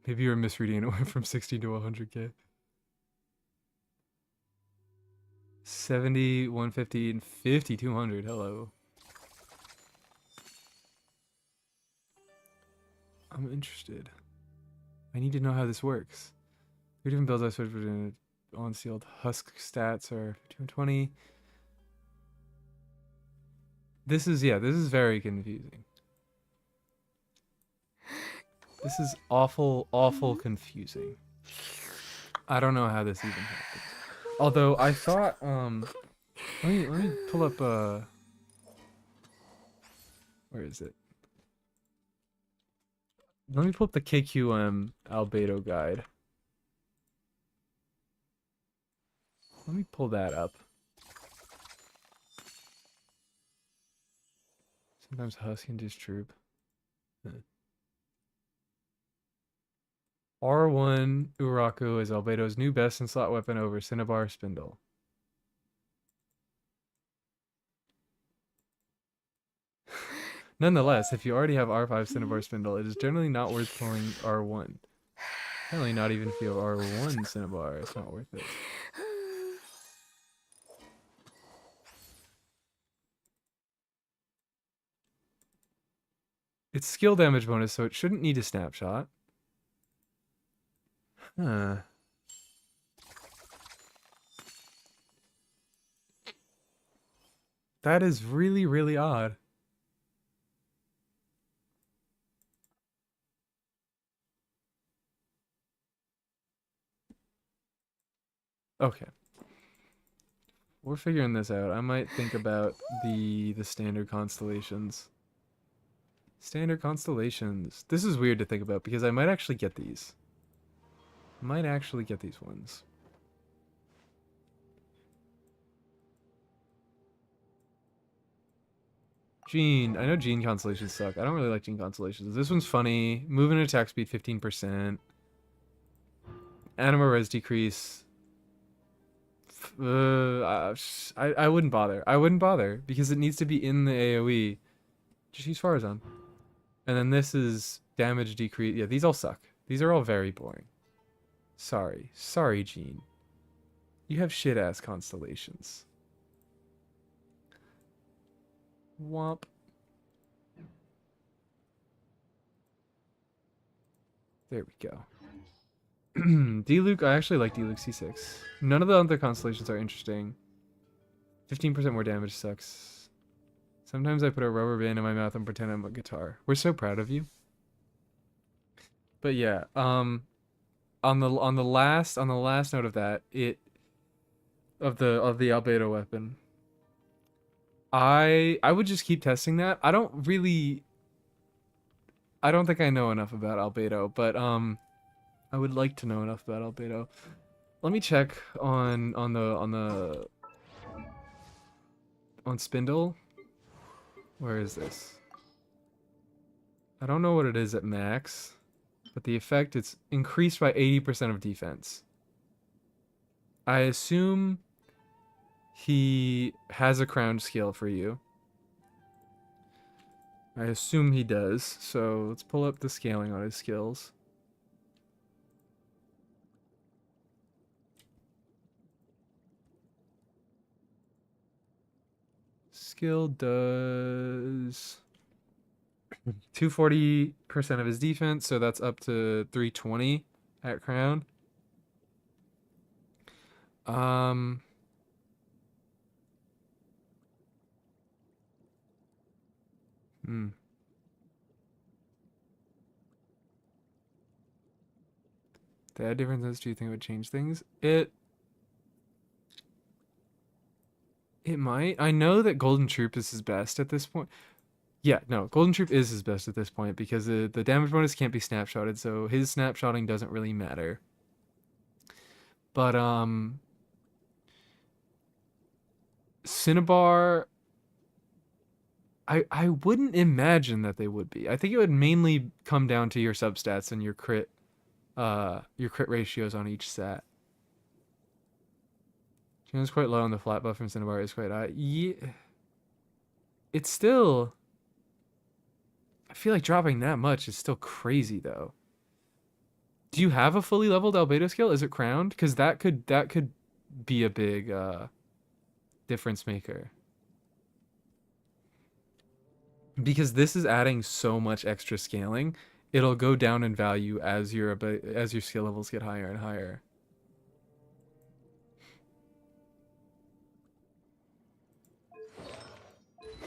Maybe you're misreading and it went from 60 to 100k. 70, 150, and 5200. Hello. I'm interested. I need to know how this works. 3 different builds I switched between on sealed husk stats are 220. This is very confusing. This is awful confusing. I don't know how this even happens. Although I thought let me pull up Where is it? Let me pull up the KQM albedo guide. Let me pull that up. Sometimes Husky induced troop. R1 Uraku is Albedo's new best in slot weapon over Cinnabar Spindle. Nonetheless, if you already have R5 Cinnabar Spindle, it is generally not worth pulling R1. Apparently not even if you have R1 Cinnabar, it's not worth it. It's skill damage bonus, so it shouldn't need a snapshot. Huh. That is really, really odd. Okay. We're figuring this out. I might think about the standard constellations. Standard constellations. This is weird to think about because I might actually get these. Might actually get these ones. Gene. I know Gene constellations suck. I don't really like Gene constellations. This one's funny. Movement and attack speed 15%. Anima res decrease. I wouldn't bother. I wouldn't bother because it needs to be in the AoE. Just use Farazan. And then this is damage decrease. Yeah, these all suck. These are all very boring. Sorry. Sorry, Gene. You have shit-ass constellations. Womp. There we go. D-Luke, I actually like D-Luke C6. None of the other constellations are interesting. 15% more damage sucks. Sometimes I put a rubber band in my mouth and pretend I'm a guitar. We're so proud of you. But yeah, on the last note of that, of the albedo weapon. I would just keep testing that. I don't think I know enough about albedo, but I would like to know enough about albedo. Let me check on Spindle. Where is this? I don't know what it is at max, but the effect, it's increased by 80% of defense. I assume he has a crowned skill for you. I assume he does, so let's pull up the scaling on his skills. Skill does 240% of his defense, so that's up to 320 at crown. The add differences, do you think would change things? It might. I know that Golden Troop is his best at this point. Yeah, no, Golden Troop is his best at this point because the damage bonus can't be snapshotted, so his snapshotting doesn't really matter. But Cinnabar, I wouldn't imagine that they would be. I think it would mainly come down to your substats and your crit ratios on each stat. It's quite low, and the flat buff from Cinnabar is quite high. Yeah, it's still. I feel like dropping that much is still crazy, though. Do you have a fully leveled albedo skill? Is it crowned? Because that could be a big difference maker. Because this is adding so much extra scaling, it'll go down in value as your skill levels get higher and higher.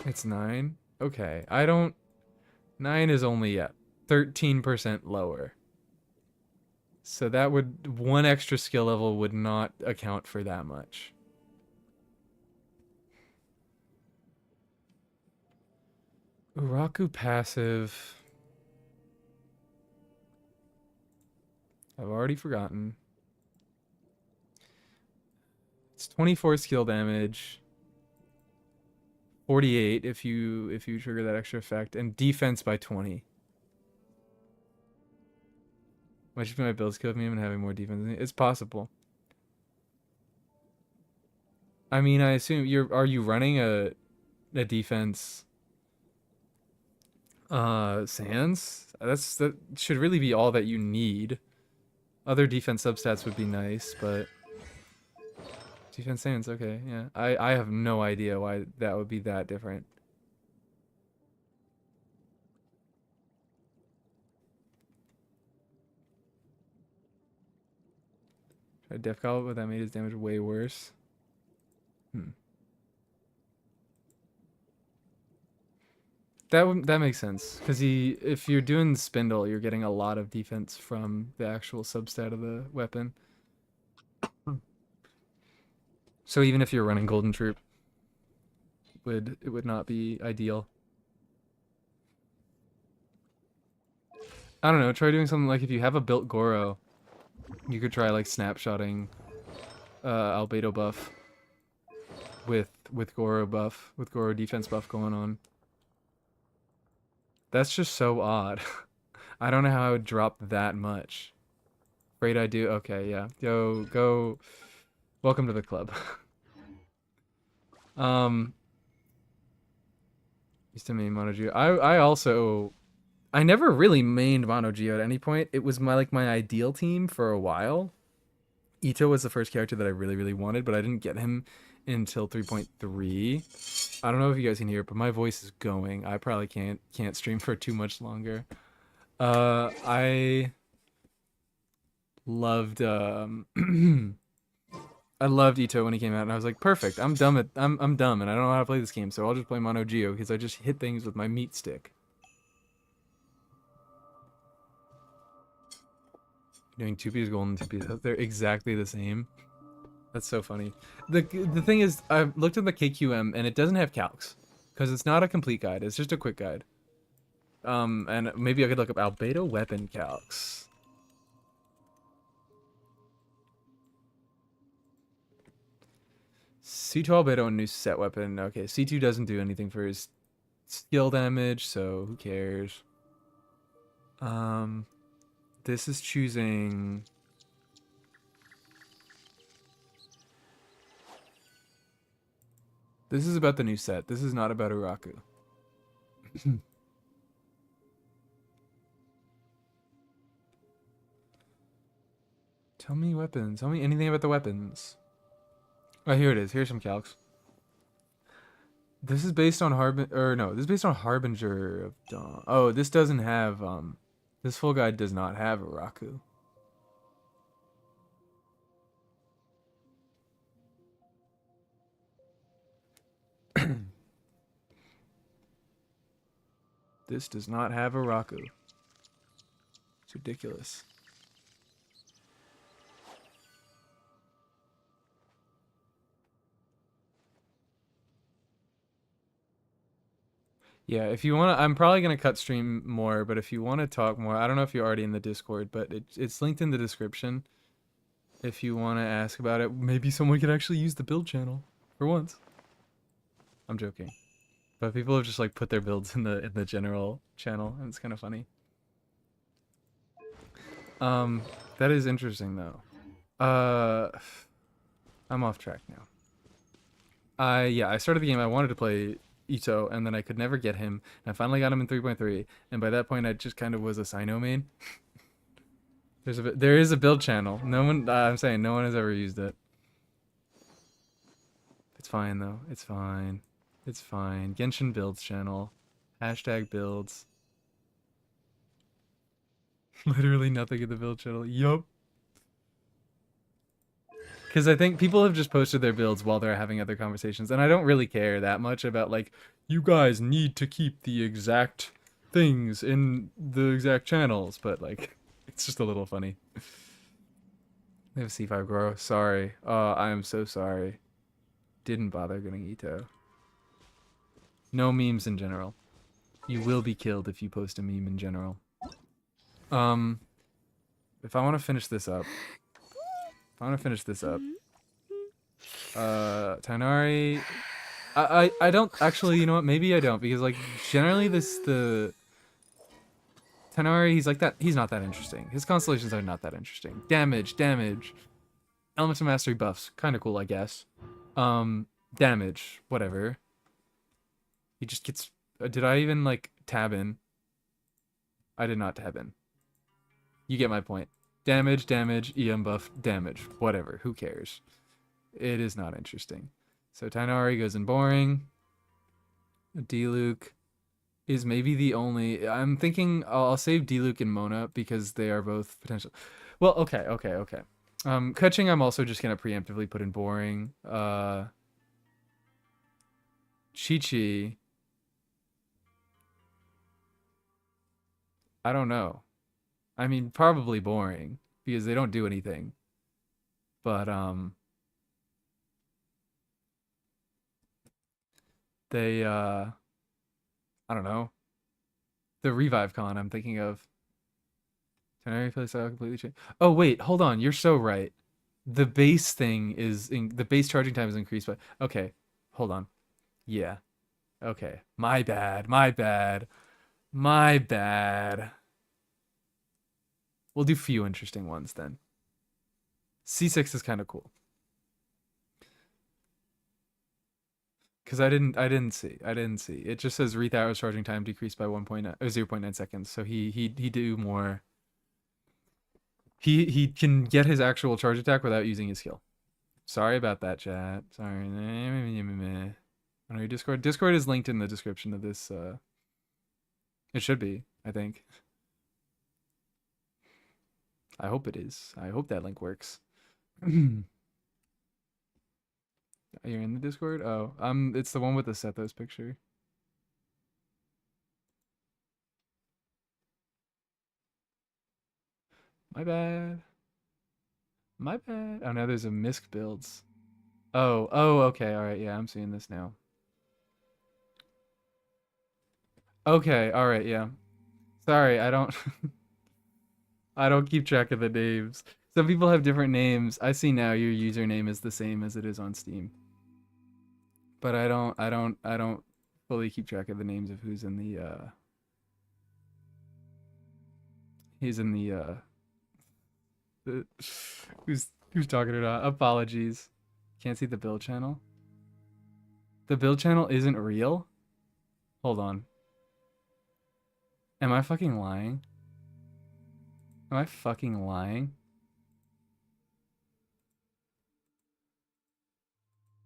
It's 9? Okay. 9 is only at 13% lower. So that would, one extra skill level would not account for that much. Uraku passive. I've already forgotten. It's 24 skill damage. 48 if you trigger that extra effect, and defense by 20. Might just be my build skill with me and having more defense. It's possible. I mean, I assume are you running a defense Sands? That should really be all that you need. Other defense substats would be nice, but defense Sands, okay, yeah. I have no idea why that would be that different. Try Def Call, but that made his damage way worse. That makes sense, because if you're doing Spindle, you're getting a lot of defense from the actual substat of the weapon. So even if you're running Golden Troop, it would not be ideal. I don't know, try doing something like if you have a built Goro, you could try like snapshotting Albedo buff with Goro buff, with Goro defense buff going on. That's just so odd. I don't know how I would drop that much. Afraid I do. Okay, yeah. Go. Welcome to the club. Used to main Mono Geo. I never really mained Mono Geo at any point. It was my ideal team for a while. Ito was the first character that I really, really wanted, but I didn't get him until 3.3. I don't know if you guys can hear it, but my voice is going. I probably can't stream for too much longer. I loved I loved Ito when he came out, and I was like, perfect. I'm dumb and I don't know how to play this game, so I'll just play Mono Geo because I just hit things with my meat stick. Doing 2P's gold and 2P's, they're exactly the same. That's so funny. The thing is, I've looked at the KQM and it doesn't have calcs because it's not a complete guide. It's just a quick guide. And maybe I could look up Albedo weapon calcs. C2 Albedo and new set weapon. Okay, C2 doesn't do anything for his skill damage, so who cares? This is choosing. This is about the new set. This is not about Uraku. Tell me weapons. Tell me anything about the weapons. Oh, here it is. Here's some calcs. This is based on this is based on Harbinger of Dawn. Oh, this doesn't have this full guide does not have Uraku. This does not have Uraku. It's ridiculous. Yeah, if you want to, I'm probably going to cut stream more, but if you want to talk more, I don't know if you're already in the Discord, but it's linked in the description. If you want to ask about it, maybe someone could actually use the build channel for once. I'm joking. But people have just like put their builds in the general channel, and it's kind of funny. That is interesting though. I'm off track now. I started the game. I wanted to play Ito, and then I could never get him. And I finally got him in 3.3, and by that point, I just kind of was a Sino main. There is a build channel. No one. I'm saying no one has ever used it. It's fine though. It's fine. It's fine. Genshin builds channel. Hashtag builds. Literally nothing in the build channel. Yup. Because I think people have just posted their builds while they're having other conversations, and I don't really care that much about like, you guys need to keep the exact things in the exact channels, but like, it's just a little funny. They have C5 Goro. Sorry. I am so sorry. Didn't bother getting Ito. No memes in general. You will be killed if you post a meme in general. If I want to finish this up, Tainari, I don't actually. You know what? Maybe I don't because like generally the Tainari, he's like that. He's not that interesting. His constellations are not that interesting. Damage. Elemental mastery buffs, kind of cool, I guess. Damage, whatever. He just gets. Did I even like tab in? I did not tab in. You get my point. Damage, EM buff, damage, whatever. Who cares? It is not interesting. So Tainari goes in boring. Diluc is maybe the only. I'm thinking I'll save Diluc and Mona because they are both potential. Well, okay. Kutching I'm also just gonna preemptively put in boring. Chi-Chi. I don't know. I mean, probably boring because they don't do anything. But they I don't know. The Revive Con I'm thinking of. Tenerife playstyle completely changed. Oh wait, hold on. You're so right. The base thing is the base charging time is increased by. Okay, hold on. Yeah. Okay. My bad. We'll do few interesting ones then. C6 is kind of cool. Cause I didn't see. It just says wreath arrows charging time decreased by 1.9 or 0.9 seconds. So he do more. He can get his actual charge attack without using his skill. Sorry about that, chat. Sorry. I know your Discord. Discord is linked in the description of this. It should be, I think. I hope it is. I hope that link works. You're in the Discord? Oh, it's the one with the Sethos picture. My bad. Oh, now there's a Misk builds. Oh, okay, alright, yeah, I'm seeing this now. Okay, alright, yeah. Sorry, I don't I don't keep track of the names. Some people have different names. I see now your username is the same as it is on Steam. But I don't fully keep track of the names of who's in the who's talking or not. Apologies. Can't see the build channel. The build channel isn't real? Hold on. Am I fucking lying? Am I fucking lying?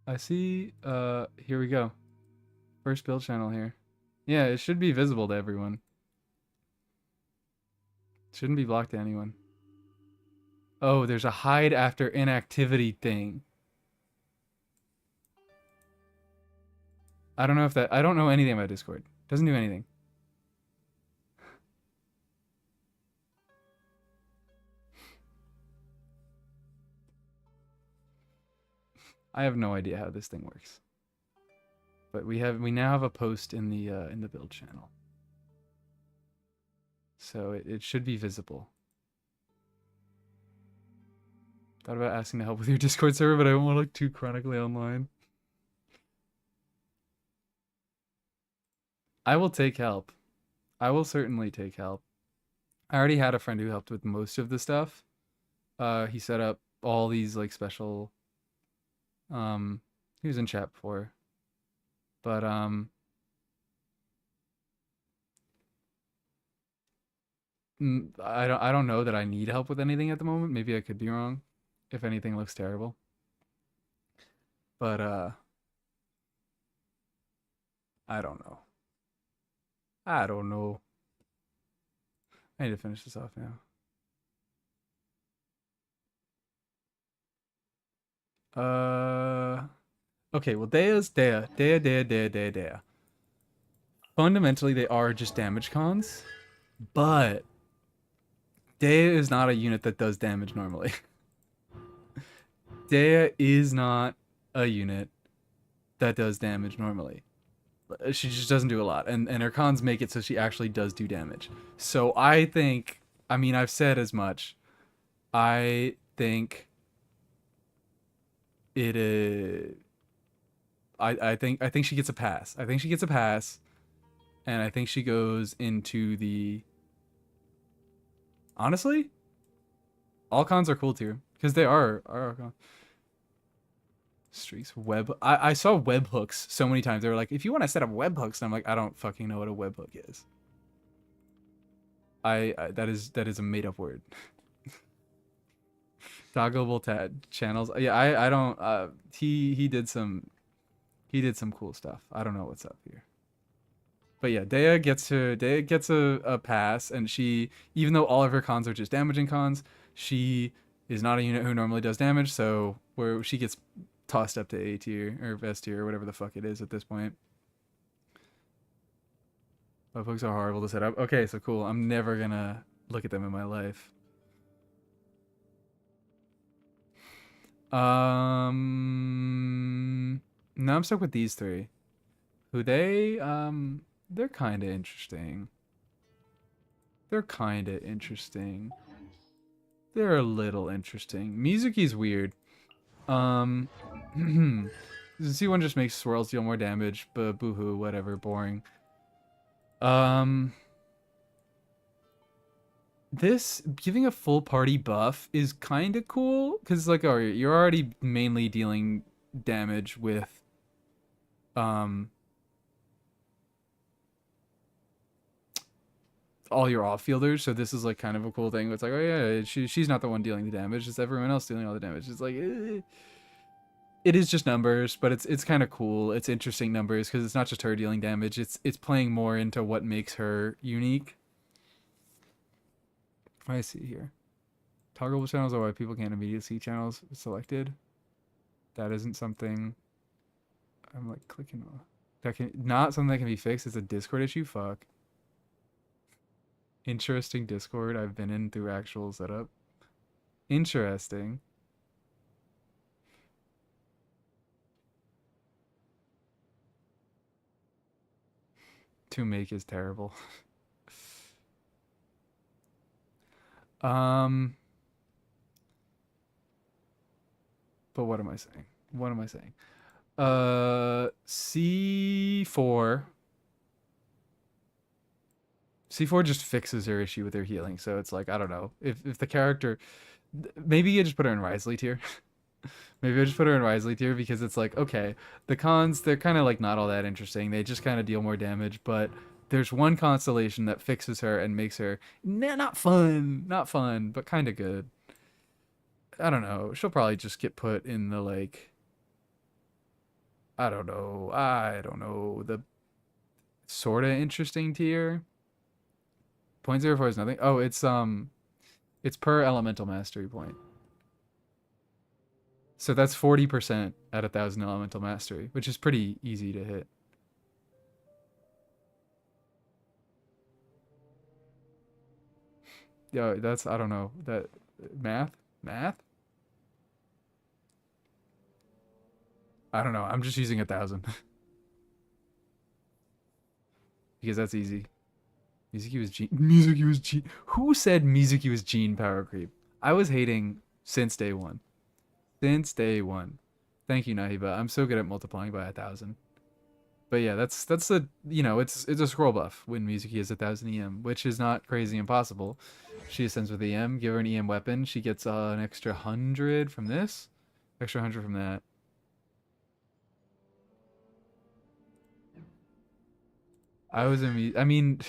I see, here we go. First build channel here. Yeah, it should be visible to everyone. It shouldn't be blocked to anyone. Oh, there's a hide after inactivity thing. I don't know anything about Discord. Doesn't do anything. I have no idea how this thing works. But we now have a post in the build channel. So it should be visible. Thought about asking to help with your Discord server, but I don't want to look too chronically online. I will take help. I will certainly take help. I already had a friend who helped with most of the stuff. He set up all these like special he was in chat before. But I don't know that I need help with anything at the moment. Maybe I could be wrong if anything looks terrible. But I don't know. I need to finish this off now. Okay, well, Dea. Fundamentally, they are just damage cons, but Dea is not a unit that does damage normally. Dea is not a unit that does damage normally. She just doesn't do a lot, and her cons make it so she actually does do damage. So I think, I mean, I've said as much. I think it is. I think she gets a pass. I think she gets a pass, and I think she goes into the. Honestly, all cons are cool tier because they are cons. Streaks web. I saw webhooks so many times. They were like, if you want to set up webhooks, and I'm like, I don't fucking know what a webhook is. That is a made up word. Toggleable channels. Yeah, I don't. He did some cool stuff. I don't know what's up here. But yeah, Dea gets a pass, and she, even though all of her cons are just damaging cons, she is not a unit who normally does damage, so where she gets tossed up to A tier or S tier or whatever the fuck it is at this point. Webhooks are horrible to set up. Okay, so cool. I'm never gonna look at them in my life. Now I'm stuck with these three. Who they're kind of interesting. They're kind of interesting. They're a little interesting. Mizuki's weird. C1 just makes swirls deal more damage, but boohoo, whatever, boring. This giving a full party buff is kind of cool because, like, oh, you're already mainly dealing damage with, all your off-fielders, so this is like kind of a cool thing. It's like, oh yeah, she's not the one dealing the damage; it's everyone else dealing all the damage. It's like, it is just numbers, but it's kind of cool. It's interesting numbers because it's not just her dealing damage. It's playing more into what makes her unique. I see here. Toggleable channels are why people can't immediately see channels selected. That isn't something I'm like clicking on. That can not something that can be fixed. It's a Discord issue. Fuck. Interesting Discord I've been in through actual setup. Interesting. To make is terrible. But what am I saying? What am I saying? C4 just fixes her issue with her healing, so it's like, I don't know. If the character, maybe you just put her in Wisely tier. Maybe I just put her in Wisely tier because it's like, okay, the cons, they're kind of like not all that interesting. They just kind of deal more damage, but there's one constellation that fixes her and makes her not fun, but kind of good. I don't know. She'll probably just get put in the, like, I don't know, the sort of interesting tier. 0.04 is nothing. Oh, it's per elemental mastery point. So that's 40% at 1,000 elemental mastery, which is pretty easy to hit. Yeah, that's, I don't know, that math? I don't know. I'm just using 1,000 because that's easy. Mizuki was Gene. Who said Mizuki was Gene power creep? I was hating since day one. Since day one. Thank you, Nahiba. I'm so good at multiplying by 1,000. But yeah, that's the, you know, it's a scroll buff when Mizuki is 1,000 EM, which is not crazy impossible. She ascends with EM. Give her an EM weapon. She gets an extra 100 from this, extra 100 from that. I mean,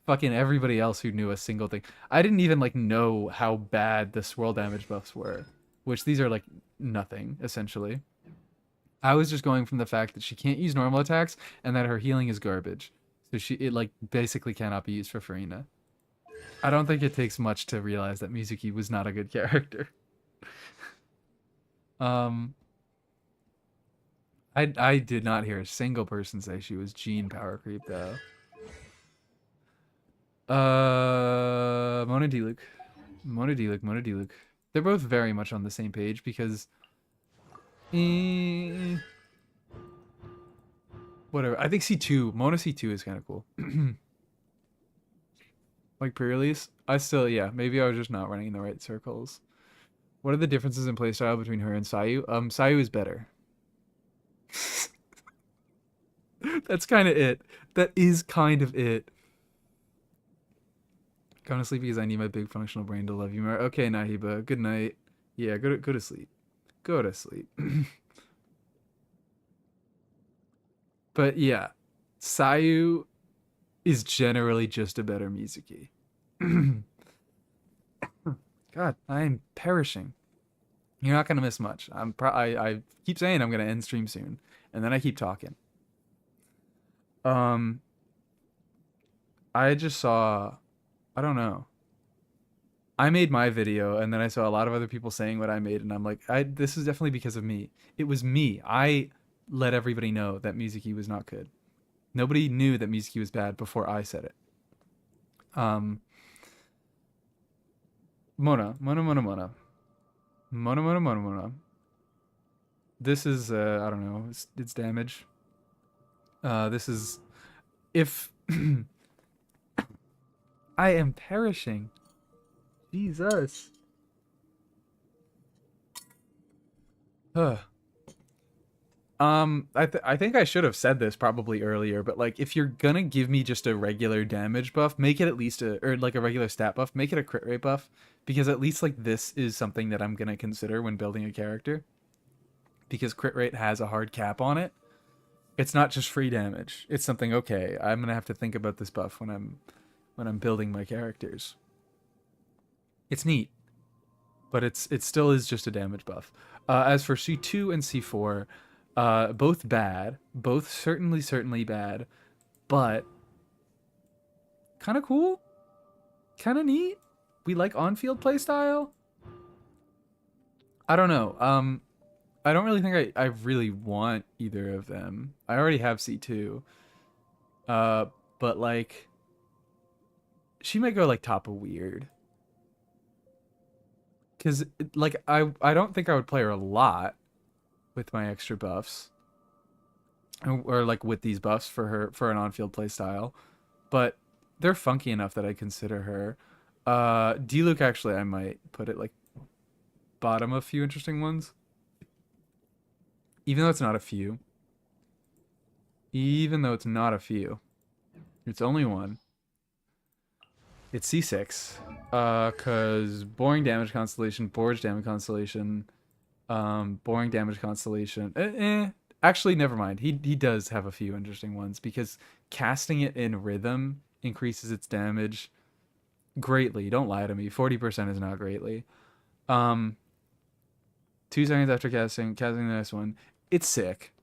fucking everybody else who knew a single thing. I didn't even like know how bad the swirl damage buffs were, which these are like nothing essentially. I was just going from the fact that she can't use normal attacks and that her healing is garbage. So it like basically cannot be used for Farina. I don't think it takes much to realize that Mizuki was not a good character. I did not hear a single person say she was Gene power creep though. Mona Diluc. They're both very much on the same page because what whatever. I think C2, Mona C2 is kind of cool. Like pre-release. I still, yeah, maybe I was just not running in the right circles. What are the differences in playstyle between her and Sayu? Sayu is better. That's kind of it. That is kind of it. Going to sleep because I need my big functional brain to love you more. Okay, Nahiba. Good night. Yeah, go to sleep. Go to sleep. But yeah, Sayu is generally just a better Mizuki. God, I am perishing. You're not gonna miss much. I keep saying I'm gonna end stream soon, and then I keep talking. Um, I just saw, I don't know. I made my video, and then I saw a lot of other people saying what I made, and I'm like, this is definitely because of me. It was me. I let everybody know that Mizuki was not good. Nobody knew that Mizuki was bad before I said it. Mona. This is I don't know. It's damage. This is if I am perishing. Jesus. Huh. I think I should have said this probably earlier, but like if you're gonna give me just a regular damage buff, make it at least or like a regular stat buff, make it a crit rate buff, because at least like this is something that I'm gonna consider when building a character. Because crit rate has a hard cap on it. It's not just free damage. It's something, okay, I'm gonna have to think about this buff when I'm building my characters. It's neat, but it still is just a damage buff. As for C2 and C4, both bad, both certainly bad, but kind of cool, kind of neat. We like on-field playstyle. I don't know. I don't really think I really want either of them. I already have C2. But like, she might go like top of weird. Cause like I don't think I would play her a lot with my extra buffs, or like with these buffs for her for an on-field play style, but they're funky enough that I consider her. D-Luke, actually I might put it like bottom of a few interesting ones, even though it's not a few. Even though it's not a few, it's only one. It's C6, cause boring damage constellation, boring damage constellation. Boring damage constellation. Actually, never mind. He does have a few interesting ones because casting it in rhythm increases its damage greatly. Don't lie to me. 40% is not greatly. 2 seconds after casting the next one. It's sick.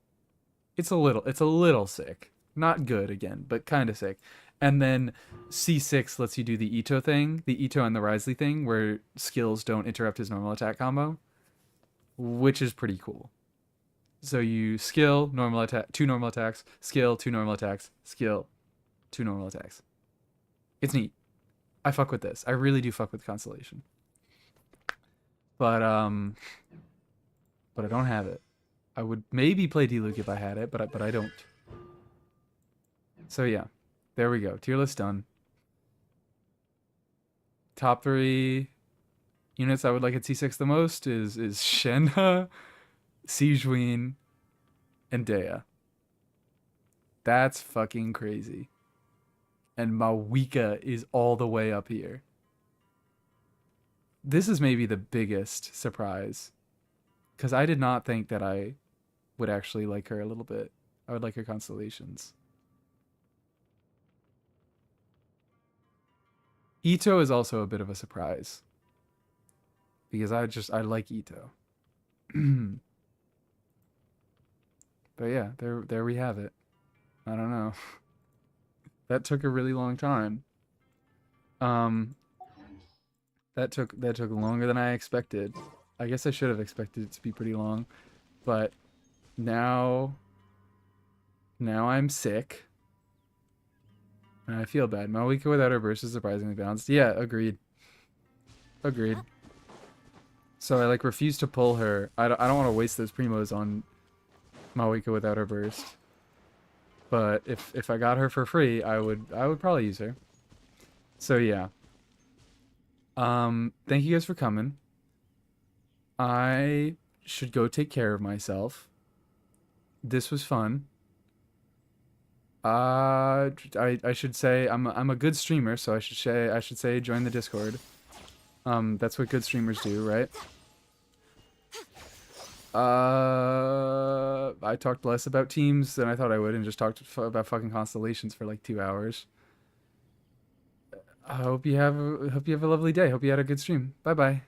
It's a little sick. Not good again, but kind of sick. And then C6 lets you do the Ito thing, the Ito and the Risley thing, where skills don't interrupt his normal attack combo, which is pretty cool. So you skill, normal attack, 2 normal attacks, skill, 2 normal attacks, skill, 2 normal attacks. It's neat. I fuck with this. I really do fuck with Constellation. But I don't have it. I would maybe play D-Luke if I had it, but I don't. So yeah, there we go. Tier list done. Top 3 units I would like at C6 the most is Shenhe, Sijuin, and Dea. That's fucking crazy. And Mawika is all the way up here. This is maybe the biggest surprise, because I did not think that I would actually like her a little bit. I would like her constellations. Ito is also a bit of a surprise, because I like Ito. But yeah, there we have it. I don't know. That took a really long time. That took longer than I expected. I guess I should have expected it to be pretty long, but now I'm sick. And I feel bad. Mawika without her burst is surprisingly balanced. Yeah, agreed. Agreed. So I like refuse to pull her. I don't want to waste those primos on Mawika without her burst. But if I got her for free, I would probably use her. So yeah. Thank you guys for coming. I should go take care of myself. This was fun. I should say I'm a good streamer, so I should say join the Discord. That's what good streamers do, right? I talked less about teams than I thought I would, and just talked about fucking constellations for like 2 hours. I hope you have a lovely day. Hope you had a good stream. Bye bye.